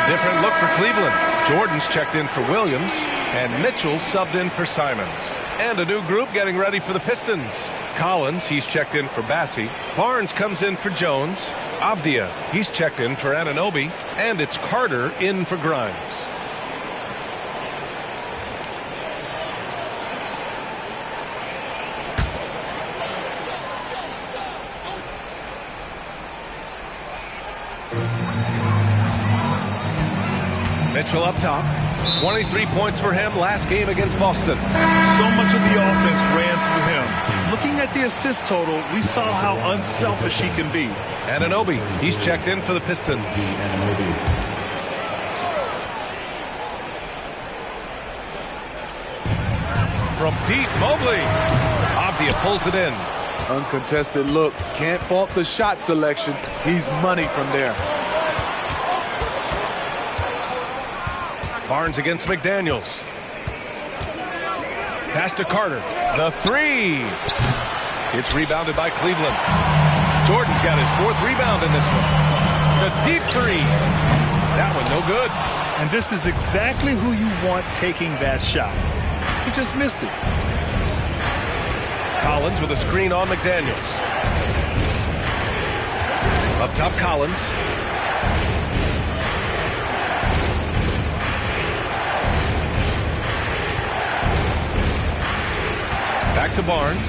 Different look for Cleveland. Jordan's checked in for Williams, and Mitchell subbed in for Simons. And a new group getting ready for the Pistons. Collins, he's checked in for Bassie. Barnes comes in for Jones. Avdia, he's checked in for Anunoby. And it's Carter in for Grimes. Mitchell up top. 23 points for him last game against Boston. So much of the offense ran through him. Looking at the assist total, we saw how unselfish he can be. Anunoby, he's checked in for the Pistons. From deep, Mobley. Avdia pulls it in. Uncontested look. Can't fault the shot selection. He's money from there. Barnes against McDaniels. Pass to Carter. The 3. It's rebounded by Cleveland. Jordan's got his 4th rebound in this one. The deep 3. That one no good. And this is exactly who you want taking that shot. He just missed it. Collins with a screen on McDaniels. Up top, Collins. Back to Barnes.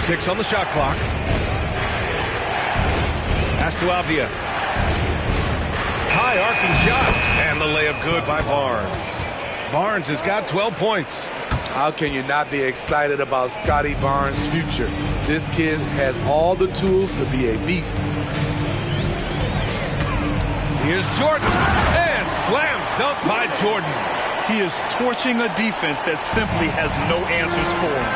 6 on the shot clock. Pass to Avdia. High arcing shot. And the layup good by Barnes. Barnes has got 12 points. How can you not be excited about Scotty Barnes' future? This kid has all the tools to be a beast. Here's Jordan. And slam dunk by Jordan. He is torching a defense that simply has no answers for him.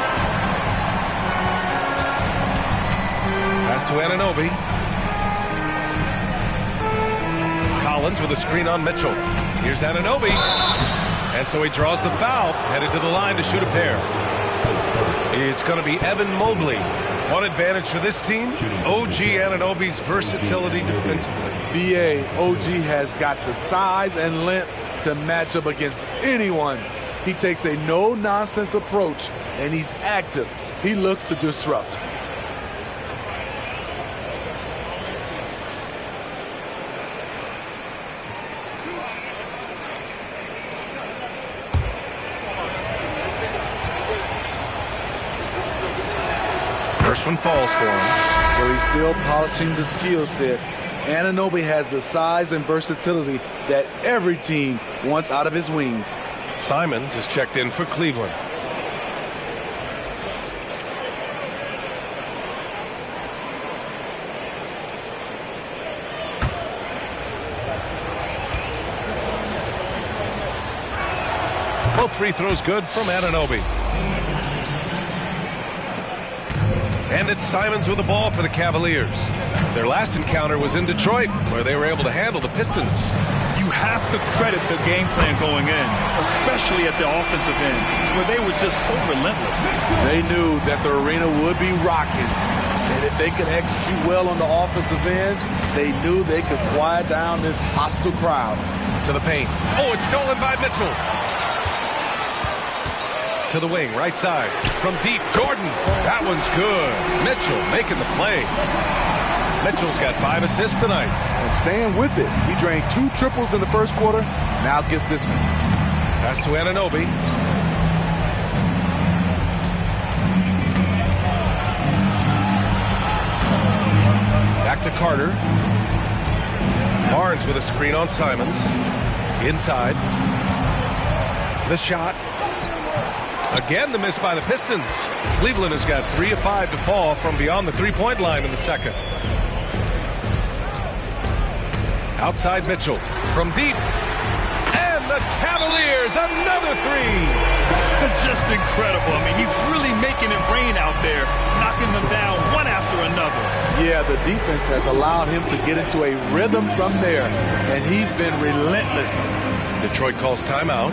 Pass to Anunoby. Collins with a screen on Mitchell. Here's Anunoby. And so he draws the foul, headed to the line to shoot a pair. It's going to be Evan Mobley. One advantage for this team, OG Anunoby's versatility defensively. BA, OG has got the size and length to match up against anyone. He takes a no-nonsense approach, and he's active. He looks to disrupt. First one falls for him. But he's still polishing the skill set. Anunoby has the size and versatility that every team wants out of his wings. Simons is checked in for Cleveland. Both free throws good from Anunoby. And it's Simons with the ball for the Cavaliers. Their last encounter was in Detroit, where they were able to handle the Pistons. You have to credit the game plan going in, especially at the offensive end, where they were just so relentless. They knew that the arena would be rocking, and if they could execute well on the offensive end, they knew they could quiet down this hostile crowd. To the paint. Oh, it's stolen by Mitchell. To the wing, right side. From deep, Jordan. That one's good. Mitchell making the play. Mitchell's got 5 assists tonight. And staying with it. He drained 2 triples in the first quarter. Now gets this one. Pass to Anunoby. Back to Carter. Barnes with a screen on Simons. Inside. The shot. Again, the miss by the Pistons. Cleveland has got 3 of 5 to fall from beyond the three-point line in the second. Outside Mitchell from deep. And the Cavaliers, another 3. Just incredible. I mean, he's really making it rain out there, knocking them down one after another. Yeah, the defense has allowed him to get into a rhythm from there, and he's been relentless. Detroit calls timeout.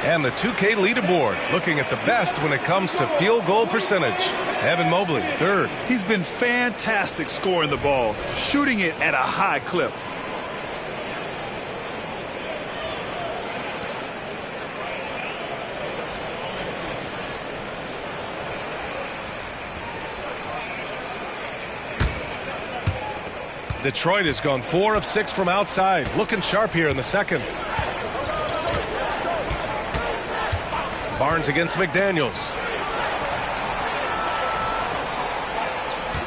And the 2K leaderboard, looking at the best when it comes to field goal percentage. Evan Mobley, 3rd. He's been fantastic scoring the ball, shooting it at a high clip. Detroit has gone 4 of 6 from outside, looking sharp here in the second. Barnes against McDaniels.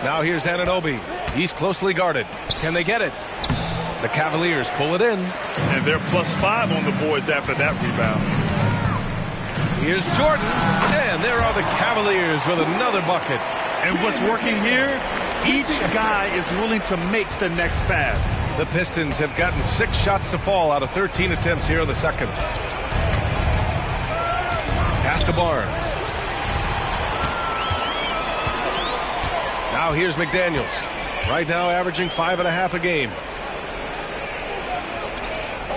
Now here's Anunoby. He's closely guarded. Can they get it? The Cavaliers pull it in. And they're +5 on the boards after that rebound. Here's Jordan. And there are the Cavaliers with another bucket. And what's working here? Each guy is willing to make the next pass. The Pistons have gotten 6 shots to fall out of 13 attempts here in the second. Pass to Barnes. Now here's McDaniels. Right now averaging 5.5 a game.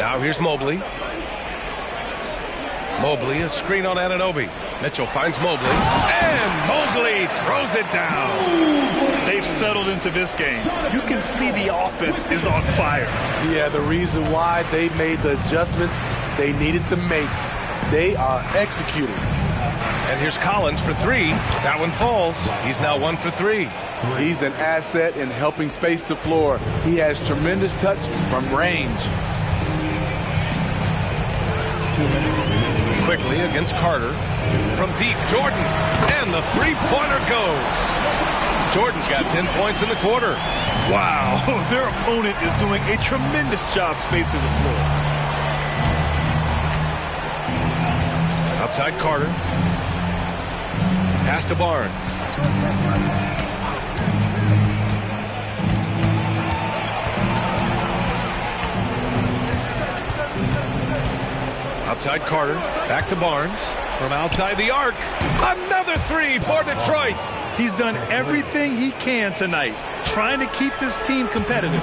Now here's Mobley. Mobley, a screen on Anunoby. Mitchell finds Mobley. And Mobley throws it down. They've settled into this game. You can see the offense is on fire. Yeah, the reason why they made the adjustments they needed to make. They are executing. And here's Collins for 3. That one falls. He's now 1 for 3. He's an asset in helping space the floor. He has tremendous touch from range. Quickly against Carter. From deep, Jordan. And the three-pointer goes. Jordan's got 10 points in the quarter. Wow, their opponent is doing a tremendous job spacing the floor. Outside Carter. Pass to Barnes. Outside Carter. Back to Barnes. From outside the arc. Another 3 for Detroit. He's done everything he can tonight trying to keep this team competitive.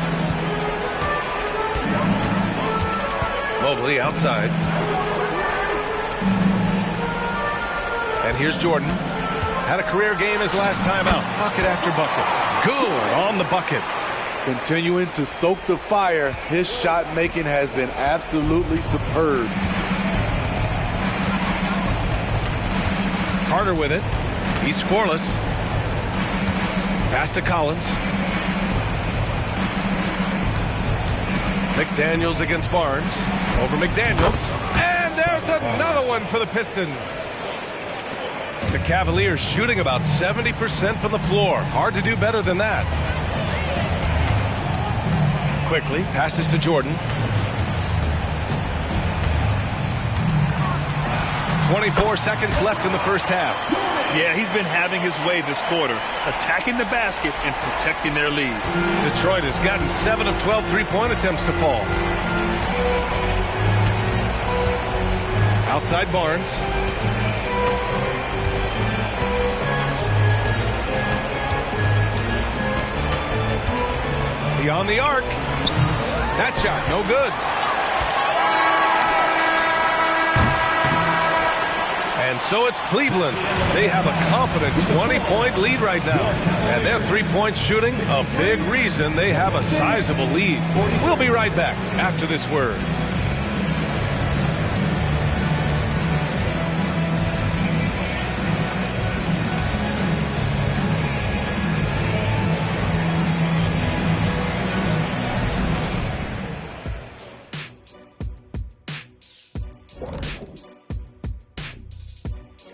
Mobley outside. And here's Jordan. Had a career game his last time out. Bucket after bucket. Good on the bucket. Continuing to stoke the fire, his shot making has been absolutely superb. Carter with it. He's scoreless. Pass to Collins. McDaniels against Barnes. Over McDaniels. And there's another one for the Pistons. The Cavaliers shooting about 70% from the floor. Hard to do better than that. Quickly passes to Jordan. 24 seconds left in the first half. Yeah, he's been having his way this quarter, attacking the basket and protecting their lead. Detroit has gotten 7 of 12 three-point attempts to fall. Outside Barnes. Beyond the arc. That shot, no good. And so it's Cleveland. They have a confident 20-point lead right now. And their three-point shooting, a big reason they have a sizable lead. We'll be right back after this word.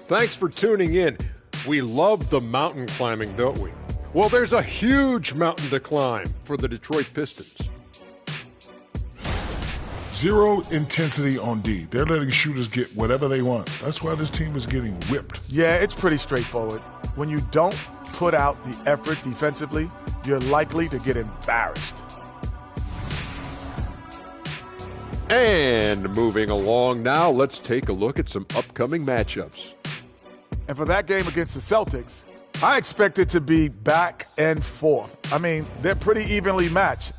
Thanks for tuning in. We love the mountain climbing, don't we? Well, there's a huge mountain to climb for the Detroit Pistons. Zero intensity on D. They're letting shooters get whatever they want. That's why this team is getting whipped. Yeah, it's pretty straightforward. When you don't put out the effort defensively, you're likely to get embarrassed. And moving along now, let's take a look at some upcoming matchups. And for that game against the Celtics, I expect it to be back and forth. I mean, they're pretty evenly matched.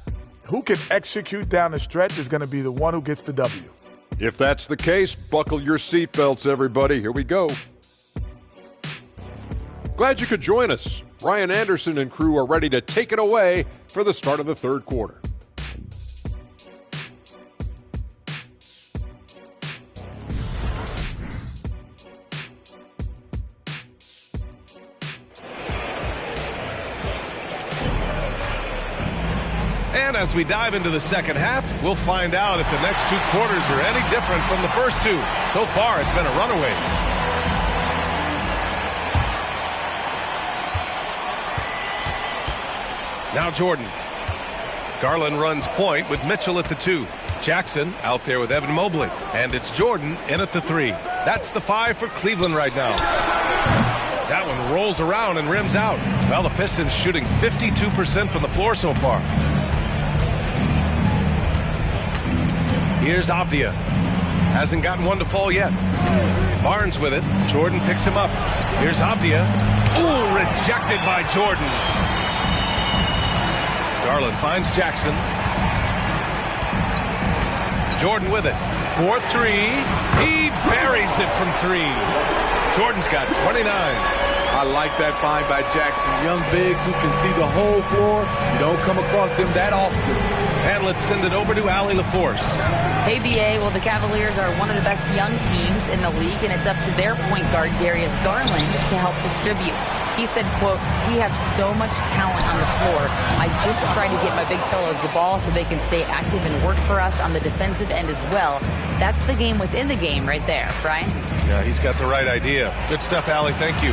Who can execute down the stretch is going to be the one who gets the W. If that's the case, buckle your seatbelts, everybody. Here we go. Glad you could join us. Ryan Anderson and crew are ready to take it away for the start of the third quarter. And as we dive into the second half, we'll find out if the next two quarters are any different from the first two. So far, it's been a runaway. Now Jordan. Garland runs point with Mitchell at the 2. Jackson out there with Evan Mobley. And it's Jordan in at the 3. That's the 5 for Cleveland right now. That one rolls around and rims out. Well, the Pistons shooting 52% from the floor so far. Here's Avdia. Hasn't gotten one to fall yet. Barnes with it. Jordan picks him up. Here's Avdia. Ooh, rejected by Jordan. Garland finds Jackson. Jordan with it. 4-3. He buries it from 3. Jordan's got 29. I like that find by Jackson. Young bigs who can see the whole floor. You don't come across them that often. And let's send it over to Allie LaForce. Hey, BA. Well, the Cavaliers are one of the best young teams in the league, and it's up to their point guard, Darius Garland, to help distribute. He said, quote, "We have so much talent on the floor. I just try to get my big fellows the ball so they can stay active and work for us on the defensive end as well." That's the game within the game right there, Brian. Yeah, he's got the right idea. Good stuff, Allie. Thank you.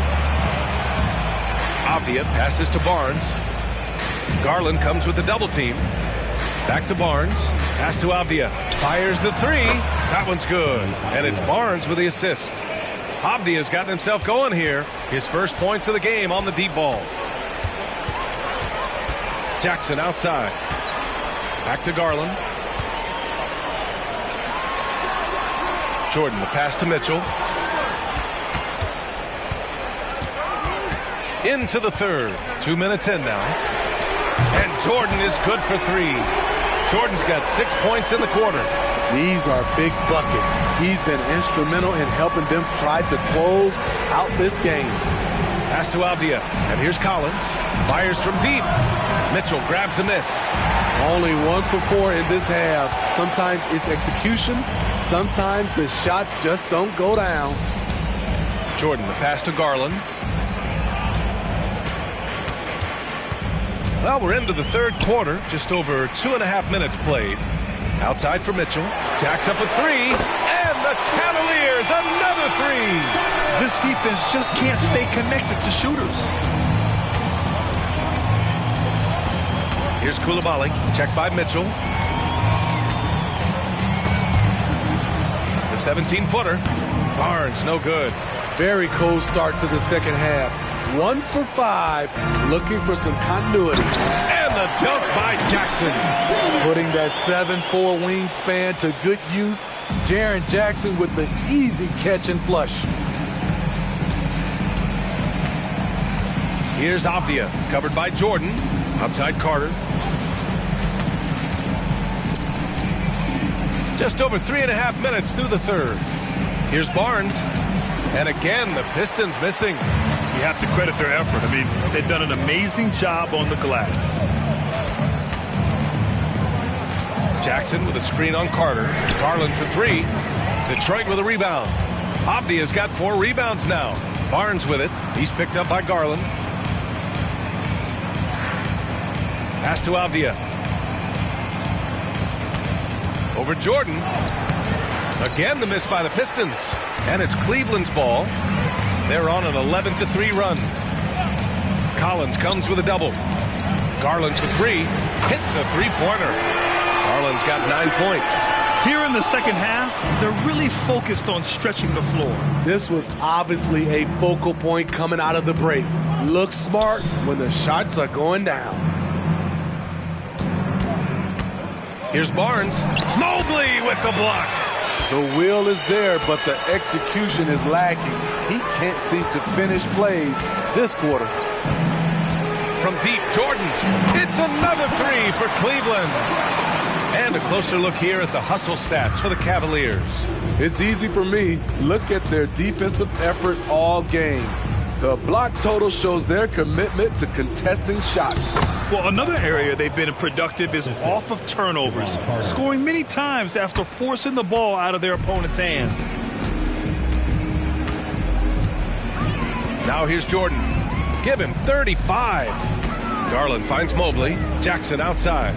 Avdia passes to Barnes. Garland comes with the double team. Back to Barnes. Pass to Avdia. Fires the 3. That one's good. And it's Barnes with the assist. Avdia's gotten himself going here. His first points of the game on the deep ball. Jackson outside. Back to Garland. Jordan, the pass to Mitchell. Into the third. 2 minutes in now. And Jordan is good for 3. Jordan's got 6 points in the quarter. These are big buckets. He's been instrumental in helping them try to close out this game. Pass to Avdia. And here's Collins. Fires from deep. Mitchell grabs a miss. Only 1 for 4 in this half. Sometimes it's execution. Sometimes the shots just don't go down. Jordan, the pass to Garland. Well, we're into the third quarter. Just over 2.5 minutes played. Outside for Mitchell. Jacks up a 3. And the Cavaliers, another 3. This defense just can't stay connected to shooters. Here's Coulibaly. Checked by Mitchell. The 17-footer. Barnes, no good. Very cold start to the second half. 1 for 5, looking for some continuity. And the dunk by Jackson. Putting that 7'4" wingspan to good use. Jaren Jackson with the easy catch and flush. Here's Avdia, covered by Jordan. Outside Carter. Just over 3.5 minutes through the third. Here's Barnes. And again, the Pistons missing. You have to credit their effort. I mean, they've done an amazing job on the glass. Jackson with a screen on Carter. Garland for 3. Detroit with a rebound. Avdia's got 4 rebounds now. Barnes with it. He's picked up by Garland. Pass to Avdia. Over Jordan. Again, the miss by the Pistons. And it's Cleveland's ball. They're on an 11-3 run. Collins comes with a double. Garland for 3. Hits a three-pointer. Garland's got 9 points. Here in the second half, they're really focused on stretching the floor. This was obviously a focal point coming out of the break. Look smart when the shots are going down. Here's Barnes. Mobley with the block. The will is there, but the execution is lacking. He can't seem to finish plays this quarter. From deep, Jordan. It's another 3 for Cleveland. And a closer look here at the hustle stats for the Cavaliers. It's easy for me. Look at their defensive effort all game. The block total shows their commitment to contesting shots. Well, another area they've been productive is off of turnovers, scoring many times after forcing the ball out of their opponent's hands. Now here's Jordan. Give him 35. Garland finds Mobley. Jackson outside.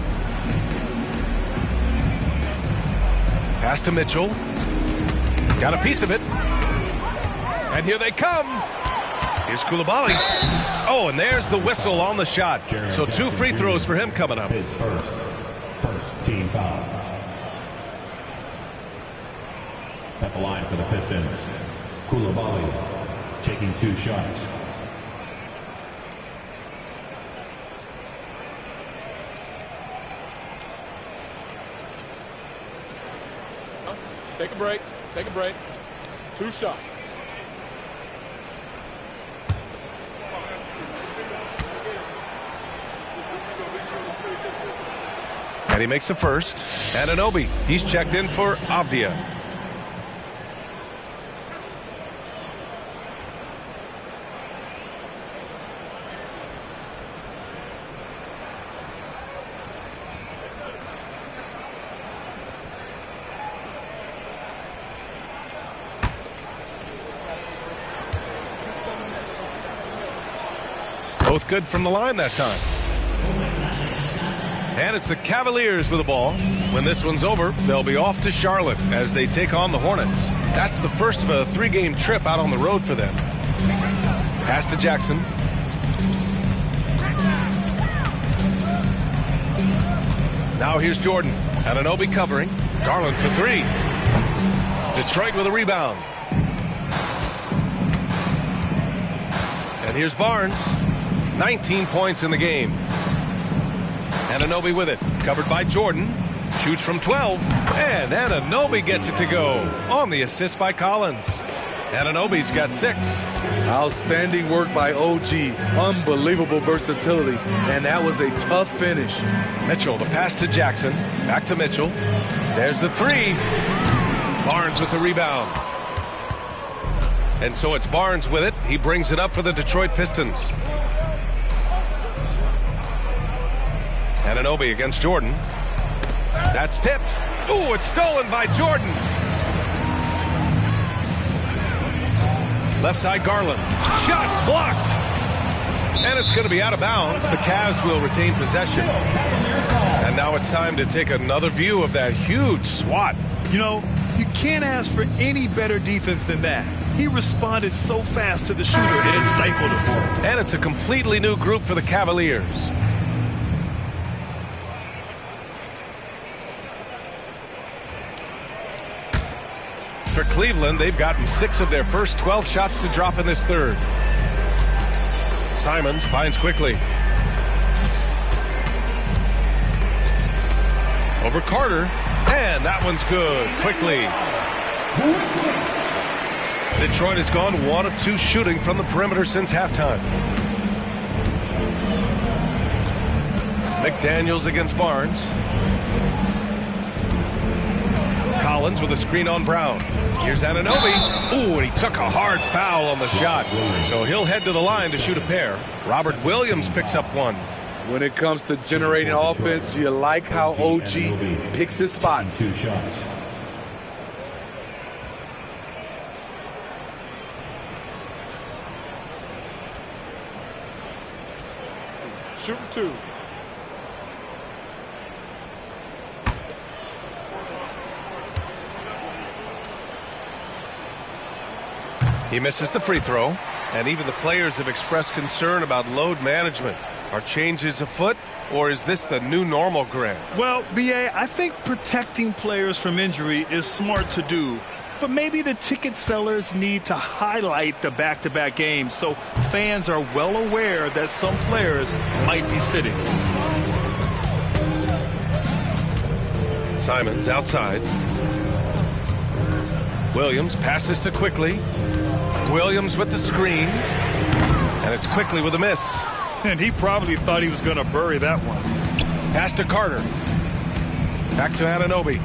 Pass to Mitchell. Got a piece of it. And here they come. Here's Coulibaly. Oh, and there's the whistle on the shot. So 2 free throws for him coming up. His first team foul. At the line for the Pistons, Coulibaly taking 2 shots. Take a break. Take a break. 2 shots. And he makes the first. Anunoby, he's checked in for Avdia. Both good from the line that time. And it's the Cavaliers with the ball. When this one's over, they'll be off to Charlotte as they take on the Hornets. That's the first of a 3-game trip out on the road for them. Pass to Jackson. Now here's Jordan. Anunoby covering. Garland for 3. Detroit with a rebound. And here's Barnes. 19 points in the game. Anunoby with it. Covered by Jordan. Shoots from 12. And Anunoby gets it to go on the assist by Collins. Anunoby's got 6. Outstanding work by OG. Unbelievable versatility. And that was a tough finish. Mitchell, the pass to Jackson. Back to Mitchell. There's the 3. Barnes with the rebound. And so it's Barnes with it. He brings it up for the Detroit Pistons. Anunoby against Jordan. That's tipped. Ooh, it's stolen by Jordan. Left side, Garland. Shots blocked. And it's going to be out of bounds. The Cavs will retain possession. And now it's time to take another view of that huge swat. You know, you can't ask for any better defense than that. He responded so fast to the shooter, and it stifled him. And it's a completely new group for the Cavaliers. For Cleveland, they've gotten 6 of their first 12 shots to drop in this third. Simons finds quickly. Over Carter, and that one's good. Quickly. Detroit has gone 1 of 2 shooting from the perimeter since halftime. McDaniels against Barnes. Collins with a screen on Brown. Here's Anunoby. Ooh, and he took a hard foul on the shot. So he'll head to the line to shoot a pair. Robert Williams picks up 1. When it comes to generating offense, you like how OG picks his spots. 2 shots. Shooting 2. He misses the free throw, and even the players have expressed concern about load management. Are changes afoot, or is this the new normal, Grant? Well, B.A., I think protecting players from injury is smart to do. But maybe the ticket sellers need to highlight the back-to-back games so fans are well aware that some players might be sitting. Simons outside. Williams passes to Quickly. Williams with the screen. And it's Quickly with a miss. And he probably thought he was going to bury that one. Pass to Carter. Back to Anunoby.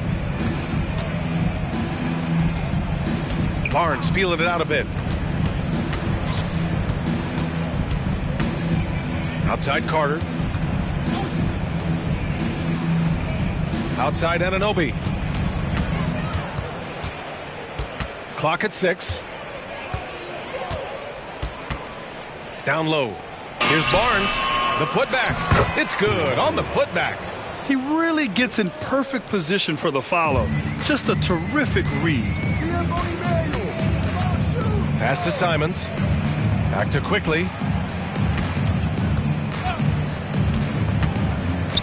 Barnes feeling it out a bit. Outside Carter. Outside Anunoby. Clock at 6. Down low. Here's Barnes. The putback. It's good on the putback. He really gets in perfect position for the follow. Just a terrific read. Pass to Simons. Back to Quickly.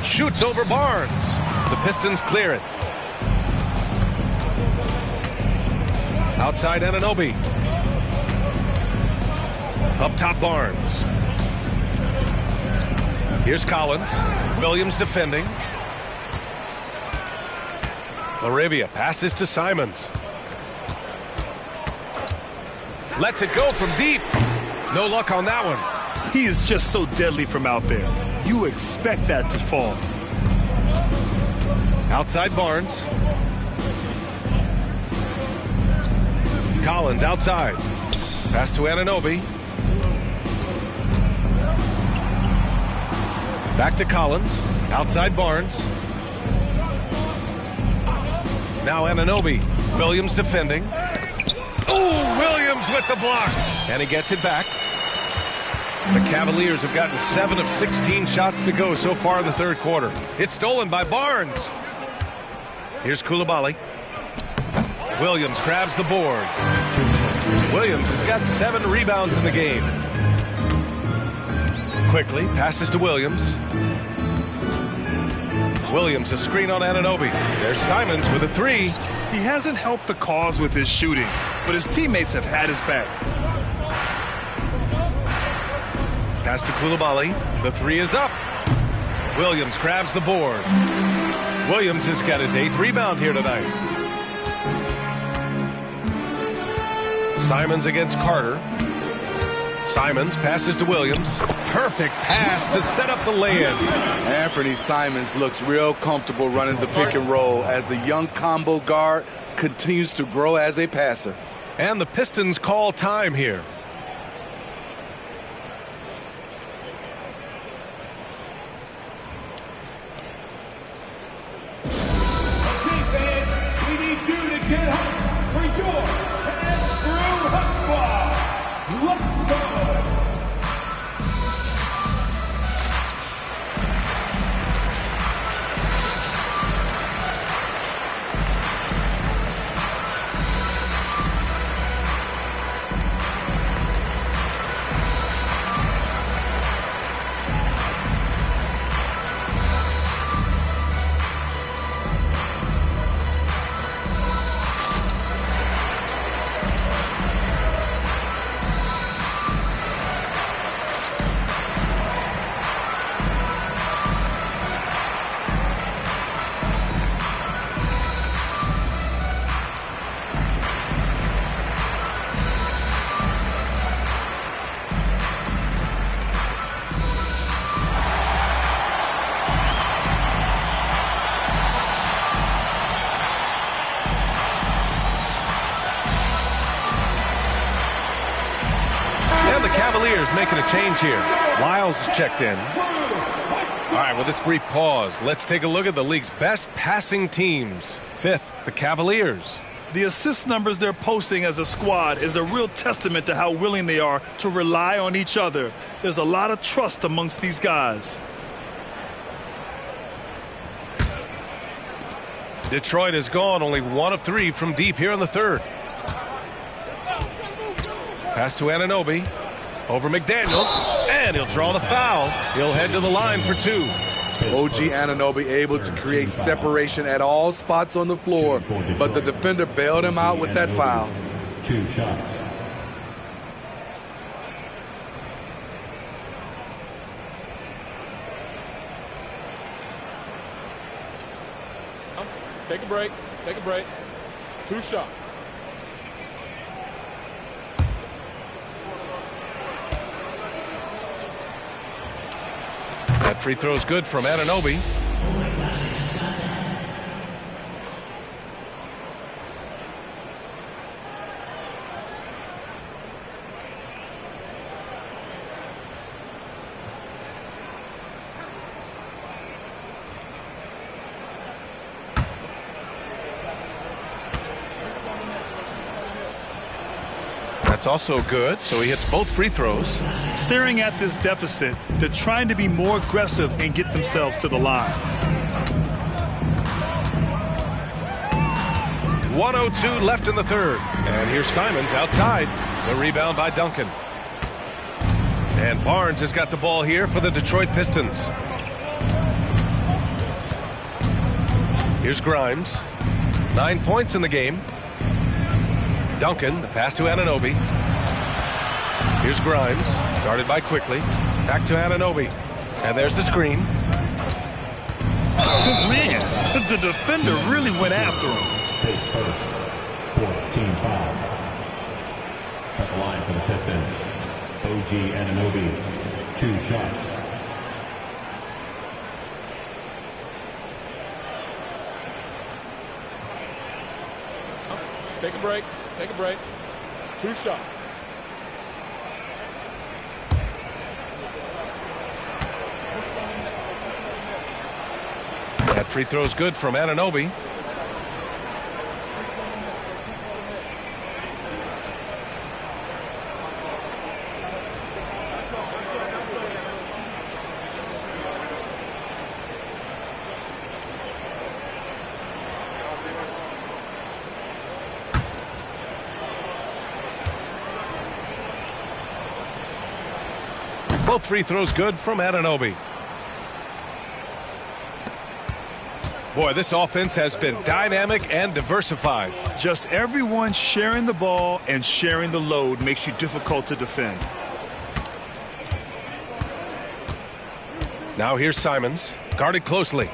Shoots over Barnes. The Pistons clear it. Outside Anunoby. Up top Barnes. Here's Collins. Williams defending. Laravia passes to Simons. Lets it go from deep. No luck on that one. He is just so deadly from out there. You expect that to fall. Outside Barnes. Collins outside. Pass to Anunoby. Back to Collins. Outside Barnes. Now Anunoby. Williams defending. Ooh, Williams with the block. And he gets it back. The Cavaliers have gotten 7 of 16 shots to go so far in the third quarter. It's stolen by Barnes. Here's Coulibaly. Williams grabs the board. Williams has got 7 rebounds in the game. Quickly passes to Williams. Williams a screen on Anunoby. There's Simons with a 3. He hasn't helped the cause with his shooting, but his teammates have had his back. Pass to Coulibaly. The 3 is up. Williams grabs the board. Williams has got his 8th rebound here tonight. Simons against Carter. Simons passes to Williams. Perfect pass to set up the lay-in. Anthony Simons looks real comfortable running the pick and roll as the young combo guard continues to grow as a passer. And the Pistons call time here. We need you to get up for your Andrew Hut Squad. Let's go. Cavaliers making a change here. Lyles checked in. All right, with this brief pause, let's take a look at the league's best passing teams. Fifth, the Cavaliers. The assist numbers they're posting as a squad is a real testament to how willing they are to rely on each other. There's a lot of trust amongst these guys. Detroit has gone only 1 of 3 from deep here in the third. Pass to Anunoby. Over McDaniels, and he'll draw the foul. He'll head to the line for 2. OG Anunoby able to create separation at all spots on the floor, but the defender bailed him out with that foul. 2 shots. Take a break. Take a break. 2 shots. That free throw's good from Anunoby. That's also good, so he hits both free throws. Staring at this deficit, they're trying to be more aggressive and get themselves to the line. 1:02 left in the third. And here's Simons outside. The rebound by Duncan. And Barnes has got the ball here for the Detroit Pistons. Here's Grimes. 9 points in the game. Duncan, the pass to Anunoby. Here's Grimes, guarded by Quickly. Back to Anunoby. And there's the screen. Oh, man, the defender really went after him. Pace first for team foul. At the line for the Pistons, OG Anunoby, 2 shots. Take a break. Take a break. 2 shots. That free throw's good from Anunoby. Both free throws good from Anunoby. Boy, this offense has been dynamic and diversified. Just everyone sharing the ball and sharing the load makes you difficult to defend. Now here's Simons, guarded closely.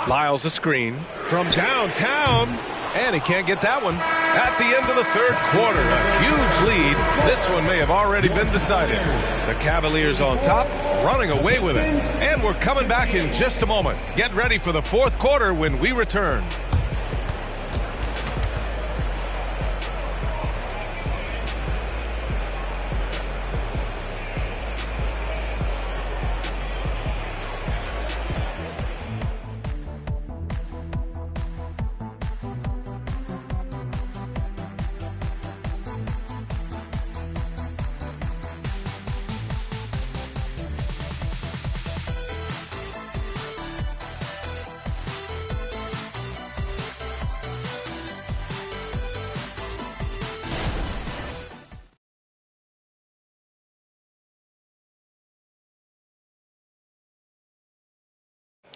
Lyles a screen from downtown, and he can't get that one. At the end of the third quarter, a huge lead. This one may have already been decided. The Cavaliers on top, running away with it. And we're coming back in just a moment. Get ready for the fourth quarter when we return.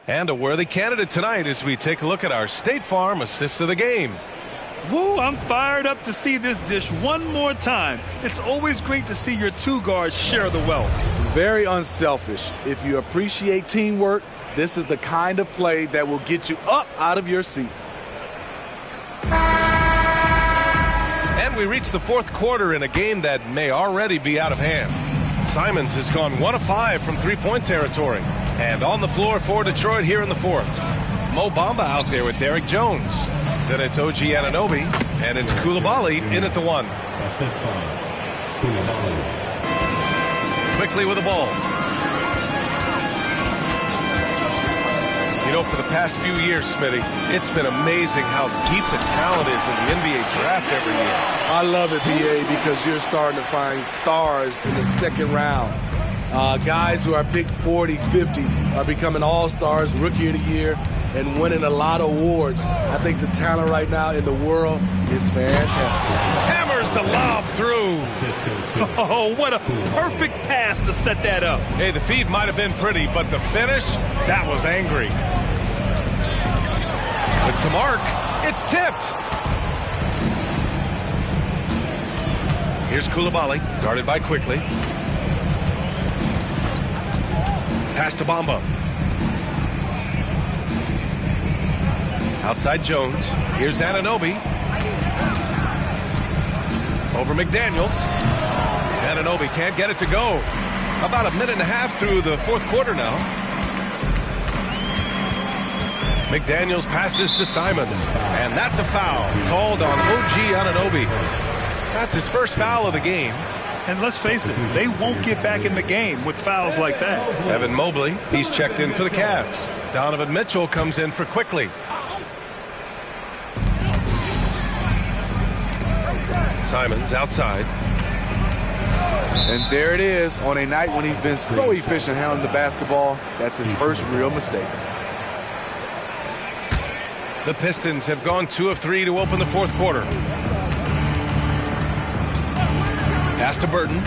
And a worthy candidate tonight as we take a look at our State Farm assist of the game. Woo, I'm fired up to see this dish one more time. It's always great to see your two guards share the wealth. Very unselfish. If you appreciate teamwork, this is the kind of play that will get you up out of your seat. And we reach the fourth quarter in a game that may already be out of hand. Simons has gone 1 of 5 from three-point territory. And on the floor for Detroit here in the fourth. Mo Bamba out there with Derek Jones. Then it's OG Anunoby, and it's Coulibaly in at the 1. Quickly with the ball. You know, for the past few years, Smitty, it's been amazing how deep the talent is in the NBA draft every year. I love it, BA, because you're starting to find stars in the second round. Guys who are picked 40, 50 are becoming all-stars, rookie of the year, and winning a lot of awards. I think the talent right now in the world is fantastic. Hammers the lob through. Oh, what a perfect pass to set that up. Hey, the feed might have been pretty, but the finish, that was angry. But to Mark, it's tipped. Here's Coulibaly, guarded by Quickly. Pass to Bamba. Outside Jones. Here's Anunoby. Over McDaniels. Anunoby can't get it to go. About a minute and a half through the fourth quarter now. McDaniels passes to Simons. And that's a foul called on OG Anunoby. That's his first foul of the game. And let's face it, they won't get back in the game with fouls like that. Evan Mobley, he's checked in for the Cavs. Donovan Mitchell comes in for Quickly. Simons outside. And there it is on a night when he's been so efficient handling the basketball. That's his first real mistake. The Pistons have gone 2 of 3 to open the fourth quarter. Pass to Burton.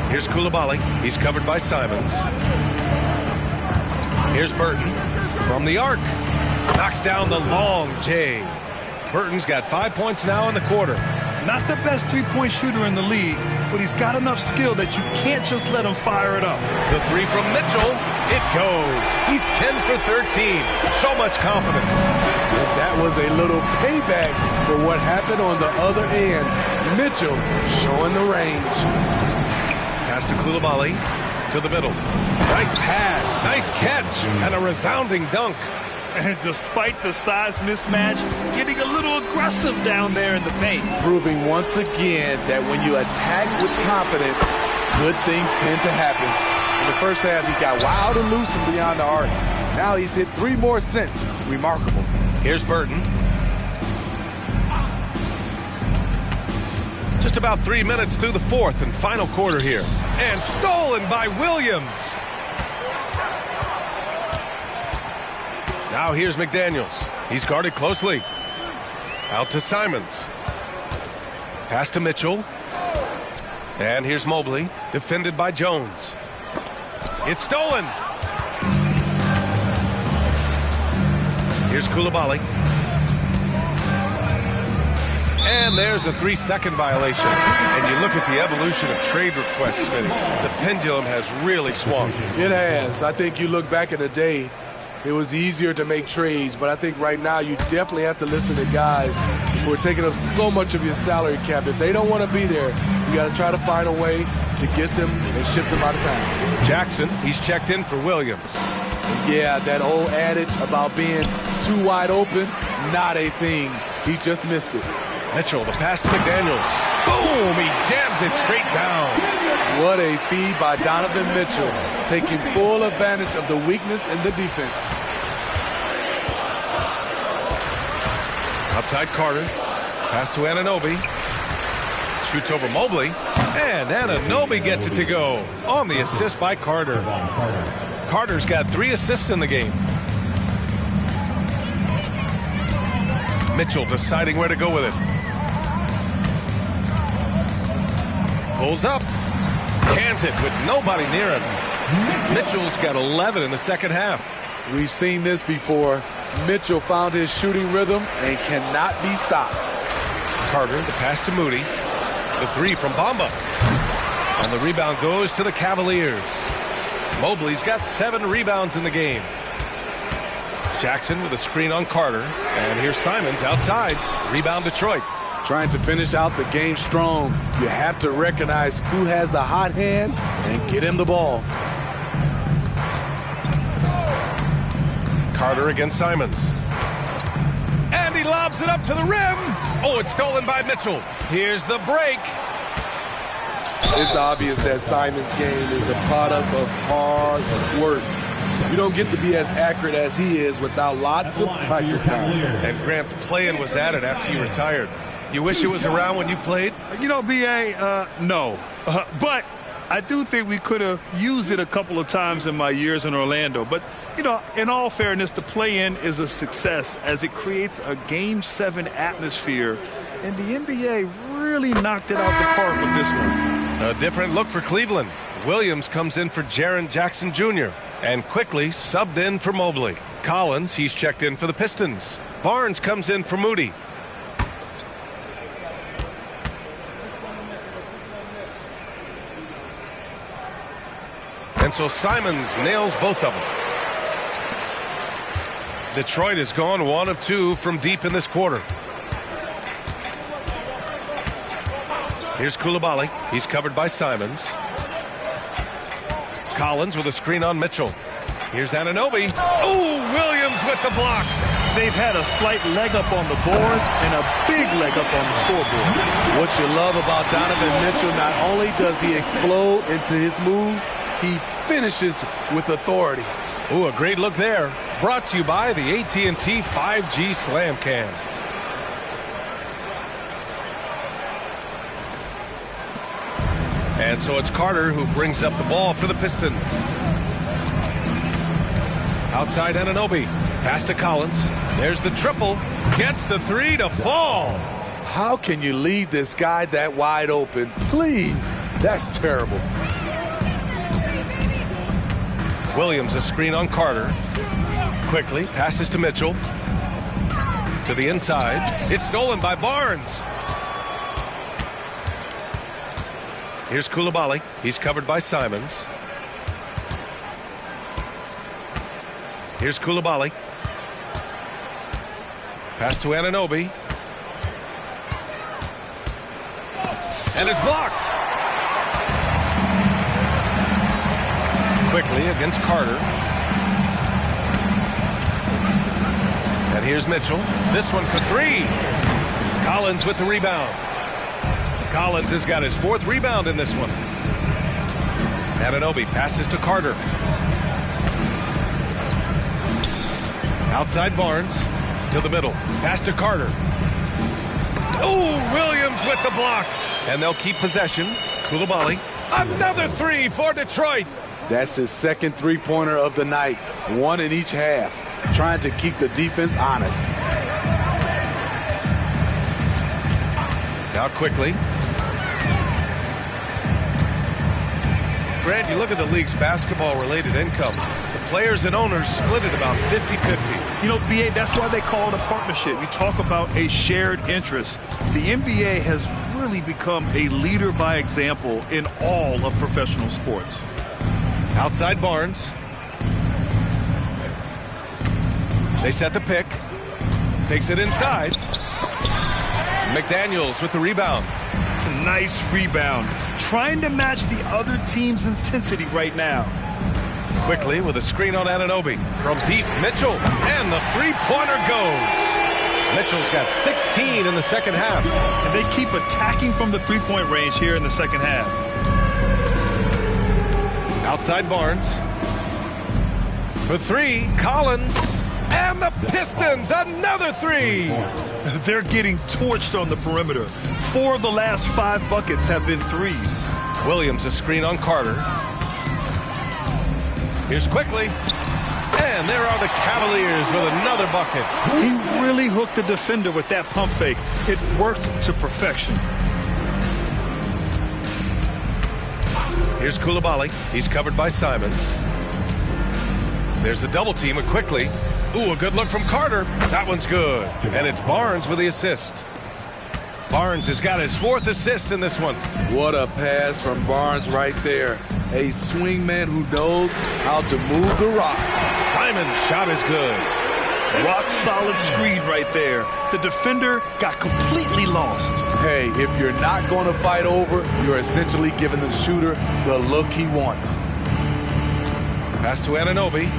Here's Coulibaly. He's covered by Simons. Here's Burton from the arc. Knocks down the long J. Burton's got 5 points now in the quarter. Not the best three-point shooter in the league, but he's got enough skill that you can't just let him fire it up. The three from Mitchell. It goes. He's 10 for 13. So much confidence. And that was a little payback for what happened on the other end. Mitchell showing the range. Pass to Coulibaly to the middle. Nice pass, nice catch, and a resounding dunk. And despite the size mismatch, getting a little aggressive down there in the paint. Proving once again that when you attack with confidence, good things tend to happen. In the first half, he got wild and loose from beyond the arc. Now he's hit 3 more since. Remarkable. Here's Burton. Just about 3 minutes through the fourth and final quarter here. And stolen by Williams. Now here's McDaniels. He's guarded closely. Out to Simons. Pass to Mitchell. And here's Mobley, defended by Jones. It's stolen. Here's Coulibaly. And there's a 3-second violation. And you look at the evolution of trade requests, Smitty. The pendulum has really swung. It has. I think you look back at the day, it was easier to make trades. But I think right now you definitely have to listen to guys who are taking up so much of your salary cap. If they don't want to be there, you got to try to find a way to get them and ship them out of town. Jackson, he's checked in for Williams. And yeah, that old adage about being too wide open, not a thing. He just missed it. Mitchell, the pass to McDaniels. Boom! He jams it straight down. What a feed by Donovan Mitchell, taking full advantage of the weakness in the defense. Outside Carter. Pass to Anunoby. Shoots over Mobley. And Anunoby gets it to go on the assist by Carter. Carter's got 3 assists in the game. Mitchell deciding where to go with it. Pulls up. Cans it with nobody near him. Mitchell's got 11 in the second half. We've seen this before. Mitchell found his shooting rhythm and cannot be stopped. Carter, the pass to Moody. The 3 from Bamba. And the rebound goes to the Cavaliers. Mobley's got 7 rebounds in the game. Jackson with a screen on Carter. And here's Simons outside. Rebound Detroit. Trying to finish out the game strong, you have to recognize who has the hot hand and get him the ball. Carter against Simons. And he lobs it up to the rim. Oh, it's stolen by Mitchell. Here's the break. It's obvious that Simons' game is the product of hard work. You don't get to be as accurate as he is without lots of practice time. And Grant, the play-in was added after you retired. You wish it was around when you played? You know, B.A., no. But I do think we could have used it a couple of times in my years in Orlando. But, you know, in all fairness, the play-in is a success as it creates a Game 7 atmosphere. And the NBA really knocked it out the park with this one. A different look for Cleveland. Williams comes in for Jaren Jackson Jr. and quickly subbed in for Mobley. Collins, he's checked in for the Pistons. Barnes comes in for Moody. And so Simons nails both of them. Detroit has gone 1 of 2 from deep in this quarter. Here's Coulibaly. He's covered by Simons. Collins with a screen on Mitchell. Here's Anunoby. Oh, Williams with the block. They've had a slight leg up on the boards and a big leg up on the scoreboard. What you love about Donovan Mitchell, not only does he explode into his moves, he finishes with authority. Ooh, a great look there. Brought to you by the AT&T 5G Slam Cam. And so it's Carter who brings up the ball for the Pistons. Outside Anunoby. Pass to Collins. There's the triple. Gets the 3 to fall. How can you leave this guy that wide open? Please. That's terrible. Williams a screen on Carter. Quickly passes to Mitchell. To the inside. It's stolen by Barnes. Here's Coulibaly. He's covered by Simons. Here's Coulibaly. Pass to Anunoby. And it's blocked. Quickly against Carter. And here's Mitchell. This one for 3. Collins with the rebound. Collins has got his 4th rebound in this one. Anunoby passes to Carter. Outside Barnes to the middle. Pass to Carter. Oh, Williams with the block. And they'll keep possession. Coulibaly. Another 3 for Detroit. That's his second three-pointer of the night. 1 in each half. Trying to keep the defense honest. Now quickly. Grant, you look at the league's basketball-related income. The players and owners split it about 50-50. You know, BA, that's why they call it a partnership. You talk about a shared interest. The NBA has really become a leader by example in all of professional sports. Outside Barnes. They set the pick. Takes it inside. McDaniels with the rebound. Nice rebound. Trying to match the other team's intensity right now. Quickly with a screen on Anunoby. From deep, Mitchell. And the three-pointer goes. Mitchell's got 16 in the second half. And they keep attacking from the three-point range here in the second half. Outside Barnes. For three, Collins. And the Pistons, another three. They're getting torched on the perimeter. 4 of the last 5 buckets have been threes. Williams a screen on Carter. Here's Quickly. And there are the Cavaliers with another bucket. He really hooked the defender with that pump fake. It worked to perfection. Here's Coulibaly. He's covered by Simons. There's the double team with Quickly. Ooh, a good look from Carter. That one's good. And it's Barnes with the assist. Barnes has got his 4th assist in this one. What a pass from Barnes right there. A swingman who knows how to move the rock. Simon's shot is good. Rock solid screen right there. The defender got completely lost. Hey, if you're not going to fight over, you're essentially giving the shooter the look he wants. Pass to Anunoby.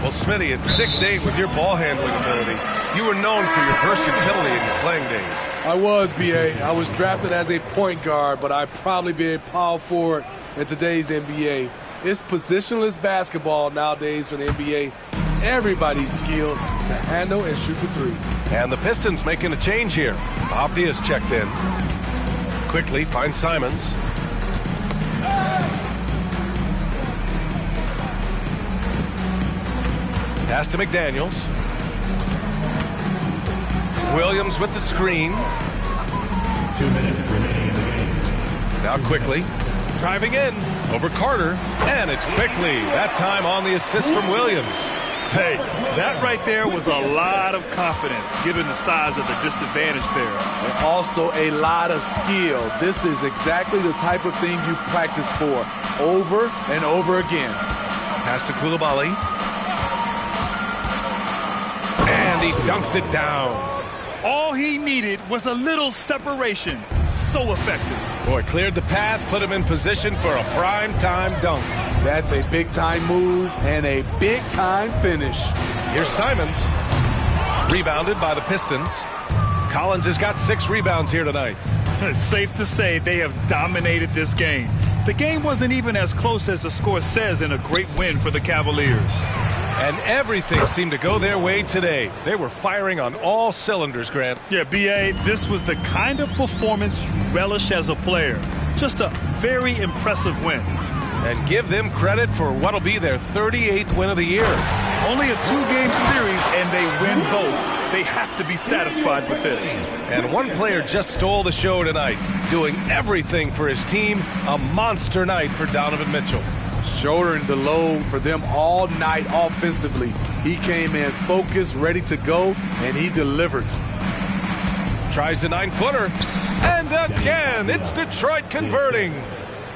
Well, Smitty, at 6'8" with your ball handling ability, you were known for your versatility in your playing days. I was, B.A. I was drafted as a point guard, but I'd probably be a power forward in today's NBA. It's positionless basketball nowadays for the NBA. Everybody's skilled to handle and shoot the three. And the Pistons making a change here. Avdia's checked in. Quickly finds Simons. Pass to McDaniels. Williams with the screen. 2 minutes remaining in the game. Now Quickly. Driving in over Carter. And it's Quickly. That time on the assist from Williams. Hey, that right there was a lot of confidence given the size of the disadvantage there. And also a lot of skill. This is exactly the type of thing you practice for over and over again. Pass to Coulibaly. And he dunks it down. All he needed was a little separation. So effective. Boy, cleared the path, put him in position for a prime-time dunk. That's a big-time move and a big-time finish. Here's Simons. Rebounded by the Pistons. Collins has got 6 rebounds here tonight. It's safe to say they have dominated this game. The game wasn't even as close as the score says in a great win for the Cavaliers. And everything seemed to go their way today. They were firing on all cylinders, Grant. Yeah, B.A., this was the kind of performance you relish as a player. Just a very impressive win. And give them credit for what'll be their 38th win of the year. Only a 2-game series, and they win both. They have to be satisfied with this. And one player just stole the show tonight, doing everything for his team. A monster night for Donovan Mitchell. Shouldering the load for them all night offensively. He came in focused, ready to go, and he delivered. Tries the 9-footer. And again, it's Detroit converting.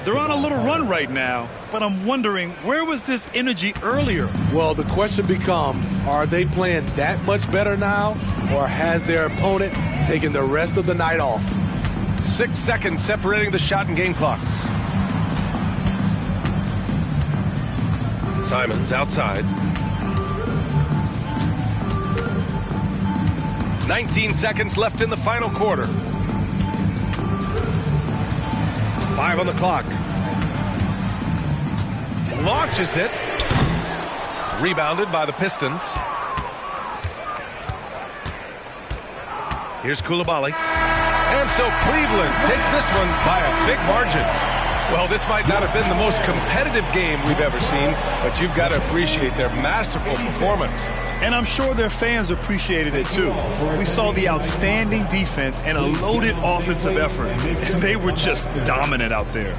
They're on a little run right now, but I'm wondering, where was this energy earlier? Well, the question becomes, are they playing that much better now, or has their opponent taken the rest of the night off? 6 seconds separating the shot and game clocks. Simons outside. 19 seconds left in the final quarter. 5 on the clock. Launches it. Rebounded by the Pistons. Here's Coulibaly. And so Cleveland takes this one by a big margin. Well, this might not have been the most competitive game we've ever seen, but you've got to appreciate their masterful performance. And I'm sure their fans appreciated it too. We saw the outstanding defense and a loaded offensive effort. They were just dominant out there.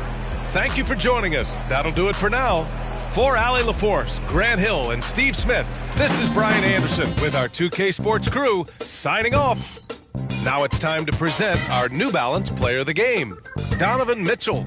Thank you for joining us. That'll do it for now. For Allie LaForce, Grant Hill, and Steve Smith, this is Brian Anderson with our 2K Sports crew signing off. Now it's time to present our New Balance Player of the Game, Donovan Mitchell.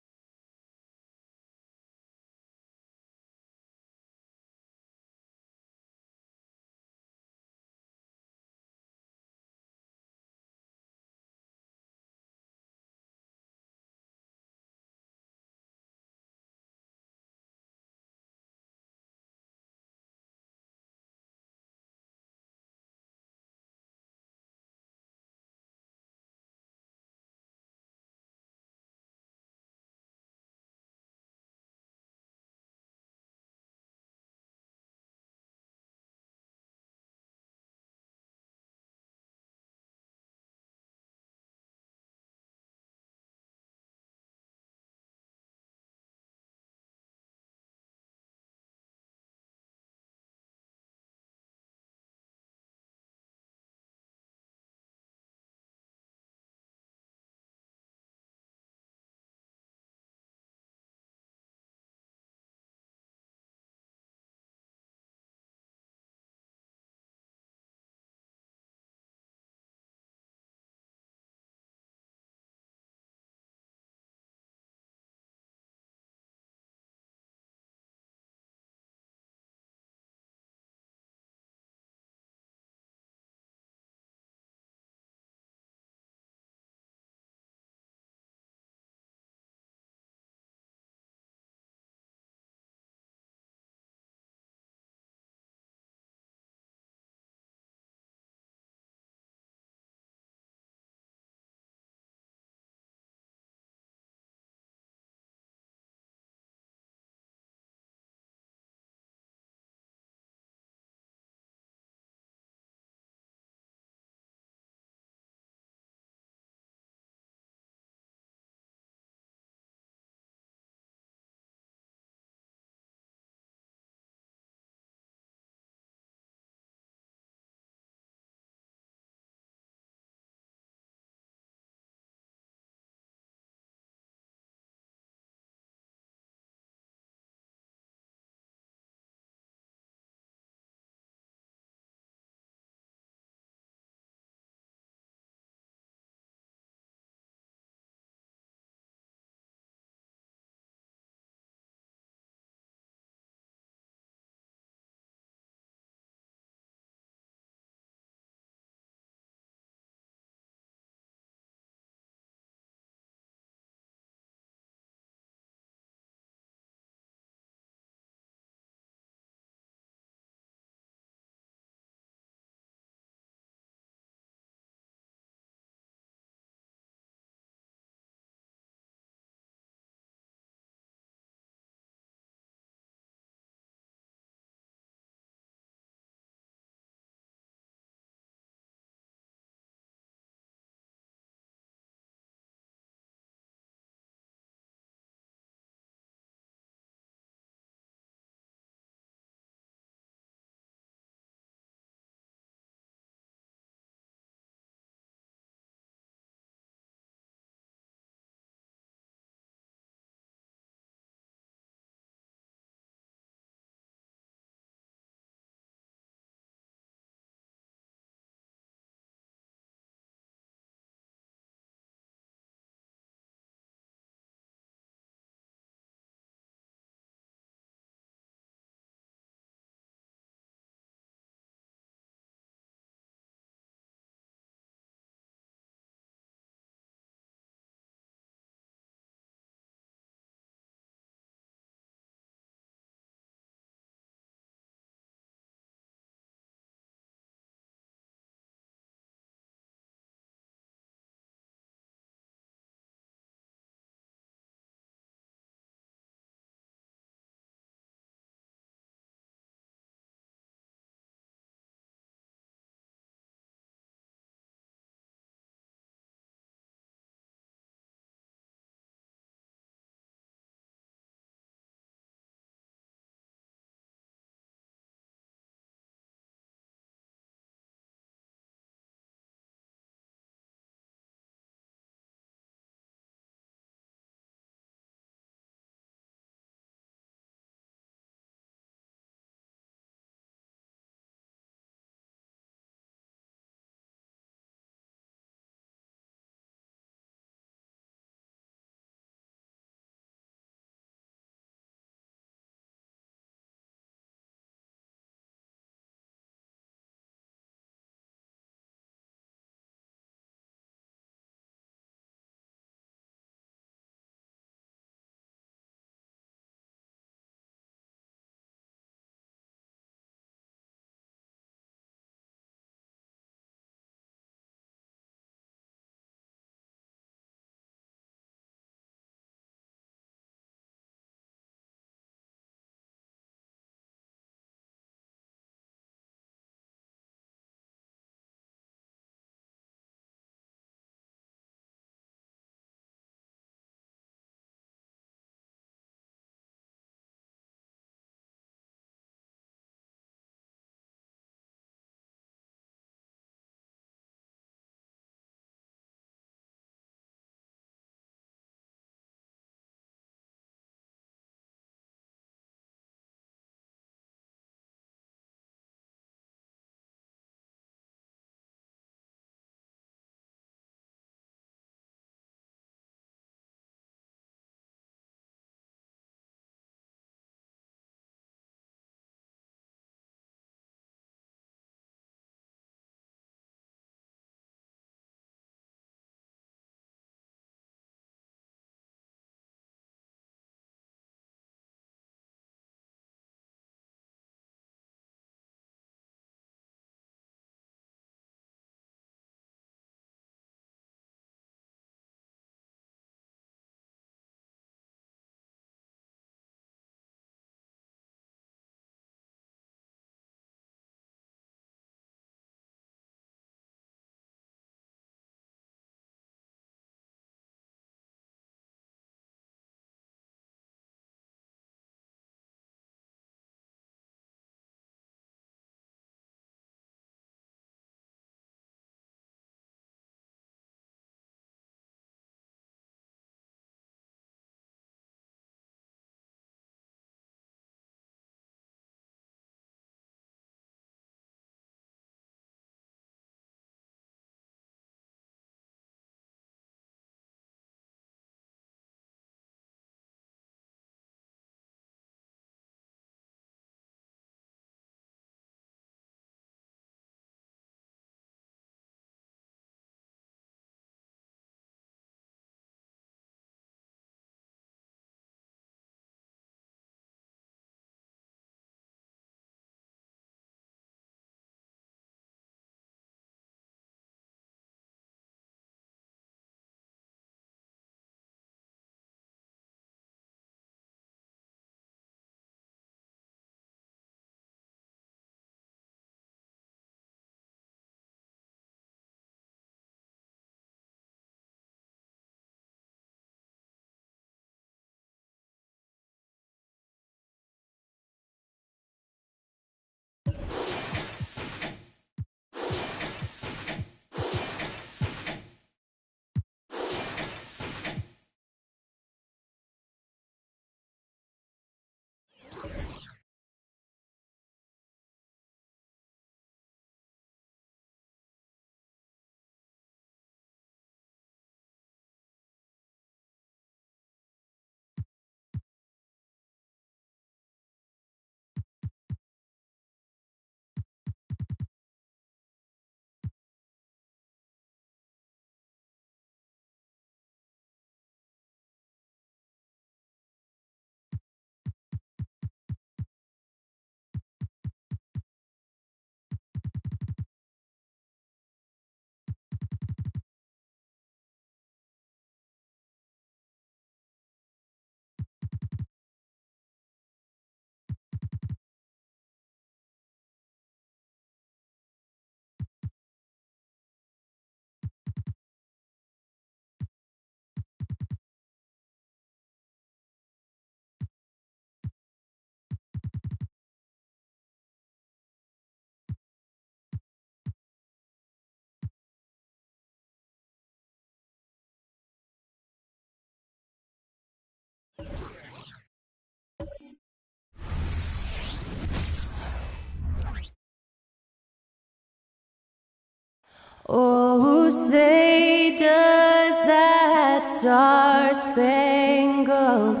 Oh, say does that star-spangled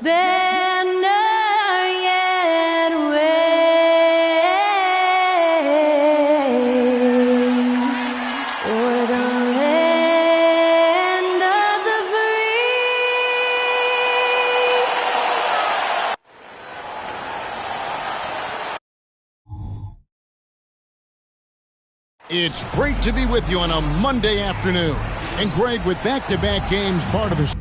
banner yet wave o'er the land of the It's great to be with you on a Monday afternoon. And Greg, with back-to-back games part of his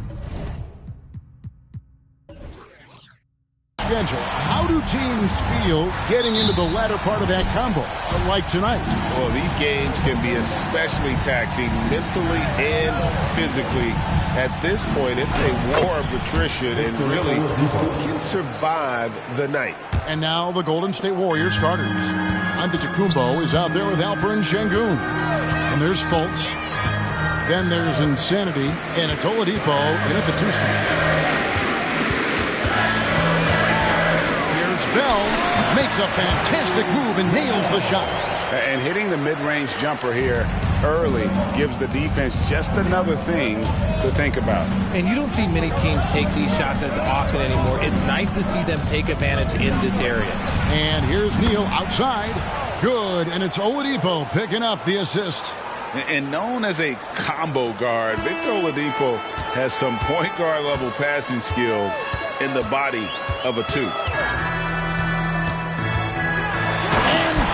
schedule, how do teams feel getting into the latter part of that combo, like tonight? Well, these games can be especially taxing mentally and physically. At this point, it's a war of attrition, and really, who can survive the night? And now the Golden State Warriors starters. Antetokounmpo is out there with Alperen Sengun. And there's Fultz. Then there's Insanity. And it's Oladipo in at the 2-spot. Here's Bell. Makes a fantastic move and nails the shot. And hitting the mid-range jumper here early gives the defense just another thing to think about. And you don't see many teams take these shots as often anymore. It's nice to see them take advantage in this area. And here's Neal outside. Good, and it's Oladipo picking up the assist. And known as a combo guard, Victor Oladipo has some point guard level passing skills in the body of a 2.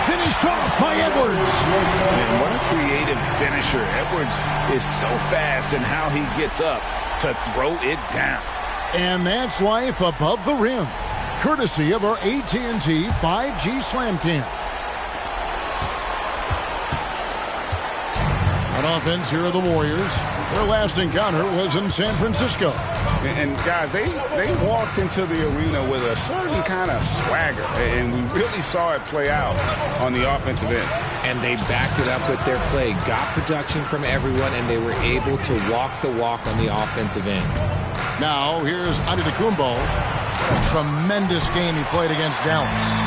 Finished off by Edwards. And what a creative finisher. Edwards is so fast in how he gets up to throw it down. And that's life above the rim, courtesy of our AT&T 5G Slam Cam. On offense, here are the Warriors. Their last encounter was in San Francisco. And guys, they walked into the arena with a certain kind of swagger, and we really saw it play out on the offensive end. And they backed it up with their play, got production from everyone, and they were able to walk the walk on the offensive end. Now, here's Antetokounmpo. What a tremendous game he played against Dallas.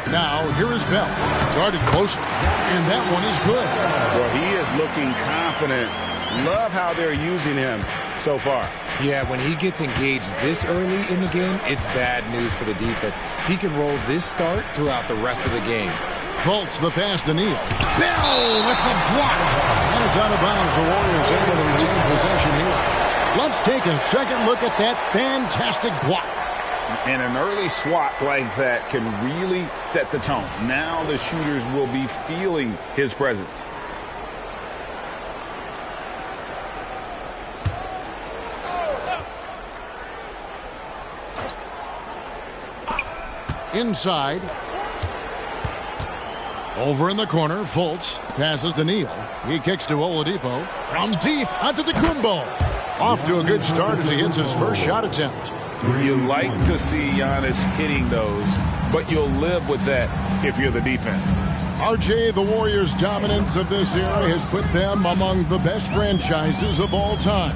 Now, here is Bell. Guarded closely, and that one is good. Well, he is looking confident. Love how they're using him so far. Yeah, when he gets engaged this early in the game, it's bad news for the defense. He can roll this start throughout the rest of the game. Fultz the pass to Neal. Bell with the block. And it's out of bounds. The Warriors able to retain possession here. Let's take a second look at that fantastic block. And an early swat like that can really set the tone. Now the shooters will be feeling his presence. Inside. Over in the corner, Fultz passes to Neal. He kicks to Oladipo. From deep onto the Kumbo. Off to a good start as he hits his first shot attempt. You like to see Giannis hitting those, but you'll live with that if you're the defense. RJ, the Warriors' dominance of this era has put them among the best franchises of all time.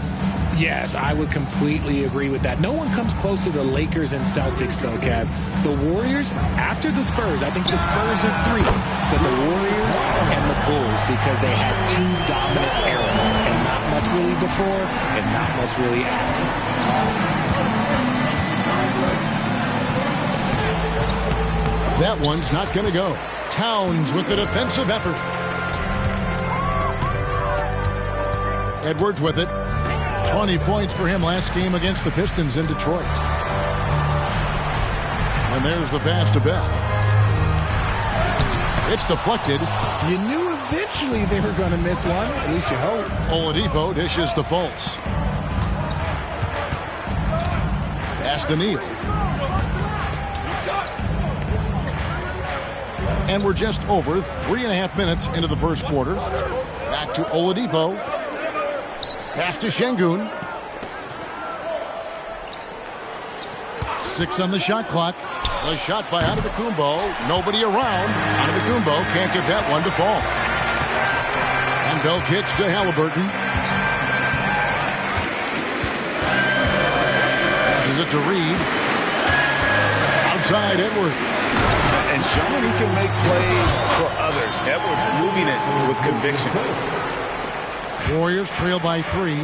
Yes, I would completely agree with that. No one comes close to the Lakers and Celtics, though, Kev. The Warriors, after the Spurs, I think the Spurs are 3, but the Warriors and the Bulls, because they had 2 dominant eras, and not much really before, and not much really after. That one's not going to go. Towns with the defensive effort. Edwards with it. 20 points for him last game against the Pistons in Detroit. And there's the pass to Bell. It's deflected. You knew eventually they were going to miss one. At least you hope. Oladipo dishes to Fultz. Pass to Neal. And we're just over 3.5 minutes into the first quarter. Back to Oladipo. Pass to Sengun. 6 on the shot clock. The shot by Antetokounmpo. Nobody around. Antetokounmpo can't get that one to fall. And Bell kicks to Halliburton. Passes it to Reed. Outside Edwards. and showing he can make plays for others. Edwards moving it with conviction. Warriors trail by 3.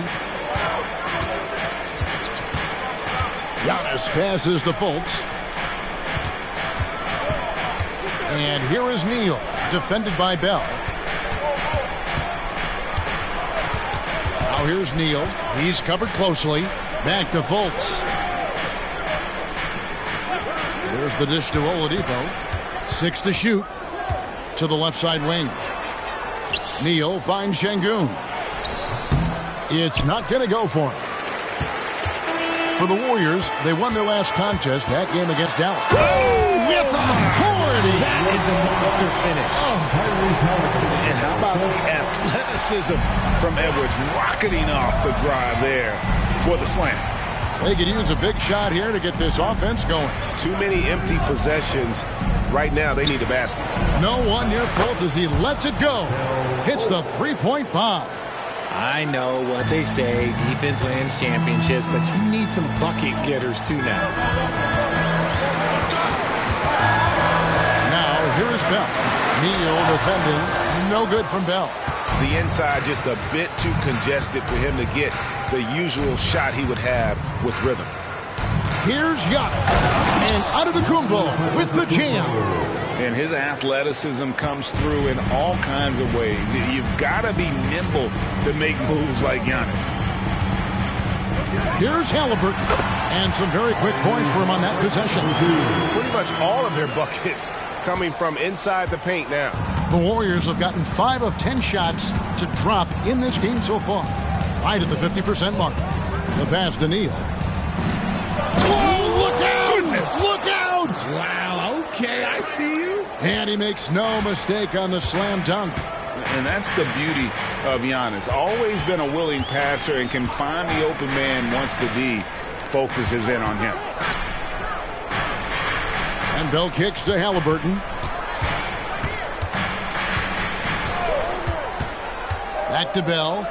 Giannis passes to Fultz. And here is Neal, defended by Bell. Now here's Neal. He's covered closely. Back to Fultz. There's the dish to Oladipo. 6 to shoot. To the left side wing. Neal finds Şengün. It's not going to go for him. For the Warriors, they won their last contest, that game against Dallas. Oh, with authority! That is a monster finish. And how about the athleticism from Edwards rocketing off the drive there for the slam. They could use a big shot here to get this offense going. Too many empty possessions. Right now, they need a basket. No one near Fultz as he lets it go. Hits the three-point bomb. I know what they say, defense wins championships, but you need some bucket getters too now. Now, here is Bell. Neal defending. No good from Bell. The inside just a bit too congested for him to get the usual shot he would have with rhythm. Here's Giannis. And Antetokounmpo with the jam. And his athleticism comes through in all kinds of ways. You've got to be nimble to make moves like Giannis. Here's Halliburton. And some very quick points for him on that possession. Pretty much all of their buckets coming from inside the paint now. The Warriors have gotten 5 of 10 shots to drop in this game so far. Right at the 50% mark. The pass to Neal. Oh, look out! Goodness. Look out! Wow, okay, I see you. And he makes no mistake on the slam dunk. And that's the beauty of Giannis. Always been a willing passer and can find the open man once the D focuses in on him. And Bell kicks to Halliburton. Back to Bell.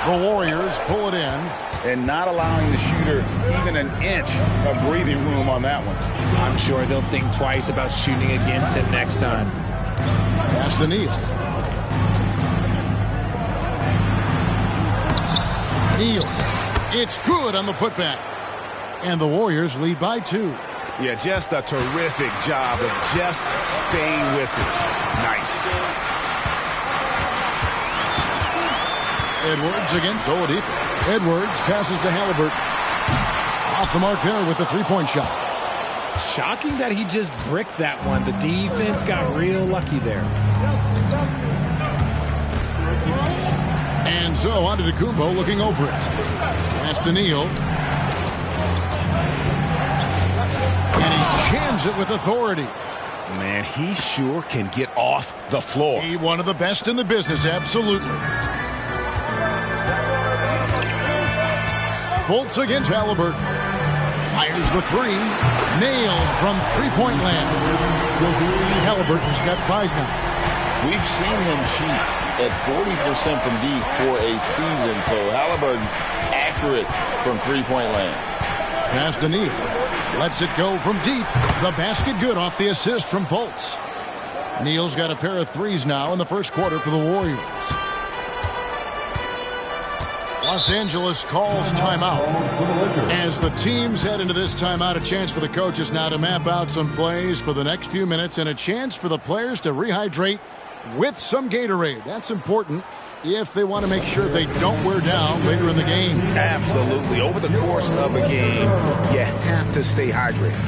The Warriors pull it in. And not allowing the shooter even an inch of breathing room on that one. I'm sure they'll think twice about shooting against him next time. Pass to Neal. Neal. It's good on the putback. And the Warriors lead by 2. Yeah, just a terrific job of just staying with it. Nice. Edwards against Oladipo. Edwards passes to Halliburton. Off the mark there with the three-point shot. Shocking that he just bricked that one. The defense got real lucky there. And so Antetokounmpo looking over it. Pass to Neal. And he jams it with authority. Man, he sure can get off the floor. He one of the best in the business, absolutely. Fultz against Halliburton. Fires the 3. Nailed from three-point land. Halliburton's got 5 now. We've seen him shoot at 40% from deep for a season. So Halliburton accurate from three-point land. Pass to Neal. Lets it go from deep. The basket good off the assist from Fultz. Neal's got a pair of threes now in the first quarter for the Warriors. Los Angeles calls timeout. As the teams head into this timeout, a chance for the coaches now to map out some plays for the next few minutes and a chance for the players to rehydrate with some Gatorade. That's important if they want to make sure they don't wear down later in the game. Absolutely. Over the course of a game, you have to stay hydrated.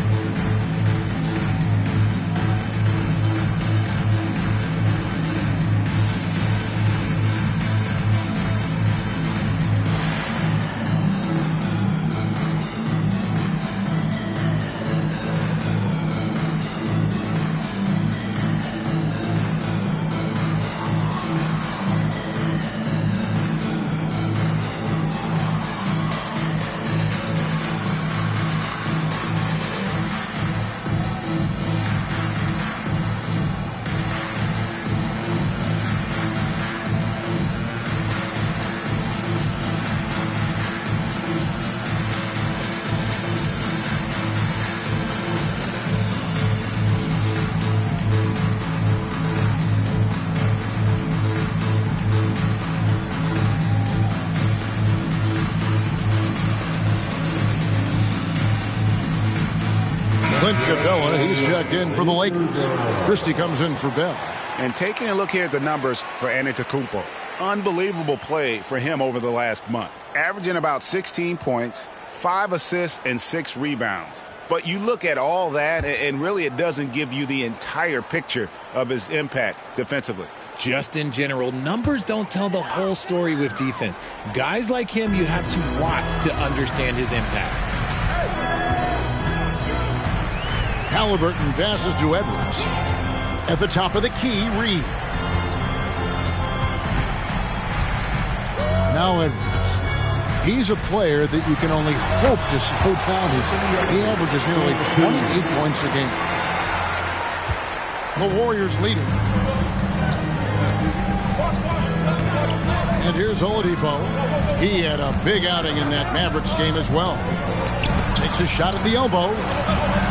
Clint Capella, he's checked in for the Lakers. Christie comes in for Bell. And taking a look here at the numbers for Antetokounmpo. Unbelievable play for him over the last month. Averaging about 16 points, 5 assists, and 6 rebounds. But you look at all that, and really it doesn't give you the entire picture of his impact defensively. Just in general, numbers don't tell the whole story with defense. Guys like him, you have to watch to understand his impact. Halliburton passes to Edwards. At the top of the key, Reed. Now Edwards. He's a player that you can only hope to slow down. He averages nearly 28 points a game. The Warriors leading. And here's Oladipo. He had a big outing in that Mavericks game as well. Takes a shot at the elbow.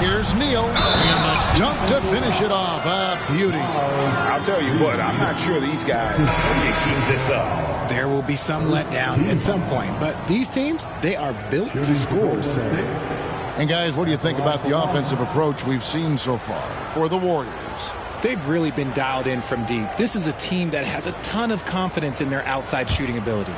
Here's Neal. And the dunk to finish it off. A beauty. I'll tell you what, I'm not sure these guys can keep this up. There will be some letdown at some point, but these teams, they are built to score. So. And guys, what do you think about the offensive approach we've seen so far for the Warriors? They've really been dialed in from deep. This is a team that has a ton of confidence in their outside shooting ability.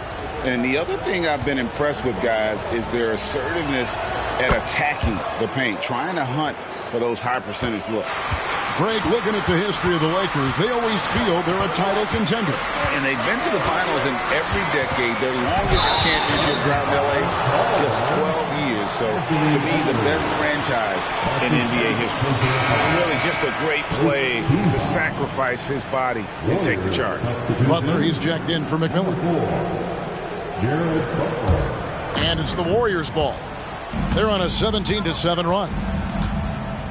And the other thing I've been impressed with, guys, is their assertiveness at attacking the paint, trying to hunt for those high percentage looks. Greg, looking at the history of the Lakers, they always feel they're a title contender. And they've been to the finals in every decade. Their longest championship drought in L.A., just 12 years. So, to me, the best franchise in NBA history. Really just a great play to sacrifice his body and take the charge. Butler, he's checked in for McMillan. And it's the Warriors' ball. They're on a 17-7 run.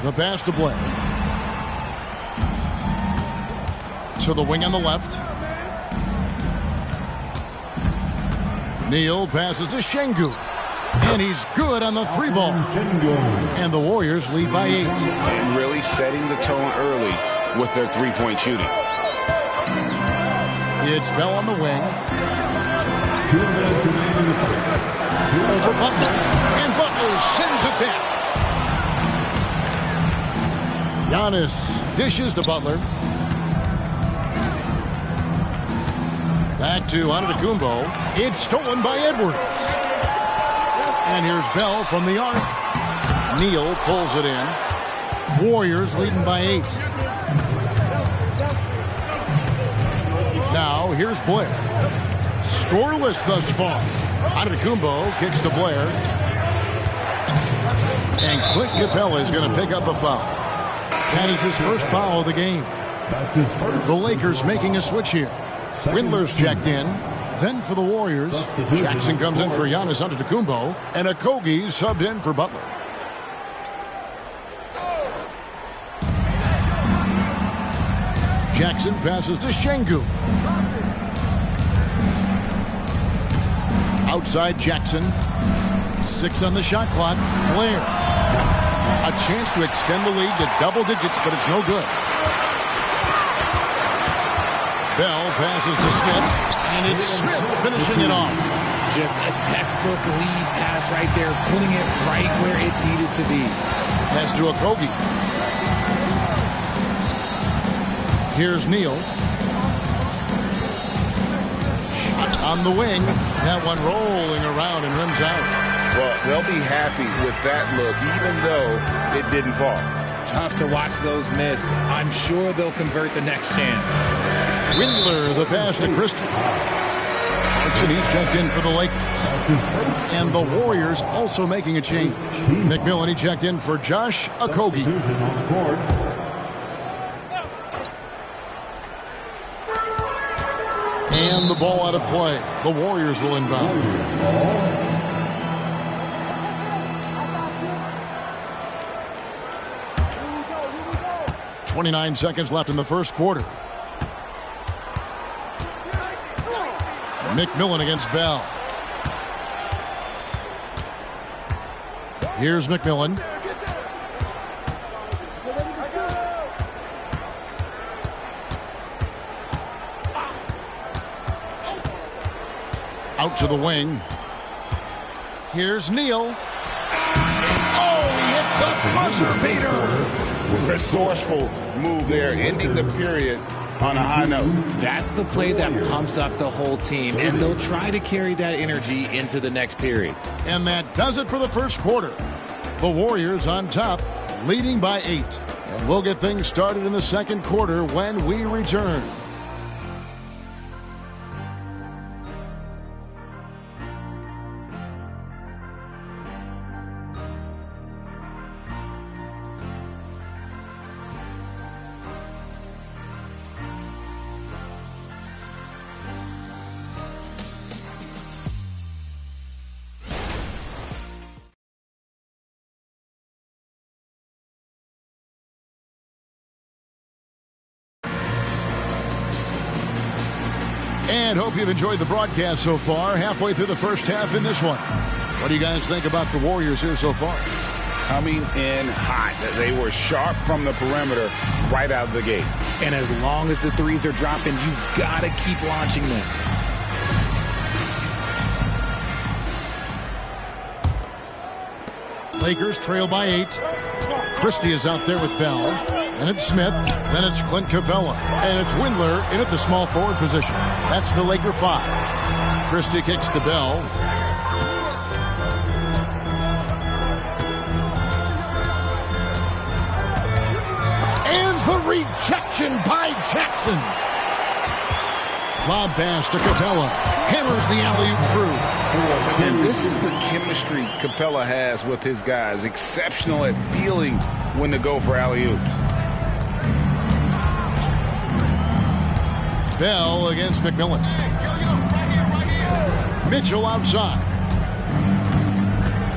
The pass to Blair. To the wing on the left. Neal passes to Şengün. And he's good on the 3-ball. And the Warriors lead by 8. And really setting the tone early with their three-point shooting. It's Bell on the wing. Over Butler. And Butler sends it back. Giannis dishes to Butler. Back to Antetokounmpo. It's stolen by Edwards. And here's Bell from the arc. Neal pulls it in. Warriors leading by 8. Now here's Blair. Scoreless thus far. Antetokounmpo kicks to Blair. And Clint Capella is going to pick up a foul. That is his first foul of the game. The Lakers making a switch here. Windler's checked in. Then for the Warriors, Jackson comes in for Giannis Antetokounmpo, and Okogie subbed in for Butler. Jackson passes to Şengün. Outside Jackson. 6 on the shot clock. Blair. A chance to extend the lead to double digits, but it's no good. Bell passes to Smith. And it's Smith finishing it off. Just a textbook lead pass right there, putting it right where it needed to be. Pass to Okogie. Here's Neal. Shot on the wing. That one rolling around and rims out. Well, they'll be happy with that look, even though it didn't fall. Tough to watch those miss. I'm sure they'll convert the next chance. Windler, the pass to Christie. Clarkson, he's checked in for the Lakers. And the Warriors also making a change. McMillan, he checked in for Josh Okogie. And the ball out of play. The Warriors will inbound. 29 seconds left in the first quarter. McMillan against Bell. Here's McMillan. Out to the wing. Here's Neal. Oh, he hits the buzzer beater. Resourceful move there, ending the period on a high note. That's the play that pumps up the whole team, and they'll try to carry that energy into the next period. And that does it for the first quarter. The Warriors on top, leading by 8. And we'll get things started in the second quarter when we return. And hope you've enjoyed the broadcast so far. Halfway through the first half in this one. What do you guys think about the Warriors here so far? Coming in hot. They were sharp from the perimeter right out of the gate. And as long as the threes are dropping, you've got to keep launching them. Lakers trail by 8. Christie is out there with Bell. And it's Smith. Then it's Clint Capella. And it's Windler in at the small forward position. That's the Laker 5. Christie kicks to Bell. And the rejection by Jackson. Lob pass to Capella. Hammers the alley-oop through. And this is the chemistry Capella has with his guys. Exceptional at feeling when to go for alley-oops. Bell against McMillan. Mitchell outside.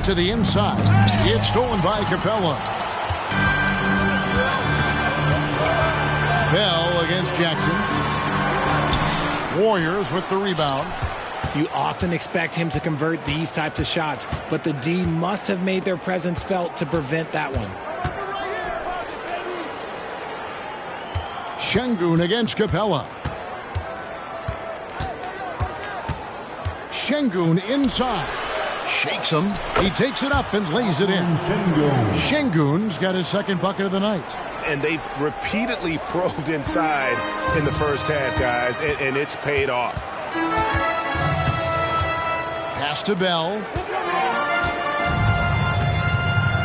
To the inside. It's stolen by Capella. Bell against Jackson. Warriors with the rebound. You often expect him to convert these types of shots, but the D must have made their presence felt to prevent that one. Şengün against Capella. Şengün inside. Shakes him. He takes it up and lays it in. Şengün's got his second bucket of the night. And they've repeatedly probed inside in the first half, guys, and it's paid off. Pass to Bell.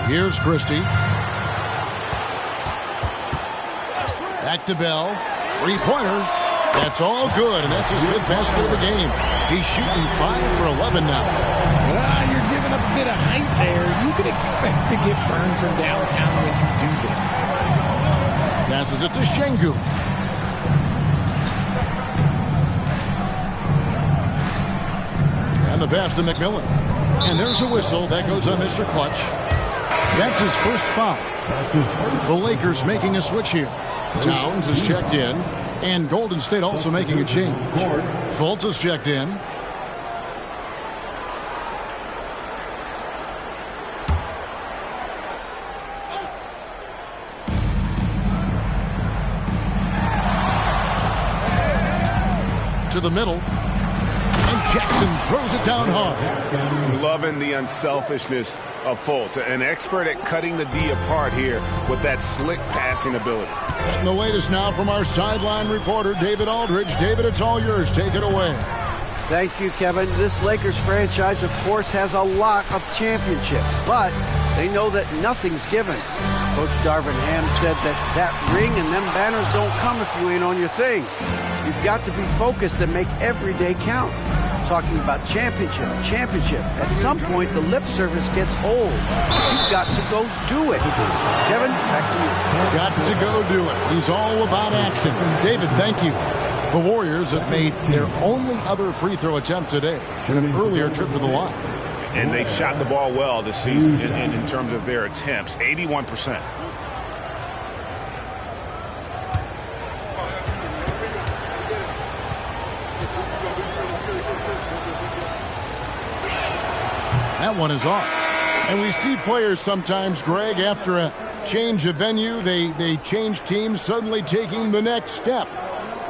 Here's Christie. Back to Bell. Three-pointer. That's all good, and that's his fifth basket of the game. He's shooting 5 for 11 now. You're giving up a bit of height there. You could expect to get burned from downtown when you do this. Passes it to Şengün. And the pass to McMillan. And there's a whistle. That goes on Mr. Clutch. That's his first foul. The Lakers making a switch here. Towns is checked in. And Golden State also making a change. Fultz is checked in. To the middle. And Jackson throws it down hard. Loving the unselfishness of Fultz. An expert at cutting the D apart here with that slick passing ability. And the latest now from our sideline reporter, David Aldridge. David, it's all yours. Take it away. Thank you, Kevin. This Lakers franchise, of course, has a lot of championships, but they know that nothing's given. Coach Darvin Ham said that ring and them banners don't come if you ain't on your thing. You've got to be focused and make every day count. Talking about championship. At some point, the lip service gets old. You've got to go do it. Kevin, back to you. Got to go do it. He's all about action. David, thank you. The Warriors have made their only other free throw attempt today in an earlier trip to the line. And they've shot the ball well this season in terms of their attempts, 81%. That one is off. And we see players sometimes, Greg, after a change of venue, they change teams, suddenly taking the next step.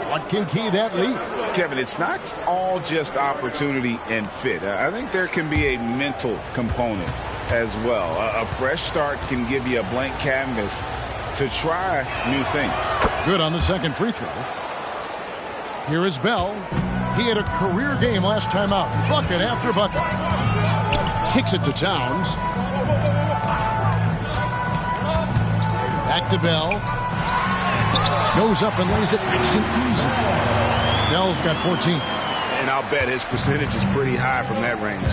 What can key that lead? Kevin, it's not all just opportunity and fit. I think there can be a mental component as well. A fresh start can give you a blank canvas to try new things. Good on the second free throw. Here is Bell. He had a career game last time out. Bucket after bucket. Kicks it to Towns. Back to Bell. Goes up and lays it nice and easy. Bell's got 14. And I'll bet his percentage is pretty high from that range.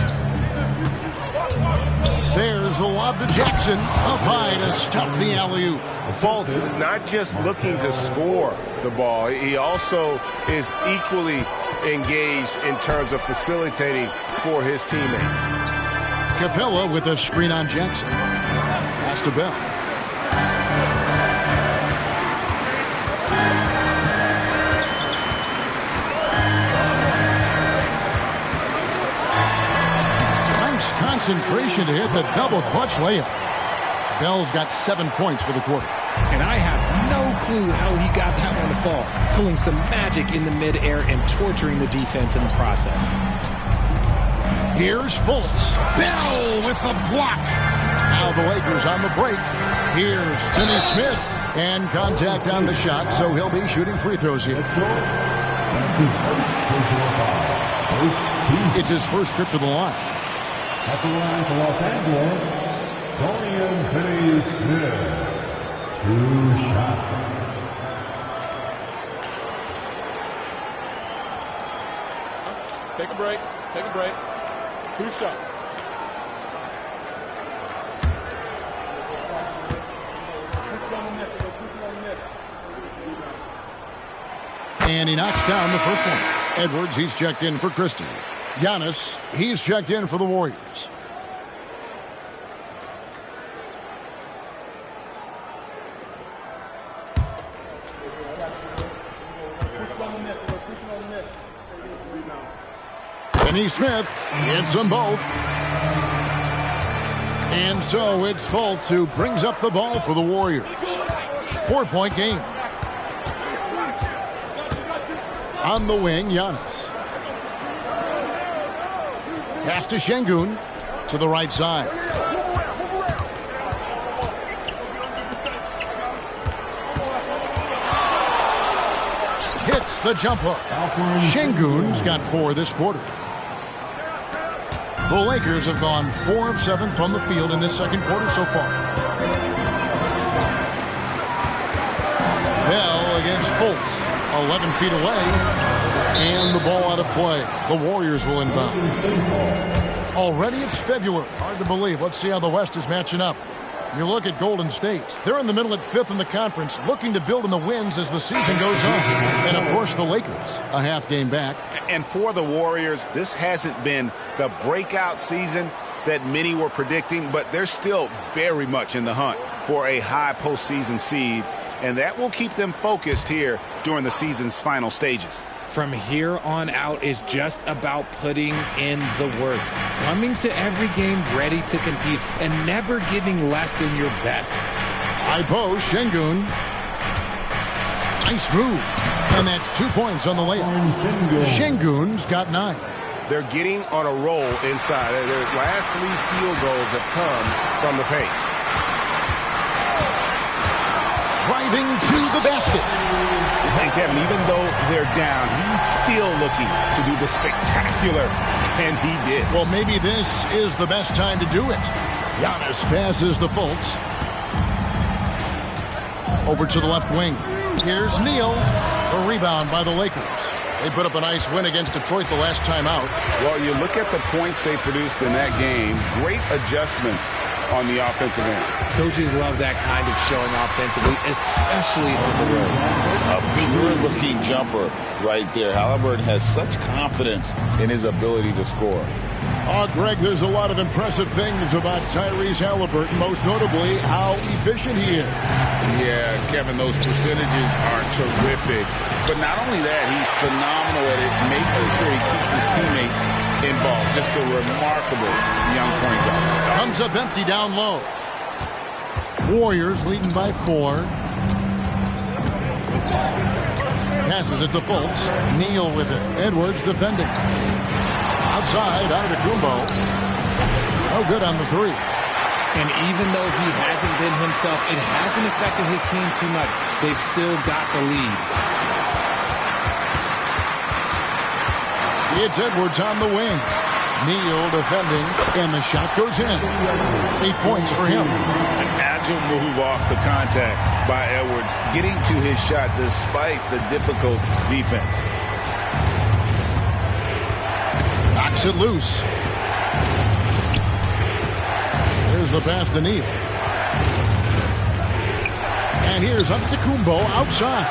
There's the lob to Jackson. Up high to stuff the alley-oop. Fultz is not just looking to score the ball. He also is equally engaged in terms of facilitating for his teammates. Capella with a screen on Jackson. Pass to Bell. Nice concentration to hit the double clutch layup. Bell's got 7 points for the quarter. And I have no clue how he got that one to fall, pulling some magic in the midair and torturing the defense in the process. Here's Fultz. Bell with the block. Now the Lakers on the break. Here's Finney Smith. And contact on the shot, so he'll be shooting free throws here. It's his first trip to the line. At the line for Los Angeles, Dorian Finney-Smith. 2 shots. Take a break. Take a break. 2 shots. And he knocks down the first one. Edwards, he's checked in for Christie. Giannis, he's checked in for the Warriors. Finney Smith hits them both. And so it's Fultz who brings up the ball for the Warriors. 4-point game. On the wing, Giannis. Pass to Şengün to the right side. Hits the jump hook. Şengün's got 4 this quarter. The Lakers have gone 4 of 7 from the field in this second quarter so far. Bell against Fultz. 11 feet away, and the ball out of play. The Warriors will inbound. Already it's February. Hard to believe. Let's see how the West is matching up. You look at Golden State. They're in the middle at 5th in the conference, looking to build in the wins as the season goes on. And, of course, the Lakers, a half game back. And for the Warriors, this hasn't been the breakout season that many were predicting, but they're still very much in the hunt for a high postseason seed. And that will keep them focused here during the season's final stages. From here on out is just about putting in the work. Coming to every game ready to compete and never giving less than your best. High post, Şengün. Nice move. And that's 2 points on the layup. Şengün's got 9. They're getting on a roll inside. Their last 3 field goals have come from the paint. Driving to the basket. And Kevin, even though they're down, he's still looking to do the spectacular, and he did. Well, maybe this is the best time to do it. Giannis passes to Fultz. Over to the left wing. Here's Neal. A rebound by the Lakers. They put up a nice win against Detroit the last time out. Well, you look at the points they produced in that game. Great adjustments on the offensive end. Coaches love that kind of showing offensively, especially on the road. A pure-looking jumper right there. Halliburton has such confidence in his ability to score. Oh, Greg, there's a lot of impressive things about Tyrese Halliburton, most notably how efficient he is. Yeah, Kevin, those percentages are terrific. But not only that, he's phenomenal at it, making sure he keeps his teammates involved. Just a remarkable young point guard. Comes up empty down low. Warriors leading by 4. Passes it to Fultz. Neal with it. Edwards defending. Outside, Antetokounmpo. No good on the 3. And even though he hasn't been himself, it hasn't affected his team too much. They've still got the lead. It's Edwards on the wing. Neal defending, and the shot goes in. 8 points for him. An agile move off the contact by Edwards, getting to his shot despite the difficult defense. Knocks it loose. There's the pass to Neal. And here's Antetokounmpo outside.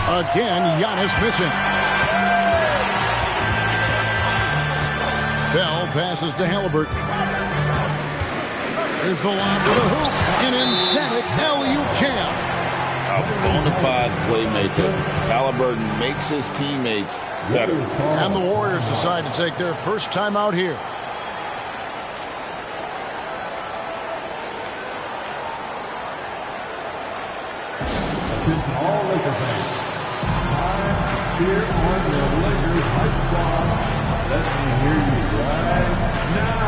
Again, Giannis missing. Bell passes to Halliburton. Here's the lob to the hoop. An emphatic alley-oop jam. A bona fide playmaker. Halliburton makes his teammates better. And the Warriors decide to take their first time out here. All Laker fans. Here on the Lakers Hype Squad. Let me hear you right now.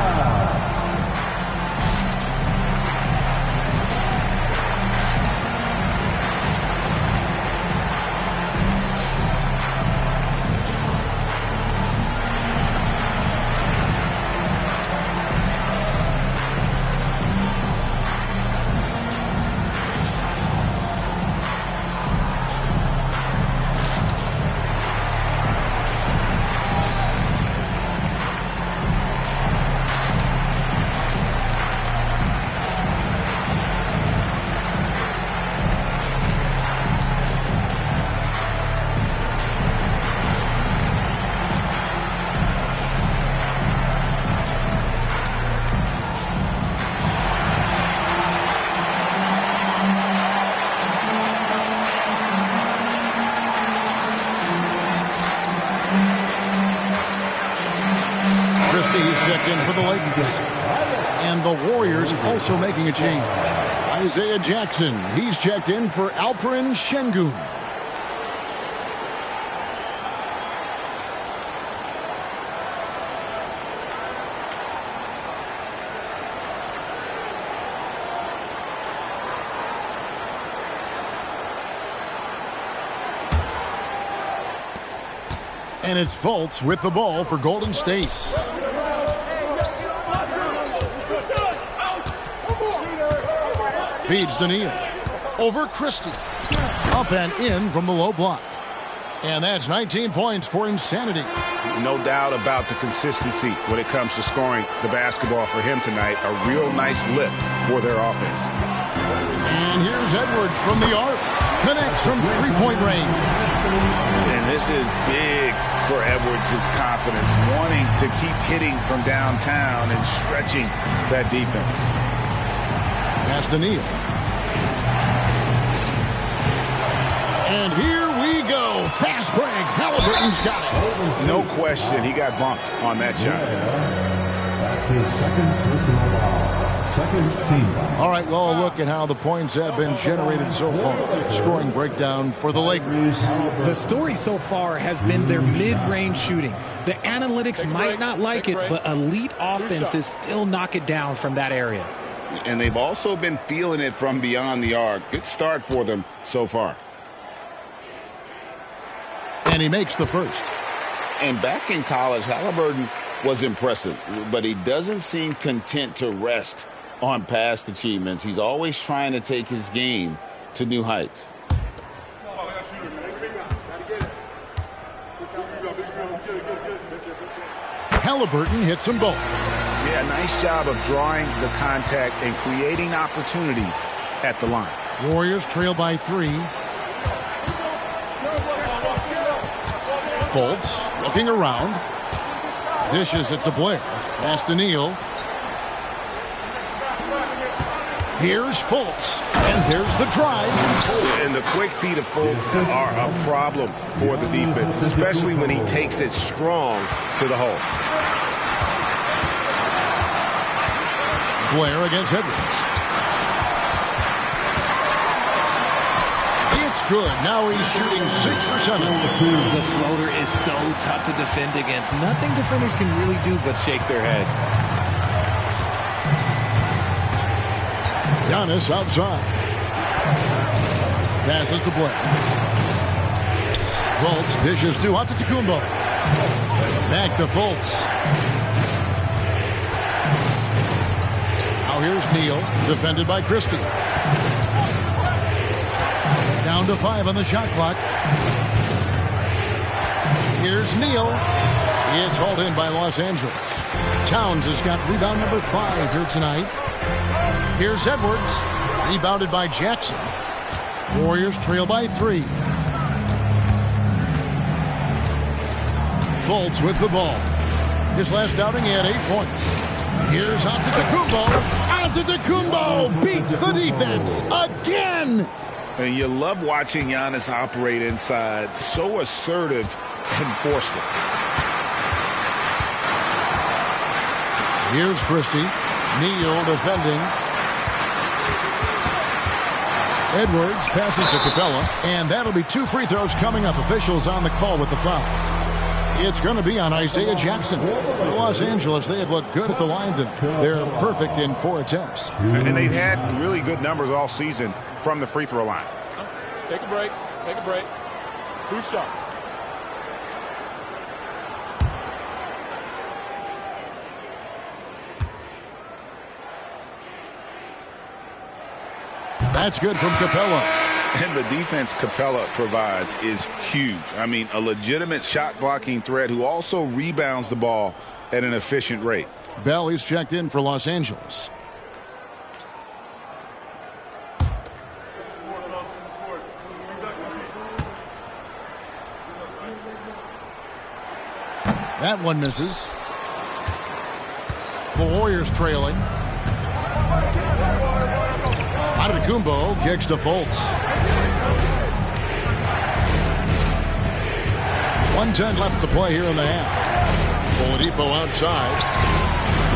Checked in for the Lakers. And the Warriors also making a change. Isaiah Jackson, he's checked in for Alperen Şengün. And it's Fultz with the ball for Golden State. Feeds to Neal. Over Christie. Up and in from the low block. And that's 19 points for Insanity. No doubt about the consistency when it comes to scoring the basketball for him tonight. A real nice lift for their offense. And here's Edwards from the arc. Connects from three-point range. And this is big for Edwards' confidence, wanting to keep hitting from downtown and stretching that defense. Pass to Neal. And here we go. Fast break. Halliburton's got it. No question, he got bumped on that shot. That's his second personal foul. Second team foul. All right, well, look at how the points have been generated so far. Scoring breakdown for the Lakers. The story so far has been their mid-range shooting. The analytics might not like it, but elite offenses still knock it down from that area. And they've also been feeling it from beyond the arc. Good start for them so far. And he makes the first. And back in college, Halliburton was impressive, but he doesn't seem content to rest on past achievements. He's always trying to take his game to new heights. Halliburton hits them both. Yeah, nice job of drawing the contact and creating opportunities at the line. Warriors trail by 3. Fultz looking around. Dishes it to Blair. Pass to Neal. Here's Fultz. And there's the drive. And the quick feet of Fultz are a problem for the defense, especially when he takes it strong to the hole. Blair against Edwards. It's good. Now he's shooting 6 for 7. The floater is so tough to defend against. Nothing defenders can really do but shake their heads. Giannis outside. Passes to Blake. Fultz dishes to Antetokounmpo. Back to Fultz. Now here's Neal, defended by Christie. Down to 5 on the shot clock. Here's Neal. It's hauled in by Los Angeles. Towns has got rebound number 5 here tonight. Here's Edwards. Rebounded by Jackson. Warriors trail by 3. Fultz with the ball. His last outing, he had 8 points. Here's Antetokounmpo. Antetokounmpo beats the defense again. And you love watching Giannis operate inside. So assertive and forceful. Here's Christie. Neal defending. Edwards passes to Capella, and that'll be 2 free throws coming up. Officials on the call with the foul. It's going to be on Isaiah Jackson. For Los Angeles, they have looked good at the line tonight. They're perfect in 4 attempts. And they've had really good numbers all season from the free throw line. Take a break. Take a break. 2 shots. That's good from Capella. And the defense Capella provides is huge. I mean, a legitimate shot blocking threat who also rebounds the ball at an efficient rate. Bell is checked in for Los Angeles. That one misses. The Warriors trailing. Antetokounmpo kicks to Fultz. 1:10 left to play here in the half. Oladipo outside.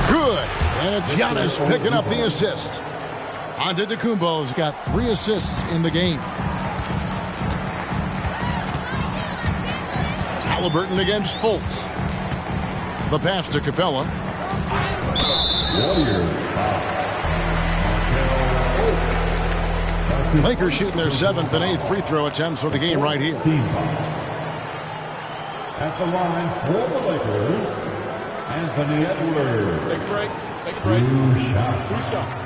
Good. And it's Giannis picking up the assist. Antetokounmpo's got 3 assists in the game. Halliburton against Fultz. The pass to Capella. Lakers shooting their 7th and 8th free throw attempts for the game right here. At the line for the Lakers, Anthony Edwards. Take a break. Take a break. 2 shots. 2 shots.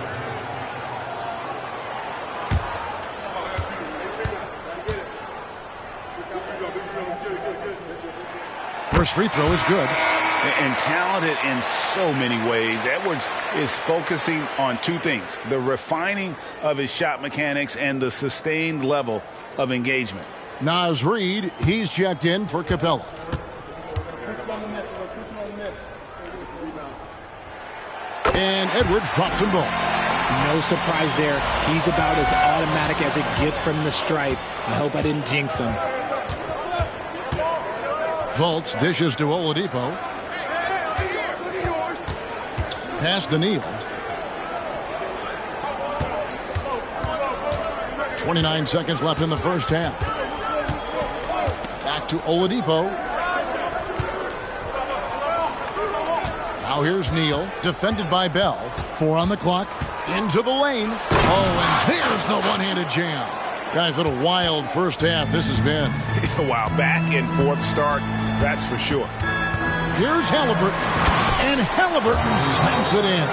First free throw is good. And talented in so many ways. Edwards is focusing on 2 things: the refining of his shot mechanics and the sustained level of engagement. Naz Reid, he's checked in for Capella. And Edwards drops them both. No surprise there. He's about as automatic as it gets from the stripe. I hope I didn't jinx him. Fultz dishes to Oladipo. Pass to Neal. 29 seconds left in the first half. Back to Oladipo. Now here's Neal, defended by Bell. 4 on the clock. Into the lane. Oh, and there's the one-handed jam. Guys, what a wild first half this has been. Wow, back and forth start, that's for sure. Here's Halliburton, and Halliburton slams it in.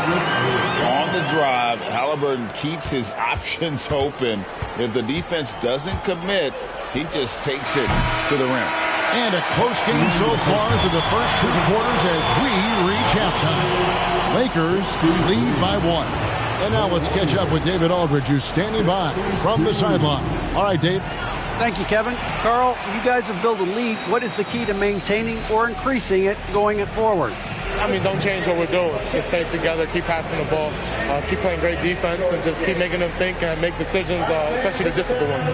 On the drive, Halliburton keeps his options open. If the defense doesn't commit, he just takes it to the rim. And a close game so far through the first 2 quarters as we reach halftime. Lakers lead by 1. And now let's catch up with David Aldridge, who's standing by from the sideline. All right, Dave. Thank you, Kevin. Carl, you guys have built a lead. What is the key to maintaining or increasing it going it forward? I mean, don't change what we're doing. Just stay together, keep passing the ball, keep playing great defense, and just keep making them think and make decisions, especially the difficult ones.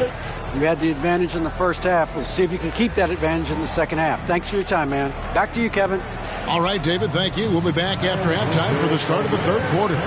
You had the advantage in the first half. We'll see if you can keep that advantage in the second half. Thanks for your time, man. Back to you, Kevin. All right, David, thank you. We'll be back after halftime for the start of the third quarter.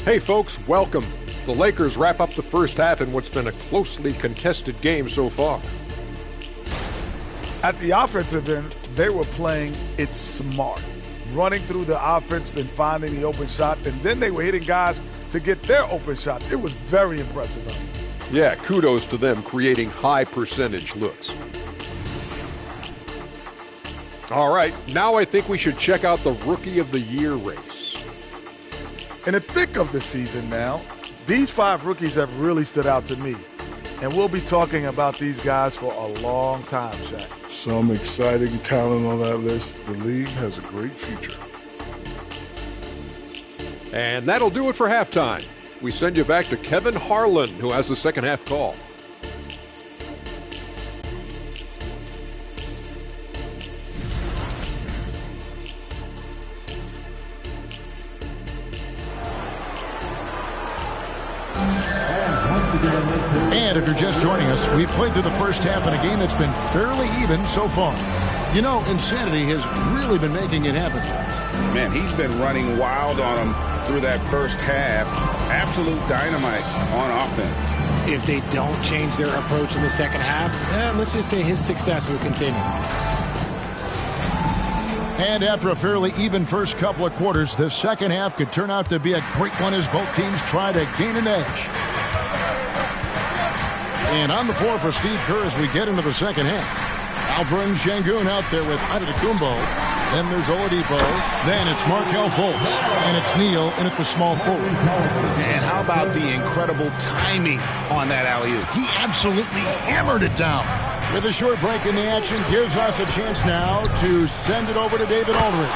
Hey folks, welcome. The Lakers wrap up the first half in what's been a closely contested game so far. At the offensive end, they were playing it smart. Running through the offense, then finding the open shot, and then they were hitting guys to get their open shots. It was very impressive. Yeah, kudos to them creating high percentage looks. All right, now I think we should check out the Rookie of the Year race. In the thick of the season now, these 5 rookies have really stood out to me. And we'll be talking about these guys for a long time, Shaq. Some exciting talent on that list. The league has a great future. And that'll do it for halftime. We send you back to Kevin Harlan, who has the second half call. And if you're just joining us, we played through the first half in a game that's been fairly even so far. You know, insanity has really been making it happen. Man, he's been running wild on him through that first half. Absolute dynamite on offense. If they don't change their approach in the second half, let's just say his success will continue. And after a fairly even first couple of quarters, the second half could turn out to be a great one as both teams try to gain an edge. And on the floor for Steve Kerr as we get into the second half. Alperen Sengun out there with Antetokounmpo. Then there's Oladipo. Then it's Markelle Fultz. And it's Neal in at the small forward. And how about the incredible timing on that alley-oop? He absolutely hammered it down. With a short break in the action, gives us a chance now to send it over to David Aldridge.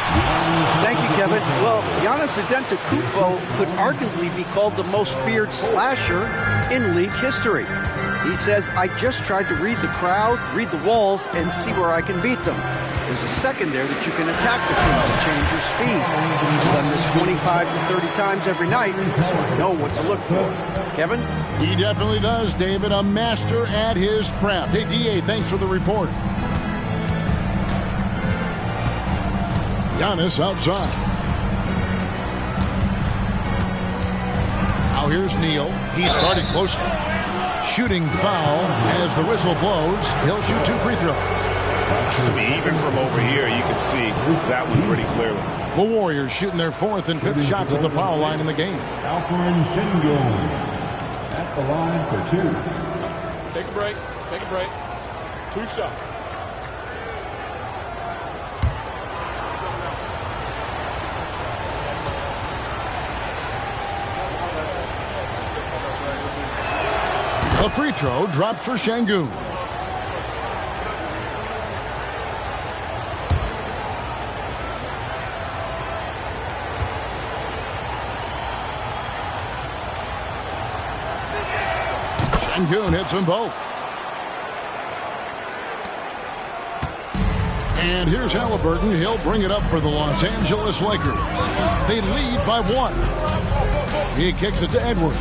Thank you, Kevin. Well, Giannis Antetokounmpo could arguably be called the most feared slasher in league history. He says, I just tried to read the crowd, read the walls, and see where I can beat them. There's a second there that you can attack the scene to change your speed. He's done this 25 to 30 times every night, so I know what to look for. Kevin? He definitely does, David. A master at his craft. Hey, D.A., thanks for the report. Giannis outside. Now here's Neal. He started closely. Shooting foul as the whistle blows. He'll shoot 2 free throws. I mean, even from over here, you can see that one pretty clearly. The Warriors shooting their 4th and 5th shots at the foul line in the game. Alperen Sengun at the line for 2. Take a break. Take a break. 2 shots. A free throw dropped for Sengun. Sengun hits them both. And here's Halliburton. He'll bring it up for the Los Angeles Lakers. They lead by 1. He kicks it to Edwards.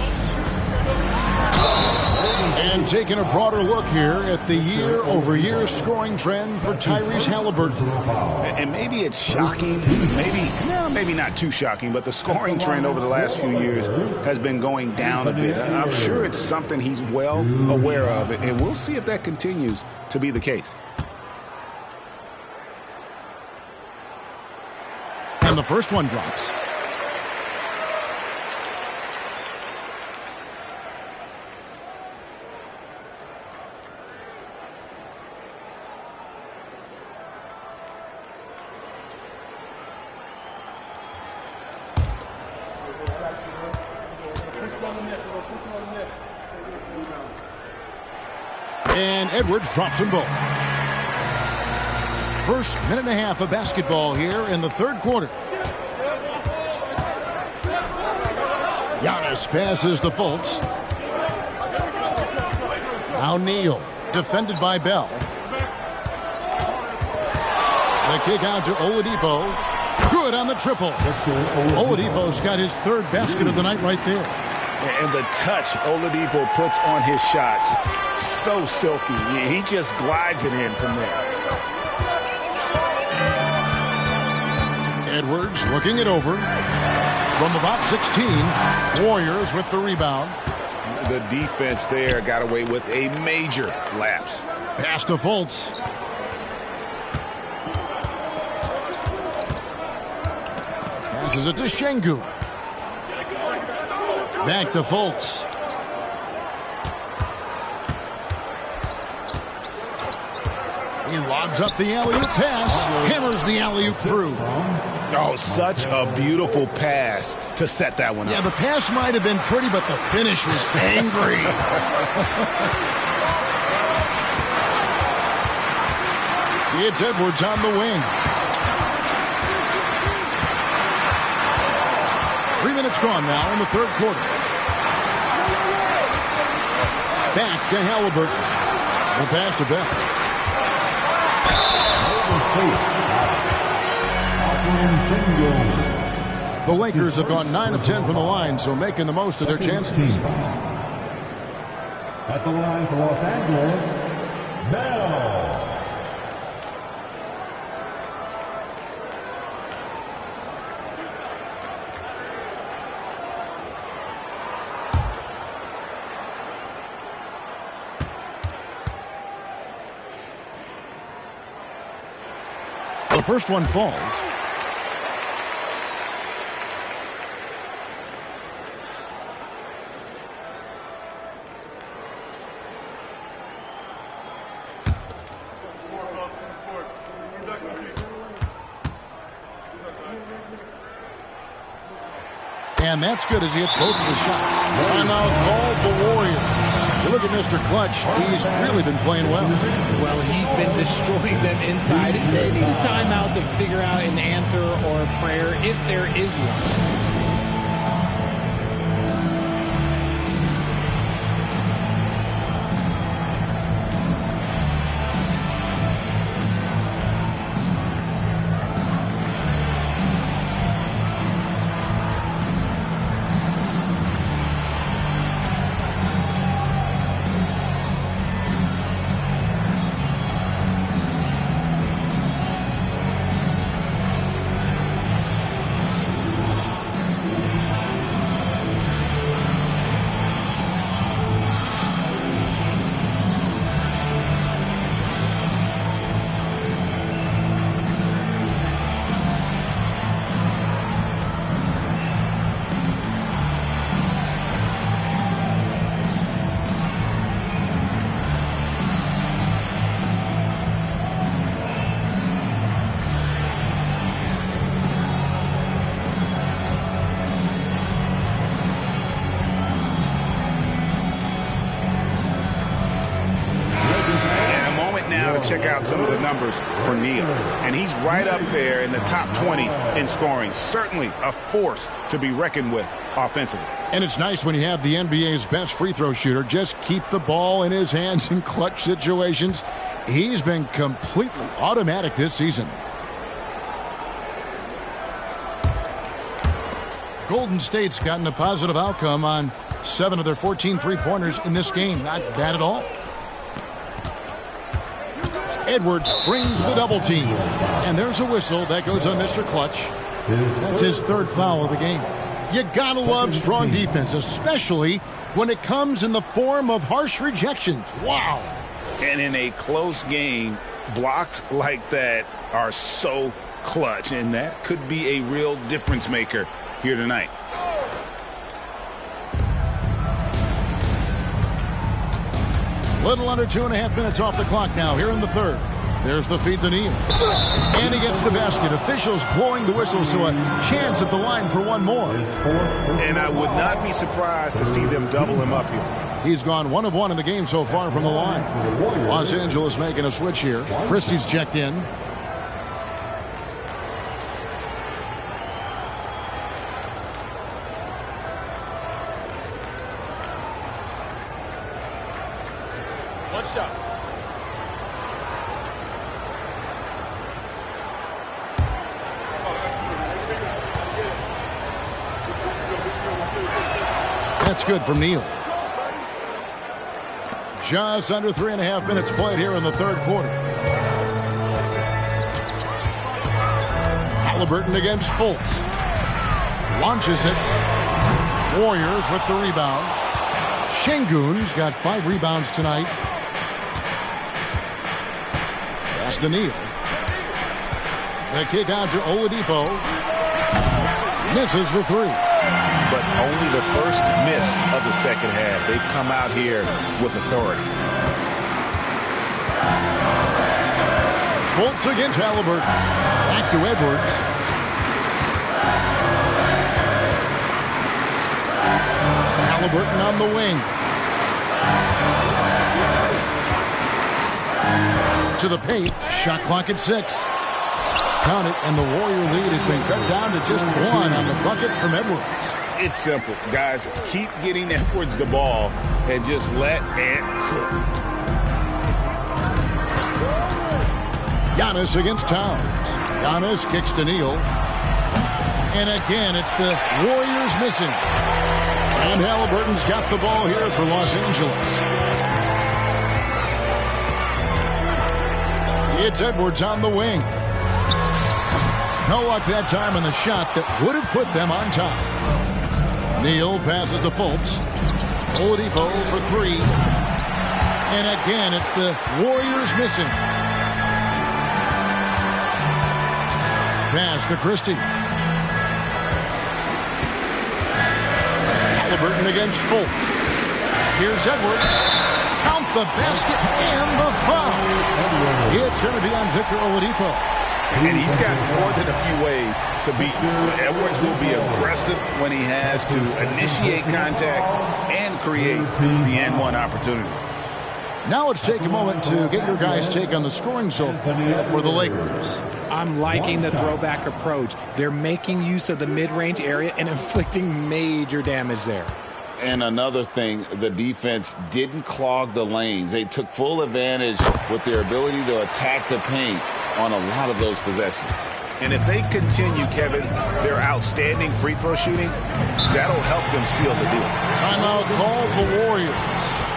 And taking a broader look here at the year-over-year scoring trend for Tyrese Halliburton. And maybe it's shocking, maybe not too shocking, but the scoring trend over the last few years has been going down a bit. I'm sure it's something he's well aware of, and we'll see if that continues to be the case. And the first one drops. And Edwards drops them both. First minute and a half of basketball here in the third quarter. Giannis passes to Fultz. Now Neal, defended by Bell. The kick out to Oladipo. Good on the triple. Oladipo's got his 3rd basket of the night right there. And the touch Oladipo puts on his shots, so silky. He just glides it in from there. Edwards looking it over. from about 16. Warriors with the rebound. The defense there got away with a major lapse. Pass to Fultz. Passes it to Şengün. Back to Fultz. He lobs up the alley-oop pass. Hammers the alley-oop through. Oh, such a beautiful pass to set that one up. Yeah, the pass might have been pretty, but the finish was angry. It's Edwards on the wing. 3 minutes gone now in the third quarter. Back to Halliburton. The pass to Beck. The Lakers have gone 9 of 10 from the line, so making the most of their chances. At the line for Los Angeles, Bell. The first one falls. And that's good as he hits both of the shots. Timeout called the Warriors. You look at Mr. Clutch. He's really been playing well. Well, he's been destroying them inside. They need a timeout to figure out an answer or a prayer if there is one. Check out some of the numbers for Neal. And he's right up there in the top 20 in scoring. Certainly a force to be reckoned with offensively. And it's nice when you have the NBA's best free throw shooter just keep the ball in his hands in clutch situations. He's been completely automatic this season. Golden State's gotten a positive outcome on 7 of their 14 three-pointers in this game. Not bad at all. Edwards brings the double team. And there's a whistle that goes on Mr. Clutch. That's his third foul of the game. You gotta love strong defense, especially when it comes in the form of harsh rejections. Wow. And in a close game, blocks like that are so clutch, and that could be a real difference maker here tonight. Little under 2.5 minutes off the clock now here in the third. There's the feed to Neal. And he gets the basket. Officials blowing the whistle, so a chance at the line for one more. And I would not be surprised to see them double him up here. He's gone 1 of 1 in the game so far from the line. Los Angeles making a switch here. Christie's checked in. One shot. That's good from Neal. Just under 3.5 minutes played here in the third quarter. Halliburton against Fultz. Launches it. Warriors with the rebound. Şengün's got 5 rebounds tonight. Pass to Neal. The kick out to Oladipo. Misses the 3. But only the first miss of the second half. They've come out here with authority. Fultz against Halliburton. Back to Edwards. Halliburton on the wing. To the paint. Shot clock at 6. Count it, and the Warrior lead has been cut down to just 1 on the bucket from Edwards. It's simple, guys. Keep getting Edwards the ball and just let Ant cook. Giannis against Towns. Giannis kicks to Neal. And again, it's the Warriors missing. And Halliburton's got the ball here for Los Angeles. It's Edwards on the wing. No luck that time on the shot that would have put them on top. Neal passes to Fultz. Oladipo for 3. And again, it's the Warriors missing. Pass to Christie. Halliburton against Fultz. Here's Edwards. Count the basket and the foul. It's going to be on Victor Oladipo. And he's got more than a few ways to beat you. Edwards will be aggressive when he has to initiate contact and create the N1 opportunity. Now let's take a moment to get your guys' take on the scoring so far for the Lakers. I'm liking the throwback approach. They're making use of the mid-range area and inflicting major damage there. And another thing, the defense didn't clog the lanes. They took full advantage with their ability to attack the paint on a lot of those possessions. And if they continue, Kevin, their outstanding free throw shooting, that'll help them seal the deal. Timeout called the Warriors.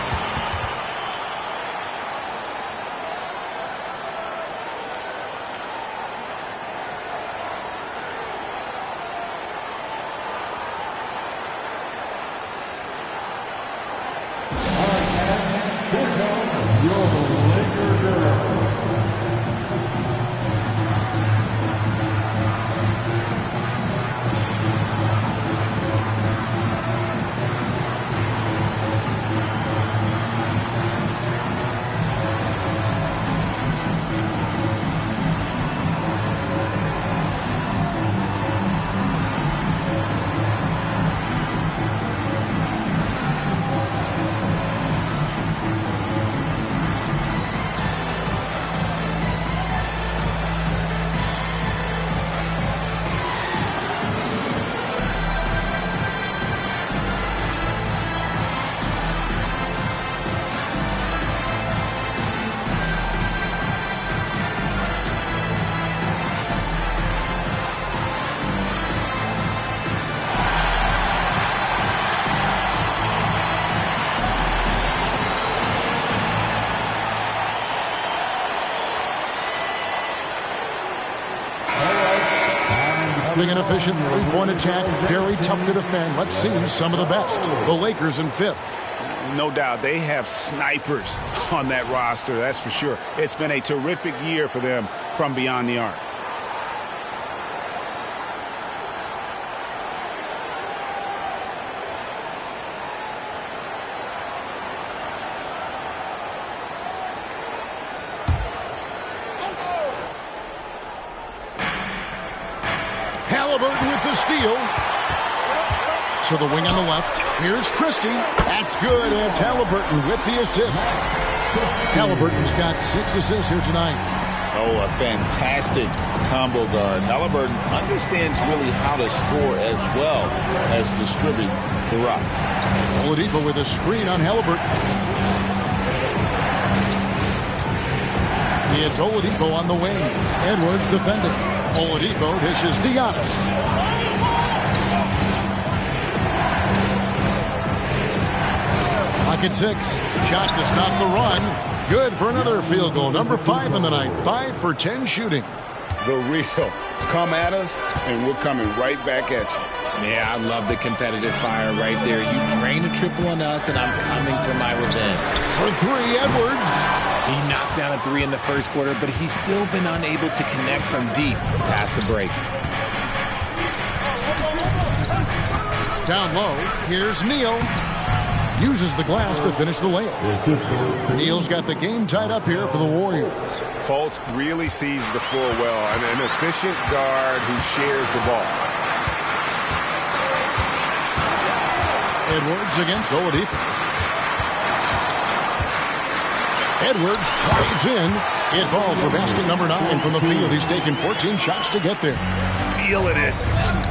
An efficient three-point attack, very tough to defend. Let's see some of the best. The Lakers in 5th. No doubt, they have snipers on that roster, that's for sure. It's been a terrific year for them from beyond the arc. Halliburton with the steal. To the wing on the left. Here's Christie. That's good. It's Halliburton with the assist. Halliburton's got 6 assists here tonight. Oh, a fantastic combo guard. Halliburton understands really how to score as well as distribute the rock. Oladipo with a screen on Halliburton. It's Oladipo on the wing. Edwards defending. Oladipo dishes to Giannis. Clock at 6. Shot to stop the run. Good for another field goal. Number 5 in the night. 5 for 10 shooting. The real. Come at us, and we're coming right back at you. Yeah, I love the competitive fire right there. You drain a triple on us, and I'm coming for my revenge. For three, Edwards. He knocked down a three in the first quarter, but he's still been unable to connect from deep past the break. Down low, here's Neal. Uses the glass to finish the layup. Neal's got the game tied up here for the Warriors. Fultz really sees the floor well, and an efficient guard who shares the ball. Edwards against Oladipo. Edwards drives in. It falls for basket number 9 from the field. He's taken 14 shots to get there. Feeling it.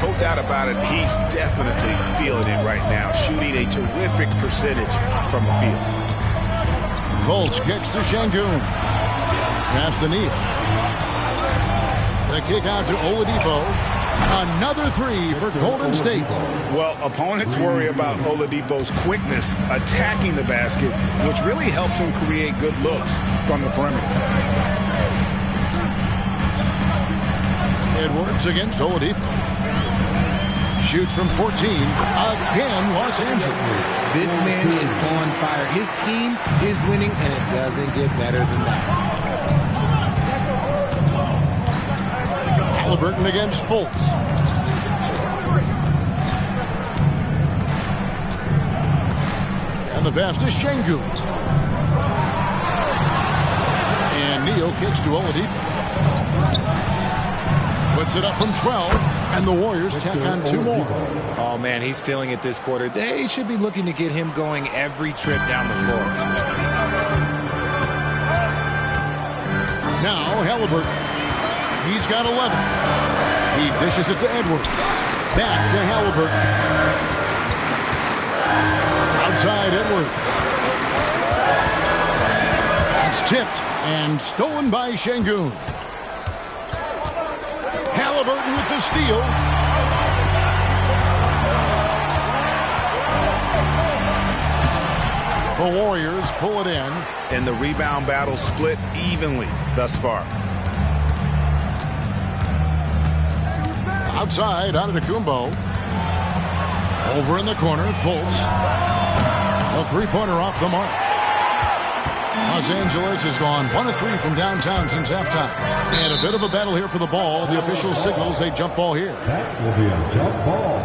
No doubt about it. He's definitely feeling it right now. Shooting a terrific percentage from the field. Fultz kicks to Şengün. Pass to Neal. The kick out to Oladipo. Another three for Golden State. Well, opponents worry about Oladipo's quickness attacking the basket, which really helps him create good looks from the perimeter. Edwards against Oladipo. Shoots from 14. Again, Los Angeles. This man is on fire. His team is winning, and it doesn't get better than that. Halliburton against Fultz. And the pass to Şengün. And Neal kicks to Oladipo. Puts it up from 12, and the Warriors tack on 2 more. Oh, man, he's feeling it this quarter. They should be looking to get him going every trip down the floor. Now, Halliburton. He's got 11. He dishes it to Edwards. Back to Halliburton. Outside Edwards. It's tipped and stolen by Şengün. Halliburton with the steal. The Warriors pull it in. And the rebound battle split evenly thus far. Outside, Antetokounmpo. Over in the corner, Fultz. A three-pointer off the mark. Los Angeles has gone 1 of 3 from downtown since halftime. And a bit of a battle here for the ball. The official signals a jump ball here. That will be a jump ball.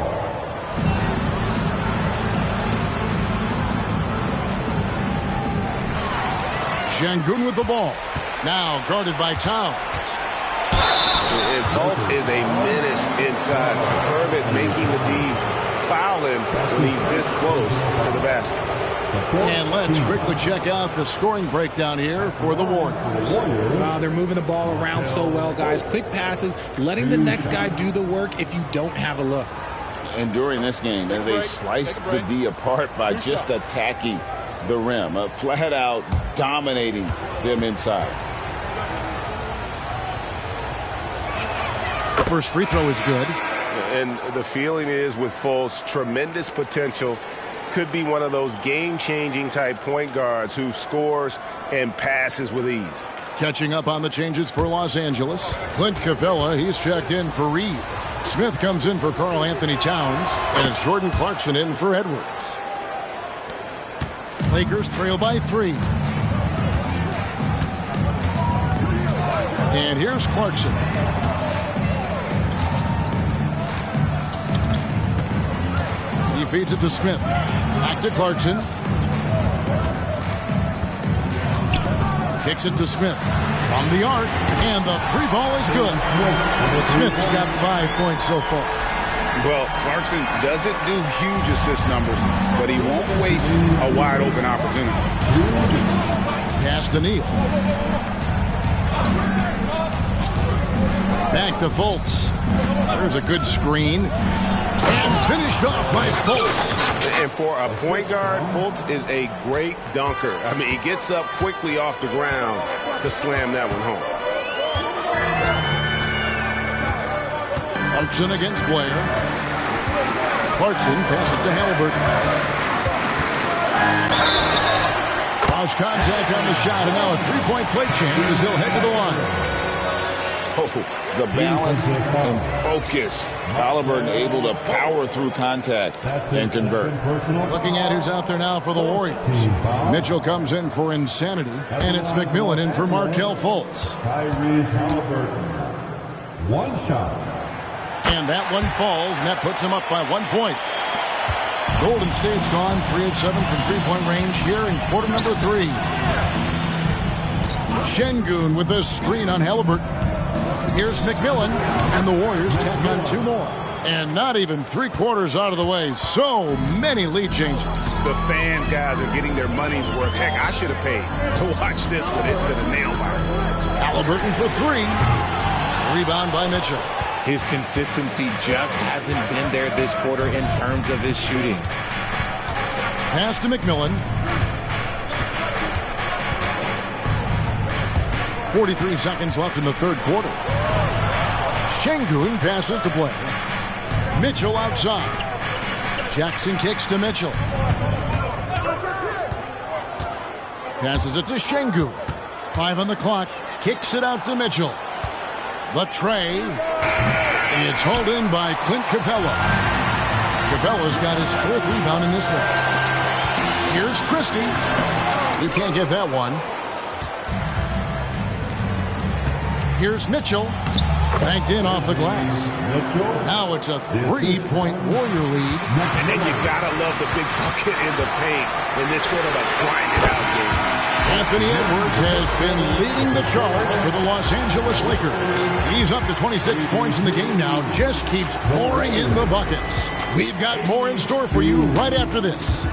Şengün with the ball. Now guarded by Towns. And Fultz is a menace inside. Superb at making the D foul him when he's this close to the basket. And let's quickly check out the scoring breakdown here for the Warriors. Wow, they're moving the ball around so well, guys. Quick passes, letting the next guy do the work if you don't have a look. And during this game, they sliced the D apart by just attacking the rim, flat out dominating them inside. First free throw is good. And the feeling is with Fultz, tremendous potential. Could be one of those game-changing type point guards who scores and passes with ease. Catching up on the changes for Los Angeles. Clint Capella, he's checked in for Reed. Smith comes in for Karl Anthony Towns. And it's Jordan Clarkson in for Edwards. Lakers trail by 3. And here's Clarkson. He feeds it to Smith. Back to Clarkson. Kicks it to Smith. From the arc. And the 3 ball is good. Smith's got 5 points so far. Well, Clarkson doesn't do huge assist numbers, but he won't waste a wide open opportunity. Pass to Neal. Back to Fultz. There's a good screen. And finished off by Fultz. And for a point guard, Fultz is a great dunker. I mean, he gets up quickly off the ground to slam that one home. Clarkson against Blair. Clarkson passes to Halliburton. Cross contact on the shot, and now a 3-point play chance as he'll head to the line. Oh, the balance and focus. Halliburton able to power through contact and convert. Looking at who's out there now for the Warriors. Mitchell comes in for insanity, and it's McMillan in for Markelle Fultz. Tyrese Halliburton. One shot. And that one falls, and that puts him up by 1 point. Golden State's gone 3 of 7 from three-point range here in quarter number 3. Şengün with a screen on Halliburton. Here's McMillan, and the Warriors tack on 2 more. And not even 3/4 out of the way. So many lead changes. The fans, guys, are getting their money's worth. Heck, I should have paid to watch this one. It's been a nail biter. Halliburton for 3. Rebound by Mitchell. His consistency just hasn't been there this quarter in terms of his shooting. Pass to McMillan. 43 seconds left in the third quarter. Şengün passes to Blair. Mitchell outside. Jackson kicks to Mitchell. Passes it to Şengün. 5 on the clock. Kicks it out to Mitchell. The tray. And it's hauled in by Clint Capella. Capella's got his 4th rebound in this one. Here's Christie. He can't get that one. Here's Mitchell. Banked in off the glass. Now it's a 3-point Warrior lead. And then you gotta love the big bucket in the paint in this sort of a grinded out game. Anthony Edwards has been leading the charge for the Los Angeles Lakers. He's up to 26 points in the game now. Just keeps pouring in the buckets. We've got more in store for you right after this.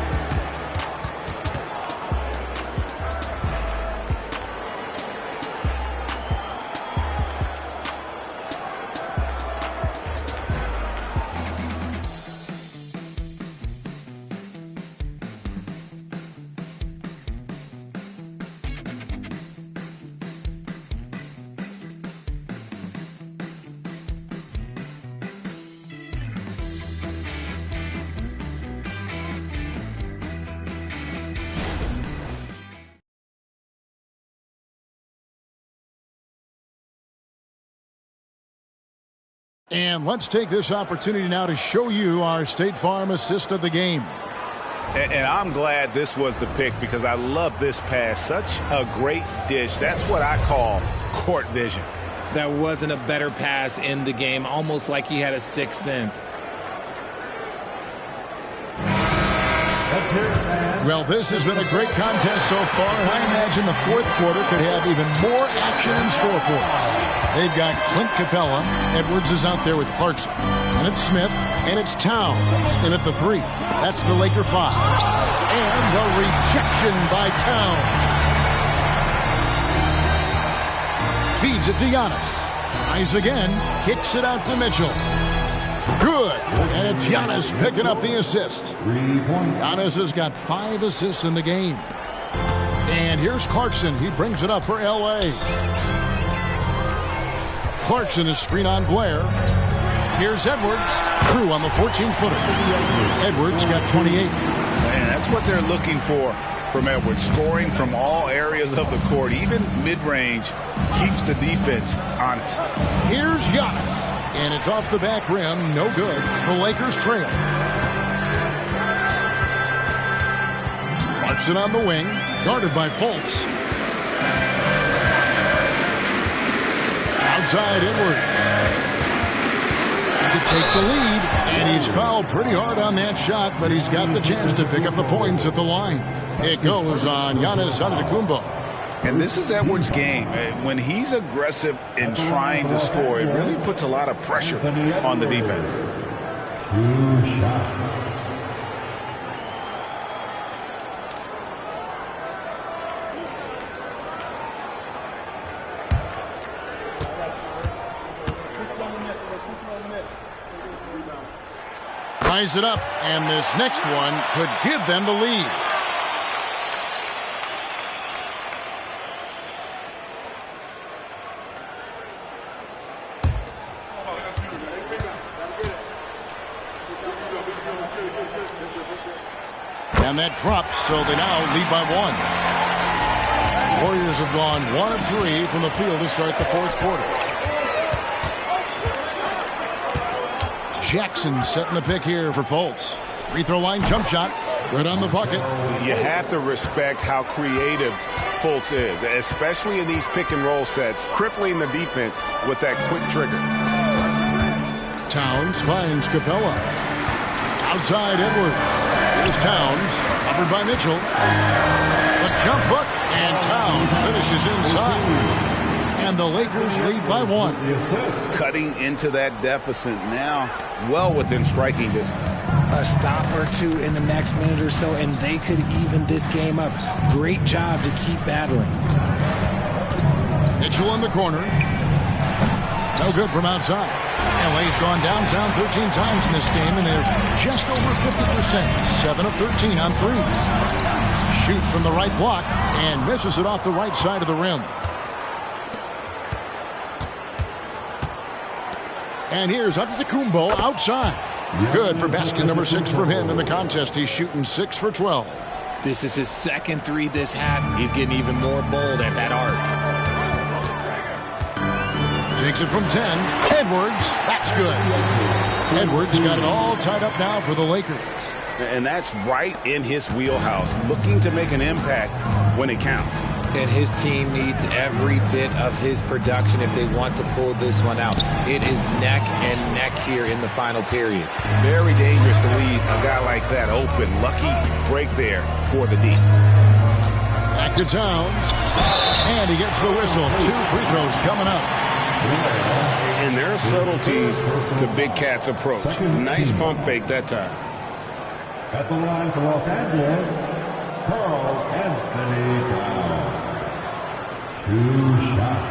And let's take this opportunity now to show you our State Farm assist of the game. And I'm glad this was the pick because I love this pass. Such a great dish. That's what I call court vision. There wasn't a better pass in the game, almost like he had a sixth sense. Well, this has been a great contest so far, and I imagine the fourth quarter could have even more action in store for us. They've got Clint Capella. Edwards is out there with Clarkson. And it's Smith, and it's Towns in at the 3. That's the Laker 5. And the rejection by Towns. Feeds it to Giannis. Tries again. Kicks it out to Mitchell. Good. And it's Giannis picking up the assist. Giannis has got 5 assists in the game. And here's Clarkson. He brings it up for L.A. Clarkson is screen on Blair. Here's Edwards. True on the 14-footer. Edwards got 28. Man, that's what they're looking for from Edwards. Scoring from all areas of the court, even mid-range, keeps the defense honest. Here's Giannis. And it's off the back rim. No good. The Lakers trail. Clarkson on the wing. Guarded by Fultz. Outside Edwards. To take the lead. And he's fouled pretty hard on that shot, but he's got the chance to pick up the points at the line. It goes on Giannis Antetokounmpo. And this is Edwards' game. When he's aggressive in trying to score, it really puts a lot of pressure on the defense. 2 shots. Ties it up, and this next one could give them the lead. And that drops, so they now lead by 1. Warriors have gone 1 of 3 from the field to start the fourth quarter. Jackson setting the pick here for Fultz. Free throw line jump shot. Good on the bucket. You have to respect how creative Fultz is, especially in these pick and roll sets, crippling the defense with that quick trigger. Towns finds Capella. Outside Edwards. Here's Towns. Covered by Mitchell. The jump hook. And Towns finishes inside. And the Lakers lead by 1. Cutting into that deficit now, well within striking distance. A stop or two in the next minute or so, and they could even this game up. Great job to keep battling. Mitchell in the corner. No good from outside. LA's gone downtown 13 times in this game, and they're just over 50%. 7 of 13 on threes. Shoots from the right block and misses it off the right side of the rim. And here's Antetokounmpo outside. Good for basket number 6 from him in the contest. He's shooting 6 for 12. This is his second 3 this half. He's getting even more bold at that arc. Takes it from 10. Edwards. That's good. Edwards got it all tied up now for the Lakers. And that's right in his wheelhouse, looking to make an impact when it counts. And his team needs every bit of his production if they want to pull this one out. It is neck and neck here in the final period. Very dangerous to leave a guy like that open. Lucky break there for the D. Back to Towns. And he gets the whistle. 2 free throws coming up. And there are subtleties to Big Cat's approach. Nice pump fake that time. At the line for Los Angeles, Carl Anthony Towns. 2 shots.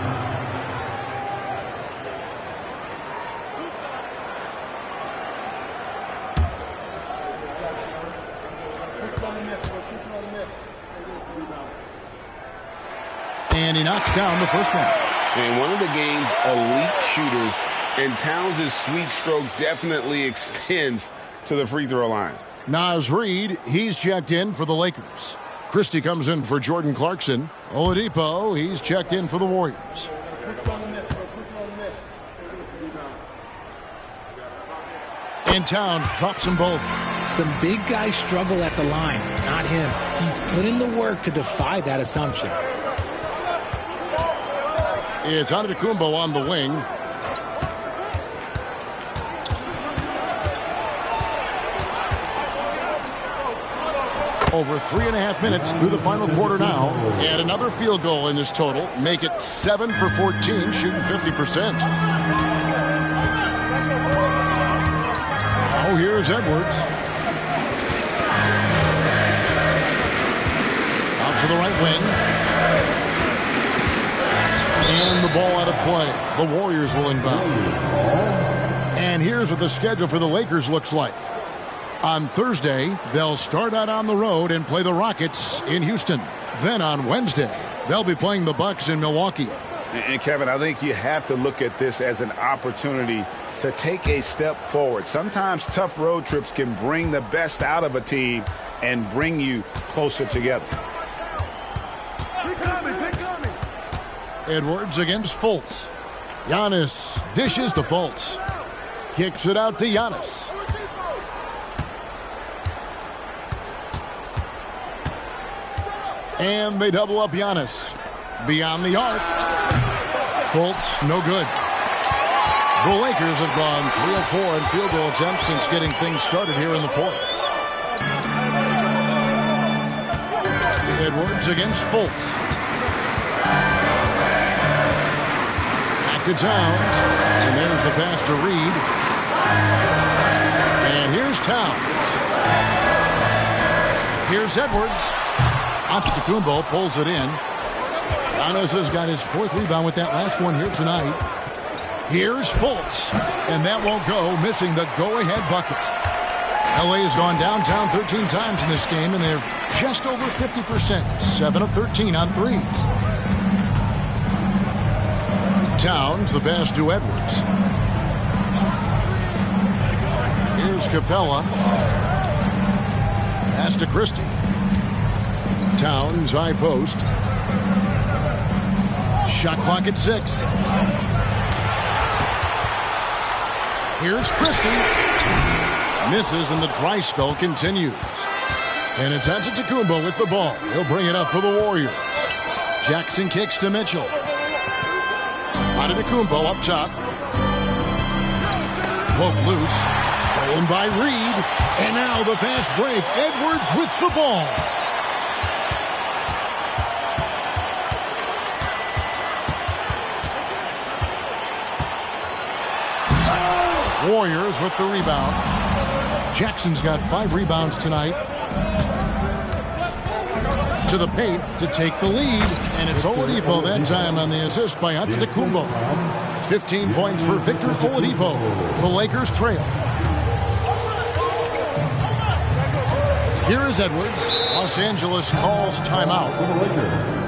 And he knocks down the first one. And one of the game's elite shooters, and Towns' sweet stroke definitely extends to the free throw line. Naz Reid, he's checked in for the Lakers. Christie comes in for Jordan Clarkson. Oladipo, he's checked in for the Warriors. And Towns drops them both. Some big guys struggle at the line, not him. He's put in the work to defy that assumption. It's Antetokounmpo on the wing. Over 3.5 minutes through the final quarter now. And another field goal in this total. Make it 7 for 14, shooting 50%. Now here's Edwards. Out to the right wing. And the ball out of play. The Warriors will inbound. And here's what the schedule for the Lakers looks like. On Thursday, they'll start out on the road and play the Rockets in Houston. Then on Wednesday, they'll be playing the Bucks in Milwaukee. And Kevin, I think you have to look at this as an opportunity to take a step forward. Sometimes tough road trips can bring the best out of a team and bring you closer together. Edwards against Fultz. Giannis dishes to Fultz. Kicks it out to Giannis. And they double up Giannis. Beyond the arc. Fultz, no good. The Lakers have gone 3 of 4 in field goal attempts since getting things started here in the fourth. Edwards against Fultz. Back to Towns. And there's the pass to Reid. And here's Towns. Here's Edwards. Antetokounmpo pulls it in. Giannis has got his 4th rebound with that last one here tonight. Here's Fultz. And that won't go, missing the go-ahead bucket. LA has gone downtown 13 times in this game, and they're just over 50%. 7 of 13 on threes. Towns, the pass to Edwards. Here's Capella. Pass to Christie. Towns, high post. Shot clock at 6. Here's Christie. Misses, and the dry spell continues. And it's Antetokounmpo with the ball. He'll bring it up for the Warriors. Jackson kicks to Mitchell. Antetokounmpo up top. Poke loose. Stolen by Reed. And now the fast break. Edwards with the ball. Warriors with the rebound. Jackson's got 5 rebounds tonight. To the paint to take the lead. And it's Oladipo that time on the assist by Antetokounmpo. 15 points for Victor Oladipo. The Lakers trail. Here is Edwards. Los Angeles calls timeout.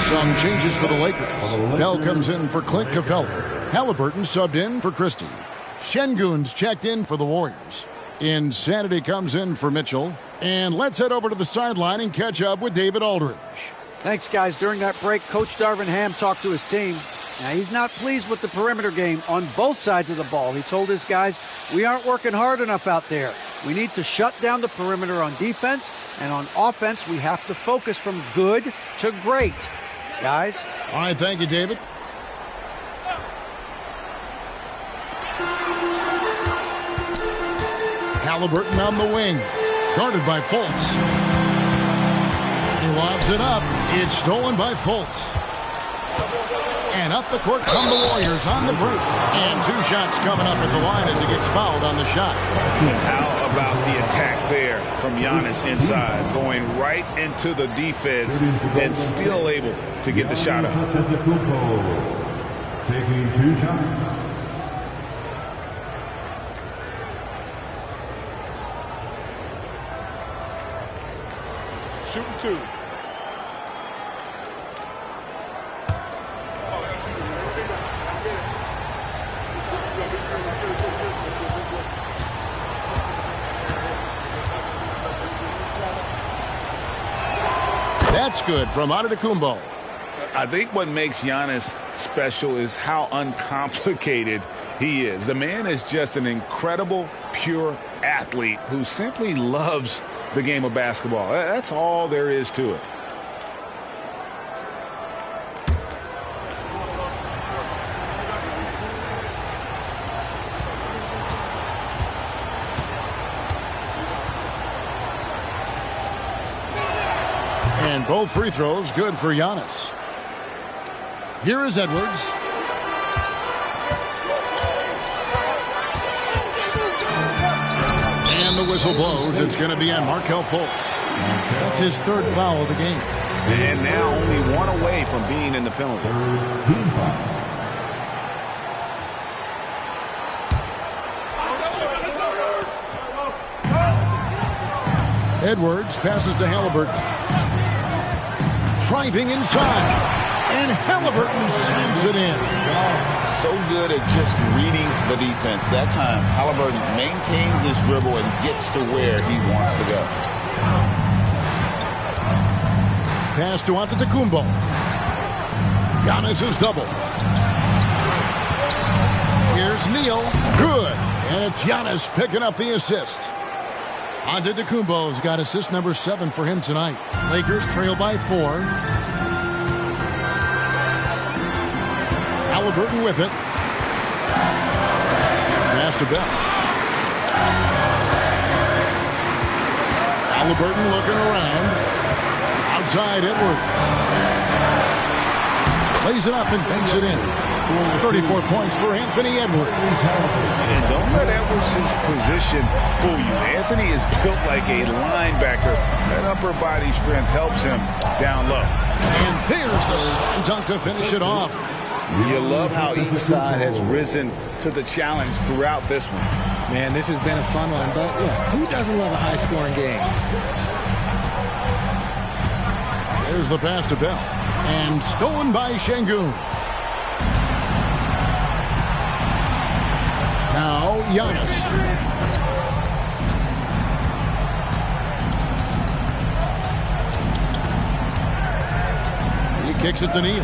Some changes for the Lakers. Bell comes in for Clint Capella. Halliburton subbed in for Christie. Şengün's checked in for the Warriors. Insanity comes in for Mitchell. And let's head over to the sideline and catch up with David Aldridge. Thanks, guys. During that break, Coach Darvin Ham talked to his team. Now, he's not pleased with the perimeter game on both sides of the ball. He told his guys, we aren't working hard enough out there. We need to shut down the perimeter on defense, and on offense, we have to focus from good to great. Guys? All right, thank you, David. Halliburton on the wing. Guarded by Fultz. He lobs it up. It's stolen by Fultz. And up the court come the Warriors on the break. And 2 shots coming up at the line as he gets fouled on the shot. How about the attack there from Giannis inside, going right into the defense and still able to get the shot up. Taking 2 shots. Shooting 2. That's good from Antetokounmpo. I think what makes Giannis special is how uncomplicated he is. The man is just an incredible, pure athlete who simply loves the game of basketball. That's all there is to it. And both free throws good for Giannis. Here is Edwards. And the whistle blows. It's going to be on Markelle Fultz. That's his 3rd foul of the game. And now only 1 away from being in the penalty. Edwards passes to Halliburton. Driving inside. And Halliburton slams it in. So good at just reading the defense. That time, Halliburton maintains his dribble and gets to where he wants to go. Pass to Antetokounmpo. Giannis is double. Here's Neal. Good. And it's Giannis picking up the assist. Antetokounmpo's got assist number 7 for him tonight. Lakers trail by 4. Halliburton with it. Pass to Bell. Halliburton looking around. Outside Edwards. Lays it up and banks it in. 34 points for Anthony Edwards. And don't let Edwards' position fool you. Anthony is built like a linebacker. That upper body strength helps him down low. And there's the slam dunk to finish it off. You love how each side has risen to the challenge throughout this one. Man, this has been a fun one, but look, who doesn't love a high-scoring game? There's the pass to Bell. And stolen by Şengün. Now, Giannis. He kicks it to Neal.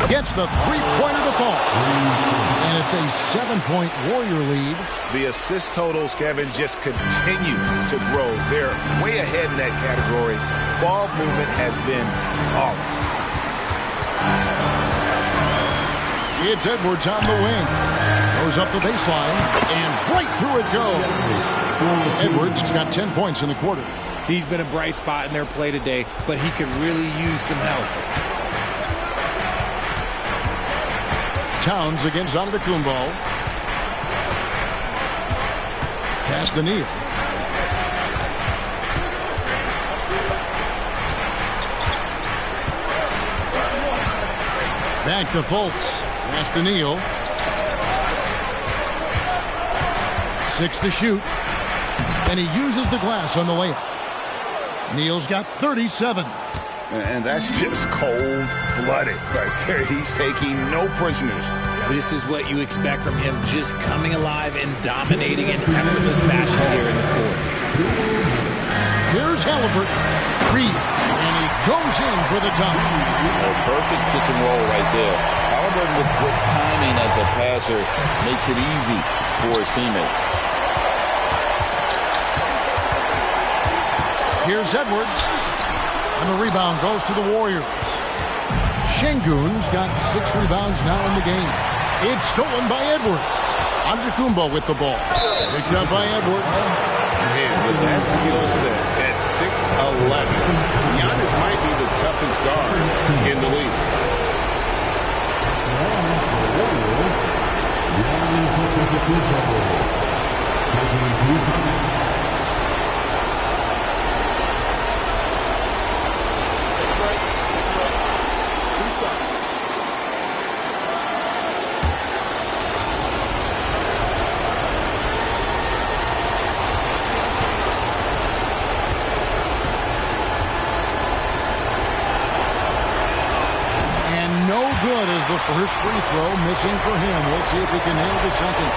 Gets the three-pointer to fall. And it's a 7-point Warrior lead. The assist totals, Kevin, just continue to grow. They're way ahead in that category. Ball movement has been flawless. It's Edwards on the wing. Goes up the baseline, and right through it goes. Edwards has got 10 points in the quarter. He's been a bright spot in their play today, but he could really use some help. Towns against Antetokounmpo. Pass to Neal. Back to Fultz. Pass to Neal. 6 to shoot. And he uses the glass on the layup. Neal's got 37. And that's just cold-blooded right there. He's taking no prisoners. This is what you expect from him, just coming alive and dominating in effortless fashion here in the court. Here's Halliburton. Free. And he goes in for the dunk. A perfect pick and roll right there. Halliburton with good timing as a passer makes it easy for his teammates. Here's Edwards. And the rebound goes to the Warriors. Şengün's got 6 rebounds now in the game. It's stolen by Edwards. Antetokounmpo with the ball. Picked up by Edwards. Man, with that skill set at 6'11", Giannis might be the toughest guard in the league. Good as the first free throw, missing for him. We'll see if he can nail the second.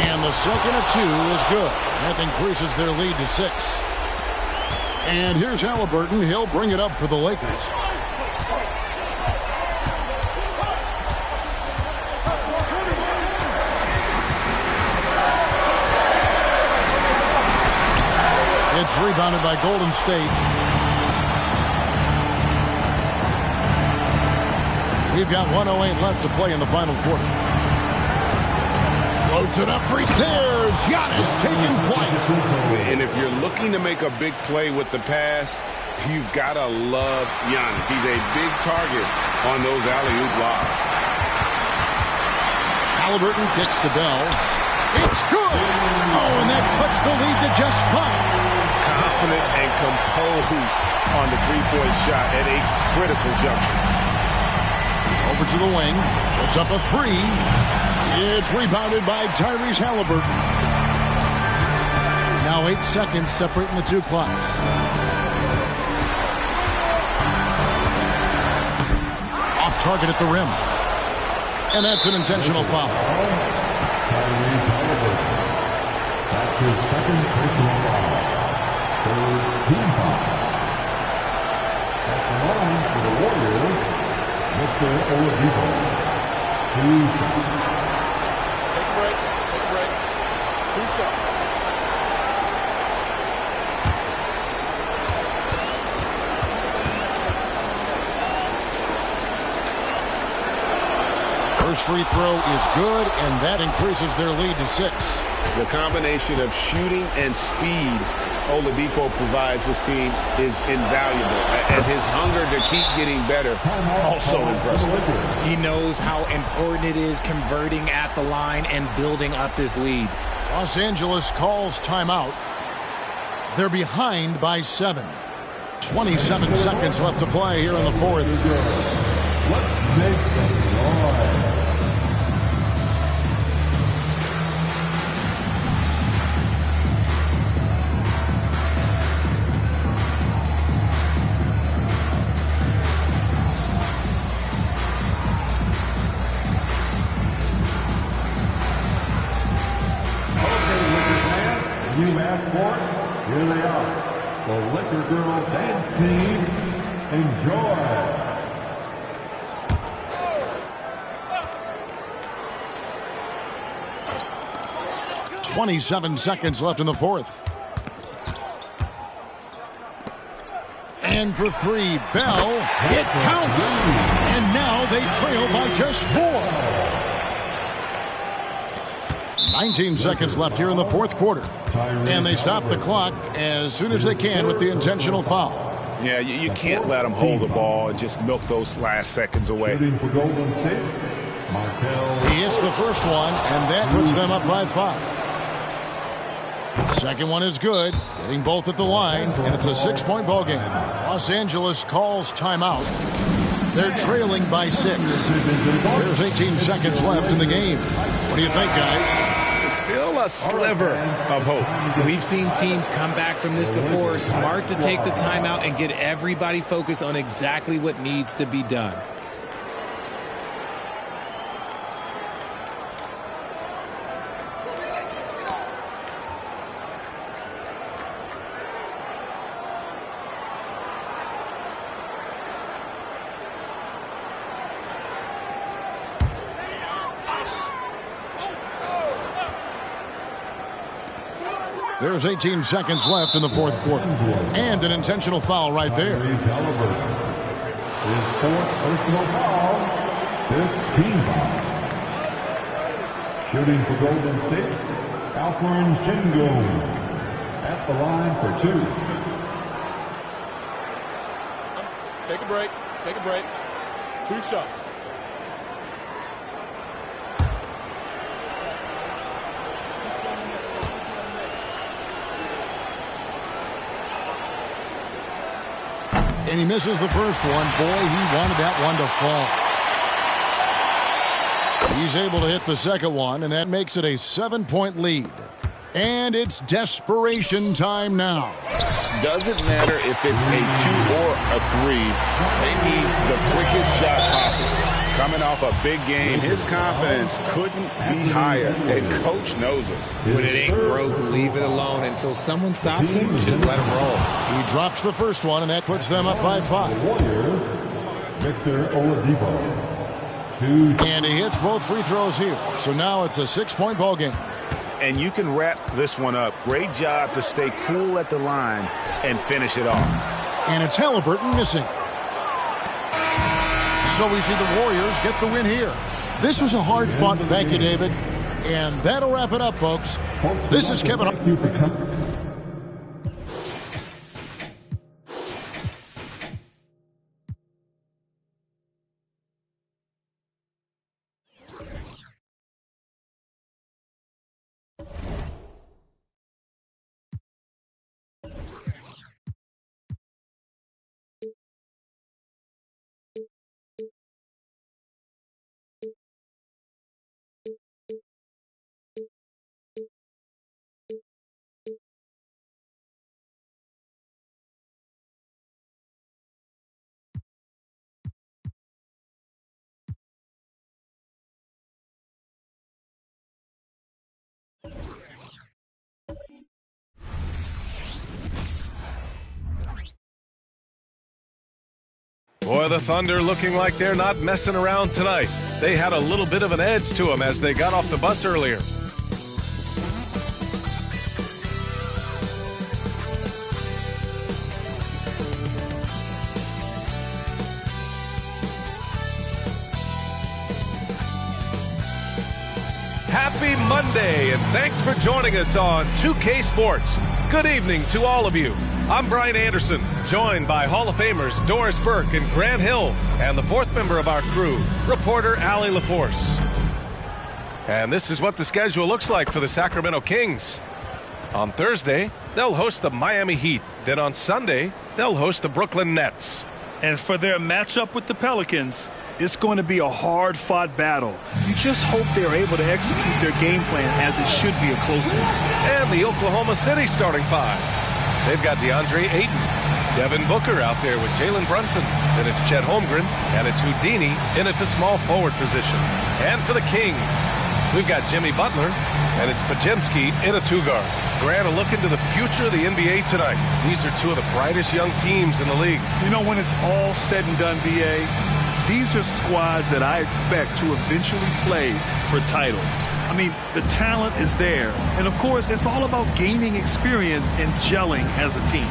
And the second of 2 is good. That increases their lead to 6. And here's Halliburton. He'll bring it up for the Lakers. It's rebounded by Golden State. We've got 1:08 left to play in the final quarter. Floats it up, there's Giannis taking flight. And if you're looking to make a big play with the pass, you've got to love Giannis. He's a big target on those alley-oop lobs. Halliburton kicks to Bell. It's good! Oh, and that cuts the lead to just 5. Confident and composed on the three-point shot at a critical juncture. Over to the wing. Puts up a 3. It's rebounded by Tyrese Halliburton. Now 8 seconds separating the 2 clocks. Off target at the rim. And that's an intentional foul. That's his second personal foul. Third team foul. At the line for the Warriors, Mr. Oladipo. 2 shots. Take a break. Take a break. 2 shots. First free throw is good, and that increases their lead to 6. The combination of shooting and speed Oladipo provides this team is invaluable. And his hunger to keep getting better, also impressive. He knows how important it is converting at the line and building up this lead. Los Angeles calls timeout. They're behind by 7. 27 seconds left to play here in the fourth. Let's make some noise. You asked for it, here they are. The Liquor Girl Dance Team. Enjoy. 27 seconds left in the fourth. And for 3, Bell. It counts. And now they trail by just 4. 19 seconds left here in the fourth quarter. And they stop the clock as soon as they can with the intentional foul. Yeah, you can't let them hold the ball and just milk those last seconds away. He hits the first one, and that puts them up by 5. Second one is good, getting both at the line, and it's a 6-point ball game. Los Angeles calls timeout. They're trailing by 6. There's 18 seconds left in the game. What do you think, guys? Still a sliver of hope. We've seen teams come back from this before. Smart to take the timeout and get everybody focused on exactly what needs to be done. There's 18 seconds left in the fourth quarter. And an intentional foul right there. His fourth personal foul. 5th team foul. Shooting for Golden State, Alperen Sengun. At the line for 2. Take a break. Take a break. 2 shots. And he misses the first one. Boy, he wanted that one to fall. He's able to hit the second one, and that makes it a 7-point lead. And it's desperation time now. Doesn't matter if it's a 2 or a 3. They need the quickest shot possible. Coming off a big game, his confidence couldn't be higher, and coach knows it. When it ain't broke, leave it alone until someone stops him. Just let him roll. He drops the first one, and that puts them up by 5. Warriors, Victor Oladipo. And he hits both free throws here. So now it's a 6-point ball game. And you can wrap this one up. Great job to stay cool at the line and finish it off. And it's Halliburton missing. So we see the Warriors get the win here. This was a hard-fought, thank you, David. And that'll wrap it up, folks. This is Kevin. Boy, the Thunder looking like they're not messing around tonight. They had a little bit of an edge to them as they got off the bus earlier. Happy Monday, and thanks for joining us on 2K Sports. Good evening to all of you. I'm Brian Anderson, joined by Hall of Famers Doris Burke and Grant Hill, and the fourth member of our crew, reporter Allie LaForce. And this is what the schedule looks like for the Sacramento Kings. On Thursday, they'll host the Miami Heat. Then on Sunday, they'll host the Brooklyn Nets. And for their matchup with the Pelicans, it's going to be a hard-fought battle. You just hope they're able to execute their game plan as it should be a close one. And the Oklahoma City starting five. They've got DeAndre Ayton, Devin Booker out there with Jalen Brunson. Then it's Chet Holmgren, and it's Houdini in at the small forward position. And for the Kings, we've got Jimmy Butler, and it's Podziemski in a two-guard. Grant, a look into the future of the NBA tonight. These are two of the brightest young teams in the league. You know, when it's all said and done, BA, these are squads that I expect to eventually play for titles. I mean, the talent is there. And, of course, it's all about gaining experience and gelling as a team.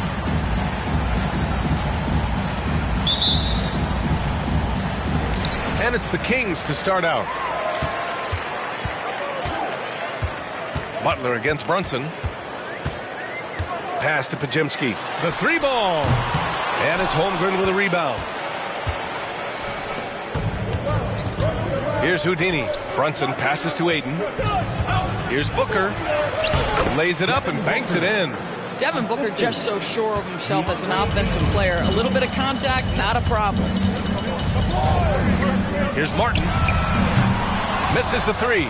And it's the Kings to start out. Butler against Brunson. Pass to Podziemski. The three ball. And it's Holmgren with a rebound. Here's Houdini. Brunson passes to Ayton. Here's Booker. Lays it up and banks it in. Devin Booker just so sure of himself as an offensive player. A little bit of contact, not a problem. Here's Martin. Misses the three.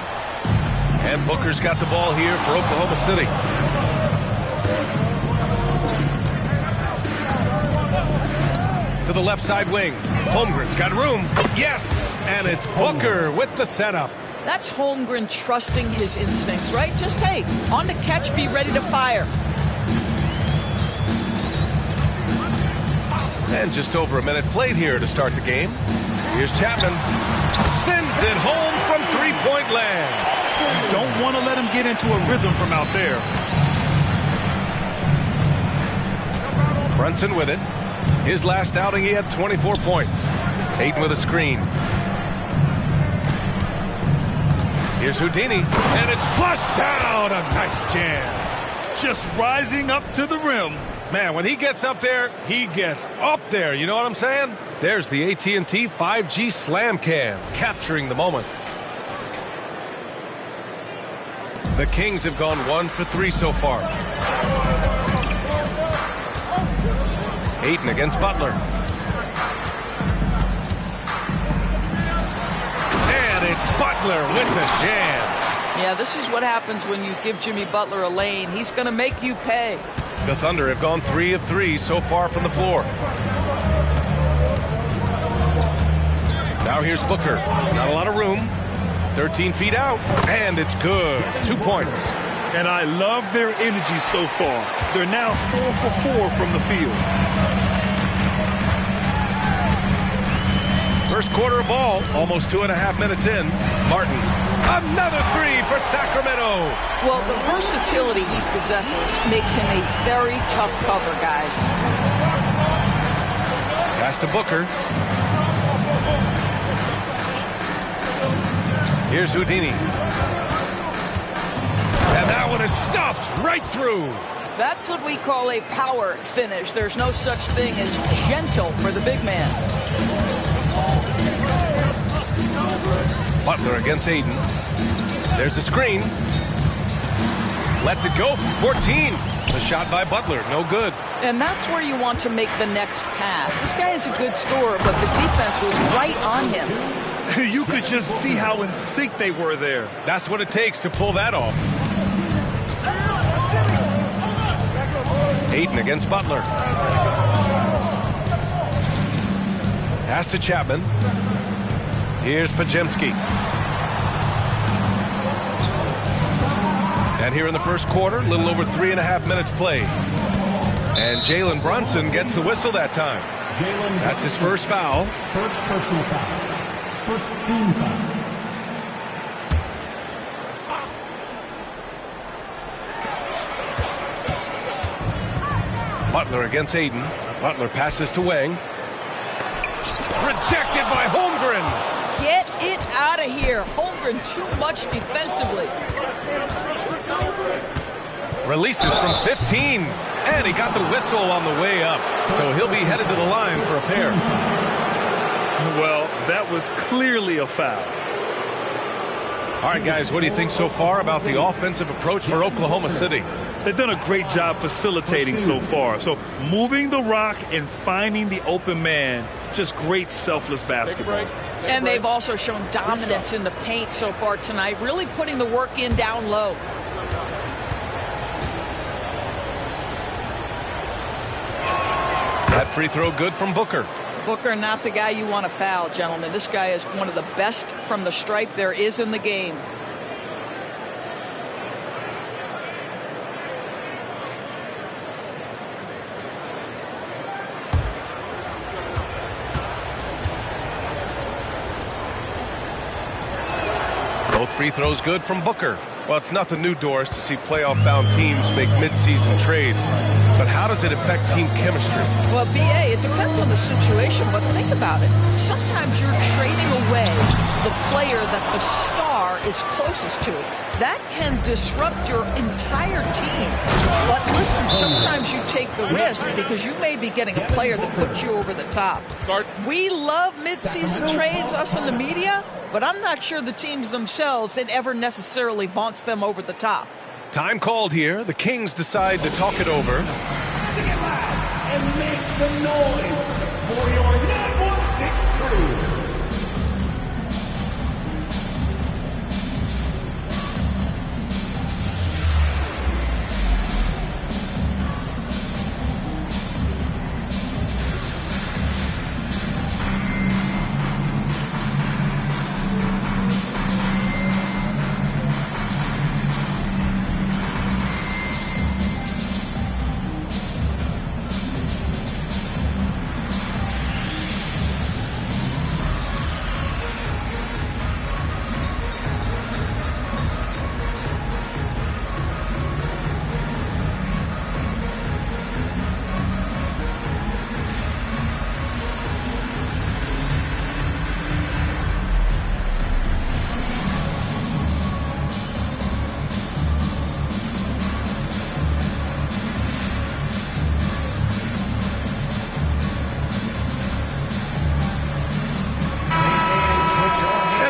And Booker's got the ball here for Oklahoma City. To the left side wing. Holmgren's got room. Yes! And it's Booker with the setup. That's Holmgren trusting his instincts, right? Just, hey, on the catch, be ready to fire. And just over a minute played here to start the game. Here's Chapman. Sends it home from three-point land. You don't want to let him get into a rhythm from out there. Brunson with it. His last outing, he had 24 points. Ayton with a screen. Here's Houdini, and it's flushed down. A nice jam. Just rising up to the rim. Man, when he gets up there, he gets up there. You know what I'm saying? There's the AT&T 5G Slam Cam, capturing the moment. The Kings have gone 1 for 3 so far. Ayton against Butler. And it's Butler with the jam. Yeah, this is what happens when you give Jimmy Butler a lane. He's going to make you pay. The Thunder have gone 3 of 3 so far from the floor. Now here's Booker. Not a lot of room. 13 feet out. And it's good. 2 points. And I love their energy so far. They're now 4 for 4 from the field. First quarter of ball, almost 2.5 minutes in. Martin, another three for Sacramento. Well, the versatility he possesses makes him a very tough cover, guys. Pass to Booker. Here's Houdini. And that one is stuffed right through. That's what we call a power finish. There's no such thing as gentle for the big man. Butler against Ayton. There's a screen. Lets it go from 14. The shot by Butler, no good. And that's where you want to make the next pass. This guy is a good scorer, but the defense was right on him. You could just see how in sync they were there. That's what it takes to pull that off. Ayton against Butler. Pass to Chapman. Here's Podziemski. And here in the first quarter, a little over 3.5 minutes played. And Jalen Brunson gets the whistle that time. That's his first foul. First personal foul. First team foul. Butler against Aiden. Butler passes to Wang. Rejected by Holmgren. Get it out of here. Holmgren too much defensively. Releases from 15. And he got the whistle on the way up. So he'll be headed to the line for a pair. Well, that was clearly a foul. All right, guys, what do you think so far about the offensive approach for Oklahoma City? They've done a great job facilitating so far. So moving the rock and finding the open man, just great selfless basketball. And they've also shown dominance in the paint so far tonight, really putting the work in down low. That free throw good from Booker. Booker, not the guy you want to foul, gentlemen. This guy is one of the best from the stripe there is in the game. Both free throws good from Booker. Well, it's nothing new, Doris, to see playoff-bound teams make midseason trades. But how does it affect team chemistry? Well, B.A., it depends on the situation, but think about it. Sometimes you're trading away the player that the star is closest to. That can disrupt your entire team. But listen, sometimes you take the risk because you may be getting a player that puts you over the top. We love midseason trades, us in the media, but I'm not sure the teams themselves, it ever necessarily vaunts them over the top. Time called here. The Kings decide to talk it over. And make some noise for your 916 crew.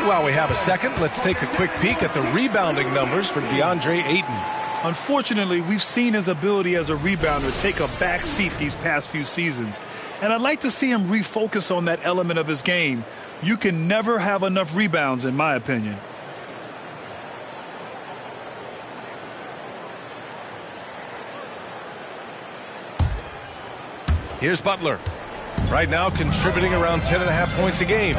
While we have a second, let's take a quick peek at the rebounding numbers for DeAndre Ayton. Unfortunately, we've seen his ability as a rebounder take a back seat these past few seasons. And I'd like to see him refocus on that element of his game. You can never have enough rebounds, in my opinion. Here's Butler. Right now contributing around 10.5 points a game.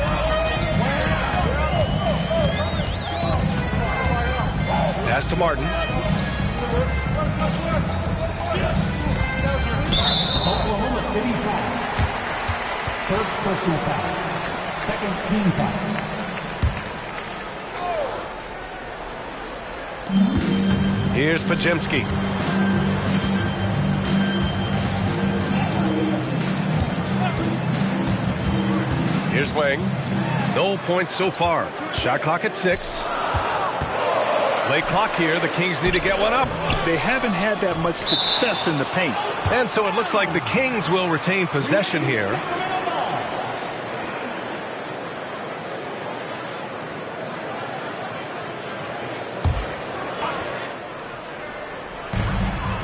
Pass to Martin. Oklahoma City foul. First personal foul. Second team foul. Here's Pajemski. Here's Wang. No points so far. Shot clock at 6. Late clock here. The Kings need to get one up. They haven't had that much success in the paint. And so it looks like the Kings will retain possession here.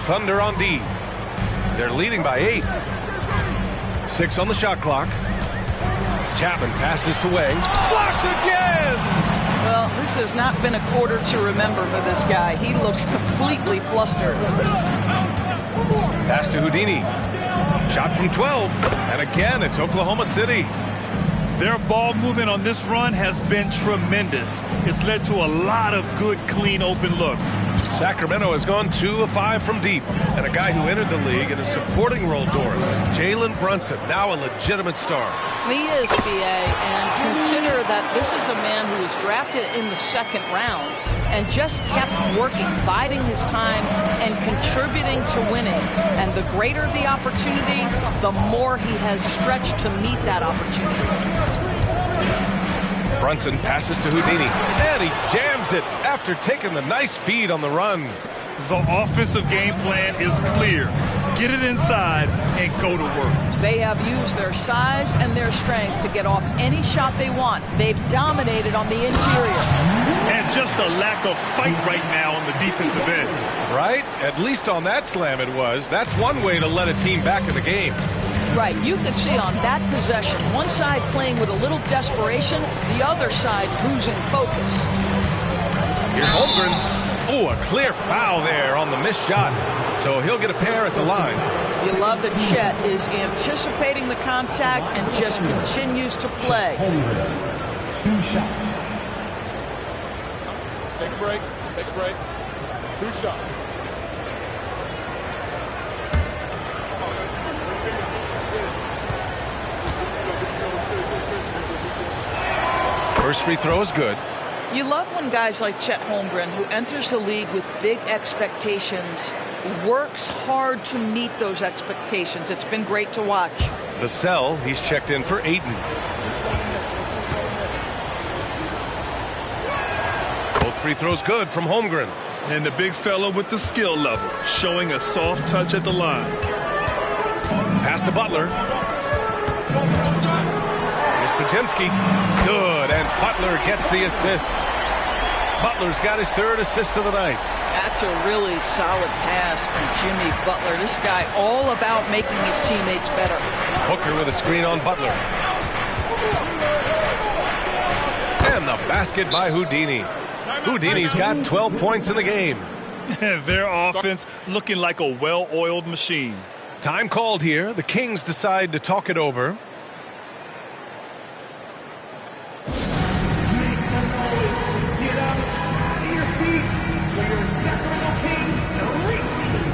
Thunder on D. They're leading by 8. 6 on the shot clock. Chapman passes to Wang. Blocked again! Well, this has not been a quarter to remember for this guy. He looks completely flustered. Pass to Houdini. Shot from 12. And again, it's Oklahoma City. Their ball movement on this run has been tremendous. It's led to a lot of good, clean, open looks. Sacramento has gone 2 of 5 from deep. And a guy who entered the league in a supporting role, Doris, Jalen Brunson, now a legitimate star. He is, B.A., and consider that this is a man who was drafted in the second round and just kept working, biding his time, and contributing to winning. And the greater the opportunity, the more he has stretched to meet that opportunity. Brunson passes to Houdini, and he jams it after taking the nice feed on the run. The offensive game plan is clear. Get it inside and go to work. They have used their size and their strength to get off any shot they want. They've dominated on the interior. And just a lack of fight right now on the defensive end. Right? At least on that slam it was. That's one way to let a team back in the game. Right, you could see on that possession, one side playing with a little desperation, the other side losing focus. Here's Holmgren. Oh, a clear foul there on the missed shot. So he'll get a pair at the line. You love that Chet is anticipating the contact and just continues to play. Holmgren, 2 shots. Take a break. Take a break. 2 shots. First free throw is good. You love when guys like Chet Holmgren, who enters the league with big expectations, works hard to meet those expectations. It's been great to watch. Vassell, he's checked in for Ayton. Both free throws good from Holmgren. And the big fella with the skill level, showing a soft touch at the line. Pass to Butler. Here's Podziemski. Good, and Butler gets the assist. Butler's got his 3rd assist of the night. That's a really solid pass from Jimmy Butler. This guy all about making his teammates better. Hooker with a screen on Butler. And the basket by Houdini. Houdini's got 12 points in the game. Their offense looking like a well-oiled machine. Time called here. The Kings decide to talk it over. Make some noise. Get up out of your seats for your Sacramento Kings elite team.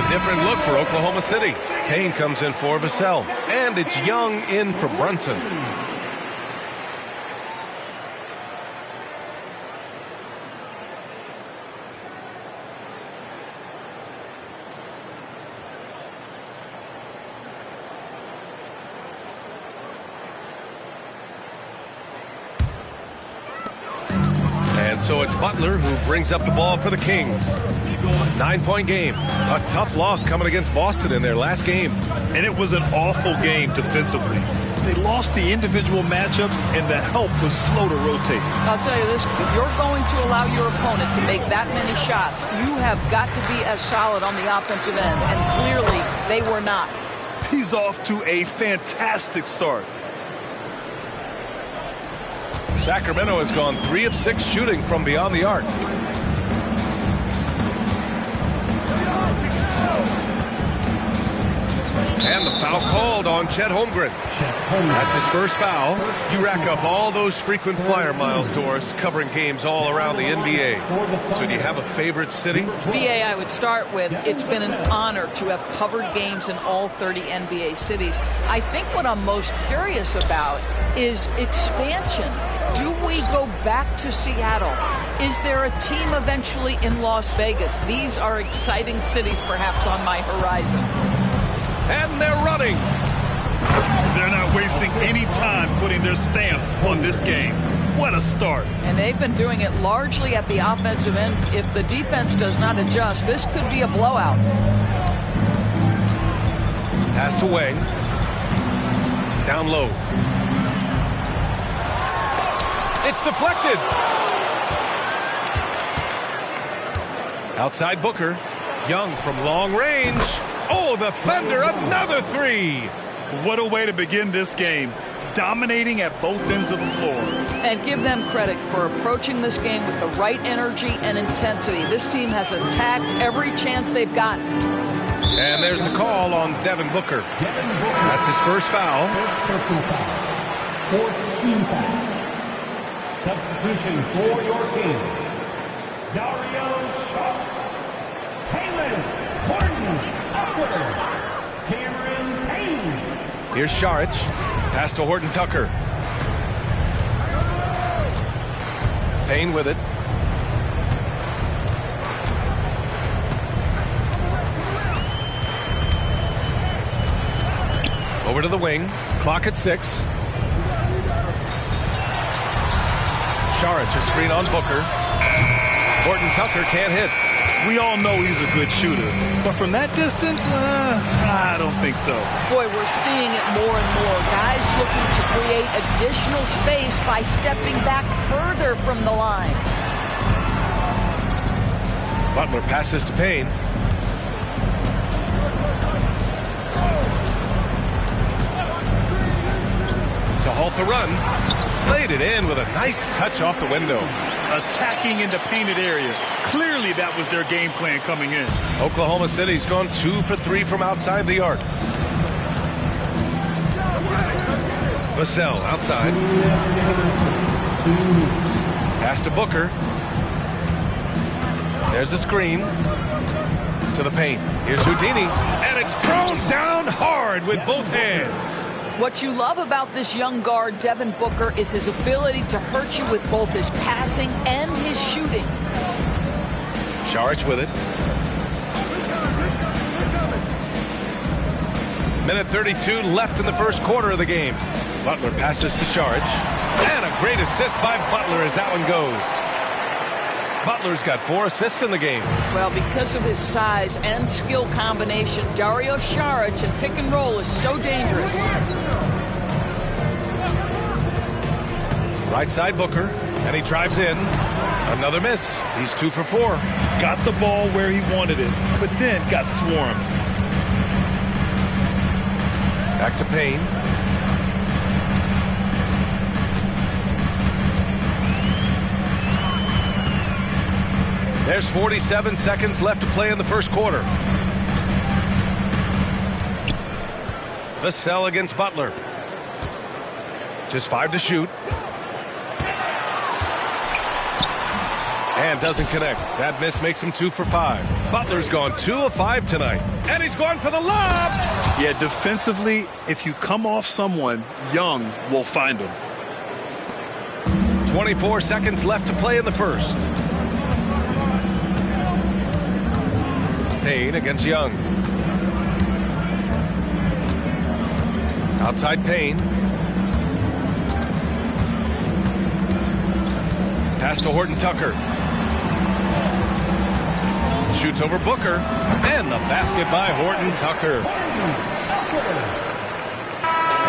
Different look for Oklahoma City. Payne comes in for Vassell. And it's Young in for Brunson. And so it's Butler who brings up the ball for the Kings. 9-point game. A tough loss coming against Boston in their last game. And it was an awful game defensively. They lost the individual matchups, and the help was slow to rotate. I'll tell you this, if you're going to allow your opponent to make that many shots, you have got to be as solid on the offensive end, and clearly they were not. He's off to a fantastic start. Sacramento has gone 3 of 6 shooting from beyond the arc. And the foul called on Chet Holmgren. That's his first foul. You rack up all those frequent flyer miles, Doris, covering games all around the NBA. So do you have a favorite city? BA, I would start with, it's been an honor to have covered games in all 30 NBA cities. I think what I'm most curious about is expansion. Do we go back to Seattle? Is there a team eventually in Las Vegas? These are exciting cities perhaps on my horizon. And they're running. They're not wasting any time putting their stamp on this game. What a start. And they've been doing it largely at the offensive end. If the defense does not adjust, this could be a blowout. Pass to Wang. Down low. It's deflected. Outside Booker. Young from long range. Oh, the Thunder, another three. What a way to begin this game. Dominating at both ends of the floor. And give them credit for approaching this game with the right energy and intensity. This team has attacked every chance they've gotten. And there's the call on Devin Booker. That's his first foul. First personal foul. 14 foul. Substitution for your Kings. Dario Shaw. Taylor Horton Tucker. Cameron Payne. Here's Saric. Pass to Horton Tucker. Payne with it. Over to the wing. Clock at 6. Saric, a screen on Booker. Horton Tucker can't hit. We all know he's a good shooter, but from that distance, I don't think so. Boy, we're seeing it more and more. Guys looking to create additional space by stepping back further from the line. Butler passes to Payne. To halt the run. Played it in with a nice touch off the window. Attacking in the painted area. Clearly that was their game plan coming in. Oklahoma City's gone 2 for 3 from outside the arc. Vassell outside. Pass to Booker. There's a screen. To the paint. Here's Houdini. And it's thrown down hard with both hands. What you love about this young guard, Devin Booker, is his ability to hurt you with both his passing and his shooting. Saric with it. Minute 32 left in the first quarter of the game. Butler passes to Saric. And a great assist by Butler as that one goes. Butler's got 4 assists in the game. Well, because of his size and skill combination, Dario Saric in pick and roll is so dangerous. Right side Booker, and he drives in. Another miss. He's 2 for 4. Got the ball where he wanted it, but then got swarmed. Back to Payne. There's 47 seconds left to play in the first quarter. Vassell against Butler. Just 5 to shoot. And doesn't connect. That miss makes him 2 for 5. Butler's gone 2 of 5 tonight. And he's going for the lob. Yeah, defensively, if you come off someone, Young will find him. 24 seconds left to play in the first. Payne against Young. Outside Payne. Pass to Horton Tucker. Shoots over Booker. And the basket by Horton Tucker.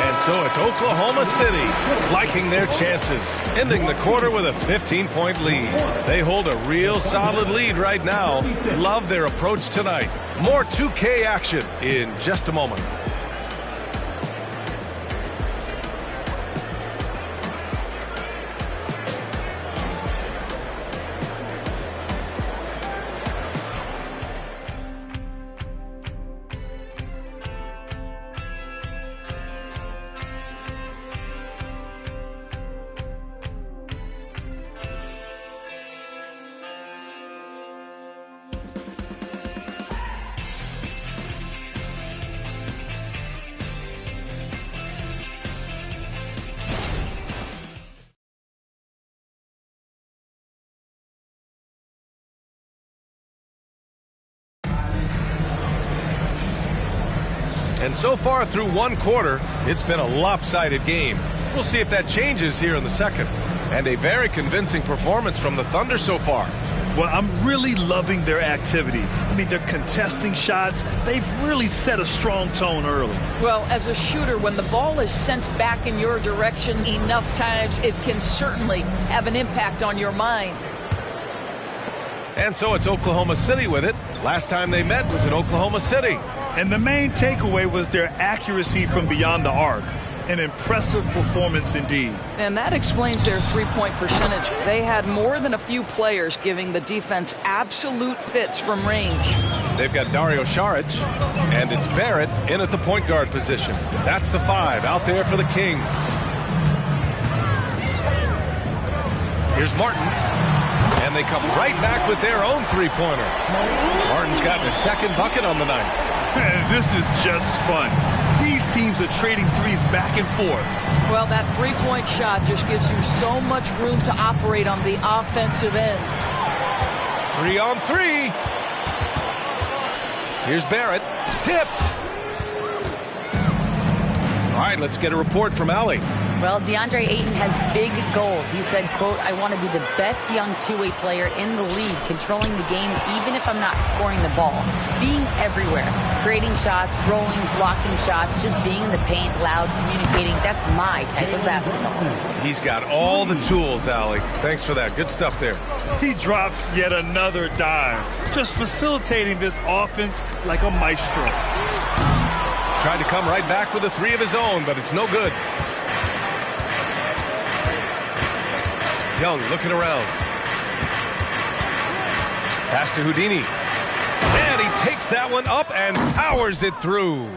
And so it's Oklahoma City liking their chances, ending the quarter with a 15-point lead. They hold a real solid lead right now. Love their approach tonight. More 2K action in just a moment. And so far through one quarter, it's been a lopsided game. We'll see if that changes here in the second. And a very convincing performance from the Thunder so far. Well, I'm really loving their activity. I mean, they're contesting shots. They've really set a strong tone early. Well, as a shooter, when the ball is sent back in your direction enough times, it can certainly have an impact on your mind. And so it's Oklahoma City with it. Last time they met was in Oklahoma City. And the main takeaway was their accuracy from beyond the arc. An impressive performance indeed. And that explains their three-point percentage. They had more than a few players giving the defense absolute fits from range. They've got Dario Saric, and it's Barrett in at the point guard position. That's the 5 out there for the Kings. Here's Martin, and they come right back with their own three-pointer. Martin's gotten a second bucket on the night. This is just fun. These teams are trading threes back and forth. Well, that three-point shot just gives you so much room to operate on the offensive end. 3 on 3. Here's Barrett. Tipped. All right, let's get a report from Allie. Well, DeAndre Ayton has big goals. He said, quote, "I want to be the best young two-way player in the league, controlling the game even if I'm not scoring the ball. Being everywhere, creating shots, rolling, blocking shots, just being in the paint, loud, communicating. That's my type of basketball." He's got all the tools, Allie. Thanks for that. Good stuff there. He drops yet another dime, just facilitating this offense like a maestro. Tried to come right back with a 3 of his own, but it's no good. Young looking around. Pass to Houdini. And he takes that one up and powers it through.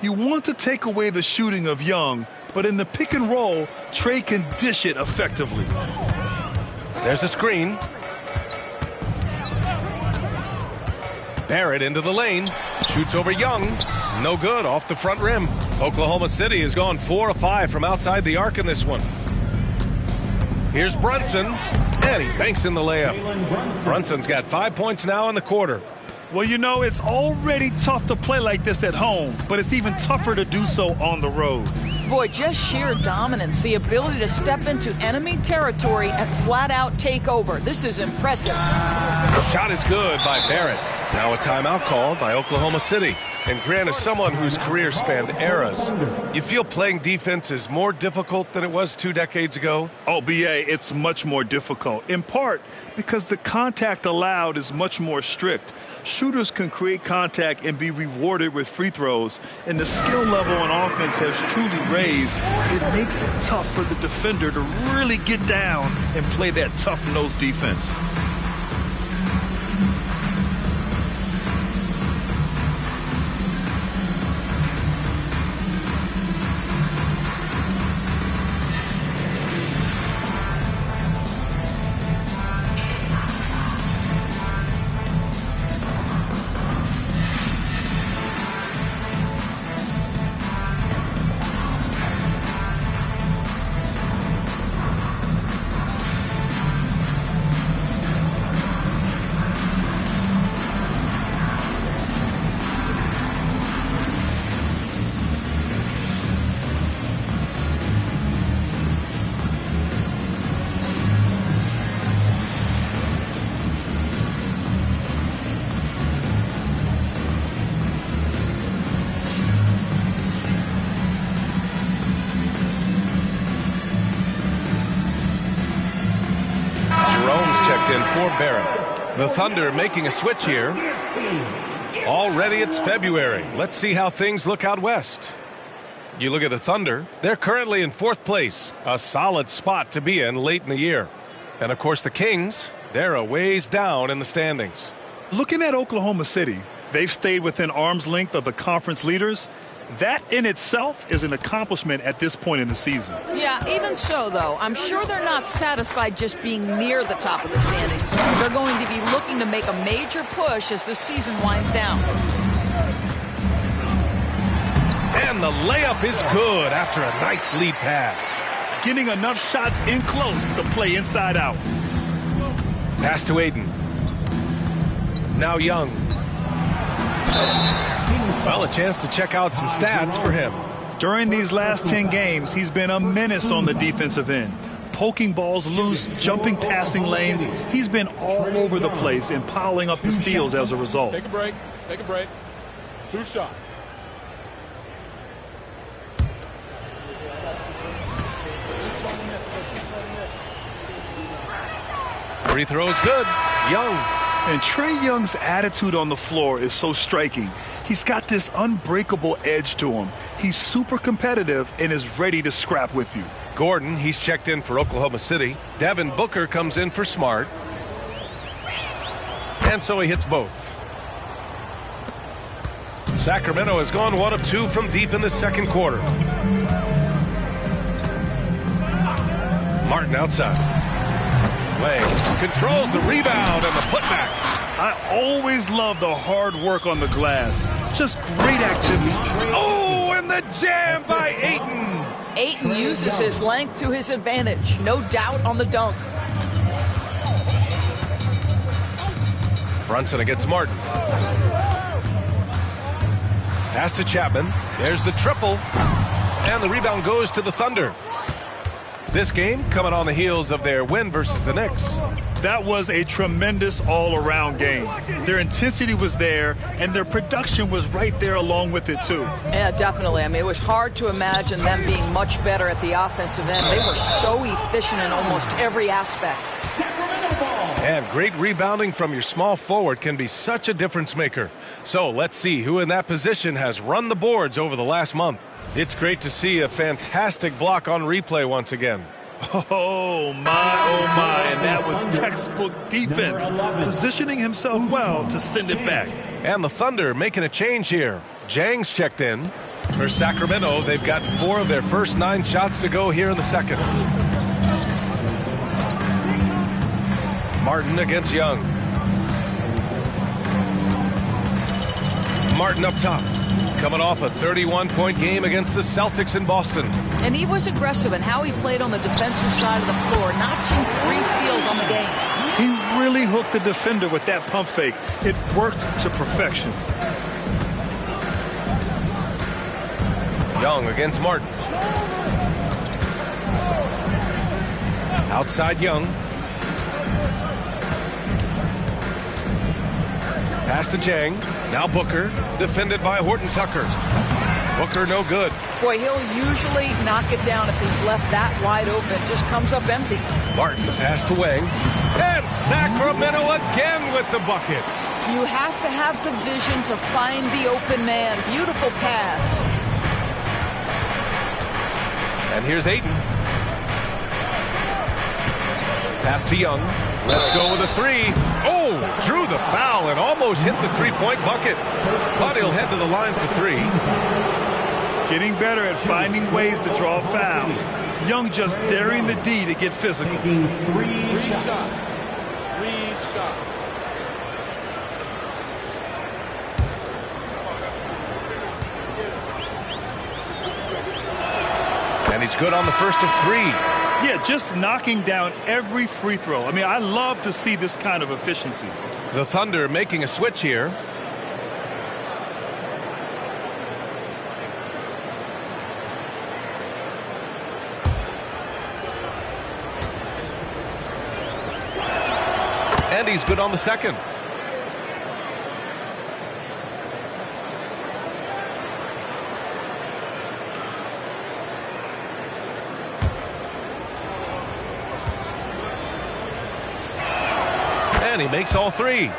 You want to take away the shooting of Young, but in the pick and roll, Trey can dish it effectively. There's a screen. Barrett into the lane. Shoots over Young. No good, off the front rim. Oklahoma City has gone 4 of 5 from outside the arc in this one. Here's Brunson, and he banks in the layup. Brunson's got 5 points now in the quarter. Well, you know, it's already tough to play like this at home, but it's even tougher to do so on the road. Boy, just sheer dominance, the ability to step into enemy territory and flat out take over. This is impressive. Shot is good by Barrett. Now a timeout called by Oklahoma City. And Grant, as someone whose career spanned eras, you feel playing defense is more difficult than it was 2 decades ago? Oh, BA, it's much more difficult, in part because the contact allowed is much more strict. Shooters can create contact and be rewarded with free throws, and the skill level on offense has truly raised. It makes it tough for the defender to really get down and play that tough-nosed defense. In for Barrett. The Thunder making a switch here. Already it's February. Let's see how things look out west. You look at the Thunder, they're currently in 4th place, a solid spot to be in late in the year. And of course the Kings, they're a ways down in the standings. Looking at Oklahoma City, they've stayed within arm's length of the conference leaders. That in itself is an accomplishment at this point in the season. Yeah, even so, though, I'm sure they're not satisfied just being near the top of the standings. They're going to be looking to make a major push as the season winds down. And the layup is good after a nice lead pass. Getting enough shots in close to play inside out. Pass to Ayton. Now Young. Well, a chance to check out some stats for him. During these last 10 games, he's been a menace on the defensive end. Poking balls loose, jumping passing lanes. He's been all over the place and piling up the steals as a result. Take a break. Take a break. 2 shots. Free throw is good. Young. And Trae Young's attitude on the floor is so striking. He's got this unbreakable edge to him. He's super competitive and is ready to scrap with you. Gordon, he's checked in for Oklahoma City. Devin Booker comes in for Smart. And so he hits both. Sacramento has gone 1 of 2 from deep in the second quarter. Martin outside. Wang controls the rebound and the putback. I always love the hard work on the glass. Just great activity. Oh, and the jam by Ayton. Ayton uses his length to his advantage. No doubt on the dunk. Brunson against Martin. Pass to Chapman. There's the triple. And the rebound goes to the Thunder. This game coming on the heels of their win versus the Knicks. That was a tremendous all-around game. Their intensity was there, and their production was right there along with it, too. Yeah, definitely. I mean, it was hard to imagine them being much better at the offensive end. They were so efficient in almost every aspect. And great rebounding from your small forward can be such a difference maker. So let's see who in that position has run the boards over the last month. It's great to see a fantastic block on replay once again. Oh my, and that was textbook defense, positioning himself well to send it back. And the Thunder making a change here. Jang's checked in. For Sacramento, they've gotten 4 of their first 9 shots to go here in the second. Martin against Young. Martin up top. Coming off a 31-point game against the Celtics in Boston. And he was aggressive in how he played on the defensive side of the floor, notching 3 steals on the game. He really hooked the defender with that pump fake. It worked to perfection. Young against Martin. Outside Young. Pass to Jang. Now Booker, defended by Horton Tucker. Booker no good. Boy, he'll usually knock it down if he's left that wide open. Just comes up empty. Martin, the pass to Wang. And Sacramento again with the bucket. You have to have the vision to find the open man. Beautiful pass. And here's Ayton. Pass to Young. Let's go with a 3. Oh, drew the foul and almost hit the 3-point bucket. But he'll head to the line for 3. Getting better at finding ways to draw fouls. Young just daring the D to get physical. 3 shots. 3 shots. And he's good on the first of 3. Yeah, just knocking down every free throw. I mean, I love to see this kind of efficiency. The Thunder making a switch here. And he's good on the second. And he makes all 3.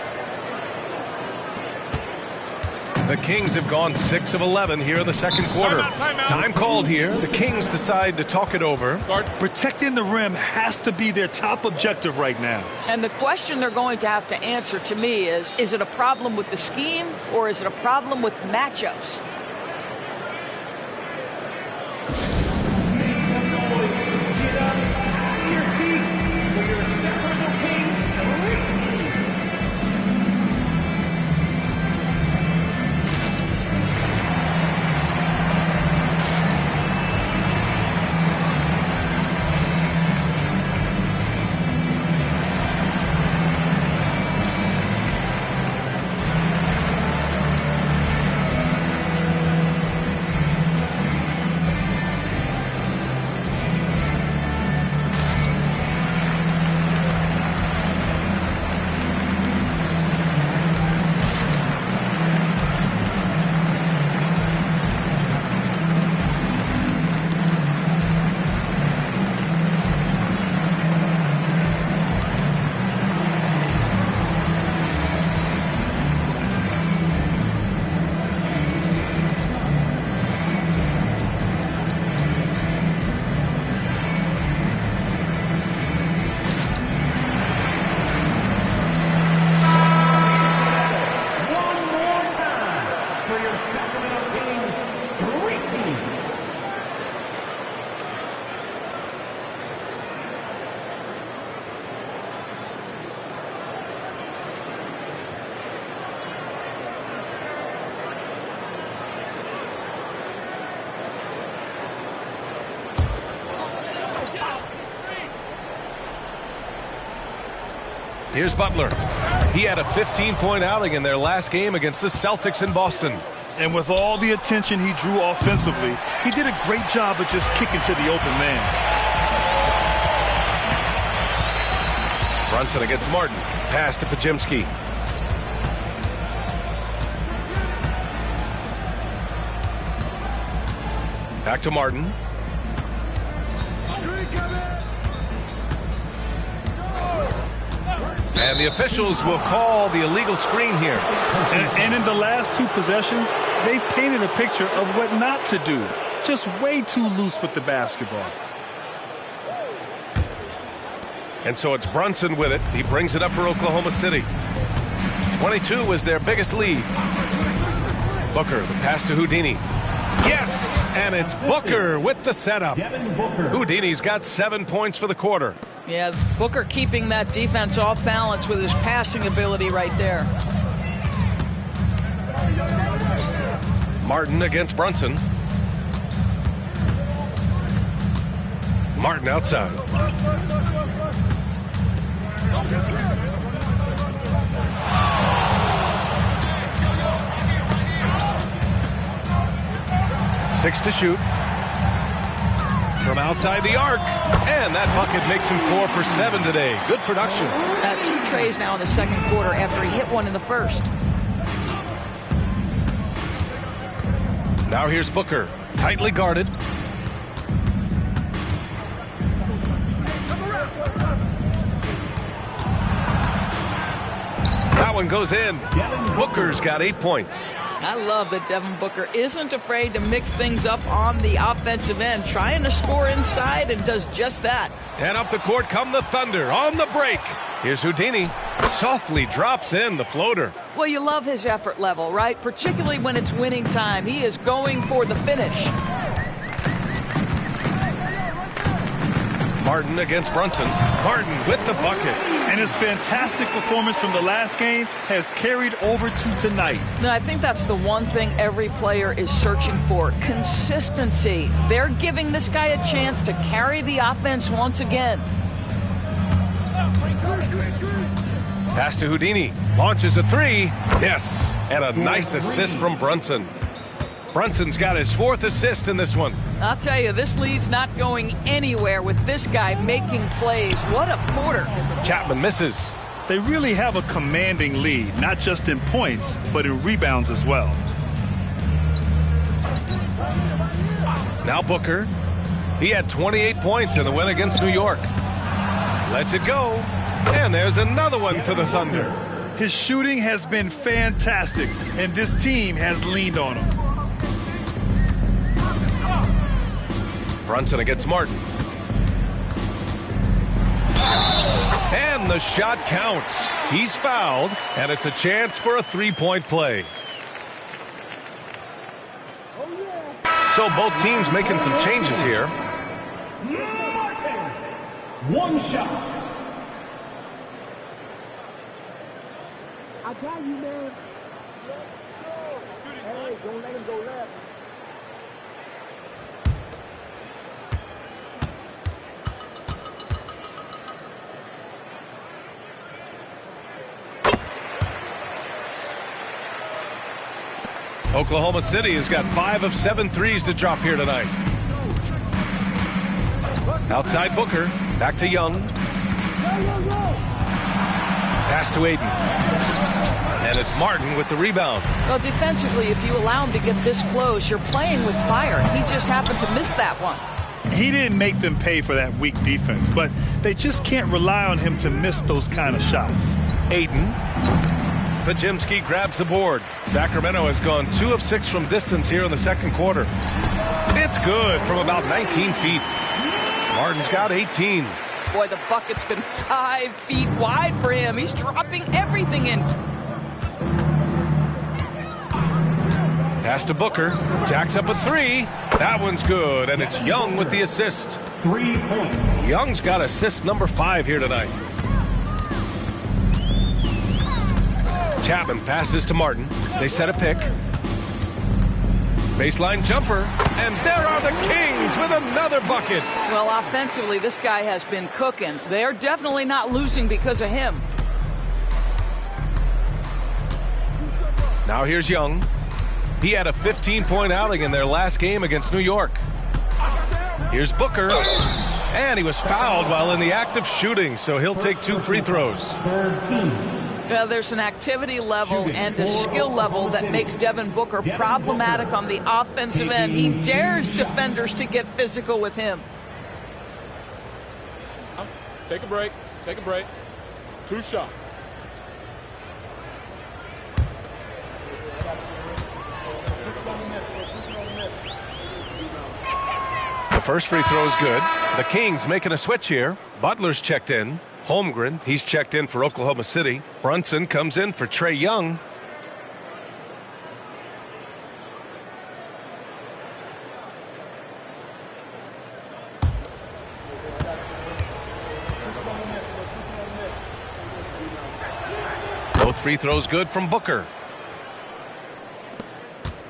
The Kings have gone 6 of 11 here in the second quarter. Time called here. The Kings decide to talk it over. Protecting the rim has to be their top objective right now. And the question they're going to have to answer to me is it a problem with the scheme or is it a problem with matchups? Here's Butler. He had a 15-point outing in their last game against the Celtics in Boston. And with all the attention he drew offensively, he did a great job of just kicking to the open man. Brunson against Martin. Pass to Pajemski. Back to Martin. And the officials will call the illegal screen here. And in the last two possessions, they've painted a picture of what not to do. Just way too loose with the basketball. And so it's Brunson with it. He brings it up for Oklahoma City. 22 was their biggest lead. Booker, the pass to Houdini. Yes! And it's Booker with the setup. Houdini's got 7 points for the quarter. Yeah, Booker keeping that defense off balance with his passing ability right there. Martin against Brunson. Martin outside. Six to shoot. From outside the arc. And that bucket makes him 4 for 7 today. Good production. 2 trays now in the second quarter after he hit one in the first. Now here's Booker. Tightly guarded. That one goes in. Booker's got 8 points. I love that Devin Booker isn't afraid to mix things up on the offensive end, trying to score inside, and does just that. And up the court come the Thunder on the break. Here's Houdini. Softly drops in the floater. Well, you love his effort level, right? Particularly when it's winning time. He is going for the finish. Martin against Brunson. Martin with the bucket. And his fantastic performance from the last game has carried over to tonight. No, I think that's the one thing every player is searching for. Consistency. They're giving this guy a chance to carry the offense once again. Pass to Houdini. Launches a 3. Yes. And a nice assist from Brunson. Brunson's got his 4th assist in this one. I'll tell you, this lead's not going anywhere with this guy making plays. What a quarter. Chapman misses. They really have a commanding lead, not just in points, but in rebounds as well. Now Booker. He had 28 points in the win against New York. Lets it go. And there's another one for the Thunder. His shooting has been fantastic, and this team has leaned on him. Brunson against Martin. And the shot counts. He's fouled, and it's a chance for a 3-point play. So both teams making some changes here. One shot. I got you, man. Hey, don't let him go left. Oklahoma City has got 5 of 7 threes to drop here tonight. Outside Booker. Back to Young. Pass to Aiden. And it's Martin with the rebound. Well, defensively, if you allow him to get this close, you're playing with fire. He just happened to miss that one. He didn't make them pay for that weak defense, but they just can't rely on him to miss those kind of shots. Aiden. Pajemski grabs the board. Sacramento has gone 2 of 6 from distance here in the second quarter. It's good from about 19 feet. Martin's got 18. Boy, the bucket's been 5 feet wide for him. He's dropping everything in. Pass to Booker. Jacks up a 3. That one's good, and it's Young with the assist. 3 points. Young's got assist number 5 here tonight. Chapman passes to Martin. They set a pick. Baseline jumper. And there are the Kings with another bucket. Well, offensively, this guy has been cooking. They're definitely not losing because of him. Now here's Young. He had a 15-point outing in their last game against New York. Here's Booker. And he was fouled while in the act of shooting, so he'll take 2 free throws. Well, there's an activity level and a skill level that makes Devin Booker problematic on the offensive end. He dares defenders to get physical with him. Take a break. Take a break. 2 shots. The first free throw is good. The Kings making a switch here. Butler's checked in. Holmgren, he's checked in for Oklahoma City. Brunson comes in for Trae Young. Both free throws good from Booker.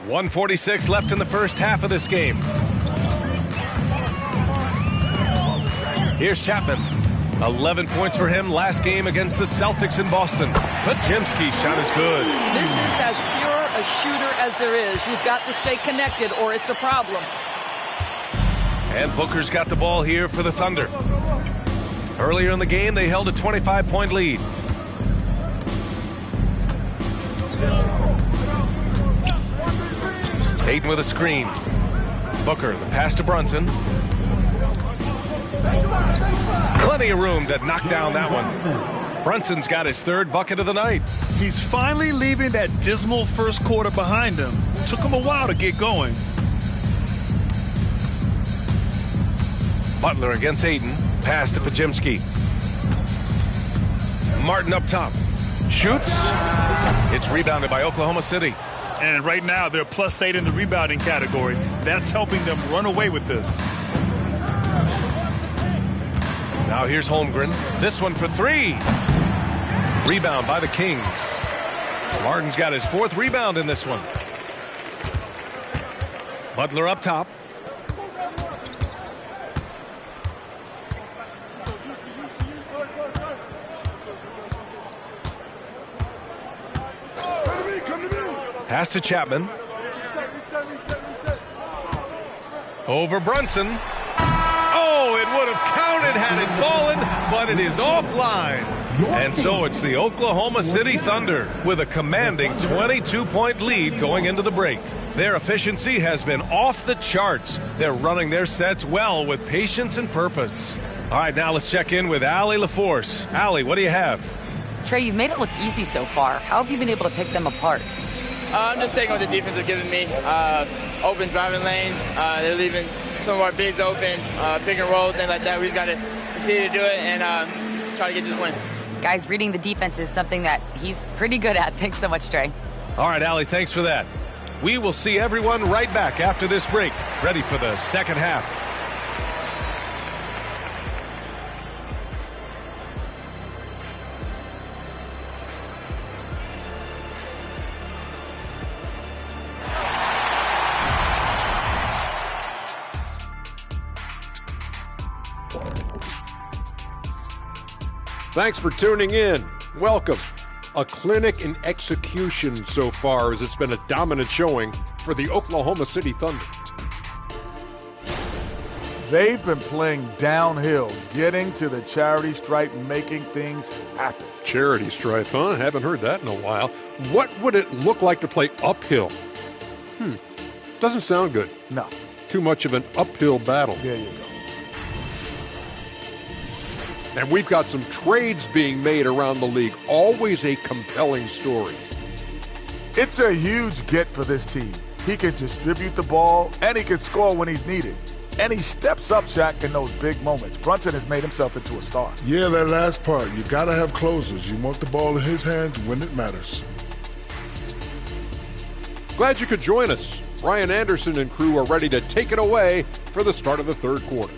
1:46 left in the first half of this game. Here's Chapman. 11 points for him last game against the Celtics in Boston. Podziemski's shot is good. This is as pure a shooter as there is. You've got to stay connected or it's a problem. And Booker's got the ball here for the Thunder. Earlier in the game, they held a 25-point lead. Ayton with a screen. Booker, the pass to Brunson. Plenty of room to knock down that one. Brunson's got his 3rd bucket of the night. He's finally leaving that dismal first quarter behind him. Took him a while to get going. Butler against Ayton. Pass to Podziemski. Martin up top. Shoots. It's rebounded by Oklahoma City. And right now they're +8 in the rebounding category. That's helping them run away with this. Now here's Holmgren. This one for 3. Rebound by the Kings. Martin's got his 4th rebound in this one. Butler up top. Pass to Chapman. Over Brunson. Oh, it would have counted had it fallen, but it is offline. And so it's the Oklahoma City Thunder with a commanding 22-point lead going into the break. Their efficiency has been off the charts. They're running their sets well with patience and purpose. All right, now let's check in with Allie LaForce. Allie, what do you have? Trae, you've made it look easy so far. How have you been able to pick them apart? I'm just taking what the defense is giving me. Open driving lanes. They're leaving some of our bigs open, pick and roll, things like that. We just got to continue to do it and try to get this win. Guys, reading the defense is something that he's pretty good at. Thanks so much, Trae. All right, Allie, thanks for that. We will see everyone right back after this break, ready for the second half. Thanks for tuning in. Welcome. A clinic in execution so far, as it's been a dominant showing for the Oklahoma City Thunder. They've been playing downhill, getting to the charity stripe and making things happen. Charity stripe, huh? Haven't heard that in a while. What would it look like to play uphill? Doesn't sound good. No. Too much of an uphill battle. There you go. And we've got some trades being made around the league. Always a compelling story. It's a huge get for this team. He can distribute the ball, and he can score when he's needed. And he steps up, Shaq, in those big moments. Brunson has made himself into a star. Yeah, that last part. You got to have closers. You want the ball in his hands when it matters. Glad you could join us. Brian Anderson and crew are ready to take it away for the start of the third quarter.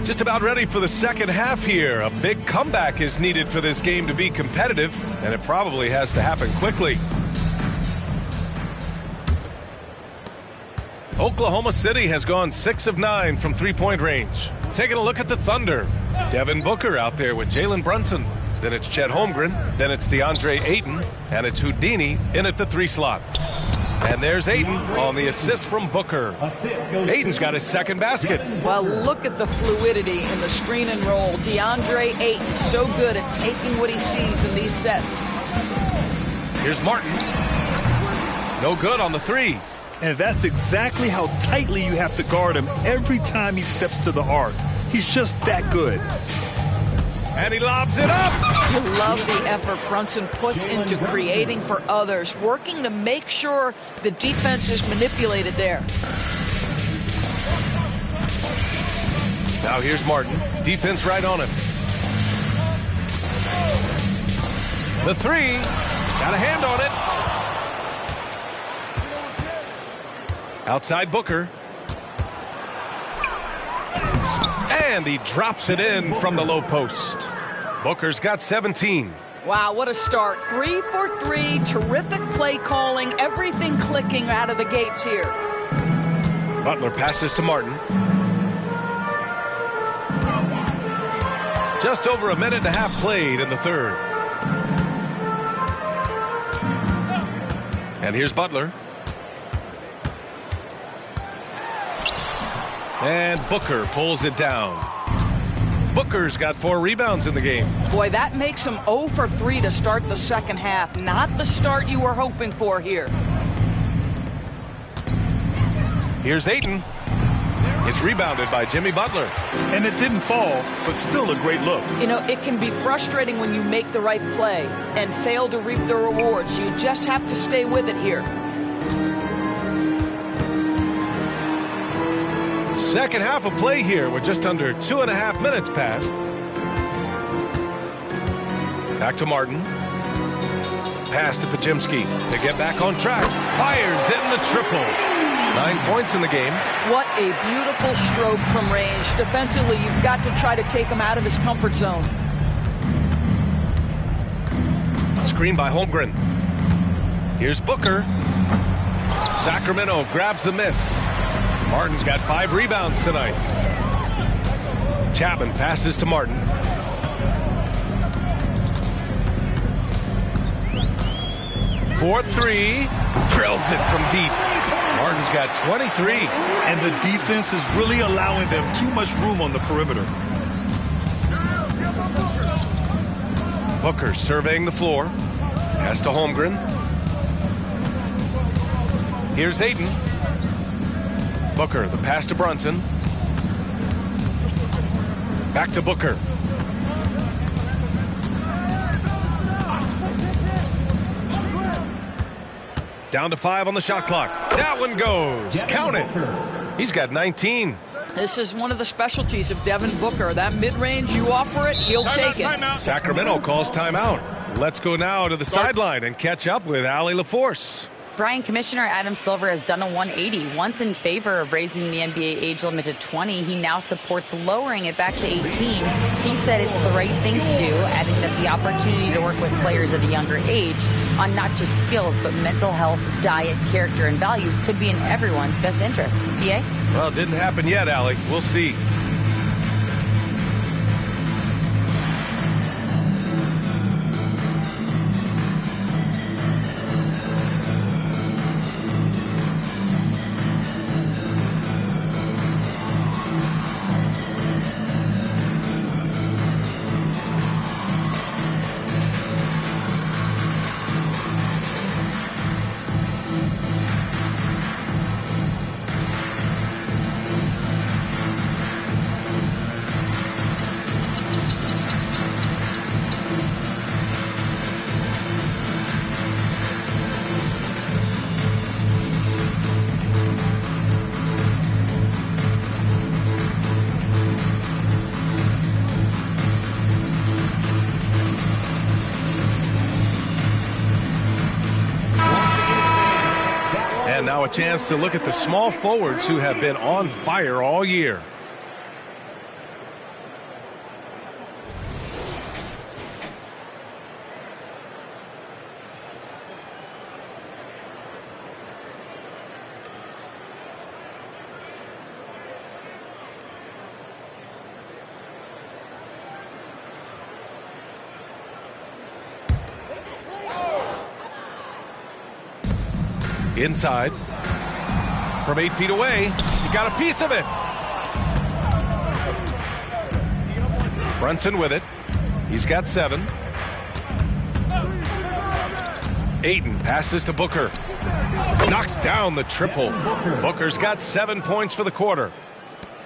Just about ready for the second half here. A big comeback is needed for this game to be competitive, and it probably has to happen quickly. Oklahoma City has gone 6 of 9 from three-point range. Taking a look at the Thunder. Devin Booker out there with Jalen Brunson. Then it's Chet Holmgren. Then it's DeAndre Ayton. And it's Houdini in at the 3 slot. And there's Ayton on the assist from Booker. Ayton's got his second basket. Well, look at the fluidity in the screen and roll. DeAndre Ayton, so good at taking what he sees in these sets. Here's Martin. No good on the 3. And that's exactly how tightly you have to guard him every time he steps to the arc. He's just that good. And he lobs it up. You love the effort Brunson puts into creating for others, working to make sure the defense is manipulated there. Now here's Martin. Defense right on him. The 3. Got a hand on it. Outside Booker. And he drops it in from the low post. Booker's got 17. Wow, what a start. 3 for 3. Terrific play calling. Everything clicking out of the gates here. Butler passes to Martin. Just over a minute and a half played in the third. And here's Butler. And Booker pulls it down. Booker's got 4 rebounds in the game. Boy, that makes him 0 for 3 to start the second half. Not the start you were hoping for here. Here's Ayton. It's rebounded by Jimmy Butler. And it didn't fall, but still a great look. You know, it can be frustrating when you make the right play and fail to reap the rewards. You just have to stay with it here. Second half of play here with just under 2.5 minutes passed. Back to Martin. Pass to Pajimski to get back on track. Fires in the triple. 9 points in the game. What a beautiful stroke from range. Defensively, you've got to try to take him out of his comfort zone. Screen by Holmgren. Here's Booker. Sacramento grabs the miss. Martin's got 5 rebounds tonight. Chapman passes to Martin. For 3. Drills it from deep. Martin's got 23. And the defense is really allowing them too much room on the perimeter. Booker surveying the floor. Pass to Holmgren. Here's Ayton. Booker, the pass to Brunson. Back to Booker. Down to 5 on the shot clock. That one goes. Count it. He's got 19. This is one of the specialties of Devin Booker. That mid-range, you offer it, he'll take it. Sacramento calls timeout. Let's go now to the sideline and catch up with Allie LaForce. Brian, Commissioner Adam Silver has done a 180. Once in favor of raising the NBA age limit to 20, he now supports lowering it back to 18. He said it's the right thing to do, adding that the opportunity to work with players at a younger age on not just skills, but mental health, diet, character, and values could be in everyone's best interest. BA? Well, it didn't happen yet, Allie. We'll see. Now a chance to look at the small forwards who have been on fire all year. Inside. From 8 feet away, he got a piece of it. Brunson with it. He's got 7. Ayton passes to Booker. Knocks down the triple. Booker's got 7 points for the quarter.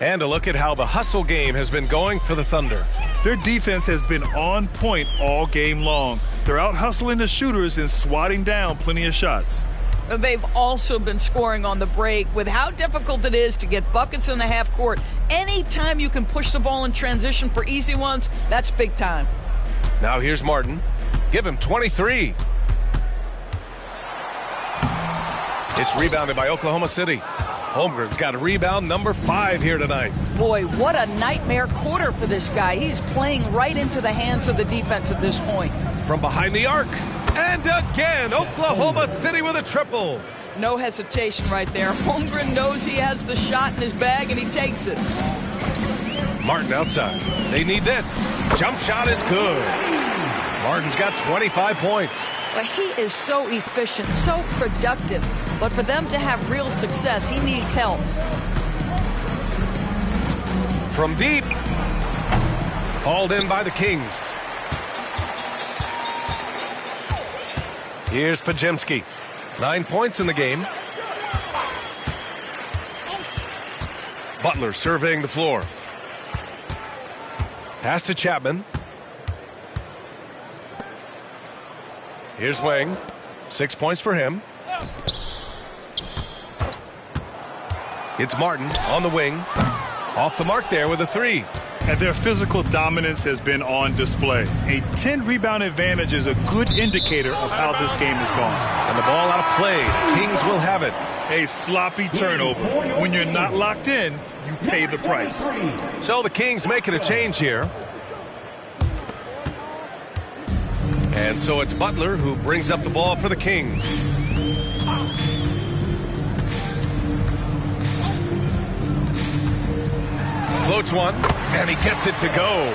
And a look at how the hustle game has been going for the Thunder. Their defense has been on point all game long. They're out hustling the shooters and swatting down plenty of shots. They've also been scoring on the break. With how difficult it is to get buckets in the half court, anytime you can push the ball in transition for easy ones, that's big time. Now here's Martin. Give him 23. It's rebounded by Oklahoma City. Holmgren's got a rebound number 5 here tonight. Boy, what a nightmare quarter for this guy. He's playing right into the hands of the defense at this point. From behind the arc. And again, Oklahoma City with a triple. No hesitation right there. Holmgren knows he has the shot in his bag, and he takes it. Martin outside. They need this. Jump shot is good. Martin's got 25 points. Well, he is so efficient, so productive. But for them to have real success, he needs help. From deep. Hauled in by the Kings. Here's Podziemski. 9 points in the game. Butler surveying the floor. Pass to Chapman. Here's Wang. 6 points for him. It's Martin on the wing. Off the mark there with a 3. And their physical dominance has been on display. A 10-rebound advantage is a good indicator of how this game has gone. And the ball out of play. The Kings will have it. A sloppy turnover. When you're not locked in, you pay the price. So the Kings making a change here. And so it's Butler who brings up the ball for the Kings. Floats one, and he gets it to go.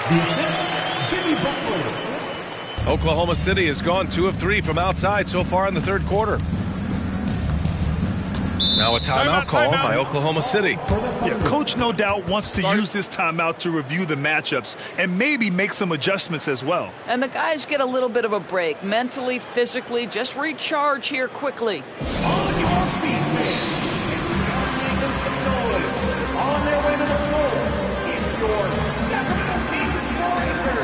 The assist, Jimmy Butler. Oklahoma City has gone 2 of 3 from outside so far in the third quarter. Now a timeout called by Oklahoma City. Yeah, coach no doubt wants to use this timeout to review the matchups and maybe make some adjustments as well. And the guys get a little bit of a break, mentally, physically, just recharge here quickly. On your feet, it's making some noise. On their way to the floor, it's your Sacramento Kings Warriors.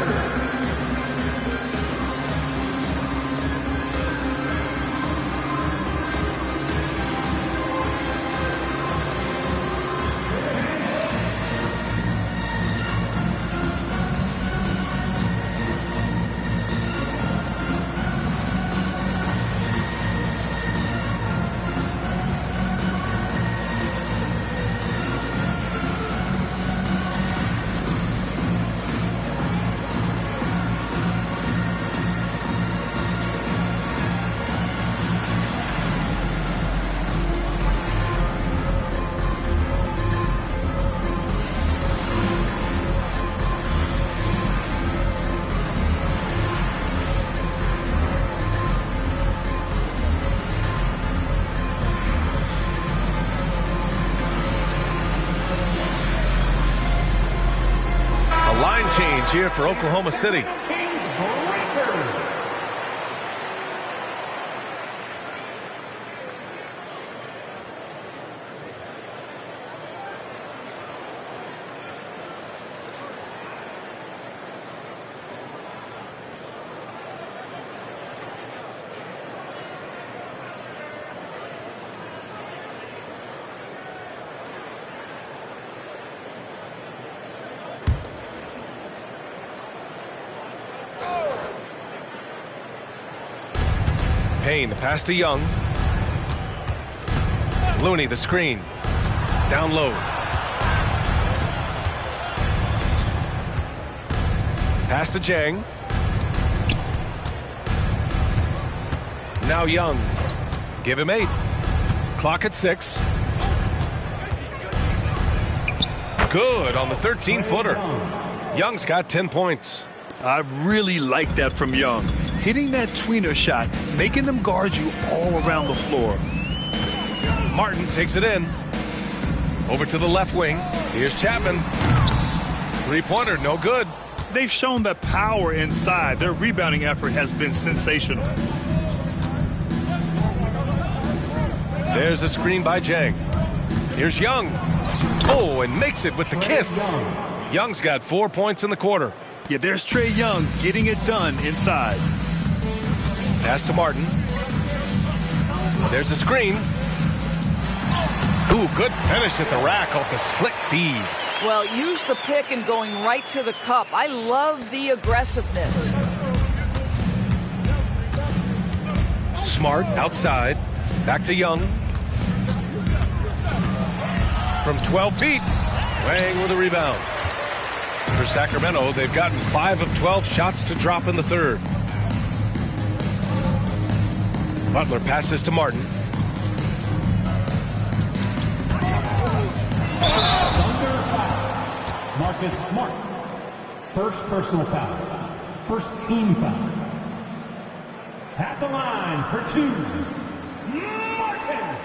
Change here for Oklahoma City. Payne, the pass to Young. Looney, the screen. Down low. Pass to Jang. Now Young. Give him 8. Clock at 6. Good on the 13-footer. Young's got 10 points. I really like that from Young. hitting that tweener shot, making them guard you all around the floor. Martin takes it in. Over to the left wing. Here's Chapman. Three-pointer, no good. They've shown that power inside. Their rebounding effort has been sensational. There's a screen by Jang. Here's Young. Oh, and makes it with the kiss. Young's got 4 points in the quarter. Yeah, there's Trae Young getting it done inside. Pass to Martin. There's a screen. Ooh, good finish at the rack off the slick feed. Well, use the pick and going right to the cup. I love the aggressiveness. Smart outside. Back to Young. From 12 feet. Wang with a rebound. For Sacramento, they've gotten 5 of 12 shots to drop in the third. Butler passes to Martin. Marcus Smart. First personal foul. First team foul. At the line for 2. Martin.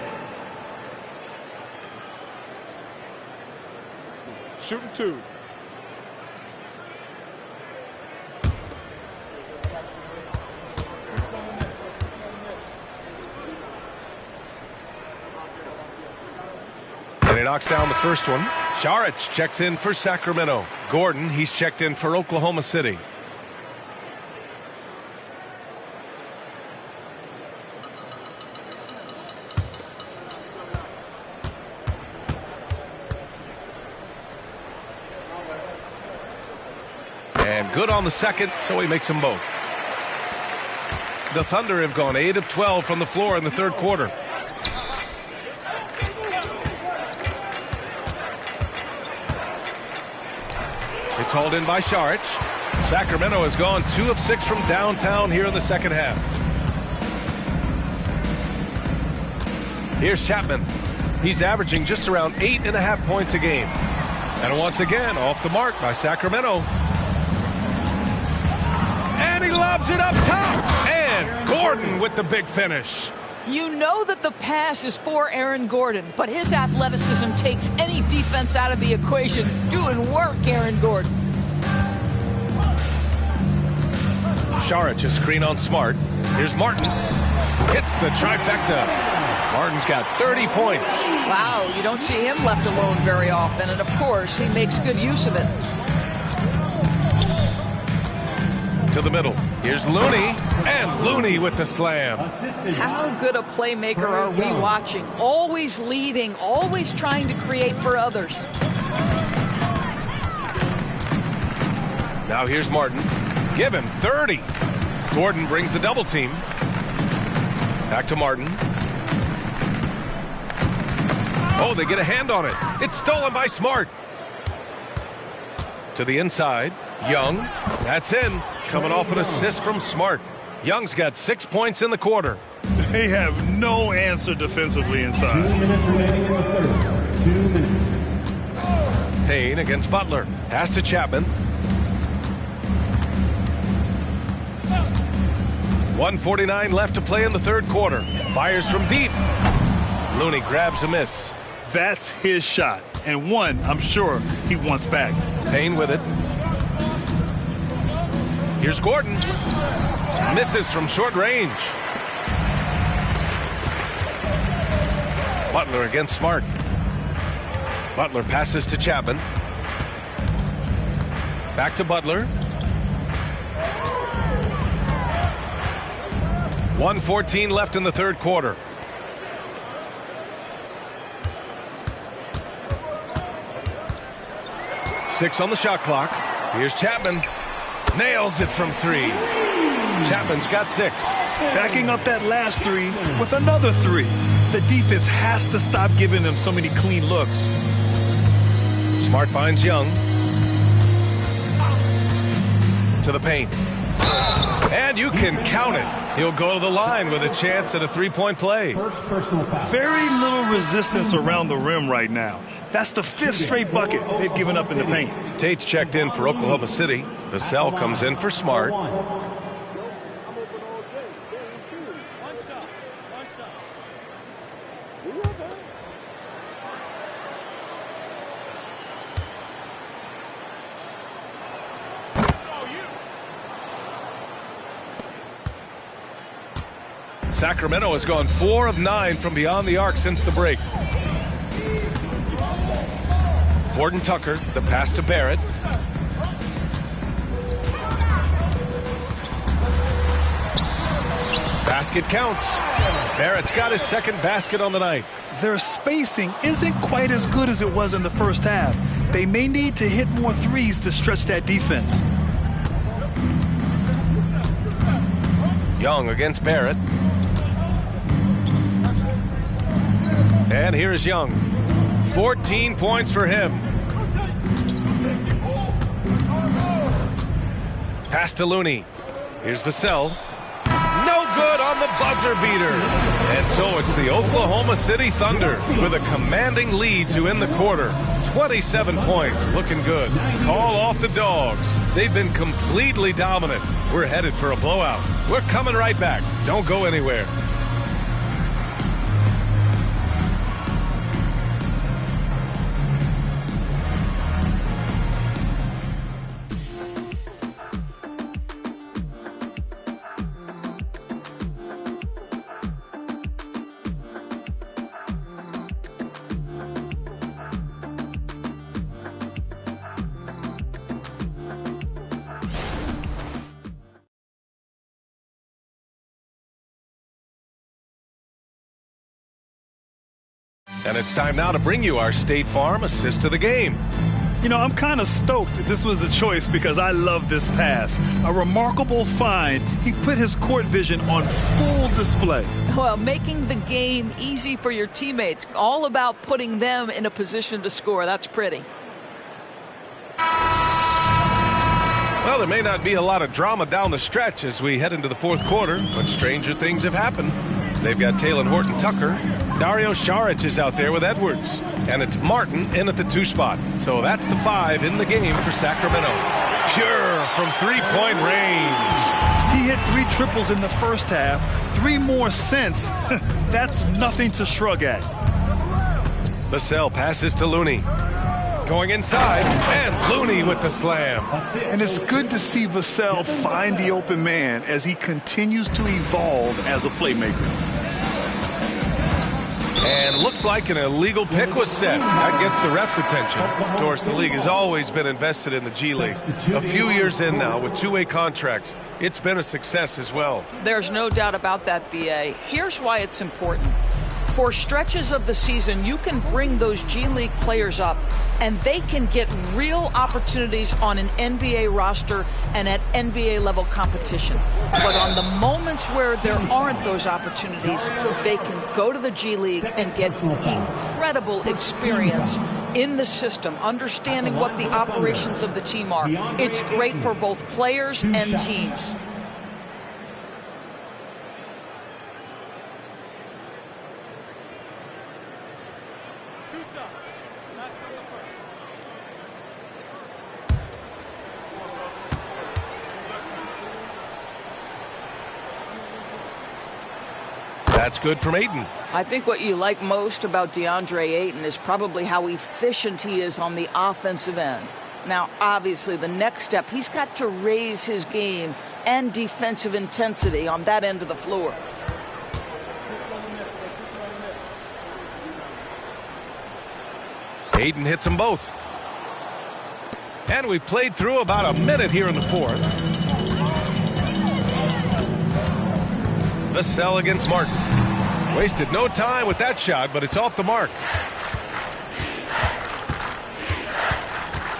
Shooting 2. And he knocks down the first one. Saric checks in for Sacramento. Gordon, he's checked in for Oklahoma City. And good on the second, so he makes them both. The Thunder have gone 8 of 12 from the floor in the third quarter. It's hauled in by Saric. Sacramento has gone 2 of 6 from downtown here in the second half. Here's Chapman. He's averaging just around 8.5 points a game. And once again, off the mark by Sacramento. And he lobs it up top. And Gordon with the big finish. You know that the pass is for Aaron Gordon, but his athleticism takes any defense out of the equation. Doing work, Aaron Gordon. Saric, a screen on Smart. Here's Martin. Hits the trifecta. Martin's got 30 points. Wow, you don't see him left alone very often, and of course, he makes good use of it. To the middle. Here's Looney. And Looney with the slam. How good a playmaker are we watching? Always leading, always trying to create for others. Now here's Martin. Give him 30. Gordon brings the double team. Back to Martin. Oh, they get a hand on it. It's stolen by Smart. To the inside. Young. That's in. Coming off an assist from Smart. Young's got 6 points in the quarter. They have no answer defensively inside. 2 minutes remaining in the third. 2 minutes. Payne against Butler. Pass to Chapman. 1:49 left to play in the third quarter. Fires from deep. Looney grabs a miss. That's his shot. And one, I'm sure, he wants back. Payne with it. Here's Gordon. Misses from short range. Butler against Smart. Butler passes to Chapman. Back to Butler. 1:14 left in the third quarter. Six on the shot clock. Here's Chapman. Nails it from 3. Chapman's got 6. Backing up that last 3 with another 3. The defense has to stop giving them so many clean looks. Smart finds Young. To the paint. And you can count it. He'll go to the line with a chance at a 3-point play. First personal foul. Very little resistance around the rim right now. That's the 5th straight bucket they've given up in the paint. Tate's checked in for Oklahoma City. Vassell comes in for Smart. Sacramento has gone 4 of 9 from beyond the arc since the break. Horton Tucker, the pass to Barrett. Basket counts. Barrett's got his second basket on the night. Their spacing isn't quite as good as it was in the first half. They may need to hit more threes to stretch that defense. Young against Barrett. And here's Young. 14 points for him. Pass to Looney. Here's Vassell. No good on the buzzer beater. And so it's the Oklahoma City Thunder with a commanding lead to end the quarter. 27 points, looking good. Call off the Dogs. They've been completely dominant. We're headed for a blowout. We're coming right back. Don't go anywhere. And it's time now to bring you our State Farm assist to the game. You know, I'm kind of stoked that this was a choice because I love this pass. A remarkable find. He put his court vision on full display. Well, making the game easy for your teammates. All about putting them in a position to score. That's pretty. Well, there may not be a lot of drama down the stretch as we head into the fourth quarter, but stranger things have happened. They've got Taylor Horton Tucker. Dario Saric is out there with Edwards. And it's Martin in at the 2 spot. So that's the 5 in the game for Sacramento. Pure from three-point range. He hit 3 triples in the first half. 3 more since. That's nothing to shrug at. Vassell passes to Looney. Going inside, and Looney with the slam. And it's good to see Vassell find the open man as he continues to evolve as a playmaker. And looks like an illegal pick was set. That gets the ref's attention. Of course, the league has always been invested in the G League. A few years in now with 2-way contracts, it's been a success as well. There's no doubt about that, B.A. Here's why it's important. For stretches of the season, you can bring those G League players up, and they can get real opportunities on an NBA roster and at NBA level competition. But on the moments where there aren't those opportunities, they can go to the G League and get incredible experience in the system, understanding what the operations of the team are. It's great for both players and teams. That's good from Ayton. I think what you like most about DeAndre Ayton is probably how efficient he is on the offensive end. Now, obviously, the next step, he's got to raise his game and defensive intensity on that end of the floor. Ayton hits them both. And we played through about a minute here in the fourth. Vassell against Martin. Wasted no time with that shot, but it's off the mark.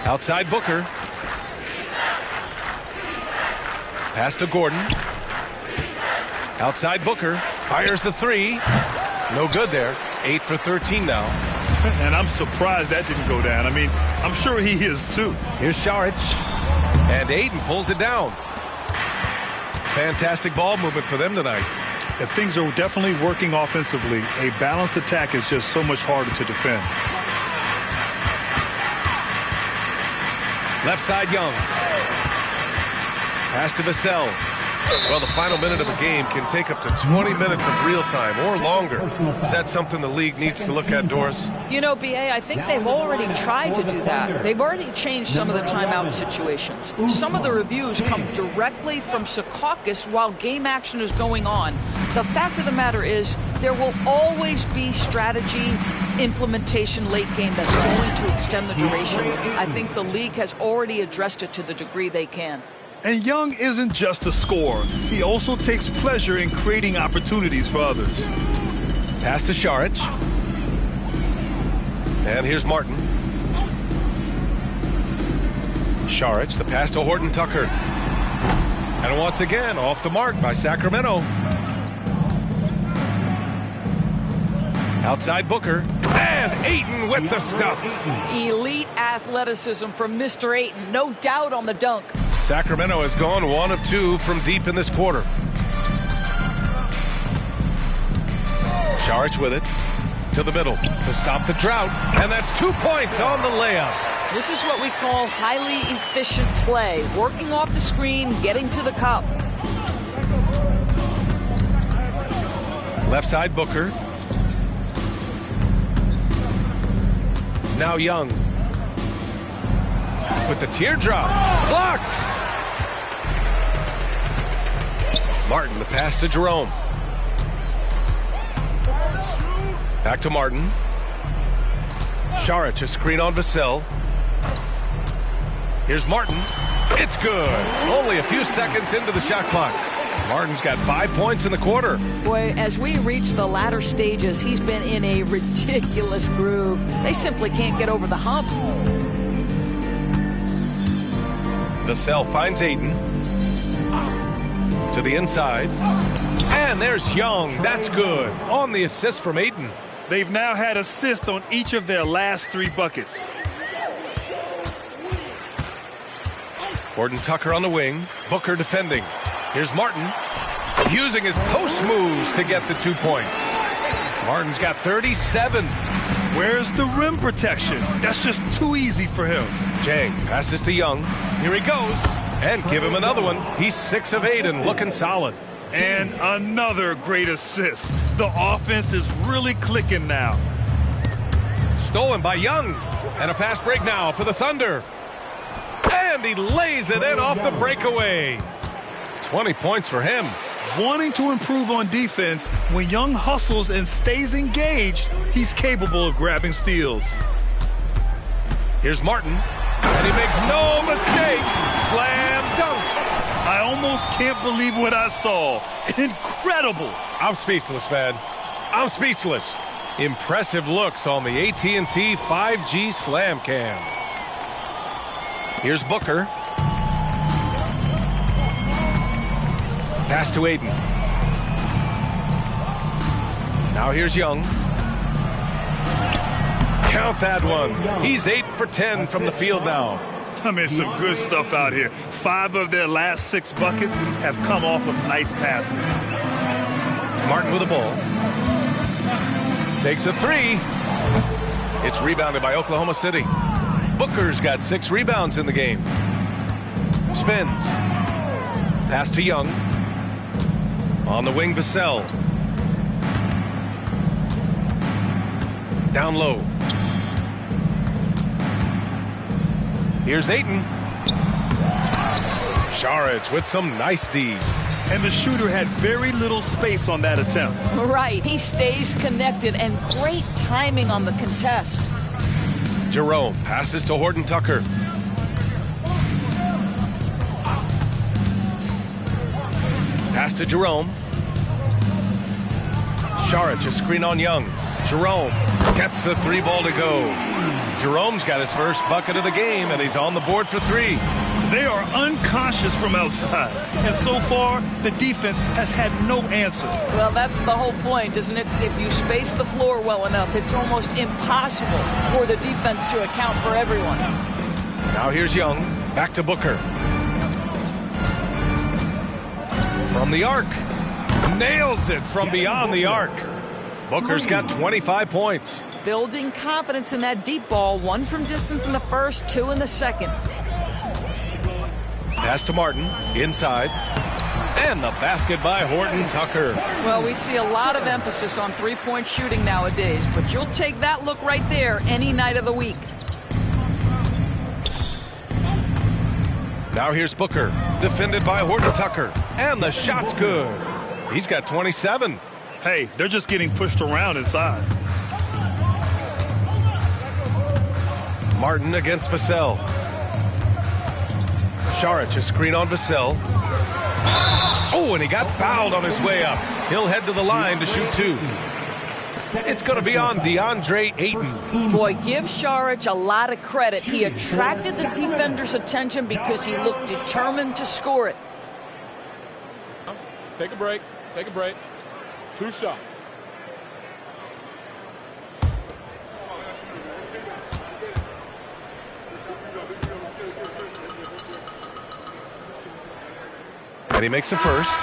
Outside Booker. Pass to Gordon. Outside Booker. Fires the 3. No good there. 8 for 13 now. And I'm surprised that didn't go down. I mean, I'm sure he is too. Here's Saric. And Ayton pulls it down. Fantastic ball movement for them tonight. If things are definitely working offensively, a balanced attack is just so much harder to defend. Left side Young. Pass to Vassell. Well, the final minute of a game can take up to 20 minutes of real time or longer. Is that something the league needs to look at, Doris? You know, BA, I think they've already tried to do that. They've already changed some of the timeout situations. Some of the reviews come directly from Secaucus while game action is going on. The fact of the matter is there will always be strategy implementation late game that's going to extend the duration. I think the league has already addressed it to the degree they can. And Young isn't just a scorer. He also takes pleasure in creating opportunities for others. Pass to Šarić. And here's Martin. Šarić, the pass to Horton Tucker. And once again, off the mark by Sacramento. Outside Booker. And Ayton with the stuff. Elite athleticism from Mr. Ayton. No doubt on the dunk. Sacramento has gone 1 of 2 from deep in this quarter. Šarić with it. To the middle to stop the drought. And that's 2 points on the layup. This is what we call highly efficient play. Working off the screen, getting to the cup. Left side Booker. Now Young. With the teardrop. Blocked! Martin, the pass to Jerome. Back to Martin. Šarić, a screen on Vassell. Here's Martin. It's good. Only a few seconds into the shot clock. Martin's got 5 points in the quarter. Boy, as we reach the latter stages, he's been in a ridiculous groove. They simply can't get over the hump. Vassell finds Ayton. To the inside. And there's Young. That's good. On the assist from Ayton. They've now had assists on each of their last 3 buckets. Horton Tucker on the wing. Booker defending. Here's Martin. Using his post moves to get the 2 points. Martin's got 37. Where's the rim protection? That's just too easy for him. Jang passes to Young. Here he goes. And give him another one. He's 6 of 8 and looking solid. And another great assist. The offense is really clicking now. Stolen by Young. And a fast break now for the Thunder. And he lays it in off the breakaway. 20 points for him. Wanting to improve on defense, when Young hustles and stays engaged, he's capable of grabbing steals. Here's Martin. And he makes no mistake. Slam dunk. I almost can't believe what I saw. Incredible. I'm speechless, man. I'm speechless. Impressive looks on the AT&T 5G Slam Cam. Here's Booker. Pass to Ayton. Now here's Young. Count that one. He's 8 for 10 from the field now. I mean, some good stuff out here. 5 of their last 6 buckets have come off of nice passes. Martin with the ball. Takes a 3. It's rebounded by Oklahoma City. Booker's got 6 rebounds in the game. Spins. Pass to Young. On the wing, Vassell. Down low. Here's Ayton. Šarić with some nice D. And the shooter had very little space on that attempt. Right. He stays connected and great timing on the contest. Jerome passes to Horton Tucker. Pass to Jerome. Šarić, a screen on Young. Jerome gets the 3 ball to go. Jerome's got his first bucket of the game, and he's on the board for 3. They are unconscious from outside. And so far, the defense has had no answer. Well, that's the whole point, isn't it? If you space the floor well enough, it's almost impossible for the defense to account for everyone. Now here's Young. Back to Booker. From the arc. Nails it from beyond the arc. Booker's got 25 points. Building confidence in that deep ball. 1 from distance in the first, 2 in the second. Pass to Martin. Inside. And the basket by Horton Tucker. Well, we see a lot of emphasis on three-point shooting nowadays, but you'll take that look right there any night of the week. Now here's Booker, defended by Horton Tucker. And the shot's good. He's got 27. Hey, they're just getting pushed around inside. Martin against Vassell. Šarić, a screen on Vassell. Oh, and he got fouled on his way up. He'll head to the line to shoot 2. It's going to be on DeAndre Ayton. Boy, give Šarić a lot of credit. He attracted the defender's attention because he looked determined to score it. Take a break. Take a break. 2 shots. And he makes a first.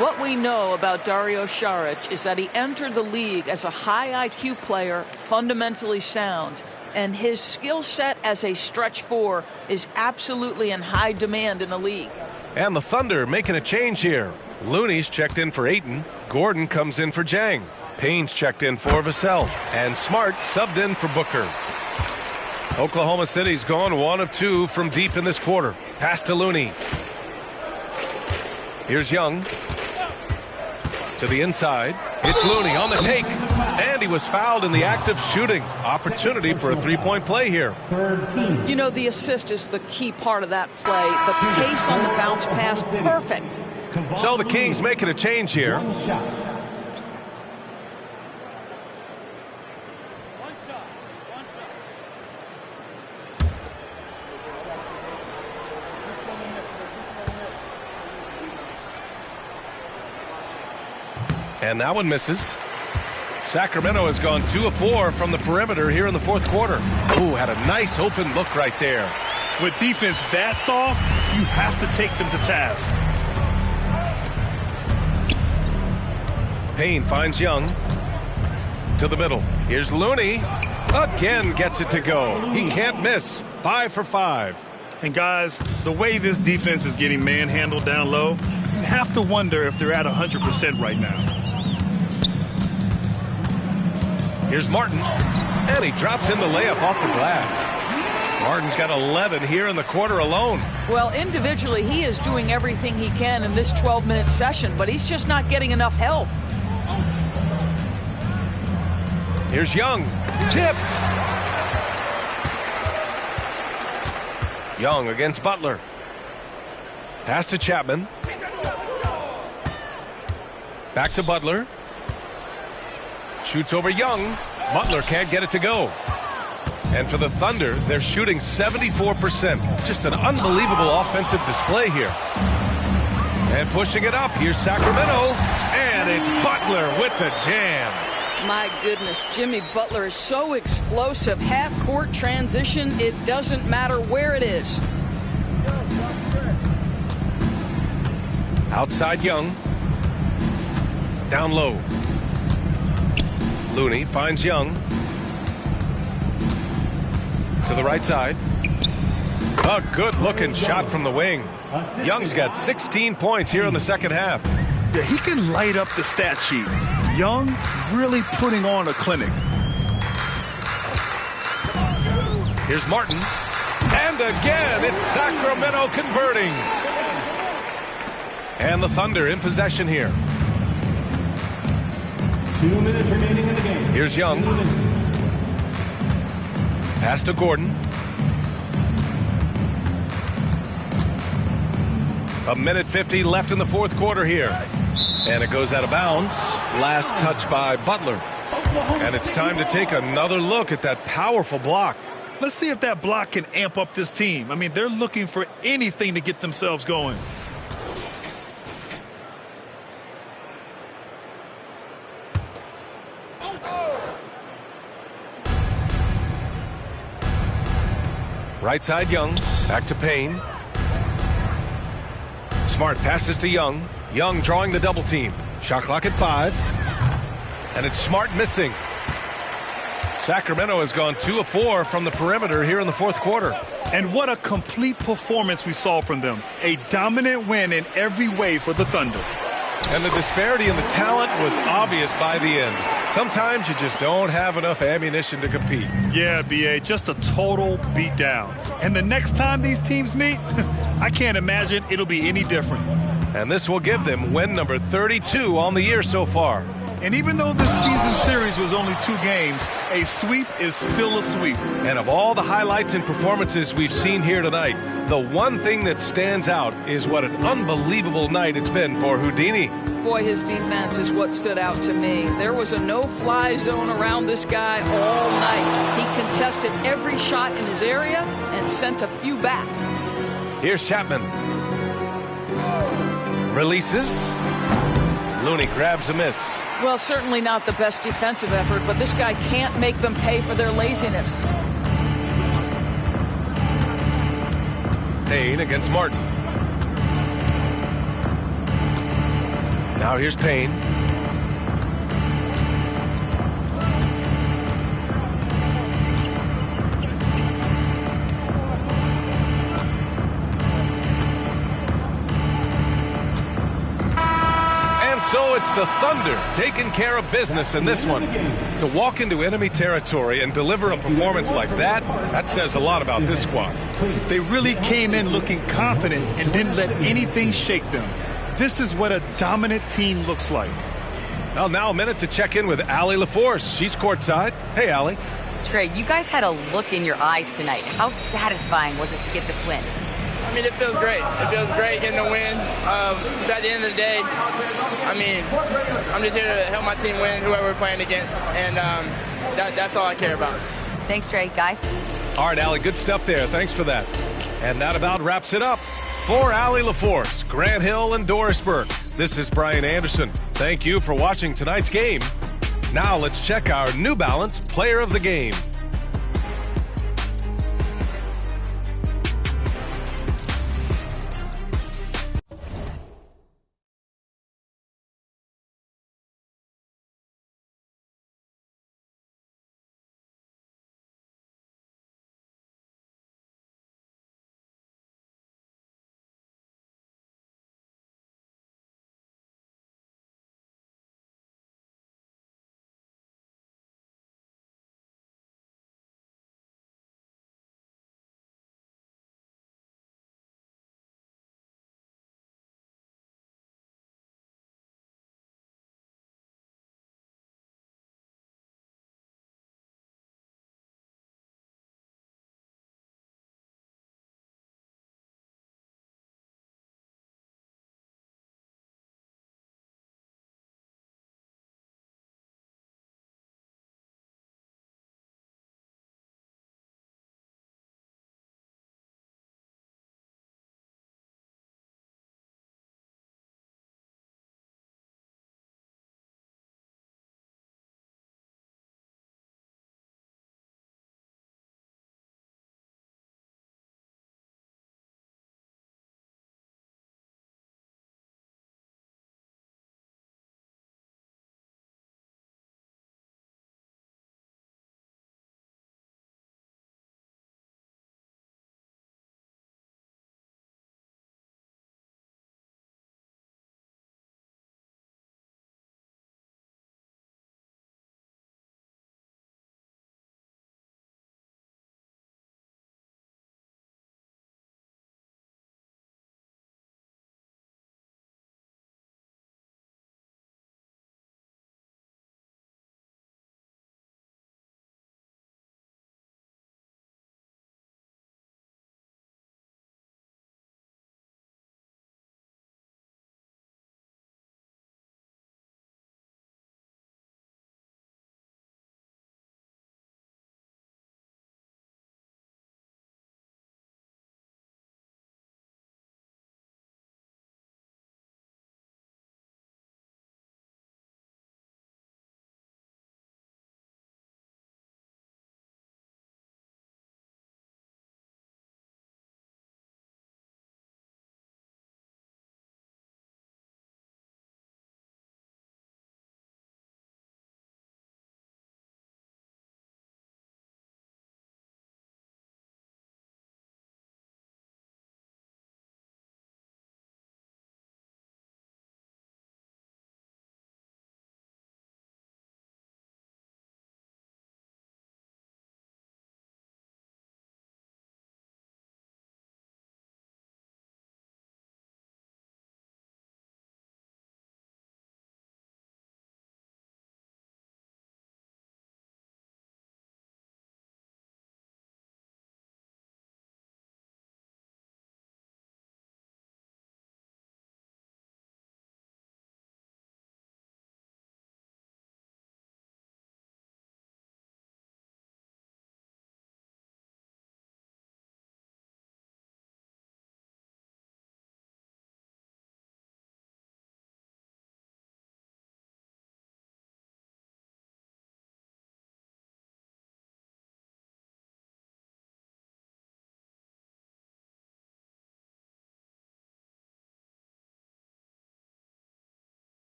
What we know about Dario Šarić is that he entered the league as a high IQ player, fundamentally sound, and his skill set as a stretch 4 is absolutely in high demand in the league. And the Thunder making a change here. Looney's checked in for Ayton. Gordon comes in for Jang. Payne's checked in for Vassell. And Smart subbed in for Booker. Oklahoma City's gone 1 of 2 from deep in this quarter. Pass to Looney. Here's Young. To the inside. It's Looney on the take. And he was fouled in the act of shooting. Opportunity for a three-point play here. You know, the assist is the key part of that play. The pace on the bounce pass, perfect. So the Kings making a change here. And that one misses. Sacramento has gone 2 of 4 from the perimeter here in the fourth quarter. Ooh, had a nice open look right there. With defense that soft, you have to take them to task. Payne finds Young. To the middle. Here's Looney. Again gets it to go. He can't miss. 5 for 5. And guys, the way this defense is getting manhandled down low, you have to wonder if they're at 100% right now. Here's Martin, and he drops in the layup off the glass. Martin's got 11 here in the quarter alone. Well, individually, he is doing everything he can in this 12-minute session, but he's just not getting enough help. Here's Young, tipped. Young against Butler. Pass to Chapman. Back to Butler. Shoots over Young. Butler can't get it to go. And for the Thunder, they're shooting 74%. Just an unbelievable offensive display here. And pushing it up, here's Sacramento. And it's Butler with the jam. My goodness, Jimmy Butler is so explosive. Half-court transition, it doesn't matter where it is. Outside Young. Down low. Looney finds Young. To the right side. A good-looking shot from the wing. Young's got 16 points here in the second half. Yeah, he can light up the stat sheet. Young really putting on a clinic. Here's Martin. And again, it's Sacramento converting. And the Thunder in possession here. 2 minutes remaining in the game. Here's Young. Pass to Gordon. A minute 50 left in the fourth quarter here. And it goes out of bounds. Last touch by Butler. And it's time to take another look at that powerful block. Let's see if that block can amp up this team. I mean, they're looking for anything to get themselves going. Right side Young. Back to Payne. Smart passes to Young. Young drawing the double team. Shot clock at 5. And it's Smart missing. Sacramento has gone 2 of 4 from the perimeter here in the fourth quarter. And what a complete performance we saw from them. A dominant win in every way for the Thunder. And the disparity in the talent was obvious by the end. Sometimes you just don't have enough ammunition to compete. Yeah, B.A., just a total beatdown. And the next time these teams meet, I can't imagine it'll be any different. And this will give them win number 32 on the year so far. And even though this season series was only 2 games, a sweep is still a sweep. And of all the highlights and performances we've seen here tonight, the one thing that stands out is what an unbelievable night it's been for Houdini. Boy, his defense is what stood out to me. There was a no-fly zone around this guy all night. He contested every shot in his area and sent a few back. Here's Chapman. Releases. Looney grabs a miss. Well, certainly not the best defensive effort, but this guy can't make them pay for their laziness. Payne against Martin. Now here's Payne. And so it's the Thunder taking care of business in this one. To walk into enemy territory and deliver a performance like that, that says a lot about this squad. They really came in looking confident and didn't let anything shake them. This is what a dominant team looks like. Well, now a minute to check in with Allie LaForce. She's courtside. Hey, Allie. Trey, you guys had a look in your eyes tonight. How satisfying was it to get this win? I mean, it feels great. It feels great getting the win. But at the end of the day, I mean, I'm just here to help my team win, whoever we're playing against, and that's all I care about. Thanks, Trey. Guys? All right, Allie, good stuff there. Thanks for that. And that about wraps it up. For Allie LaForce, Grant Hill, and Doris Burke, this is Brian Anderson. Thank you for watching tonight's game. Now let's check our New Balance Player of the Game.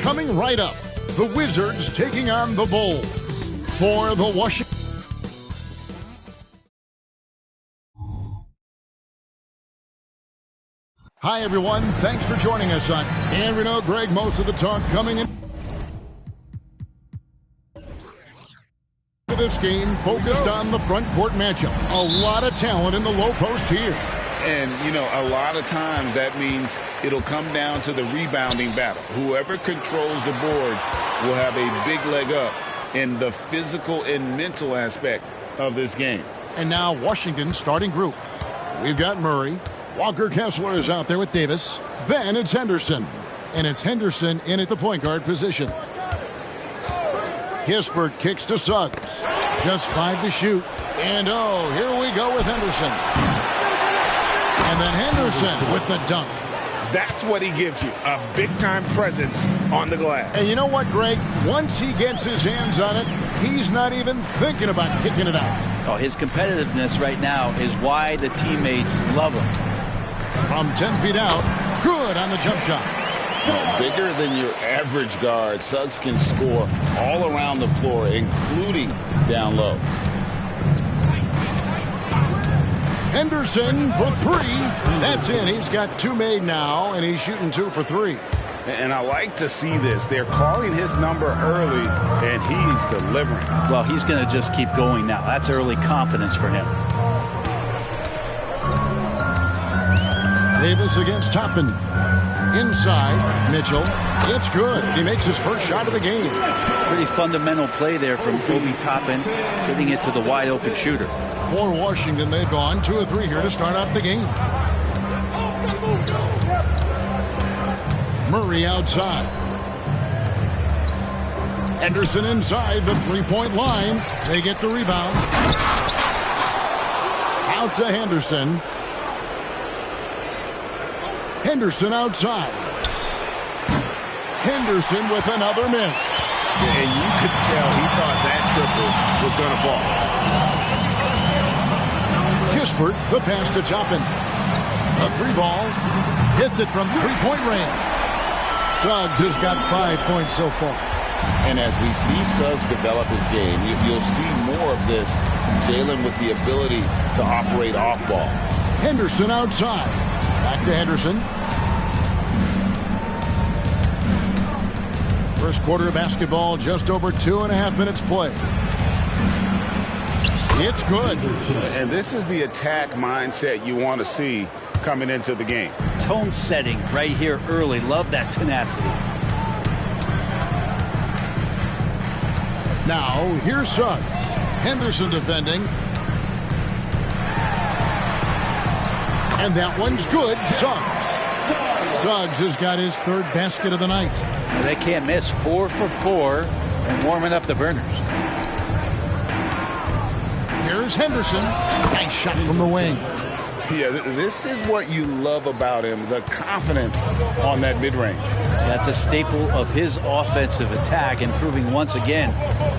Coming right up, the Wizards taking on the Bulls. For the Washington. Hi, everyone. Thanks for joining us on. And we know, Greg, most of the talk coming in. This game focused on the front court matchup. A lot of talent in the low post here. And, you know, a lot of times that means it'll come down to the rebounding battle. Whoever controls the boards will have a big leg up in the physical and mental aspect of this game. And now Washington's starting group. We've got Murray. Walker Kessler is out there with Davis. Then it's Henderson. And it's Henderson in at the point guard position. Kispert kicks to Suggs. Just 5 to shoot. And oh, here we go with Henderson. And then Henderson with the dunk. That's what he gives you, a big-time presence on the glass. And you know what, Greg? Once he gets his hands on it, he's not even thinking about kicking it out. Oh, his competitiveness right now is why the teammates love him. From 10 feet out, good on the jump shot. Bigger than your average guard, Suggs can score all around the floor, including down low. Henderson for 3. That's in. He's got 2 made now, and he's shooting 2 for 3. And I like to see this. They're calling his number early, and he's delivering. Well, he's going to just keep going now. That's early confidence for him. Davis against Toppin. Inside, Mitchell. It's good. He makes his first shot of the game. Pretty fundamental play there from Obi Toppin, getting it to the wide-open shooter. For Washington, they've gone 2 of 3 here to start out the game. Murray outside. Henderson inside the three-point line. They get the rebound. Out to Henderson. Henderson outside. Henderson with another miss. And you could tell he thought that triple was going to fall. Kispert, the pass to Toppin. A 3-ball. Hits it from three-point range. Suggs has got 5 points so far. And as we see Suggs develop his game, you'll see more of this. Jalen with the ability to operate off ball. Henderson outside. Back to Henderson. First quarter of basketball, just over 2.5 minutes play. It's good. And this is the attack mindset you want to see coming into the game. Tone setting right here early. Love that tenacity. Now, here's Suggs. Henderson defending. And that one's good. Suggs has got his 3rd basket of the night. They can't miss. 4 for 4 and warming up the burners. Here's Henderson. Nice shot from the wing. Yeah, this is what you love about him, the confidence on that mid-range. That's a staple of his offensive attack, and proving once again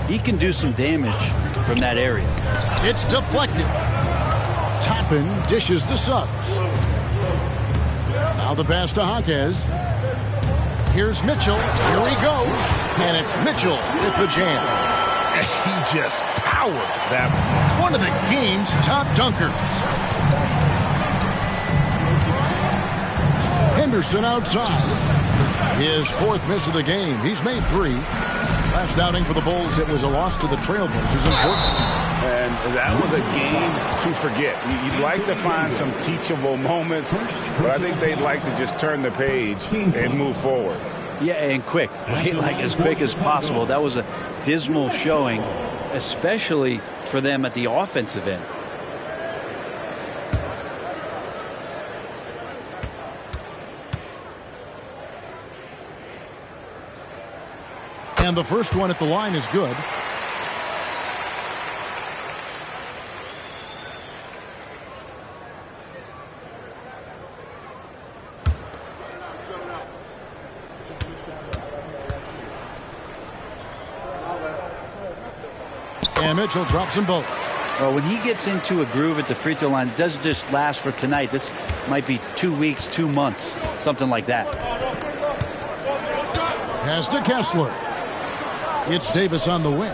he can do some damage from that area. It's deflected. Toppin dishes to Suggs. Now the pass to Jaquez. Here's Mitchell. Here he goes. And it's Mitchell with the jam. He just powered that one. One of the game's top dunkers. Henderson outside. His 4th miss of the game. He's made 3. Last outing for the Bulls, it was a loss to the Trailblazers in Portland. And that was a game to forget. You'd like to find some teachable moments, but I think they'd like to just turn the page and move forward. Yeah, and quick, right? Like as quick as possible. That was a dismal showing, especially for them at the offensive end. And the first one at the line is good. And Mitchell drops them both. Well, when he gets into a groove at the free throw line, it doesn't just last for tonight. This might be 2 weeks, 2 months, something like that. Pass to Kessler. It's Davis on the wing.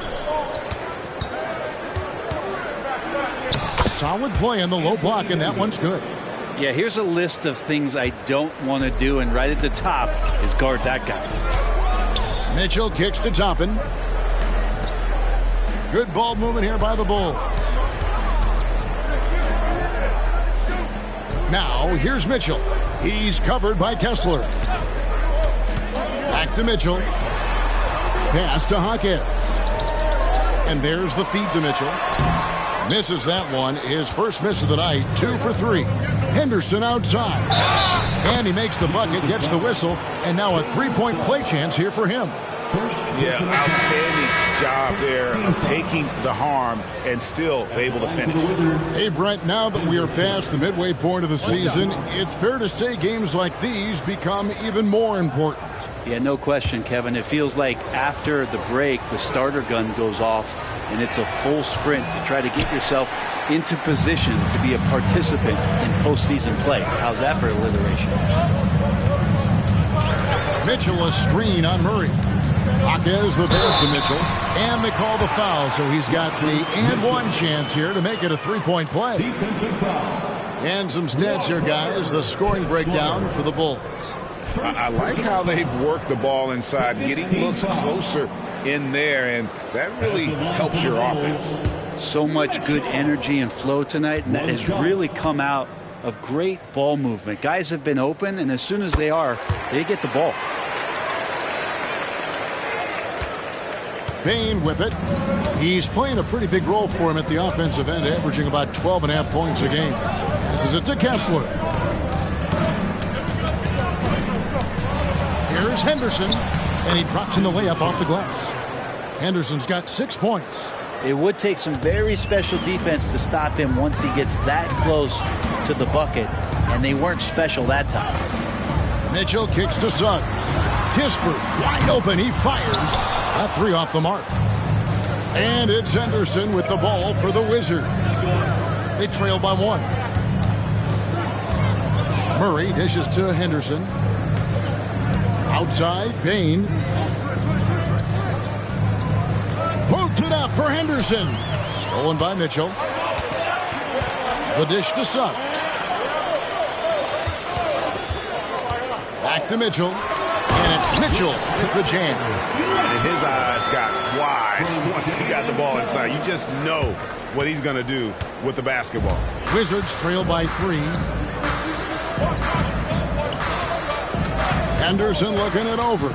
Solid play in the low block, and that one's good. Yeah, here's a list of things I don't want to do, and right at the top is guard that guy. Mitchell kicks to Toppin. Good ball movement here by the Bulls. Now, here's Mitchell. He's covered by Kessler. Back to Mitchell. Pass to Hackett. And there's the feed to Mitchell. Misses that one. His first miss of the night. 2 for 3. Henderson outside. And he makes the bucket, gets the whistle, and now a three-point play chance here for him. Yeah, outstanding job there of taking the harm and still able to finish. Hey, Brent, now that we are past the midway point of the season, it's fair to say games like these become even more important. Yeah, no question, Kevin. It feels like after the break, the starter gun goes off, and it's a full sprint to try to get yourself into position to be a participant in postseason play. How's that for alliteration? Mitchell, a screen on Murray. Jaquez the pass to Mitchell, and they call the foul, so he's got the and one chance here to make it a three-point play. And some stats here, guys. The scoring breakdown for the Bulls. I like how they've worked the ball inside, getting looks closer in there, and that really helps your offense. So much good energy and flow tonight, and that has really come out of great ball movement. Guys have been open, and as soon as they are, they get the ball. Bain with it. He's playing a pretty big role for him at the offensive end, averaging about 12.5 points a game. Passes it to Kessler. Here's Henderson, and he drops in the layup off the glass. Henderson's got 6 points. It would take some very special defense to stop him once he gets that close to the bucket, and they weren't special that time. Mitchell kicks to Suggs. Kispert wide open. He fires. A three off the mark. And it's Henderson with the ball for the Wizards. They trail by 1. Murray dishes to Henderson. Outside, Bain. Puts it up for Henderson. Stolen by Mitchell. The dish to Suggs. Back to Mitchell. And it's Mitchell with the jam. And his eyes got wide once he got the ball inside. You just know what he's going to do with the basketball. Wizards trail by 3. Henderson looking it over.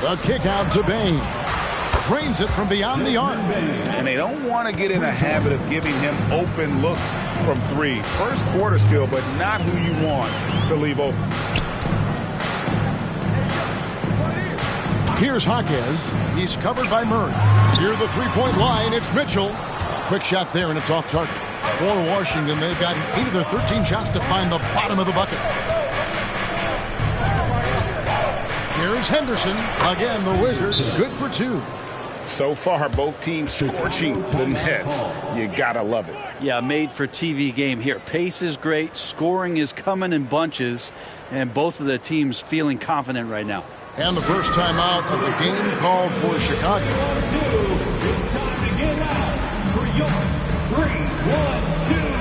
The kick out to Bain. Drains it from beyond the arc. And they don't want to get in a habit of giving him open looks from 3. First quarter still, but not who you want to leave open. Here's Jaquez. He's covered by Murray. Near the three-point line, it's Mitchell. A quick shot there, and it's off target. For Washington, they've gotten 8 of their 13 shots to find the bottom of the bucket. Here's Henderson. Again, the Wizards good for 2. So far, both teams scorching the nets. You gotta love it. Yeah, made for TV game here. Pace is great. Scoring is coming in bunches. And both of the teams feeling confident right now. And the first time out of the game called for Chicago. It's time to get out for your 3-1-2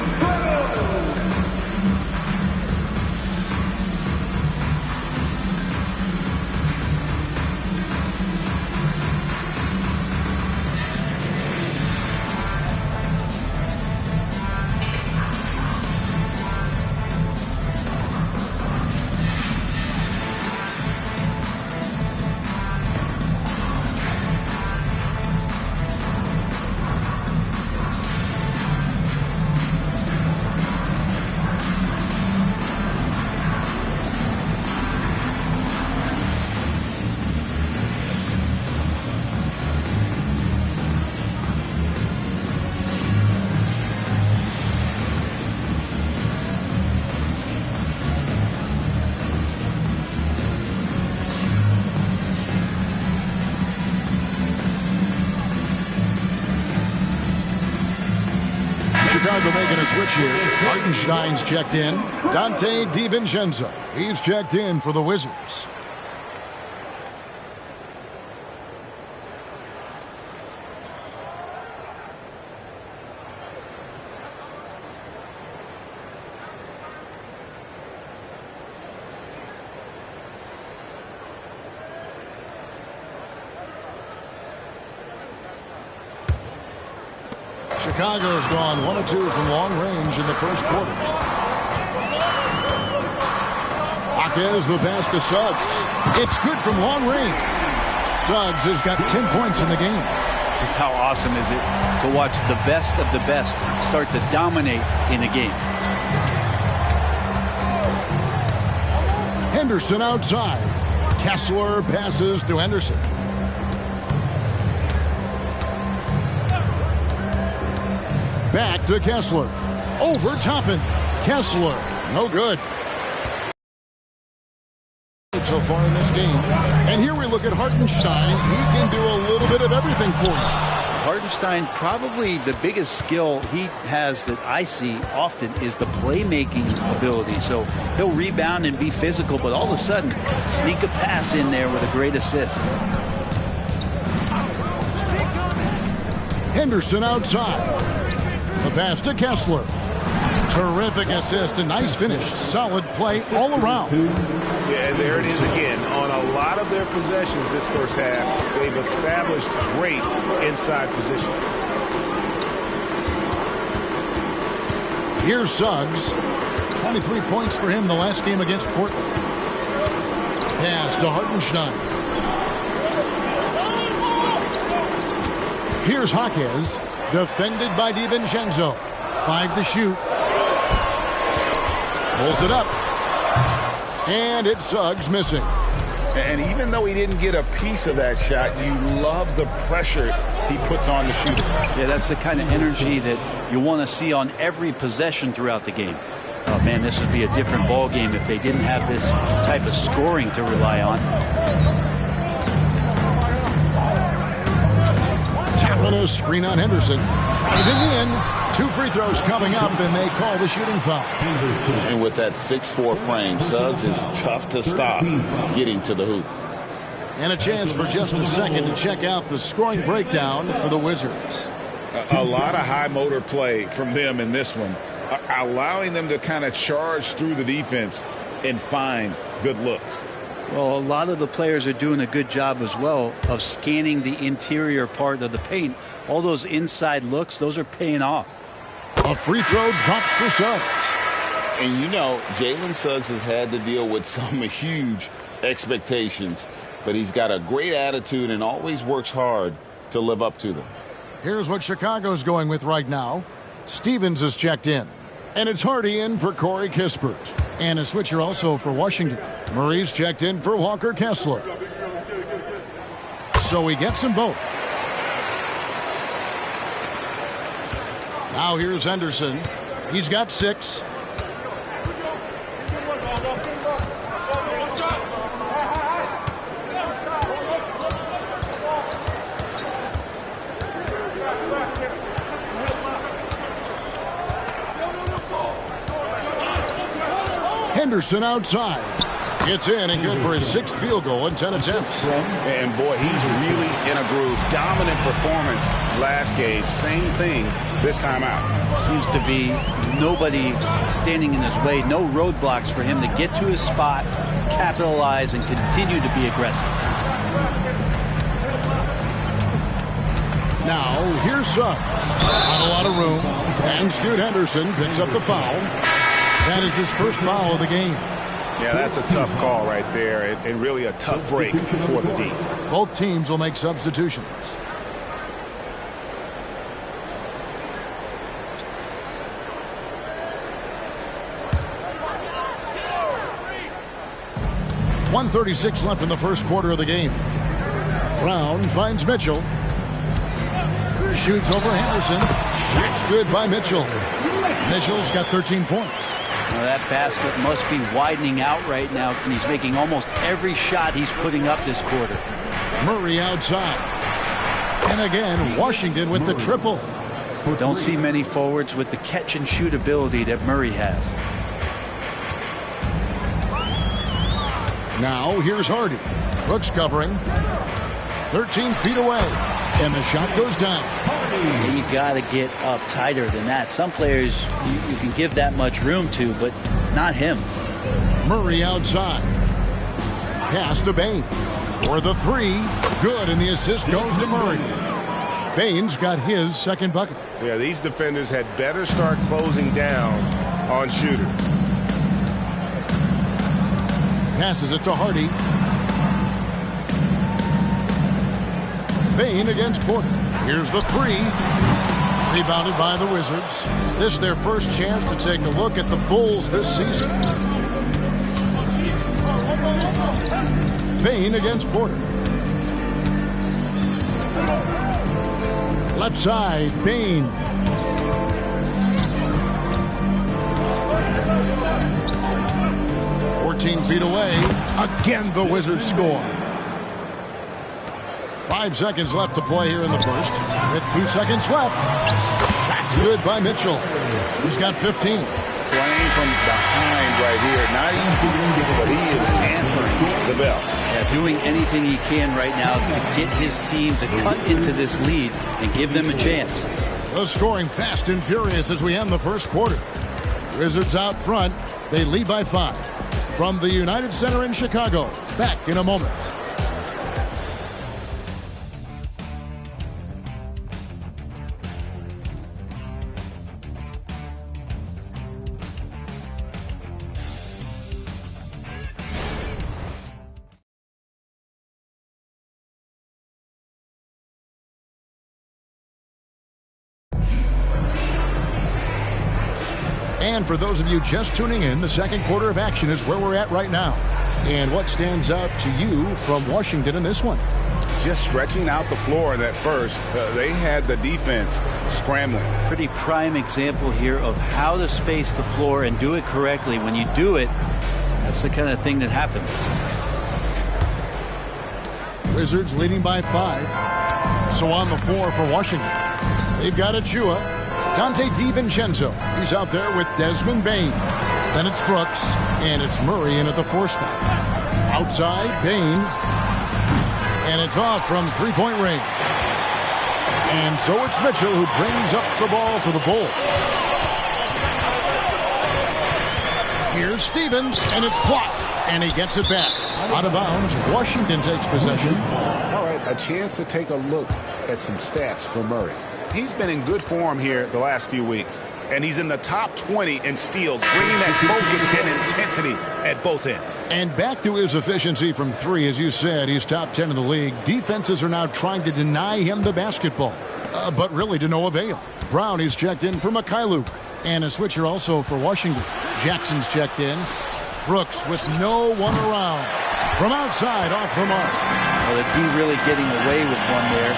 Chicago making a switch here. Hartenstein's checked in. Dante DiVincenzo. He's checked in for the Wizards. Chicago's gone 1 of 2 from long range in the first quarter. Jaquez the pass to Suggs. It's good from long range. Suggs has got 10 points in the game. Just how awesome is it to watch the best of the best start to dominate in a game. Henderson outside. Kessler passes to Henderson. Back to Kessler. Over Toppin. Kessler. No good. So far in this game. And here we look at Hartenstein. He can do a little bit of everything for you. Hartenstein, probably the biggest skill he has that I see often is the playmaking ability. So he'll rebound and be physical, but all of a sudden sneak a pass in there with a great assist. Henderson outside. The pass to Kessler. Terrific assist, a nice finish. Solid play all around. Yeah, there it is again. On a lot of their possessions this first half, they've established great inside position. Here's Suggs. 23 points for him the last game against Portland. Pass to Hartenstein. Here's Jaquez. Defended by DiVincenzo. 5 to shoot. Pulls it up. And it's Suggs missing. And even though he didn't get a piece of that shot, you love the pressure he puts on the shooter. Yeah, that's the kind of energy that you want to see on every possession throughout the game. Oh, man, this would be a different ball game if they didn't have this type of scoring to rely on. A screen on Henderson. Driving in. 2 free throws coming up, and they call the shooting foul. And with that 6'4" frame, Suggs is tough to stop getting to the hoop. And a chance for just a second to check out the scoring breakdown for the Wizards. A lot of high motor play from them in this one, allowing them to kind of charge through the defense and find good looks. Well, a lot of the players are doing a good job as well of scanning the interior part of the paint. All those inside looks, those are paying off. A free throw drops for Suggs. And you know, Jalen Suggs has had to deal with some huge expectations, but he's got a great attitude and always works hard to live up to them. Here's what Chicago's going with right now. Stevens is checked in. And it's Hardy in for Corey Kispert. And a switcher also for Washington. Murray's checked in for Walker Kessler. So he gets them both. Now here's Henderson. He's got 6. Henderson outside. It's in and good for his 6th field goal in 10 attempts. And boy, he's really in a groove. Dominant performance last game. Same thing this time out. Seems to be nobody standing in his way. No roadblocks for him to get to his spot, capitalize, and continue to be aggressive. Now, here's Suggs. Not a lot of room. And Scoot Henderson picks up the foul. That is his first foul of the game. Yeah, that's a tough call right there, and really a tough break for the D. Both teams will make substitutions. .136 left in the first quarter of the game. Brown finds Mitchell. Shoots over Henderson. That's good by Mitchell. Mitchell's got 13 points. Now that basket must be widening out right now, and he's making almost every shot he's putting up this quarter. Murray outside. And again, Washington with the triple. Don't see many forwards with the catch and shoot ability that Murray has. Now here's Hardy. Brooks covering. 13 feet away. And the shot goes down. You got to get up tighter than that. Some players you can give that much room to, but not him. Murray outside. Pass to Bane. For the three. Good, and the assist goes to Murray. Bane's got his second bucket. Yeah, these defenders had better start closing down on shooters. Passes it to Hardy. Bane against Porter. Here's the three. Rebounded by the Wizards. This is their first chance to take a look at the Bulls this season. Bane against Porter. Left side, Bane. Feet away. Again, the Wizards score. 5 seconds left to play here in the first. With 2 seconds left. Shot's good by Mitchell. He's got 15. Playing from behind right here. Not easy, but he is answering the bell. Yeah, doing anything he can right now to get his team to cut into this lead and give them a chance. The scoring fast and furious as we end the first quarter. Wizards out front. They lead by 5. From the United Center in Chicago. Back in a moment. And for those of you just tuning in, the second quarter of action is where we're at right now. And what stands out to you from Washington in this one? Just stretching out the floor in that first. They had the defense scrambling. Pretty prime example here of how to space the floor and do it correctly. When you do it, that's the kind of thing that happens. Wizards leading by 5. So on the floor for Washington, they've got Achua. Dante DiVincenzo. He's out there with Desmond Bane. Then it's Brooks, and it's Murray in at the 4 spot. Outside, Bane. And it's off from three-point range. And so it's Mitchell who brings up the ball for the Bulls. Here's Stevens, and it's blocked. And he gets it back. Out of bounds, Washington takes possession. All right, a chance to take a look at some stats for Murray. He's been in good form here the last few weeks. And he's in the top 20 in steals, bringing that focus and intensity at both ends. And back to his efficiency from 3, as you said, he's top 10 in the league. Defenses are now trying to deny him the basketball, but really to no avail. Brown, he's checked in for Mikhailuk. And a switcher also for Washington. Jackson's checked in. Brooks with no one around. From outside, off the mark. Well, the D really getting away with one there.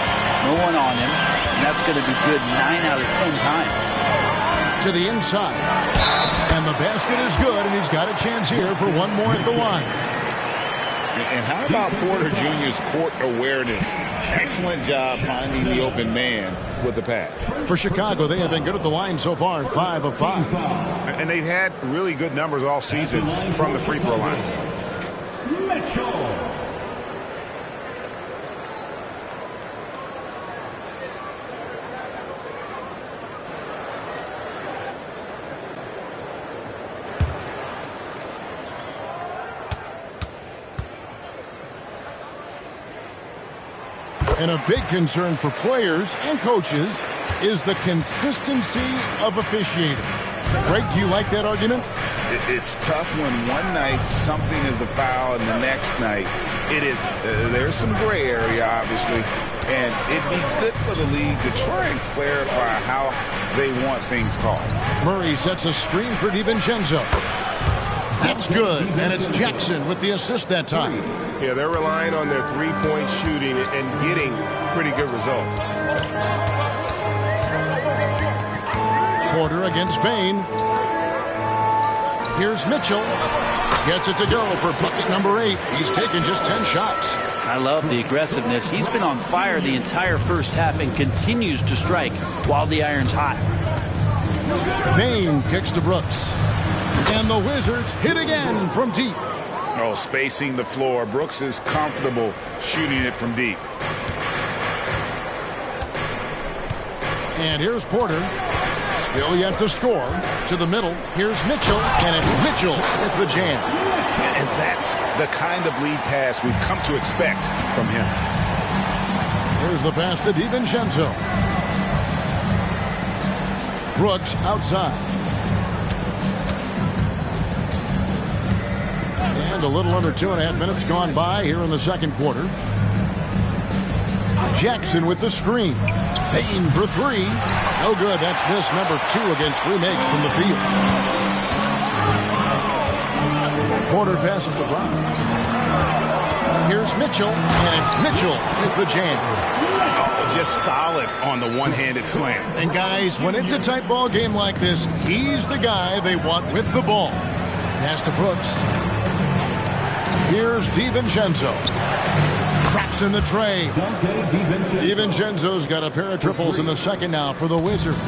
No one on him. And that's going to be good 9 out of 10 times. To the inside. And the basket is good, and he's got a chance here for one more at the line. And how about Porter Jr.'s court awareness? Excellent job finding the open man with the pass. For Chicago, they have been good at the line so far, 5 of 5. And they've had really good numbers all season from the free throw line. Mitchell. And a big concern for players and coaches is the consistency of officiating. Greg, do you like that argument? It's tough when one night something is a foul and the next night it is. There's some gray area, obviously, and it'd be good for the league to try and clarify how they want things called. Murray sets a screen for DiVincenzo. That's good, and it's Jackson with the assist that time. Yeah, they're relying on their three-point shooting and getting pretty good results. Porter against Bane. Here's Mitchell. Gets it to go for bucket number 8. He's taken just 10 shots. I love the aggressiveness. He's been on fire the entire first half and continues to strike while the iron's hot. Bain kicks to Brooks. And the Wizards hit again from deep. Oh, spacing the floor. Brooks is comfortable shooting it from deep. And here's Porter. Still yet to score. To the middle. Here's Mitchell. And it's Mitchell with the jam. And that's the kind of lead pass we've come to expect from him. Here's the pass to DiVincenzo. Brooks outside. And a little under 2.5 minutes gone by here in the second quarter. Jackson with the screen. Payton for three. No good. That's miss number 2 against 3 makes from the field. Porter passes to Brown. Here's Mitchell. And it's Mitchell with the jam. Just solid on the one-handed slam. And guys, when it's a tight ball game like this, he's the guy they want with the ball. Pass to Brooks. Here's DiVincenzo. Traps in the tray. DiVincenzo's got a pair of triples in the second now for the Wizards.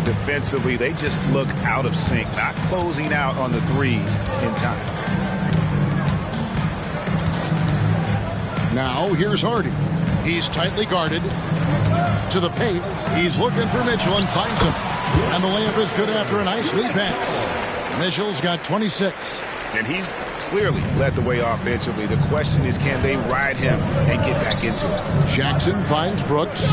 Defensively, they just look out of sync, not closing out on the threes in time. Now, here's Hardy. He's tightly guarded. To the paint. He's looking for Mitchell and finds him. And the layup is good after a nice lead pass. Mitchell's got 26. And he's clearly led the way offensively. The question is, can they ride him and get back into it? Jackson finds Brooks.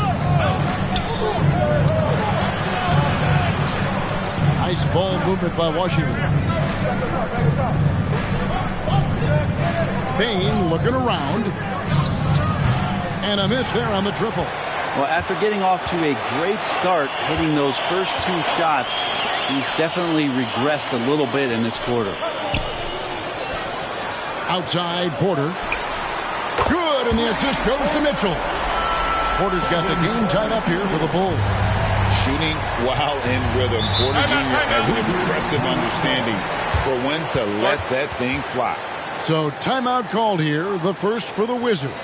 Nice ball movement by Washington. Bain looking around. And a miss there on the triple. Well, after getting off to a great start, hitting those first 2 shots, he's definitely regressed a little bit in this quarter. Outside, Porter. Good, and the assist goes to Mitchell. Porter's got the game tied up here for the Bulls. Shooting while in rhythm. Porter Jr. has an impressive understanding for when to let that thing fly. So timeout called here, the first for the Wizards.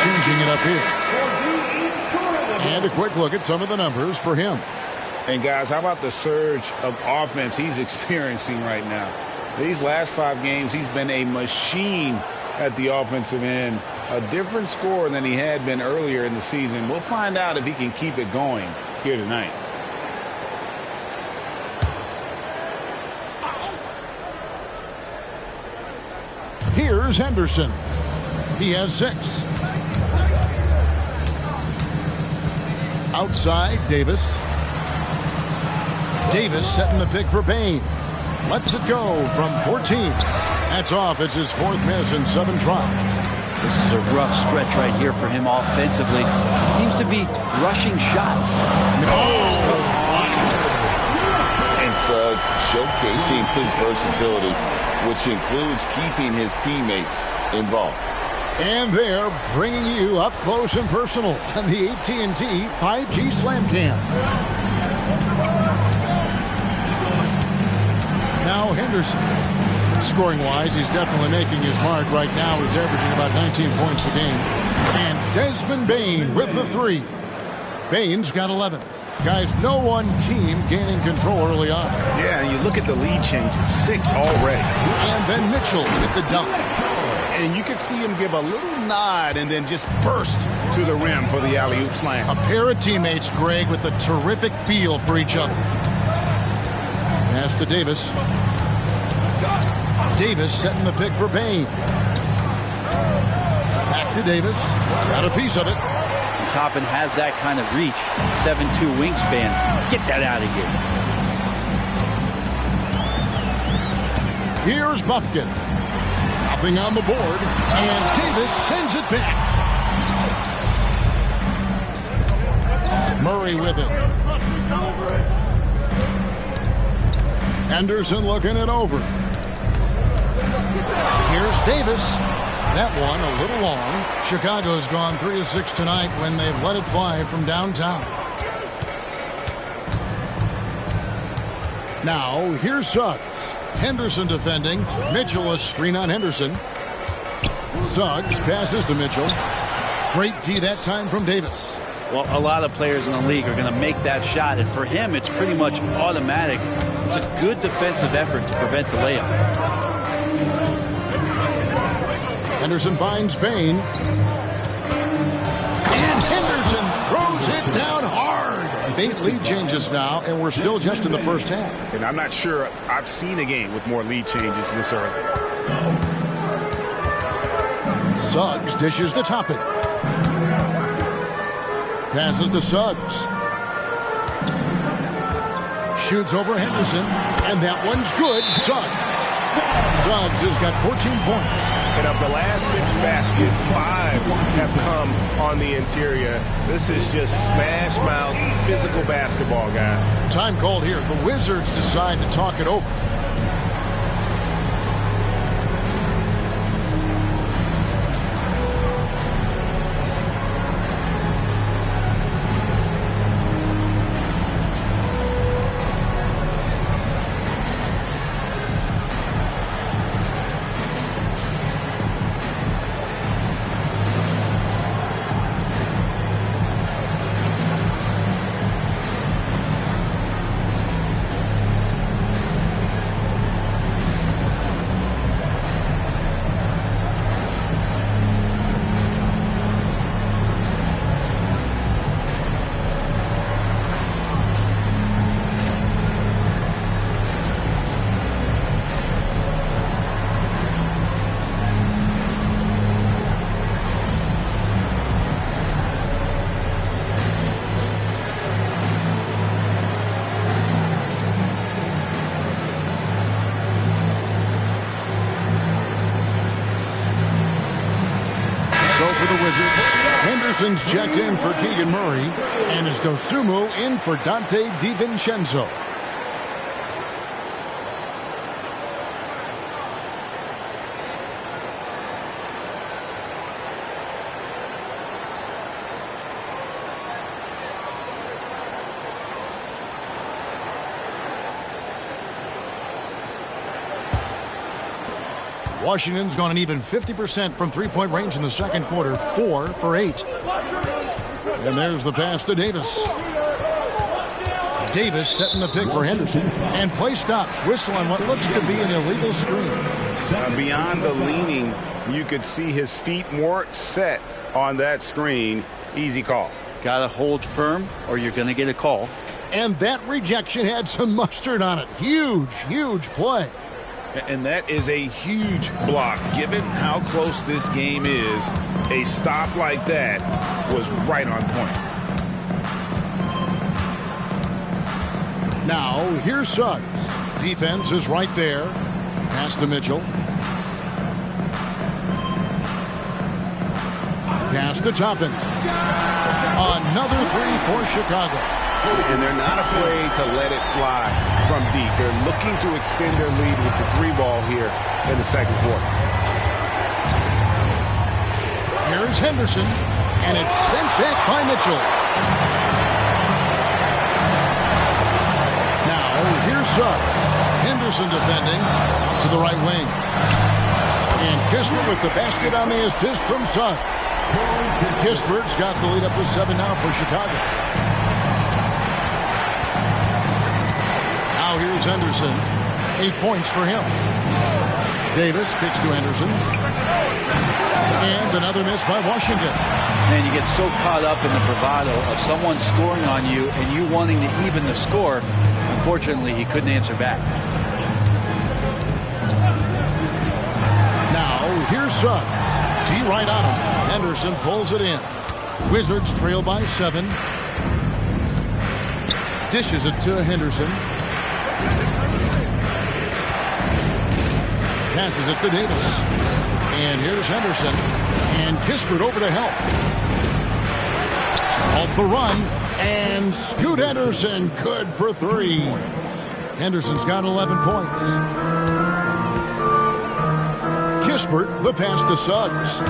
Changing it up here. And a quick look at some of the numbers for him. And guys, how about the surge of offense he's experiencing right now? These last 5 games, he's been a machine at the offensive end. A different scorer than he had been earlier in the season. We'll find out if he can keep it going here tonight. Here's Henderson. He has 6. Outside, Davis. Davis setting the pick for Bain. Lets it go from 14. That's off. It's his 4th miss in 7 tries. This is a rough stretch right here for him offensively. He seems to be rushing shots. And Suggs showcasing his versatility, which includes keeping his teammates involved. And they're bringing you up close and personal on the AT&T 5G Slam Cam. Now Henderson. Scoring-wise, he's definitely making his mark right now. He's averaging about 19 points a game. And Desmond Bane with the three. Bane's got 11. Guys, no one team gaining control early on. Yeah, and you look at the lead changes, 6 already. And then Mitchell with the dunk. And you can see him give a little nod and then just burst to the rim for the alley-oop slam. A pair of teammates, Greg, with a terrific feel for each other. Pass to Davis. Davis setting the pick for Bane. Back to Davis. Got a piece of it. Toppin has that kind of reach. 7'2" wingspan. Get that out of here. Here's Buffkin. Nothing on the board. And Davis sends it back. Murray with it. Henderson looking it over. Here's Davis. That one a little long. Chicago's gone 3 of 6 tonight when they've let it fly from downtown. Now, here's Suggs. Henderson defending. Mitchell a screen on Henderson. Suggs passes to Mitchell. Great D that time from Davis. Well, a lot of players in the league are going to make that shot, and for him, it's pretty much automatic. It's a good defensive effort to prevent the layup. Henderson finds Bane. And Henderson throws it down hard. Bane lead changes now, and we're still just in the first half. And I'm not sure I've seen a game with more lead changes this early. Suggs dishes to Toppin. Passes to Suggs. Shoots over Henderson, and that one's good. Suggs has got 14 points. And of the last 6 baskets, 5 have come on the interior. This is just smash mouth physical basketball, guys. Time called here. The Wizards decide to talk it over. So for the Wizards, Henderson's checked in for Keegan Murray, and is Dosunmu in for Dante DiVincenzo. Washington's gone an even 50% from three-point range in the second quarter, 4 for 8. And there's the pass to Davis. Davis setting the pick for Henderson. And play stops. Whistle on what looks to be an illegal screen. Beyond the leaning, you could see his feet more set on that screen. Easy call. Got to hold firm or you're going to get a call. And that rejection had some mustard on it. Huge, huge play. And that is a huge block. Given how close this game is, a stop like that was right on point. Now, here's Suggs. Defense is right there. Pass to Mitchell. Pass to Toppin. Another three for Chicago. And they're not afraid to let it fly from deep. They're looking to extend their lead with the 3-ball here in the second quarter. Here's Henderson, and it's sent back by Mitchell. Now, here's Suggs. Henderson defending out to the right wing. And Kispert with the basket on the assist from Suggs. Kispert's got the lead up to 7 now for Chicago. Now here's Henderson. 8 points for him. Davis kicks to Henderson. And another miss by Washington. Man, you get so caught up in the bravado of someone scoring on you and you wanting to even the score. Unfortunately, he couldn't answer back. Now, here's Suggs. T right on him. Henderson pulls it in. Wizards trail by 7. Dishes it to Henderson. Passes it to Davis. And here's Henderson. And Kispert over the help. Off the run. And Scoot Henderson good for 3. Henderson's got 11 points. Kispert, the pass to Suggs.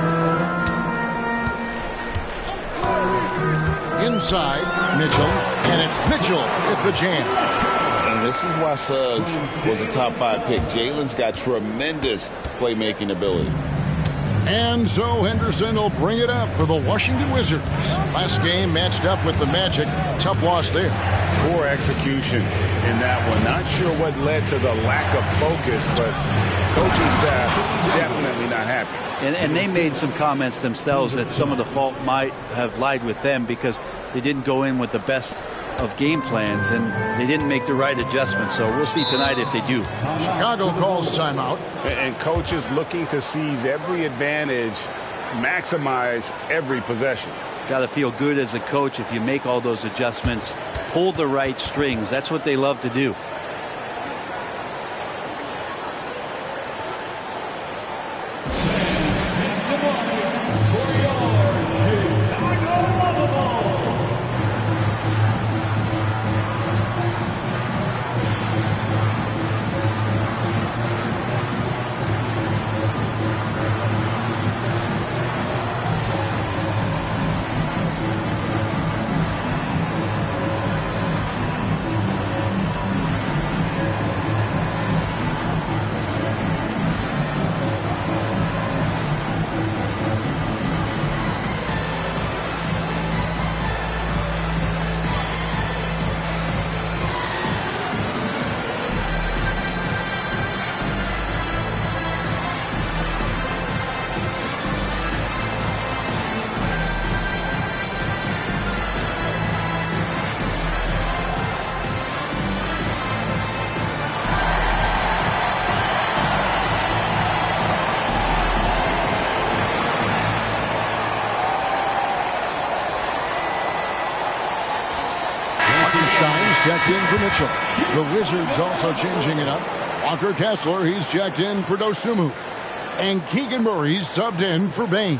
Inside, Mitchell. And it's Mitchell with the jam. And this is why Suggs was a top 5 pick. Jalen's got tremendous playmaking ability. And so Henderson will bring it up for the Washington Wizards. Last game matched up with the Magic. Tough loss there. Poor execution in that one. Not sure what led to the lack of focus, but coaching staff definitely not happy. And they made some comments themselves that some of the fault might have lied with them because they didn't go in with the best of game plans and they didn't make the right adjustments. So we'll see tonight if they do. Chicago calls timeout. And coaches looking to seize every advantage, maximize every possession. Got to feel good as a coach if you make all those adjustments, pull the right strings. That's what they love to do. Checked in for Mitchell. The Wizards also changing it up. Walker Kessler, he's checked in for Dosunmu. And Keegan Murray's subbed in for Bane.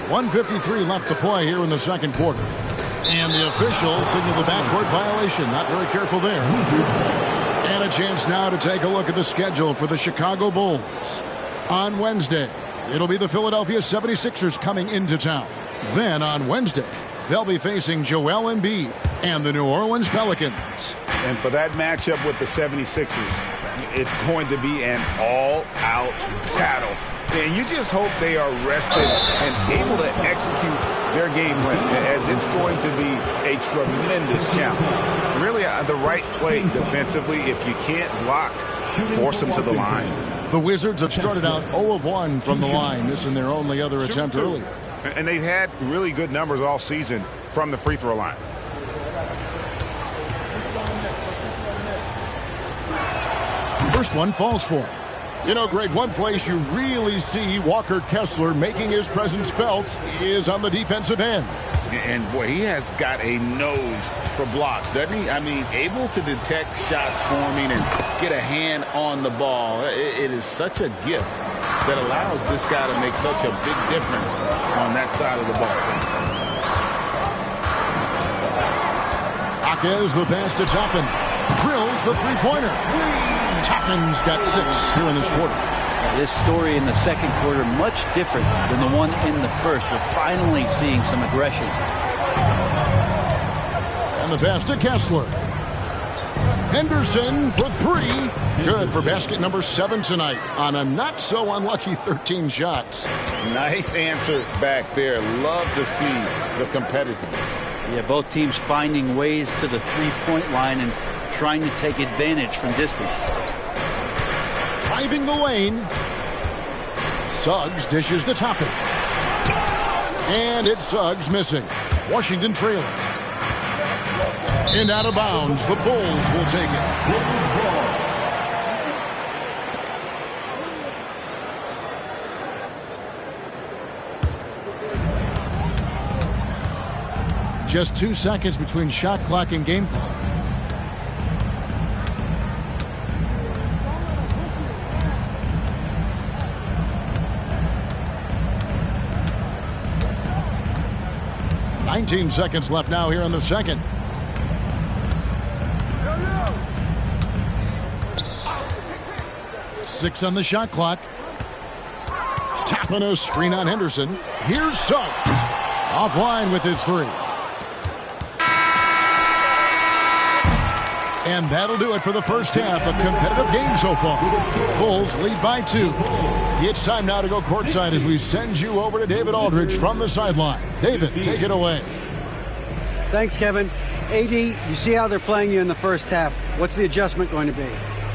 .153 left to play here in the second quarter. And the official signaled the backcourt violation. Not very careful there. And a chance now to take a look at the schedule for the Chicago Bulls. On Wednesday, it'll be the Philadelphia 76ers coming into town. Then on Wednesday, they'll be facing Joel Embiid and the New Orleans Pelicans. And for that matchup with the 76ers, it's going to be an all-out battle. And you just hope they are rested and able to execute their game plan, as it's going to be a tremendous challenge. Really, the right play defensively. If you can't block, force them to the line. The Wizards have started out 0 of 1 from the line. This is their only other attempt early. And they've had really good numbers all season from the free throw line. First one falls for him. You know, Greg, one place you really see Walker Kessler making his presence felt is on the defensive end. And, boy, he has got a nose for blocks, doesn't he? I mean, able to detect shots forming and get a hand on the ball. It is such a gift that allows this guy to make such a big difference on that side of the ball. Akez the pass to Toppin. Drills the three-pointer. Toppin's got 6 here in this quarter. This story in the second quarter much different than the one in the first. We're finally seeing some aggression. And the pass to Kessler. Henderson for three. Good for basket number 7 tonight on a not so unlucky 13 shots. Nice answer back there. Love to see the competitiveness. Yeah, both teams finding ways to the three-point line and trying to take advantage from distance. Driving the lane. Suggs dishes to Toppin. And it's Suggs missing. Washington trailing. And out of bounds. The Bulls will take it. Just 2 seconds between shot clock and game clock. $19 seconds left now here in the second. Six on the shot clock. Tapping a screen on Henderson. Here's Suggs. Offline with his three. And that'll do it for the first half. A competitive game so far. Bulls lead by 2. It's time now to go courtside as we send you over to David Aldridge from the sideline. David, take it away. Thanks, Kevin. AD, you see how they're playing you in the first half. What's the adjustment going to be?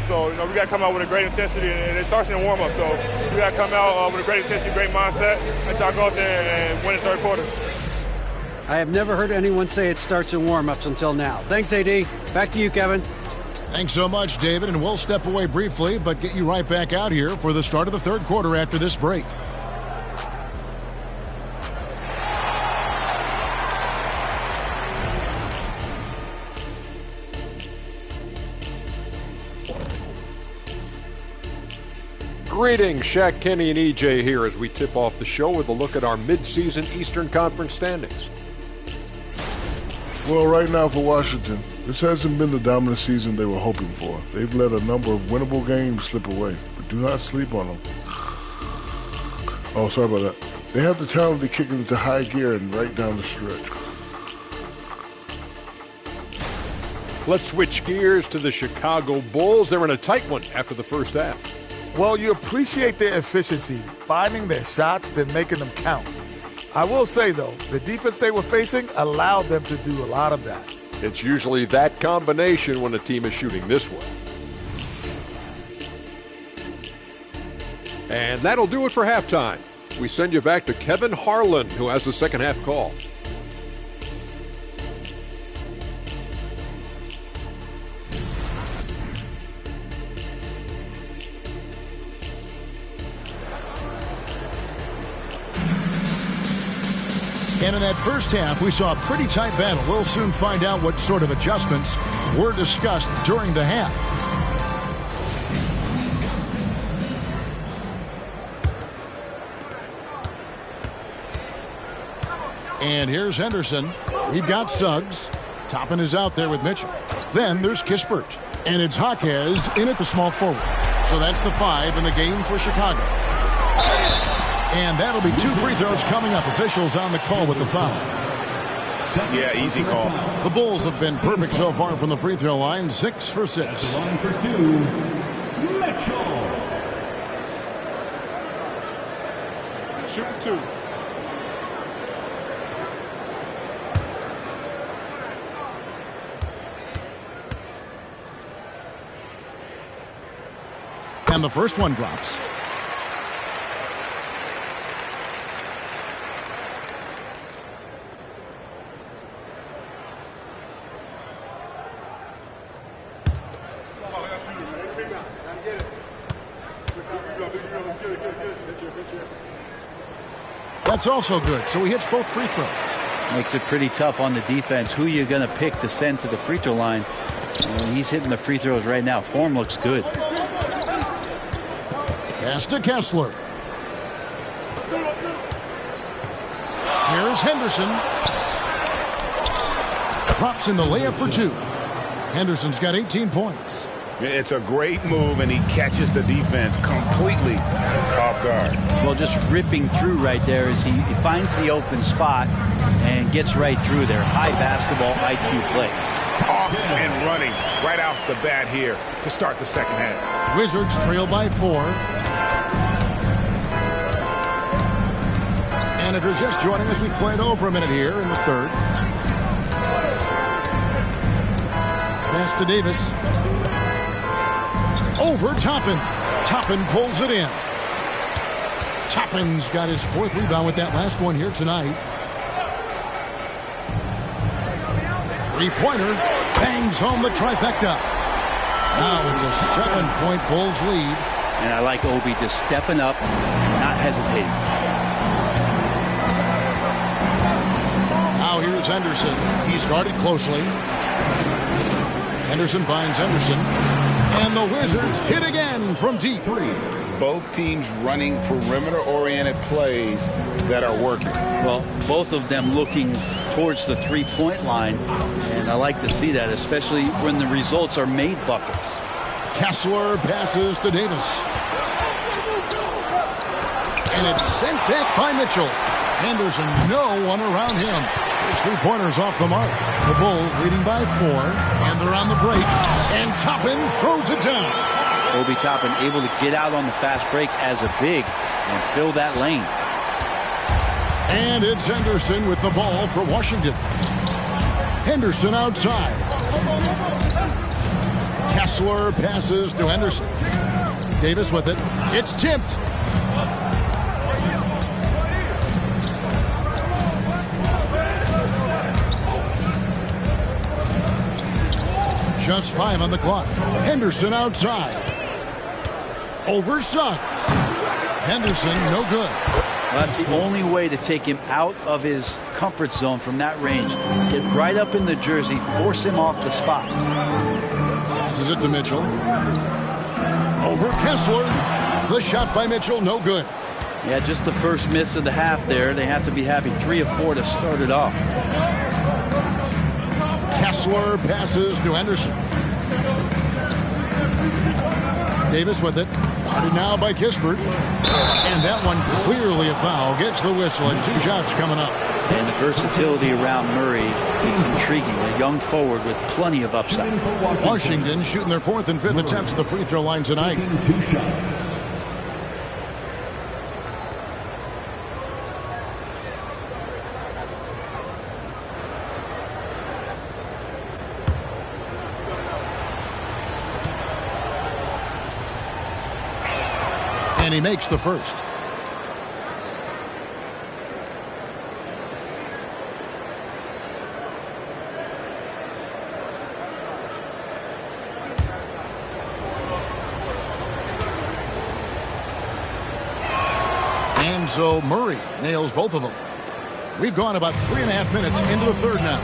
So, we got to come out with a great intensity, and it starts in the warm-up. So we got to come out with a great intensity, great mindset, and try to go out there and win the third quarter. I have never heard anyone say it starts in warm-ups until now. Thanks, AD. Back to you, Kevin. Thanks so much, David, and we'll step away briefly, but get you right back out here for the start of the third quarter after this break. Greetings, Shaq, Kenny, and EJ here as we tip off the show with a look at our midseason Eastern Conference standings. Well, right now for Washington, this hasn't been the dominant season they were hoping for. They've let a number of winnable games slip away, but do not sleep on them. Oh, sorry about that. They have the talent to kick it into high gear and right down the stretch. Let's switch gears to the Chicago Bulls. They're in a tight one after the first half. Well, you appreciate their efficiency, finding their shots, then making them count. I will say, though, the defense they were facing allowed them to do a lot of that. It's usually that combination when a team is shooting this way. And that'll do it for halftime. We send you back to Kevin Harlan, who has the second half call. And in that first half, we saw a pretty tight battle. We'll soon find out what sort of adjustments were discussed during the half. And here's Henderson. We've got Suggs. Toppin is out there with Mitchell. Then there's Kispert. And it's Jaquez in at the small forward. So that's the 5 in the game for Chicago. And that'll be 2 free throws coming up. Officials on the call with the foul. Yeah, easy call. The Bulls have been perfect so far from the free throw line. 6 for 6. Line for 2, Mitchell. Shoot 2. And the first one drops. That's also good. So he hits both free throws. Makes it pretty tough on the defense. Who you're going to pick to send to the free throw line. And he's hitting the free throws right now. Form looks good. Pass to Kessler. Here's Henderson. Drops in the layup for 2. Henderson's got 18 points. It's a great move, and he catches the defense completely off guard. Well, just ripping through right there as he finds the open spot and gets right through there. High basketball IQ play. Off and running right off the bat here to start the second half. Wizards trail by 4. And if you're just joining us, we played over a minute here in the third. Pass to Davis. Over Toppin. Toppin pulls it in. Toppin's got his 4th rebound with that last one here tonight. Three-pointer. Bangs home the trifecta. Now it's a 7-point Bulls lead. And I like Obi just stepping up, not hesitating. Now here's Henderson. He's guarded closely. Henderson finds Henderson. And the Wizards hit again from deep. Both teams running perimeter-oriented plays that are working. Well, both of them looking towards the three-point line, and I like to see that, especially when the results are made buckets. Kessler passes to Davis. And it's sent back by Mitchell. Henderson, no one around him. His 3-pointers off the mark. The Bulls leading by 4, and they're on the break. And Toppin throws it down. Obi Toppin able to get out on the fast break as a big and fill that lane. And it's Henderson with the ball for Washington. Henderson outside. Kessler passes to Henderson. Davis with it. It's tipped. Just 5 on the clock. Henderson outside. Over Suggs. Henderson, no good. Well, that's the only way to take him out of his comfort zone from that range. Get right up in the jersey, force him off the spot. Passes it to Mitchell. Over Kessler. The shot by Mitchell, no good. Yeah, just the first miss of the half there. They have to be happy. 3 of 4 to start it off. Kessler passes to Henderson. Davis with it. Guarded now by Kispert. And that one clearly a foul. Gets the whistle, and 2 shots coming up. And the versatility around Murray is intriguing. A young forward with plenty of upside. Washington shooting their 4th and 5th attempts at the free throw line tonight. 2 shots. And he makes the first. And so Murray nails both of them. We've gone about 3.5 minutes into the third now.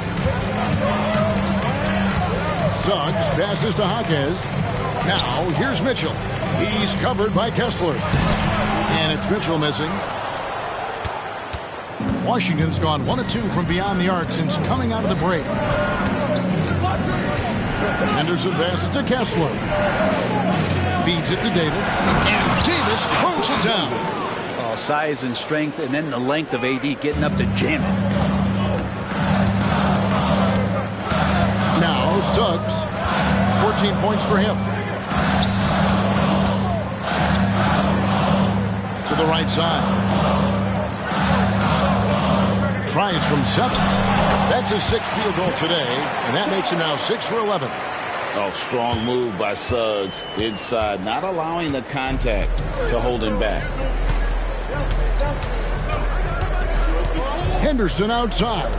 Suggs passes to Jaquez. Now here's Mitchell. He's covered by Kessler. And it's Mitchell missing. Washington's gone 1 of 2 from beyond the arc since coming out of the break. Henderson passes to Kessler. Feeds it to Davis. And Davis throws it down. Oh, size and strength, and then the length of AD getting up to jam it. Now Suggs. 14 points for him. To the right side. Tries from 7. That's his 6th field goal today, and that makes him now 6 for 11. Oh, strong move by Suggs inside, not allowing the contact to hold him back. Henderson outside.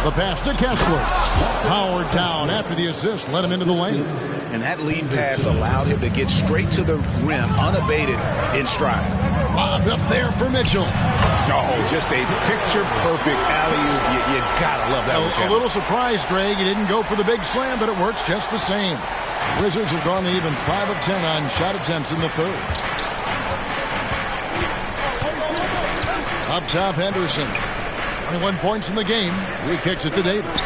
The pass to Kessler. Howard down after the assist, led him into the lane. And that lead pass allowed him to get straight to the rim, unabated, in stride. Lobbed up there for Mitchell. Oh, just a picture-perfect alley-oop. You gotta love that one. A little surprised, Greg. He didn't go for the big slam, but it works just the same. Wizards have gone to even 5 of 10 on shot attempts in the third. Up top, Henderson. 21 points in the game. He kicks it to Davis.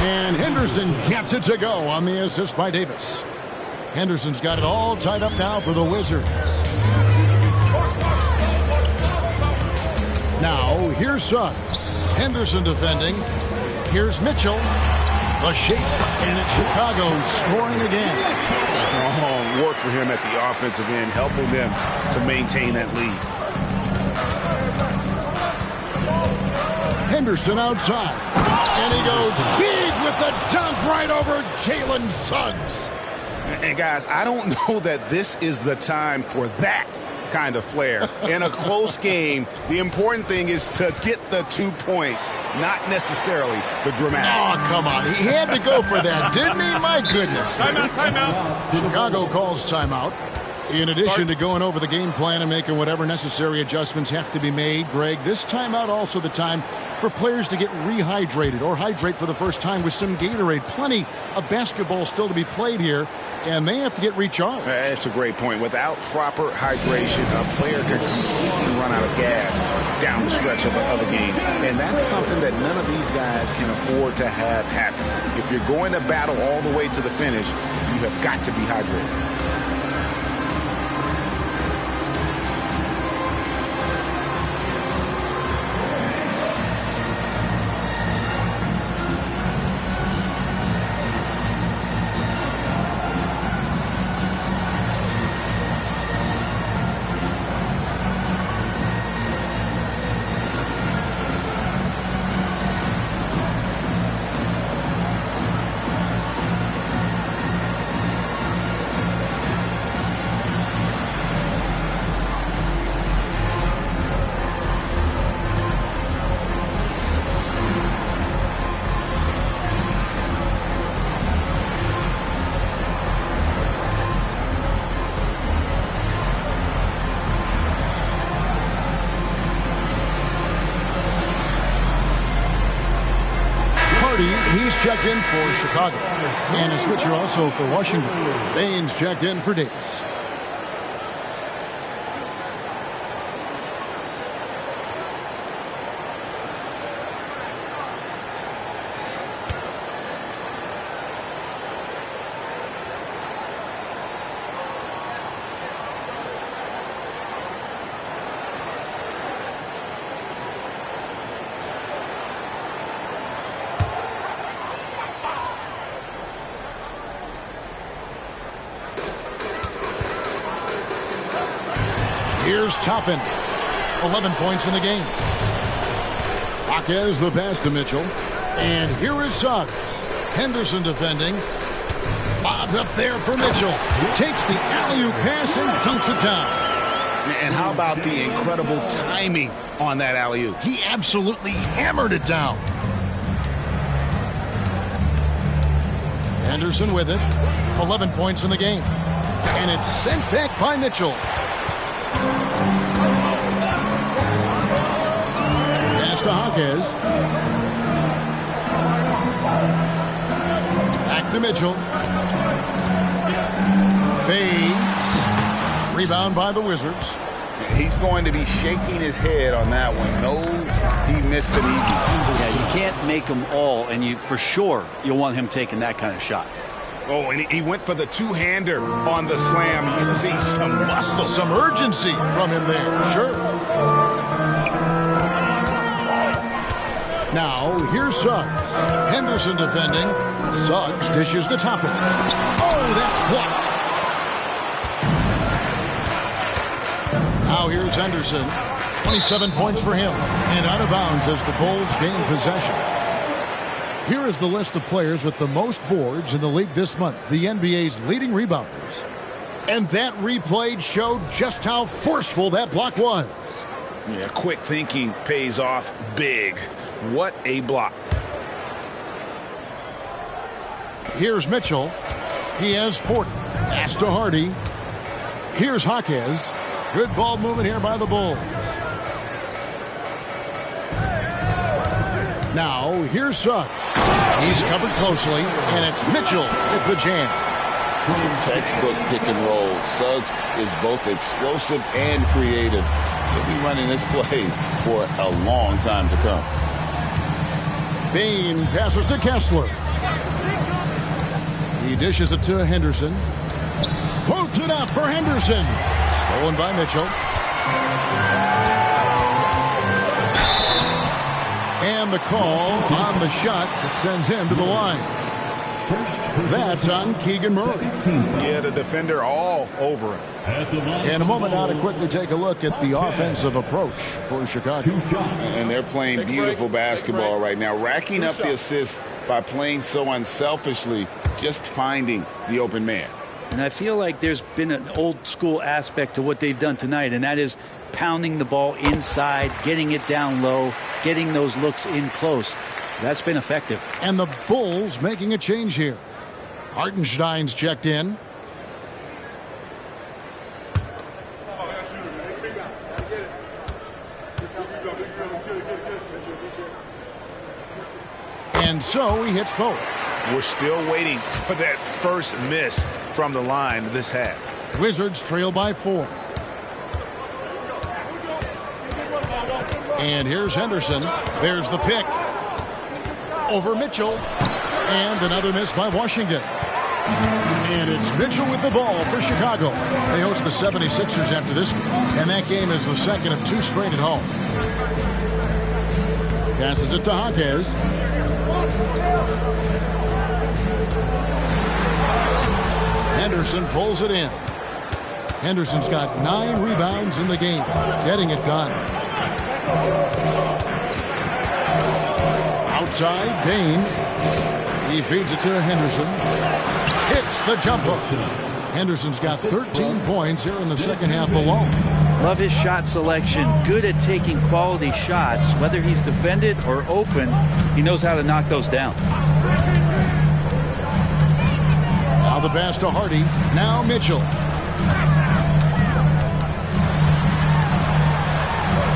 And Henderson gets it to go on the assist by Davis. Henderson's got it all tied up now for the Wizards. Now, here's Suggs. Henderson defending. Here's Mitchell. A shake, and it's Chicago scoring again. Strong work for him at the offensive end, helping them to maintain that lead. Henderson outside. And he goes big with the dunk right over Jalen Suggs. And guys, I don't know that this is the time for that kind of flair. In a close game, the important thing is to get the 2 points, not necessarily the dramatics. Oh, come on. He had to go for that, didn't he? My goodness. Timeout. Chicago calls timeout. In addition to going over the game plan and making whatever necessary adjustments have to be made, Greg, this timeout also the time for players to get rehydrated or hydrate for the first time with some Gatorade. Plenty of basketball still to be played here, and they have to get recharged. That's a great point. Without proper hydration, a player can completely run out of gas down the stretch of a game. And that's something that none of these guys can afford to have happen. If you're going to battle all the way to the finish, you have got to be hydrated. He's checked in for Chicago. And a switcher also for Washington. Baines checked in for Davis. Here's Toppin. 11 points in the game. Jaquez the pass to Mitchell. And here is Suggs. Henderson defending. Bobbed up there for Mitchell. Takes the alley-oop pass and dunks it down. And how about the incredible timing on that alley-oop? He absolutely hammered it down. Henderson with it. 11 points in the game. And it's sent back by Mitchell. Pass to Jaquez. Back to Mitchell. Fades. Rebound by the Wizards. He's going to be shaking his head on that one. Knows he missed it easy. Yeah, you can't make them all, and for sure you'll want him taking that kind of shot. Oh, and he went for the two-hander on the slam, using some muscle. Some urgency from him there, sure. Now, here's Suggs. Henderson defending. Suggs dishes to Toppin. Oh, that's blocked. Now here's Henderson. 27 points for him. And out of bounds as the Bulls gain possession. Here is the list of players with the most boards in the league this month. The NBA's leading rebounders. And that replay showed just how forceful that block was. Yeah, quick thinking pays off big. What a block. Here's Mitchell. He has 40. Pass to Hardy. Here's Jaquez. Good ball movement here by the Bulls. Now, here's Suggs. He's covered closely, and it's Mitchell with the jam. Textbook pick and roll. Suggs is both explosive and creative. He'll be running this play for a long time to come. Bain passes to Kessler. He dishes it to Henderson. Quotes it up for Henderson. Stolen by Mitchell. And the call on the shot that sends him to the line. That's on Keegan Murray. Yeah, the defender all over him. In a moment now to quickly take a look at the offensive approach for Chicago. And they're playing beautiful basketball right now, racking up the assists by playing so unselfishly, just finding the open man. And I feel like there's been an old school aspect to what they've done tonight, and that is pounding the ball inside, getting it down low, getting those looks in close. That's been effective. And the Bulls making a change here. Hartenstein's checked in. And so he hits both. We're still waiting for that first miss from the line this half. Wizards trail by 4. And here's Henderson. There's the pick. Over Mitchell. And another miss by Washington. And it's Mitchell with the ball for Chicago. They host the 76ers after this game. And that game is the second of 2 straight at home. Passes it to Hawkes. Henderson pulls it in. Henderson's got 9 rebounds in the game. Getting it done. Outside, Bain. He feeds it to Henderson. Hits the jumper. Henderson's got 13 points here in the second half alone. Love his shot selection. Good at taking quality shots. Whether he's defended or open, he knows how to knock those down. Now the pass to Hardy. Now Mitchell.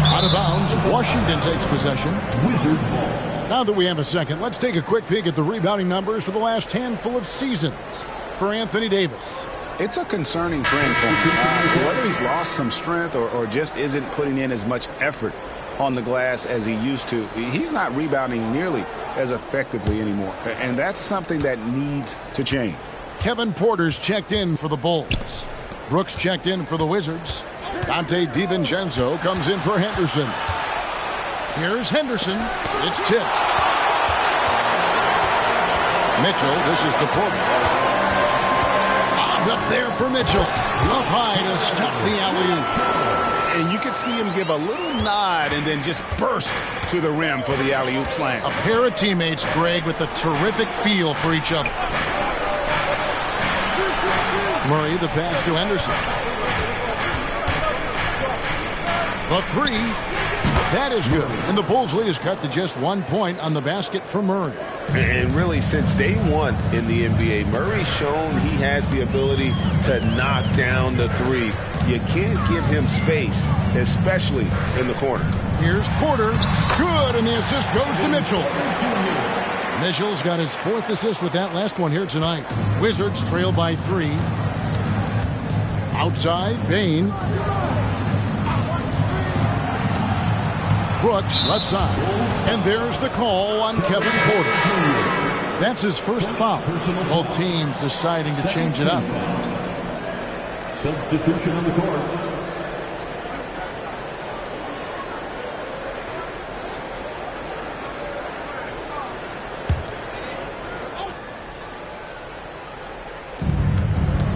Out of bounds. Washington takes possession. Wizards ball. Now that we have a second, let's take a quick peek at the rebounding numbers for the last handful of seasons for Anthony Davis. It's a concerning trend for him. Whether he's lost some strength or just isn't putting in as much effort on the glass as he used to, he's not rebounding nearly as effectively anymore. And that's something that needs to change. Kevin Porter's checked in for the Bulls. Brooks checked in for the Wizards. Dante DiVincenzo comes in for Henderson. Here's Henderson. It's tipped. Mitchell, this is to Porter. Bobbed up there for Mitchell. Up high to stuff the alley-oop. And you could see him give a little nod and then just burst to the rim for the alley-oop slam. A pair of teammates, Greg, with a terrific feel for each other. Murray, the pass to Henderson. The 3. That is good. And the Bulls' lead is cut to just 1 point on the basket from Murray. And really, since day one in the NBA, Murray's shown he has the ability to knock down the 3. You can't give him space, especially in the corner. Here's Porter. Good, and the assist goes to Mitchell. Mitchell's got his 4th assist with that last one here tonight. Wizards trail by 3. Outside, Bain. Brooks, left side. And there's the call on Kevin Porter. That's his first foul. Both teams deciding to change it up. Substitution on the court.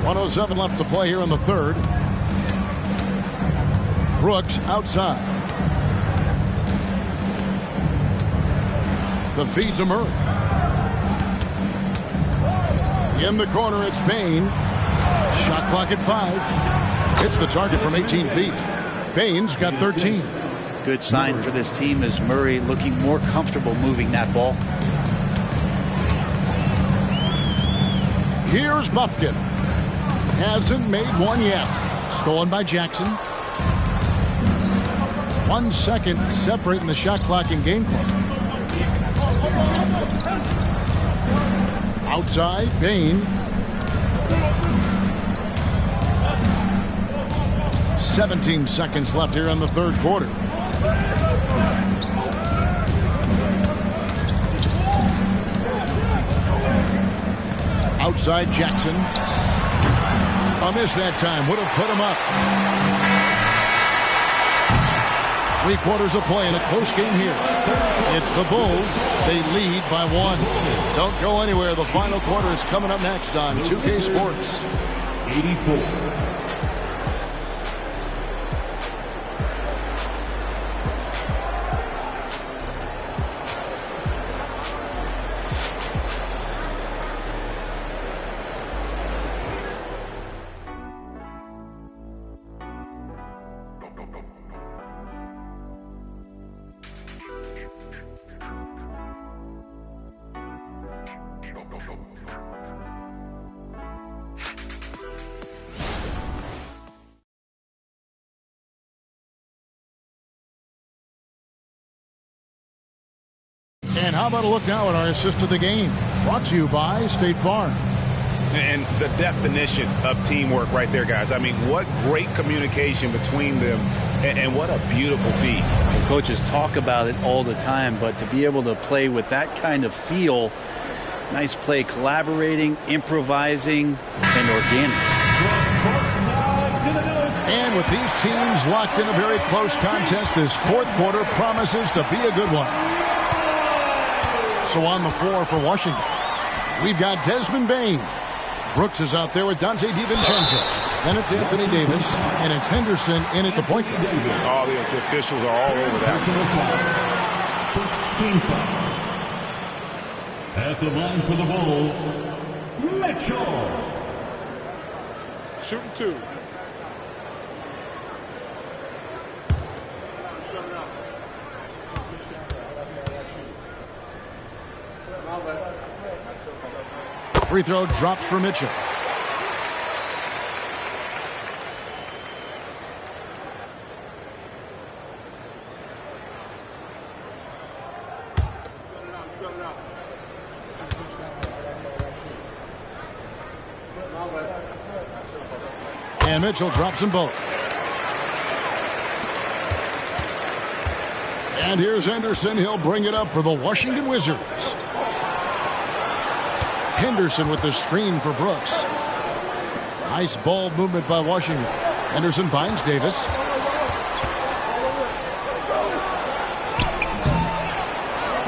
.107 left to play here in the third. Brooks outside. The feed to Murray. In the corner, it's Bain. Shot clock at 5. Hits the target from 18 feet. Bain's got 13. Good sign for this team is Murray looking more comfortable moving that ball. Here's Buffkin. Hasn't made one yet. Stolen by Jackson. 1 second separating the shot clock and game clock. Outside, Bain. 17 seconds left here in the third quarter. side, Jackson. A miss that time. Would have put him up. 3/4 of play in a close game here. It's the Bulls. They lead by 1. Don't go anywhere. The final quarter is coming up next on 2K Sports. 84. And how about a look now at our assist of the game? Brought to you by State Farm. And the definition of teamwork right there, guys. I mean, what great communication between them, and what a beautiful feat. Well, coaches talk about it all the time, but to be able to play with that kind of feel, nice play, collaborating, improvising, and organic. And with these teams locked in a very close contest, this 4th quarter promises to be a good one. So on the floor for Washington, we've got Desmond Bane. Brooks is out there with Dante DiVincenzo. Then it's Anthony Davis, and it's Henderson in at the point guard. All the officials are all over that. At the line for the Bulls, Mitchell. Shooting 2. Free throw drops for Mitchell. And Mitchell drops them both. And here's Henderson. He'll bring it up for the Washington Wizards. Henderson with the screen for Brooks. Nice ball movement by Washington. Henderson finds Davis.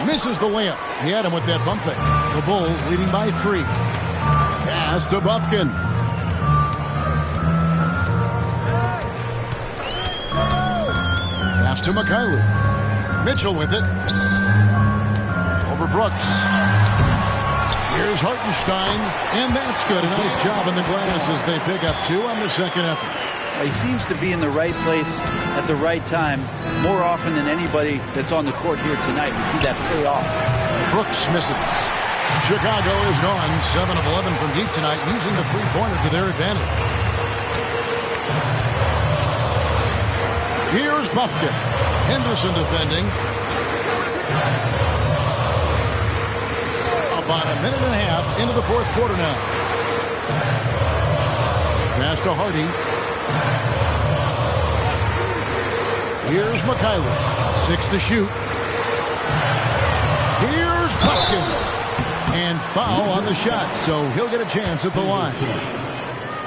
Misses the layup. He had him with that bump fake. The Bulls leading by 3. Pass to Bufkin. Pass to Mikhailuk. Mitchell with it. Over Brooks. Here's Hartenstein, and that's good. A nice job in the glass as they pick up 2 on the second effort. He seems to be in the right place at the right time more often than anybody that's on the court here tonight. We see that pay off. Brooks misses. Chicago is gone 7 of 11 from deep tonight, using the three-pointer to their advantage. Here's Bufkin. Henderson defending. About a minute and a half into the 4th quarter now. Pass to Hardy. Here's Mikhailuk. 6 to shoot. Here's Bufkin. And foul on the shot, so he'll get a chance at the line.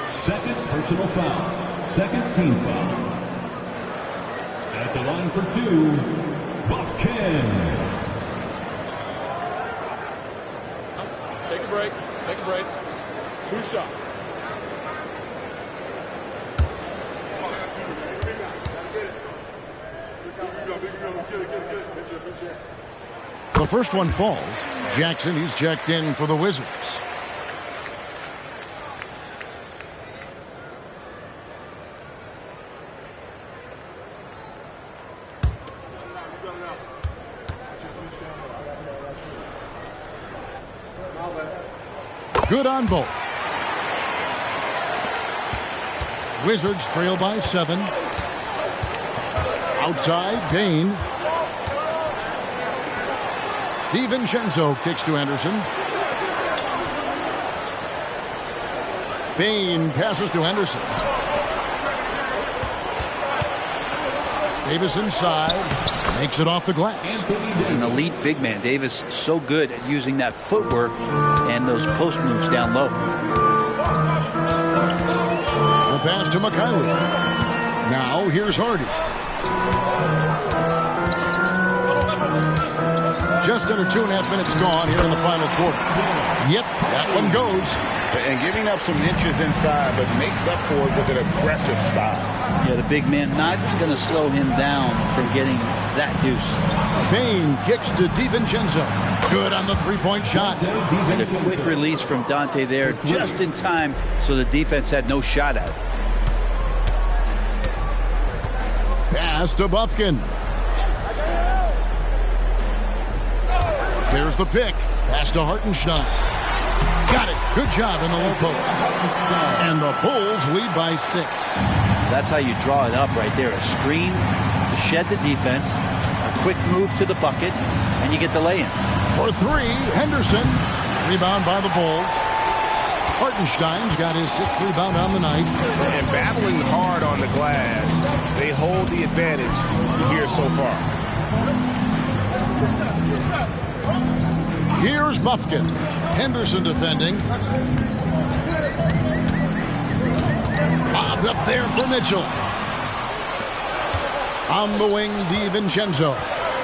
Second personal foul. Second team foul. At the line for 2, Bufkin. Take a break. Take a break. 2 shots. The first one falls. Jackson, he's checked in for the Wizards. Good on both. Wizards trail by 7. Outside, Bane. DiVincenzo kicks to Henderson. Bane passes to Henderson. Davis inside. Makes it off the glass. He's an elite big man. Davis so good at using that footwork and those post moves down low. The pass to McKinley. Now here's Hardy. Just under 2.5 minutes gone here in the final quarter. Yep, that one goes. And giving up some inches inside, but makes up for it with an aggressive style. Yeah, the big man not going to slow him down from getting that deuce. Payne kicks to DiVincenzo. Good on the three-point shot. And a quick release from Dante there just in time so the defense had no shot at it. Pass to Bufkin. There's the pick. Pass to Hartenstein. Got it. Good job in the low post. And the Bulls lead by 6. That's how you draw it up right there. A screen to shed the defense, a quick move to the bucket, and you get the lay-in. For 3, Henderson. Rebound by the Bulls. Hartenstein's got his 6th rebound on the night. And battling hard on the glass, they hold the advantage here so far. Here's Bufkin. Henderson defending. Bobbed up there for Mitchell. On the wing, DiVincenzo.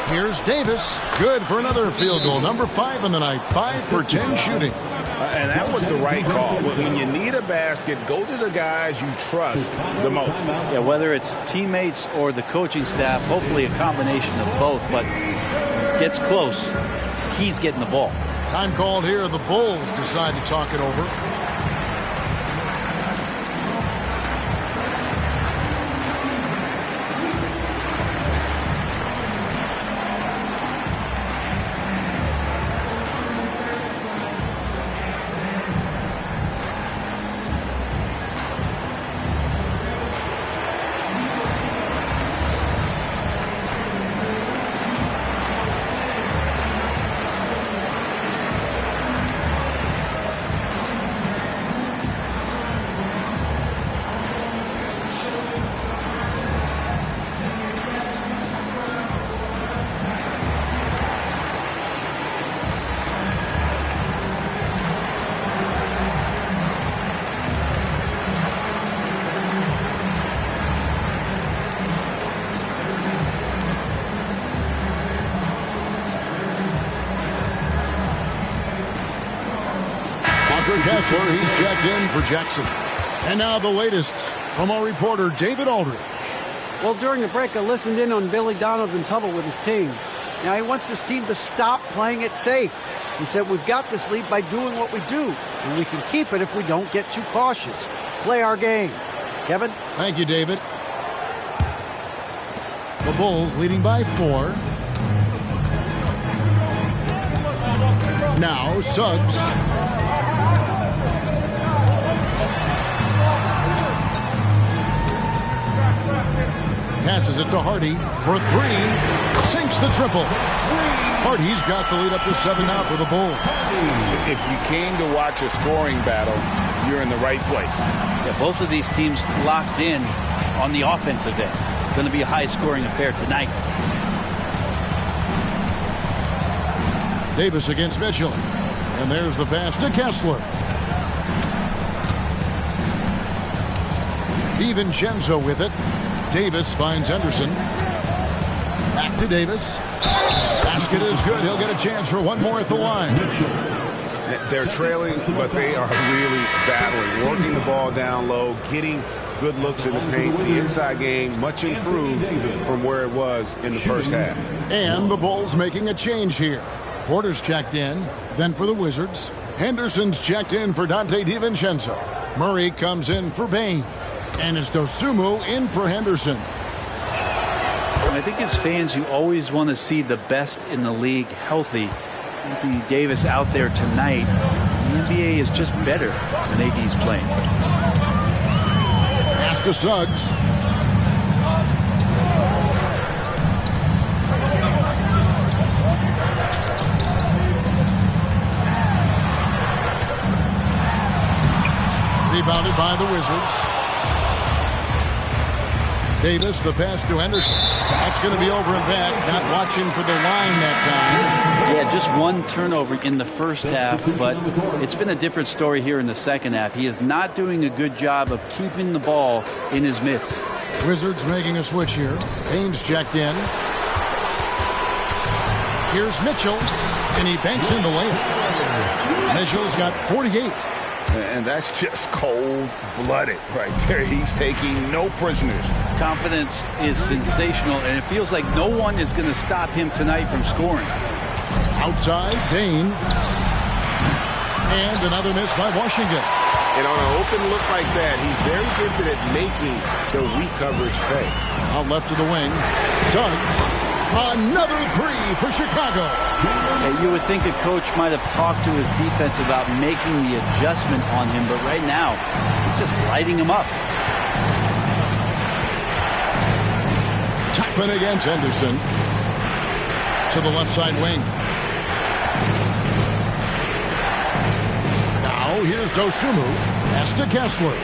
Here's Davis. Good for another field goal. Number 5 in the night. 5 for 10 shooting. And that was the right call. When you need a basket, go to the guys you trust the most. Yeah, whether it's teammates or the coaching staff, hopefully a combination of both, but gets close. He's getting the ball. Time called here. The Bulls decide to talk it over. Kessler, he's checked in for Jackson. And now the latest from our reporter, David Aldridge. Well, during the break, I listened in on Billy Donovan's huddle with his team. Now, he wants his team to stop playing it safe. He said, we've got this lead by doing what we do, and we can keep it if we don't get too cautious. Play our game. Kevin? Thank you, David. The Bulls leading by 4. Now, Suggs. Passes it to Hardy for 3. Sinks the triple. Hardy's got the lead up to 7 now for the Bulls. If you came to watch a scoring battle, you're in the right place. Yeah, both of these teams locked in on the offensive end. Going to be a high-scoring affair tonight. Davis against Mitchell. And there's the pass to Kessler. DiVincenzo with it. Davis finds Henderson. Back to Davis. Basket is good. He'll get a chance for one more at the line. They're trailing, but they are really battling. Working the ball down low, getting good looks in the paint. The inside game much improved from where it was in the first half. And the Bulls making a change here. Porter's checked in. Then for the Wizards, Henderson's checked in for Dante DiVincenzo. Murray comes in for Payne. And it's Dosunmu in for Henderson. I think as fans, you always want to see the best in the league healthy. Anthony Davis out there tonight. The NBA is just better when AD's playing. Pass to Suggs. Rebounded by the Wizards. Davis, the pass to Henderson. That's going to be over and back. Not watching for the line that time. Yeah, just one turnover in the first half, but it's been a different story here in the second half. He is not doing a good job of keeping the ball in his mitts. Wizards making a switch here. Baines checked in. Here's Mitchell, and he banks in the layup. Mitchell's got 48. And that's just cold-blooded right there. He's taking no prisoners. Confidence is sensational, and it feels like no one is going to stop him tonight from scoring. Outside, Dane. And another miss by Washington. And on an open look like that, he's very gifted at making the weak coverage pay. Out left to the wing. Suggs. Another three for Chicago. You would think a coach might have talked to his defense about making the adjustment on him, but right now, he's just lighting him up. Chapman against Henderson. To the left side wing. Now here's Dosunmu. Pass to Kessler.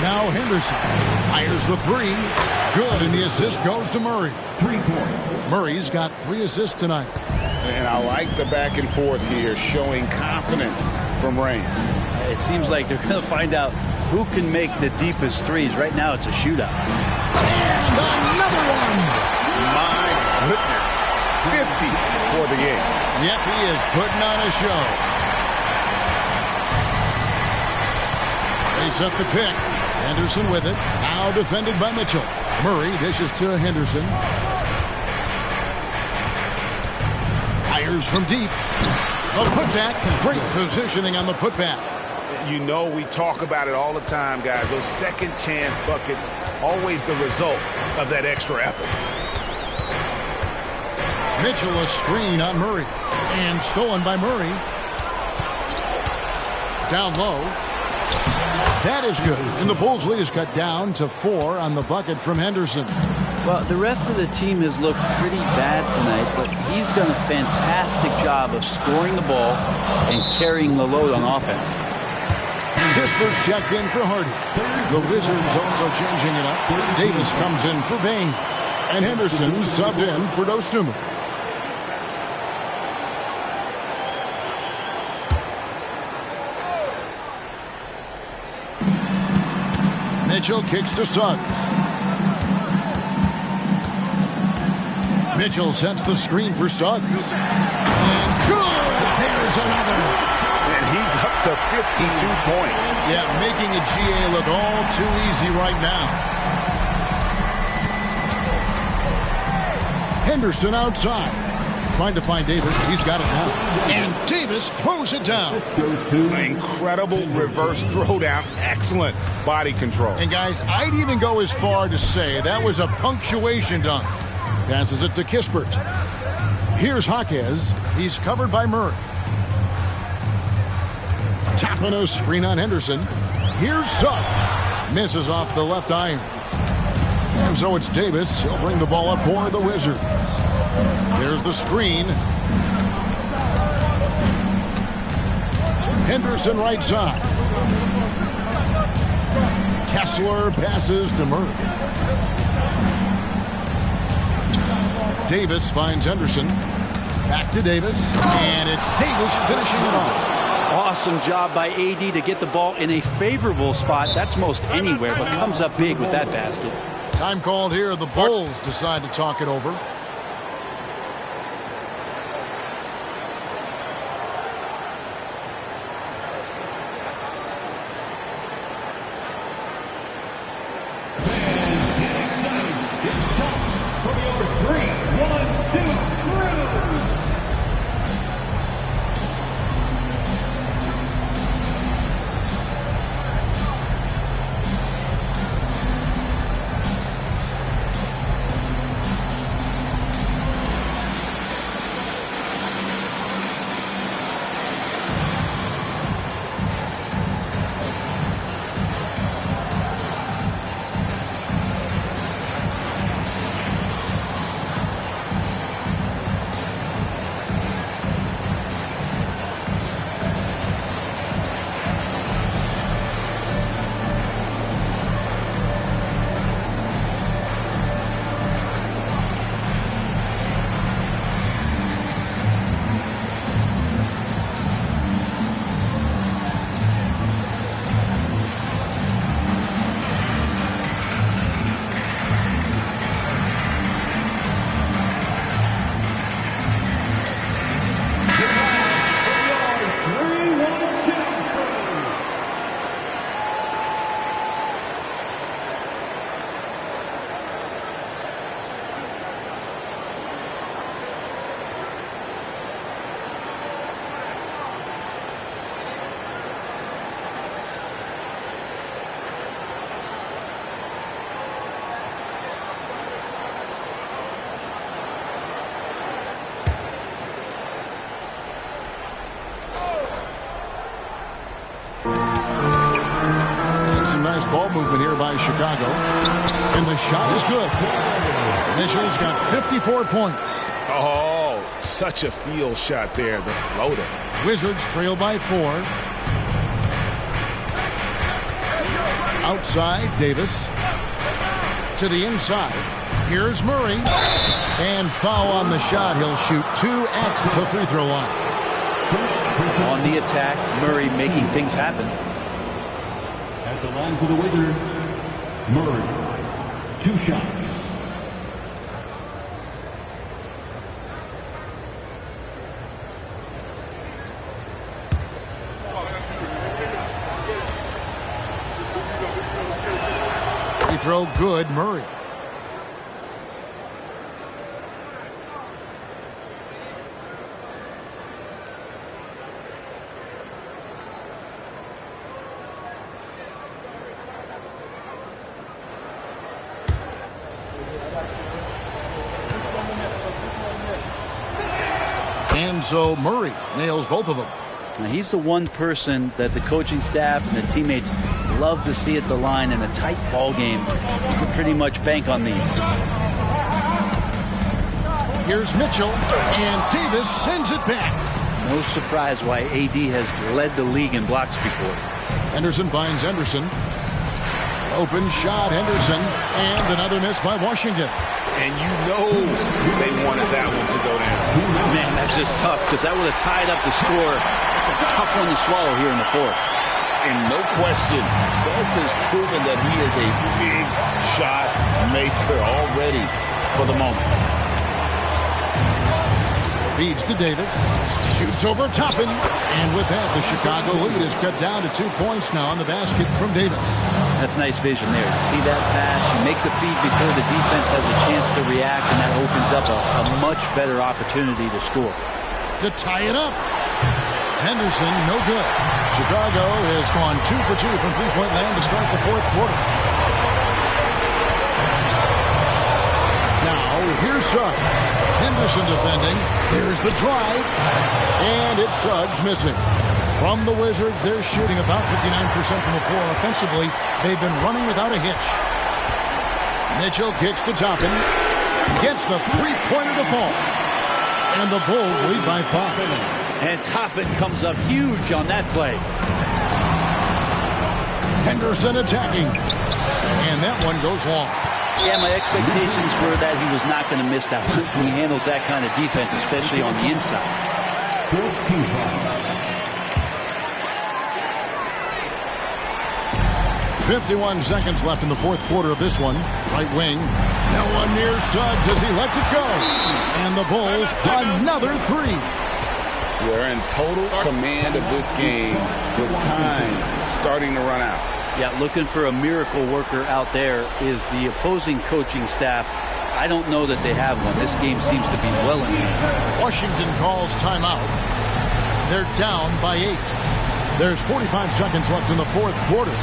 Now Henderson fires the three. Good, and the assist goes to Murray. 3 points. Murray's got 3 assists tonight. And I like the back and forth here, showing confidence from Rain. It seems like they're going to find out who can make the deepest threes. Right now, it's a shootout. And another one. My goodness. 50 for the game. Yep, he is putting on a show. They set the pick. Henderson with it. Now defended by Mitchell. Murray dishes to Henderson. Fires from deep. A putback. Great positioning on the putback. You know, we talk about it all the time, guys. Those second chance buckets, always the result of that extra effort. Mitchell a screen on Murray. And stolen by Murray. Down low. That is good. And the Bulls' lead is cut down to 4 on the bucket from Henderson. Well, the rest of the team has looked pretty bad tonight, but he's done a fantastic job of scoring the ball and carrying the load on offense. Kisper's checked in for Hardy. The Wizards also changing it up. Davis comes in for Bain. And Henderson subbed in for Dosunmu. Mitchell kicks to Suggs. Mitchell sets the screen for Suggs. And good! There's another. And he's up to 52 points. Yeah, making a GA look all too easy right now. Henderson outside. Trying to find Davis. He's got it now. And Davis throws it down. Incredible reverse throwdown. Excellent body control. And guys, I'd even go as far to say that was a punctuation dunk. Passes it to Kispert. Here's Jaquez. He's covered by Murray. Tapping a screen on Henderson. Here's Suggs. Misses off the left iron. And so it's Davis. He'll bring the ball up for the Wizards. There's the screen. Henderson right side. Kessler passes to Murray. Davis finds Henderson. Back to Davis. And it's Davis finishing it off. Awesome job by AD to get the ball in a favorable spot. That's most anywhere, but comes up big with that basket. Time called here. The Bulls decide to talk it over. ball movement here by Chicago. And the shot is good. Mitchell's got 54 points. Oh, such a field shot there, the floater. Wizards trail by 4. Outside, Davis. To the inside. Here's Murray. And foul on the shot. He'll shoot 2 at the free throw line. On the attack, Murray making things happen. At the line for the Wizards, Murray. 2 shots. Free throw good, Murray. And so Murray nails both of them. Now he's the one person that the coaching staff and the teammates love to see at the line in a tight ball game. You can pretty much bank on these. Here's Mitchell, and Davis sends it back. No surprise why AD has led the league in blocks before. Henderson finds Henderson. Open shot, Henderson, and another miss by Washington. And you know they wanted that one to go down. Man, that's just tough because that would have tied up the score. That's a tough one to swallow here in the fourth. And no question, Suggs has proven that he is a big shot maker already for the moment. Feeds to Davis. Shoots over Toppin. And with that, the Chicago lead is cut down to 2 points now on the basket from Davis. That's nice vision there. You see that pass, you make the feed before the defense has a chance to react, and that opens up a much better opportunity to score. To tie it up. Henderson, no good. Chicago has gone 2 for 2 from three-point land to start the fourth quarter. Now, here's Suggs. Henderson defending. Here's the drive. And it's Suggs missing. From the Wizards, they're shooting about 59% from the floor. Offensively, they've been running without a hitch. Mitchell kicks to Toppin. Gets the three-pointer to fall. And the Bulls lead by 5. And Toppin comes up huge on that play. Henderson attacking. And that one goes long. Yeah, my expectations were that he was not going to miss that one. He handles that kind of defense, especially on the inside. 51 seconds left in the fourth quarter of this one. Right wing. No one near Suggs as he lets it go. And the Bulls another 3. They're in total command of this game with time starting to run out. Yeah, looking for a miracle worker out there is the opposing coaching staff. I don't know that they have one. This game seems to be well in hand. Washington calls timeout. They're down by 8. There's 45 seconds left in the fourth quarter.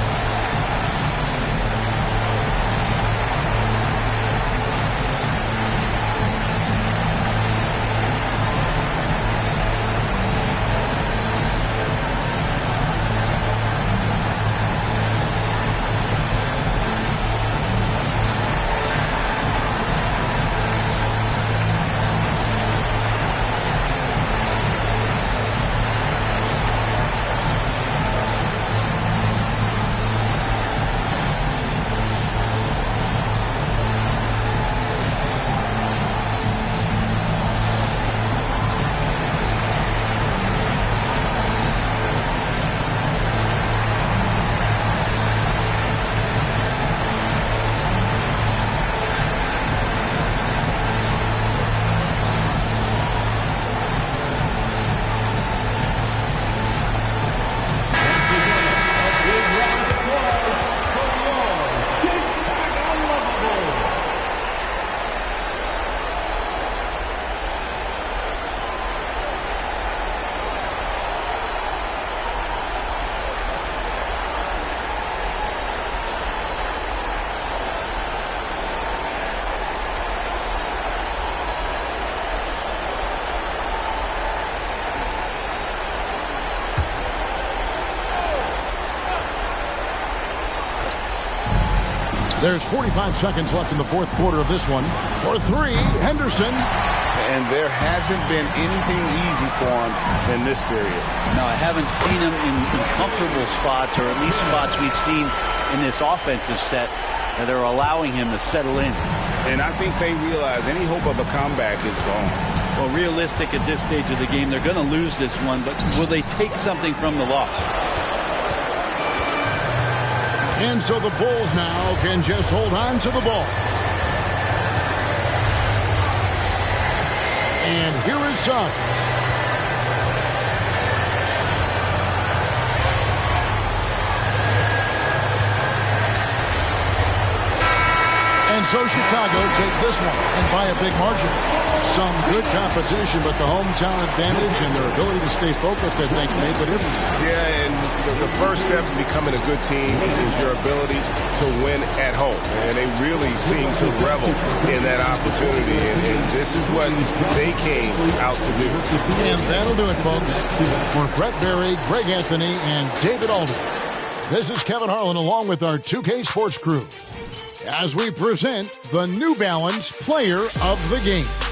There's 45 seconds left in the fourth quarter of this one. For three, Henderson. And there hasn't been anything easy for him in this period. No, I haven't seen him in comfortable spots, or at least spots we've seen in this offensive set that are allowing him to settle in. And I think they realize any hope of a comeback is gone. Well, realistic at this stage of the game, they're going to lose this one, but will they take something from the loss? And so the Bulls now can just hold on to the ball. And here is Suggs. And so Chicago takes this one, and by a big margin. Some good competition, but the hometown advantage and their ability to stay focused, I think, made the difference. Yeah, and the first step to becoming a good team is your ability to win at home. And they really seem to revel in that opportunity, and this is what they came out to do. And that'll do it, folks. For Brett Berry, Greg Anthony, and David Alden, this is Kevin Harlan along with our 2K Sports crew as we present the New Balance Player of the Game.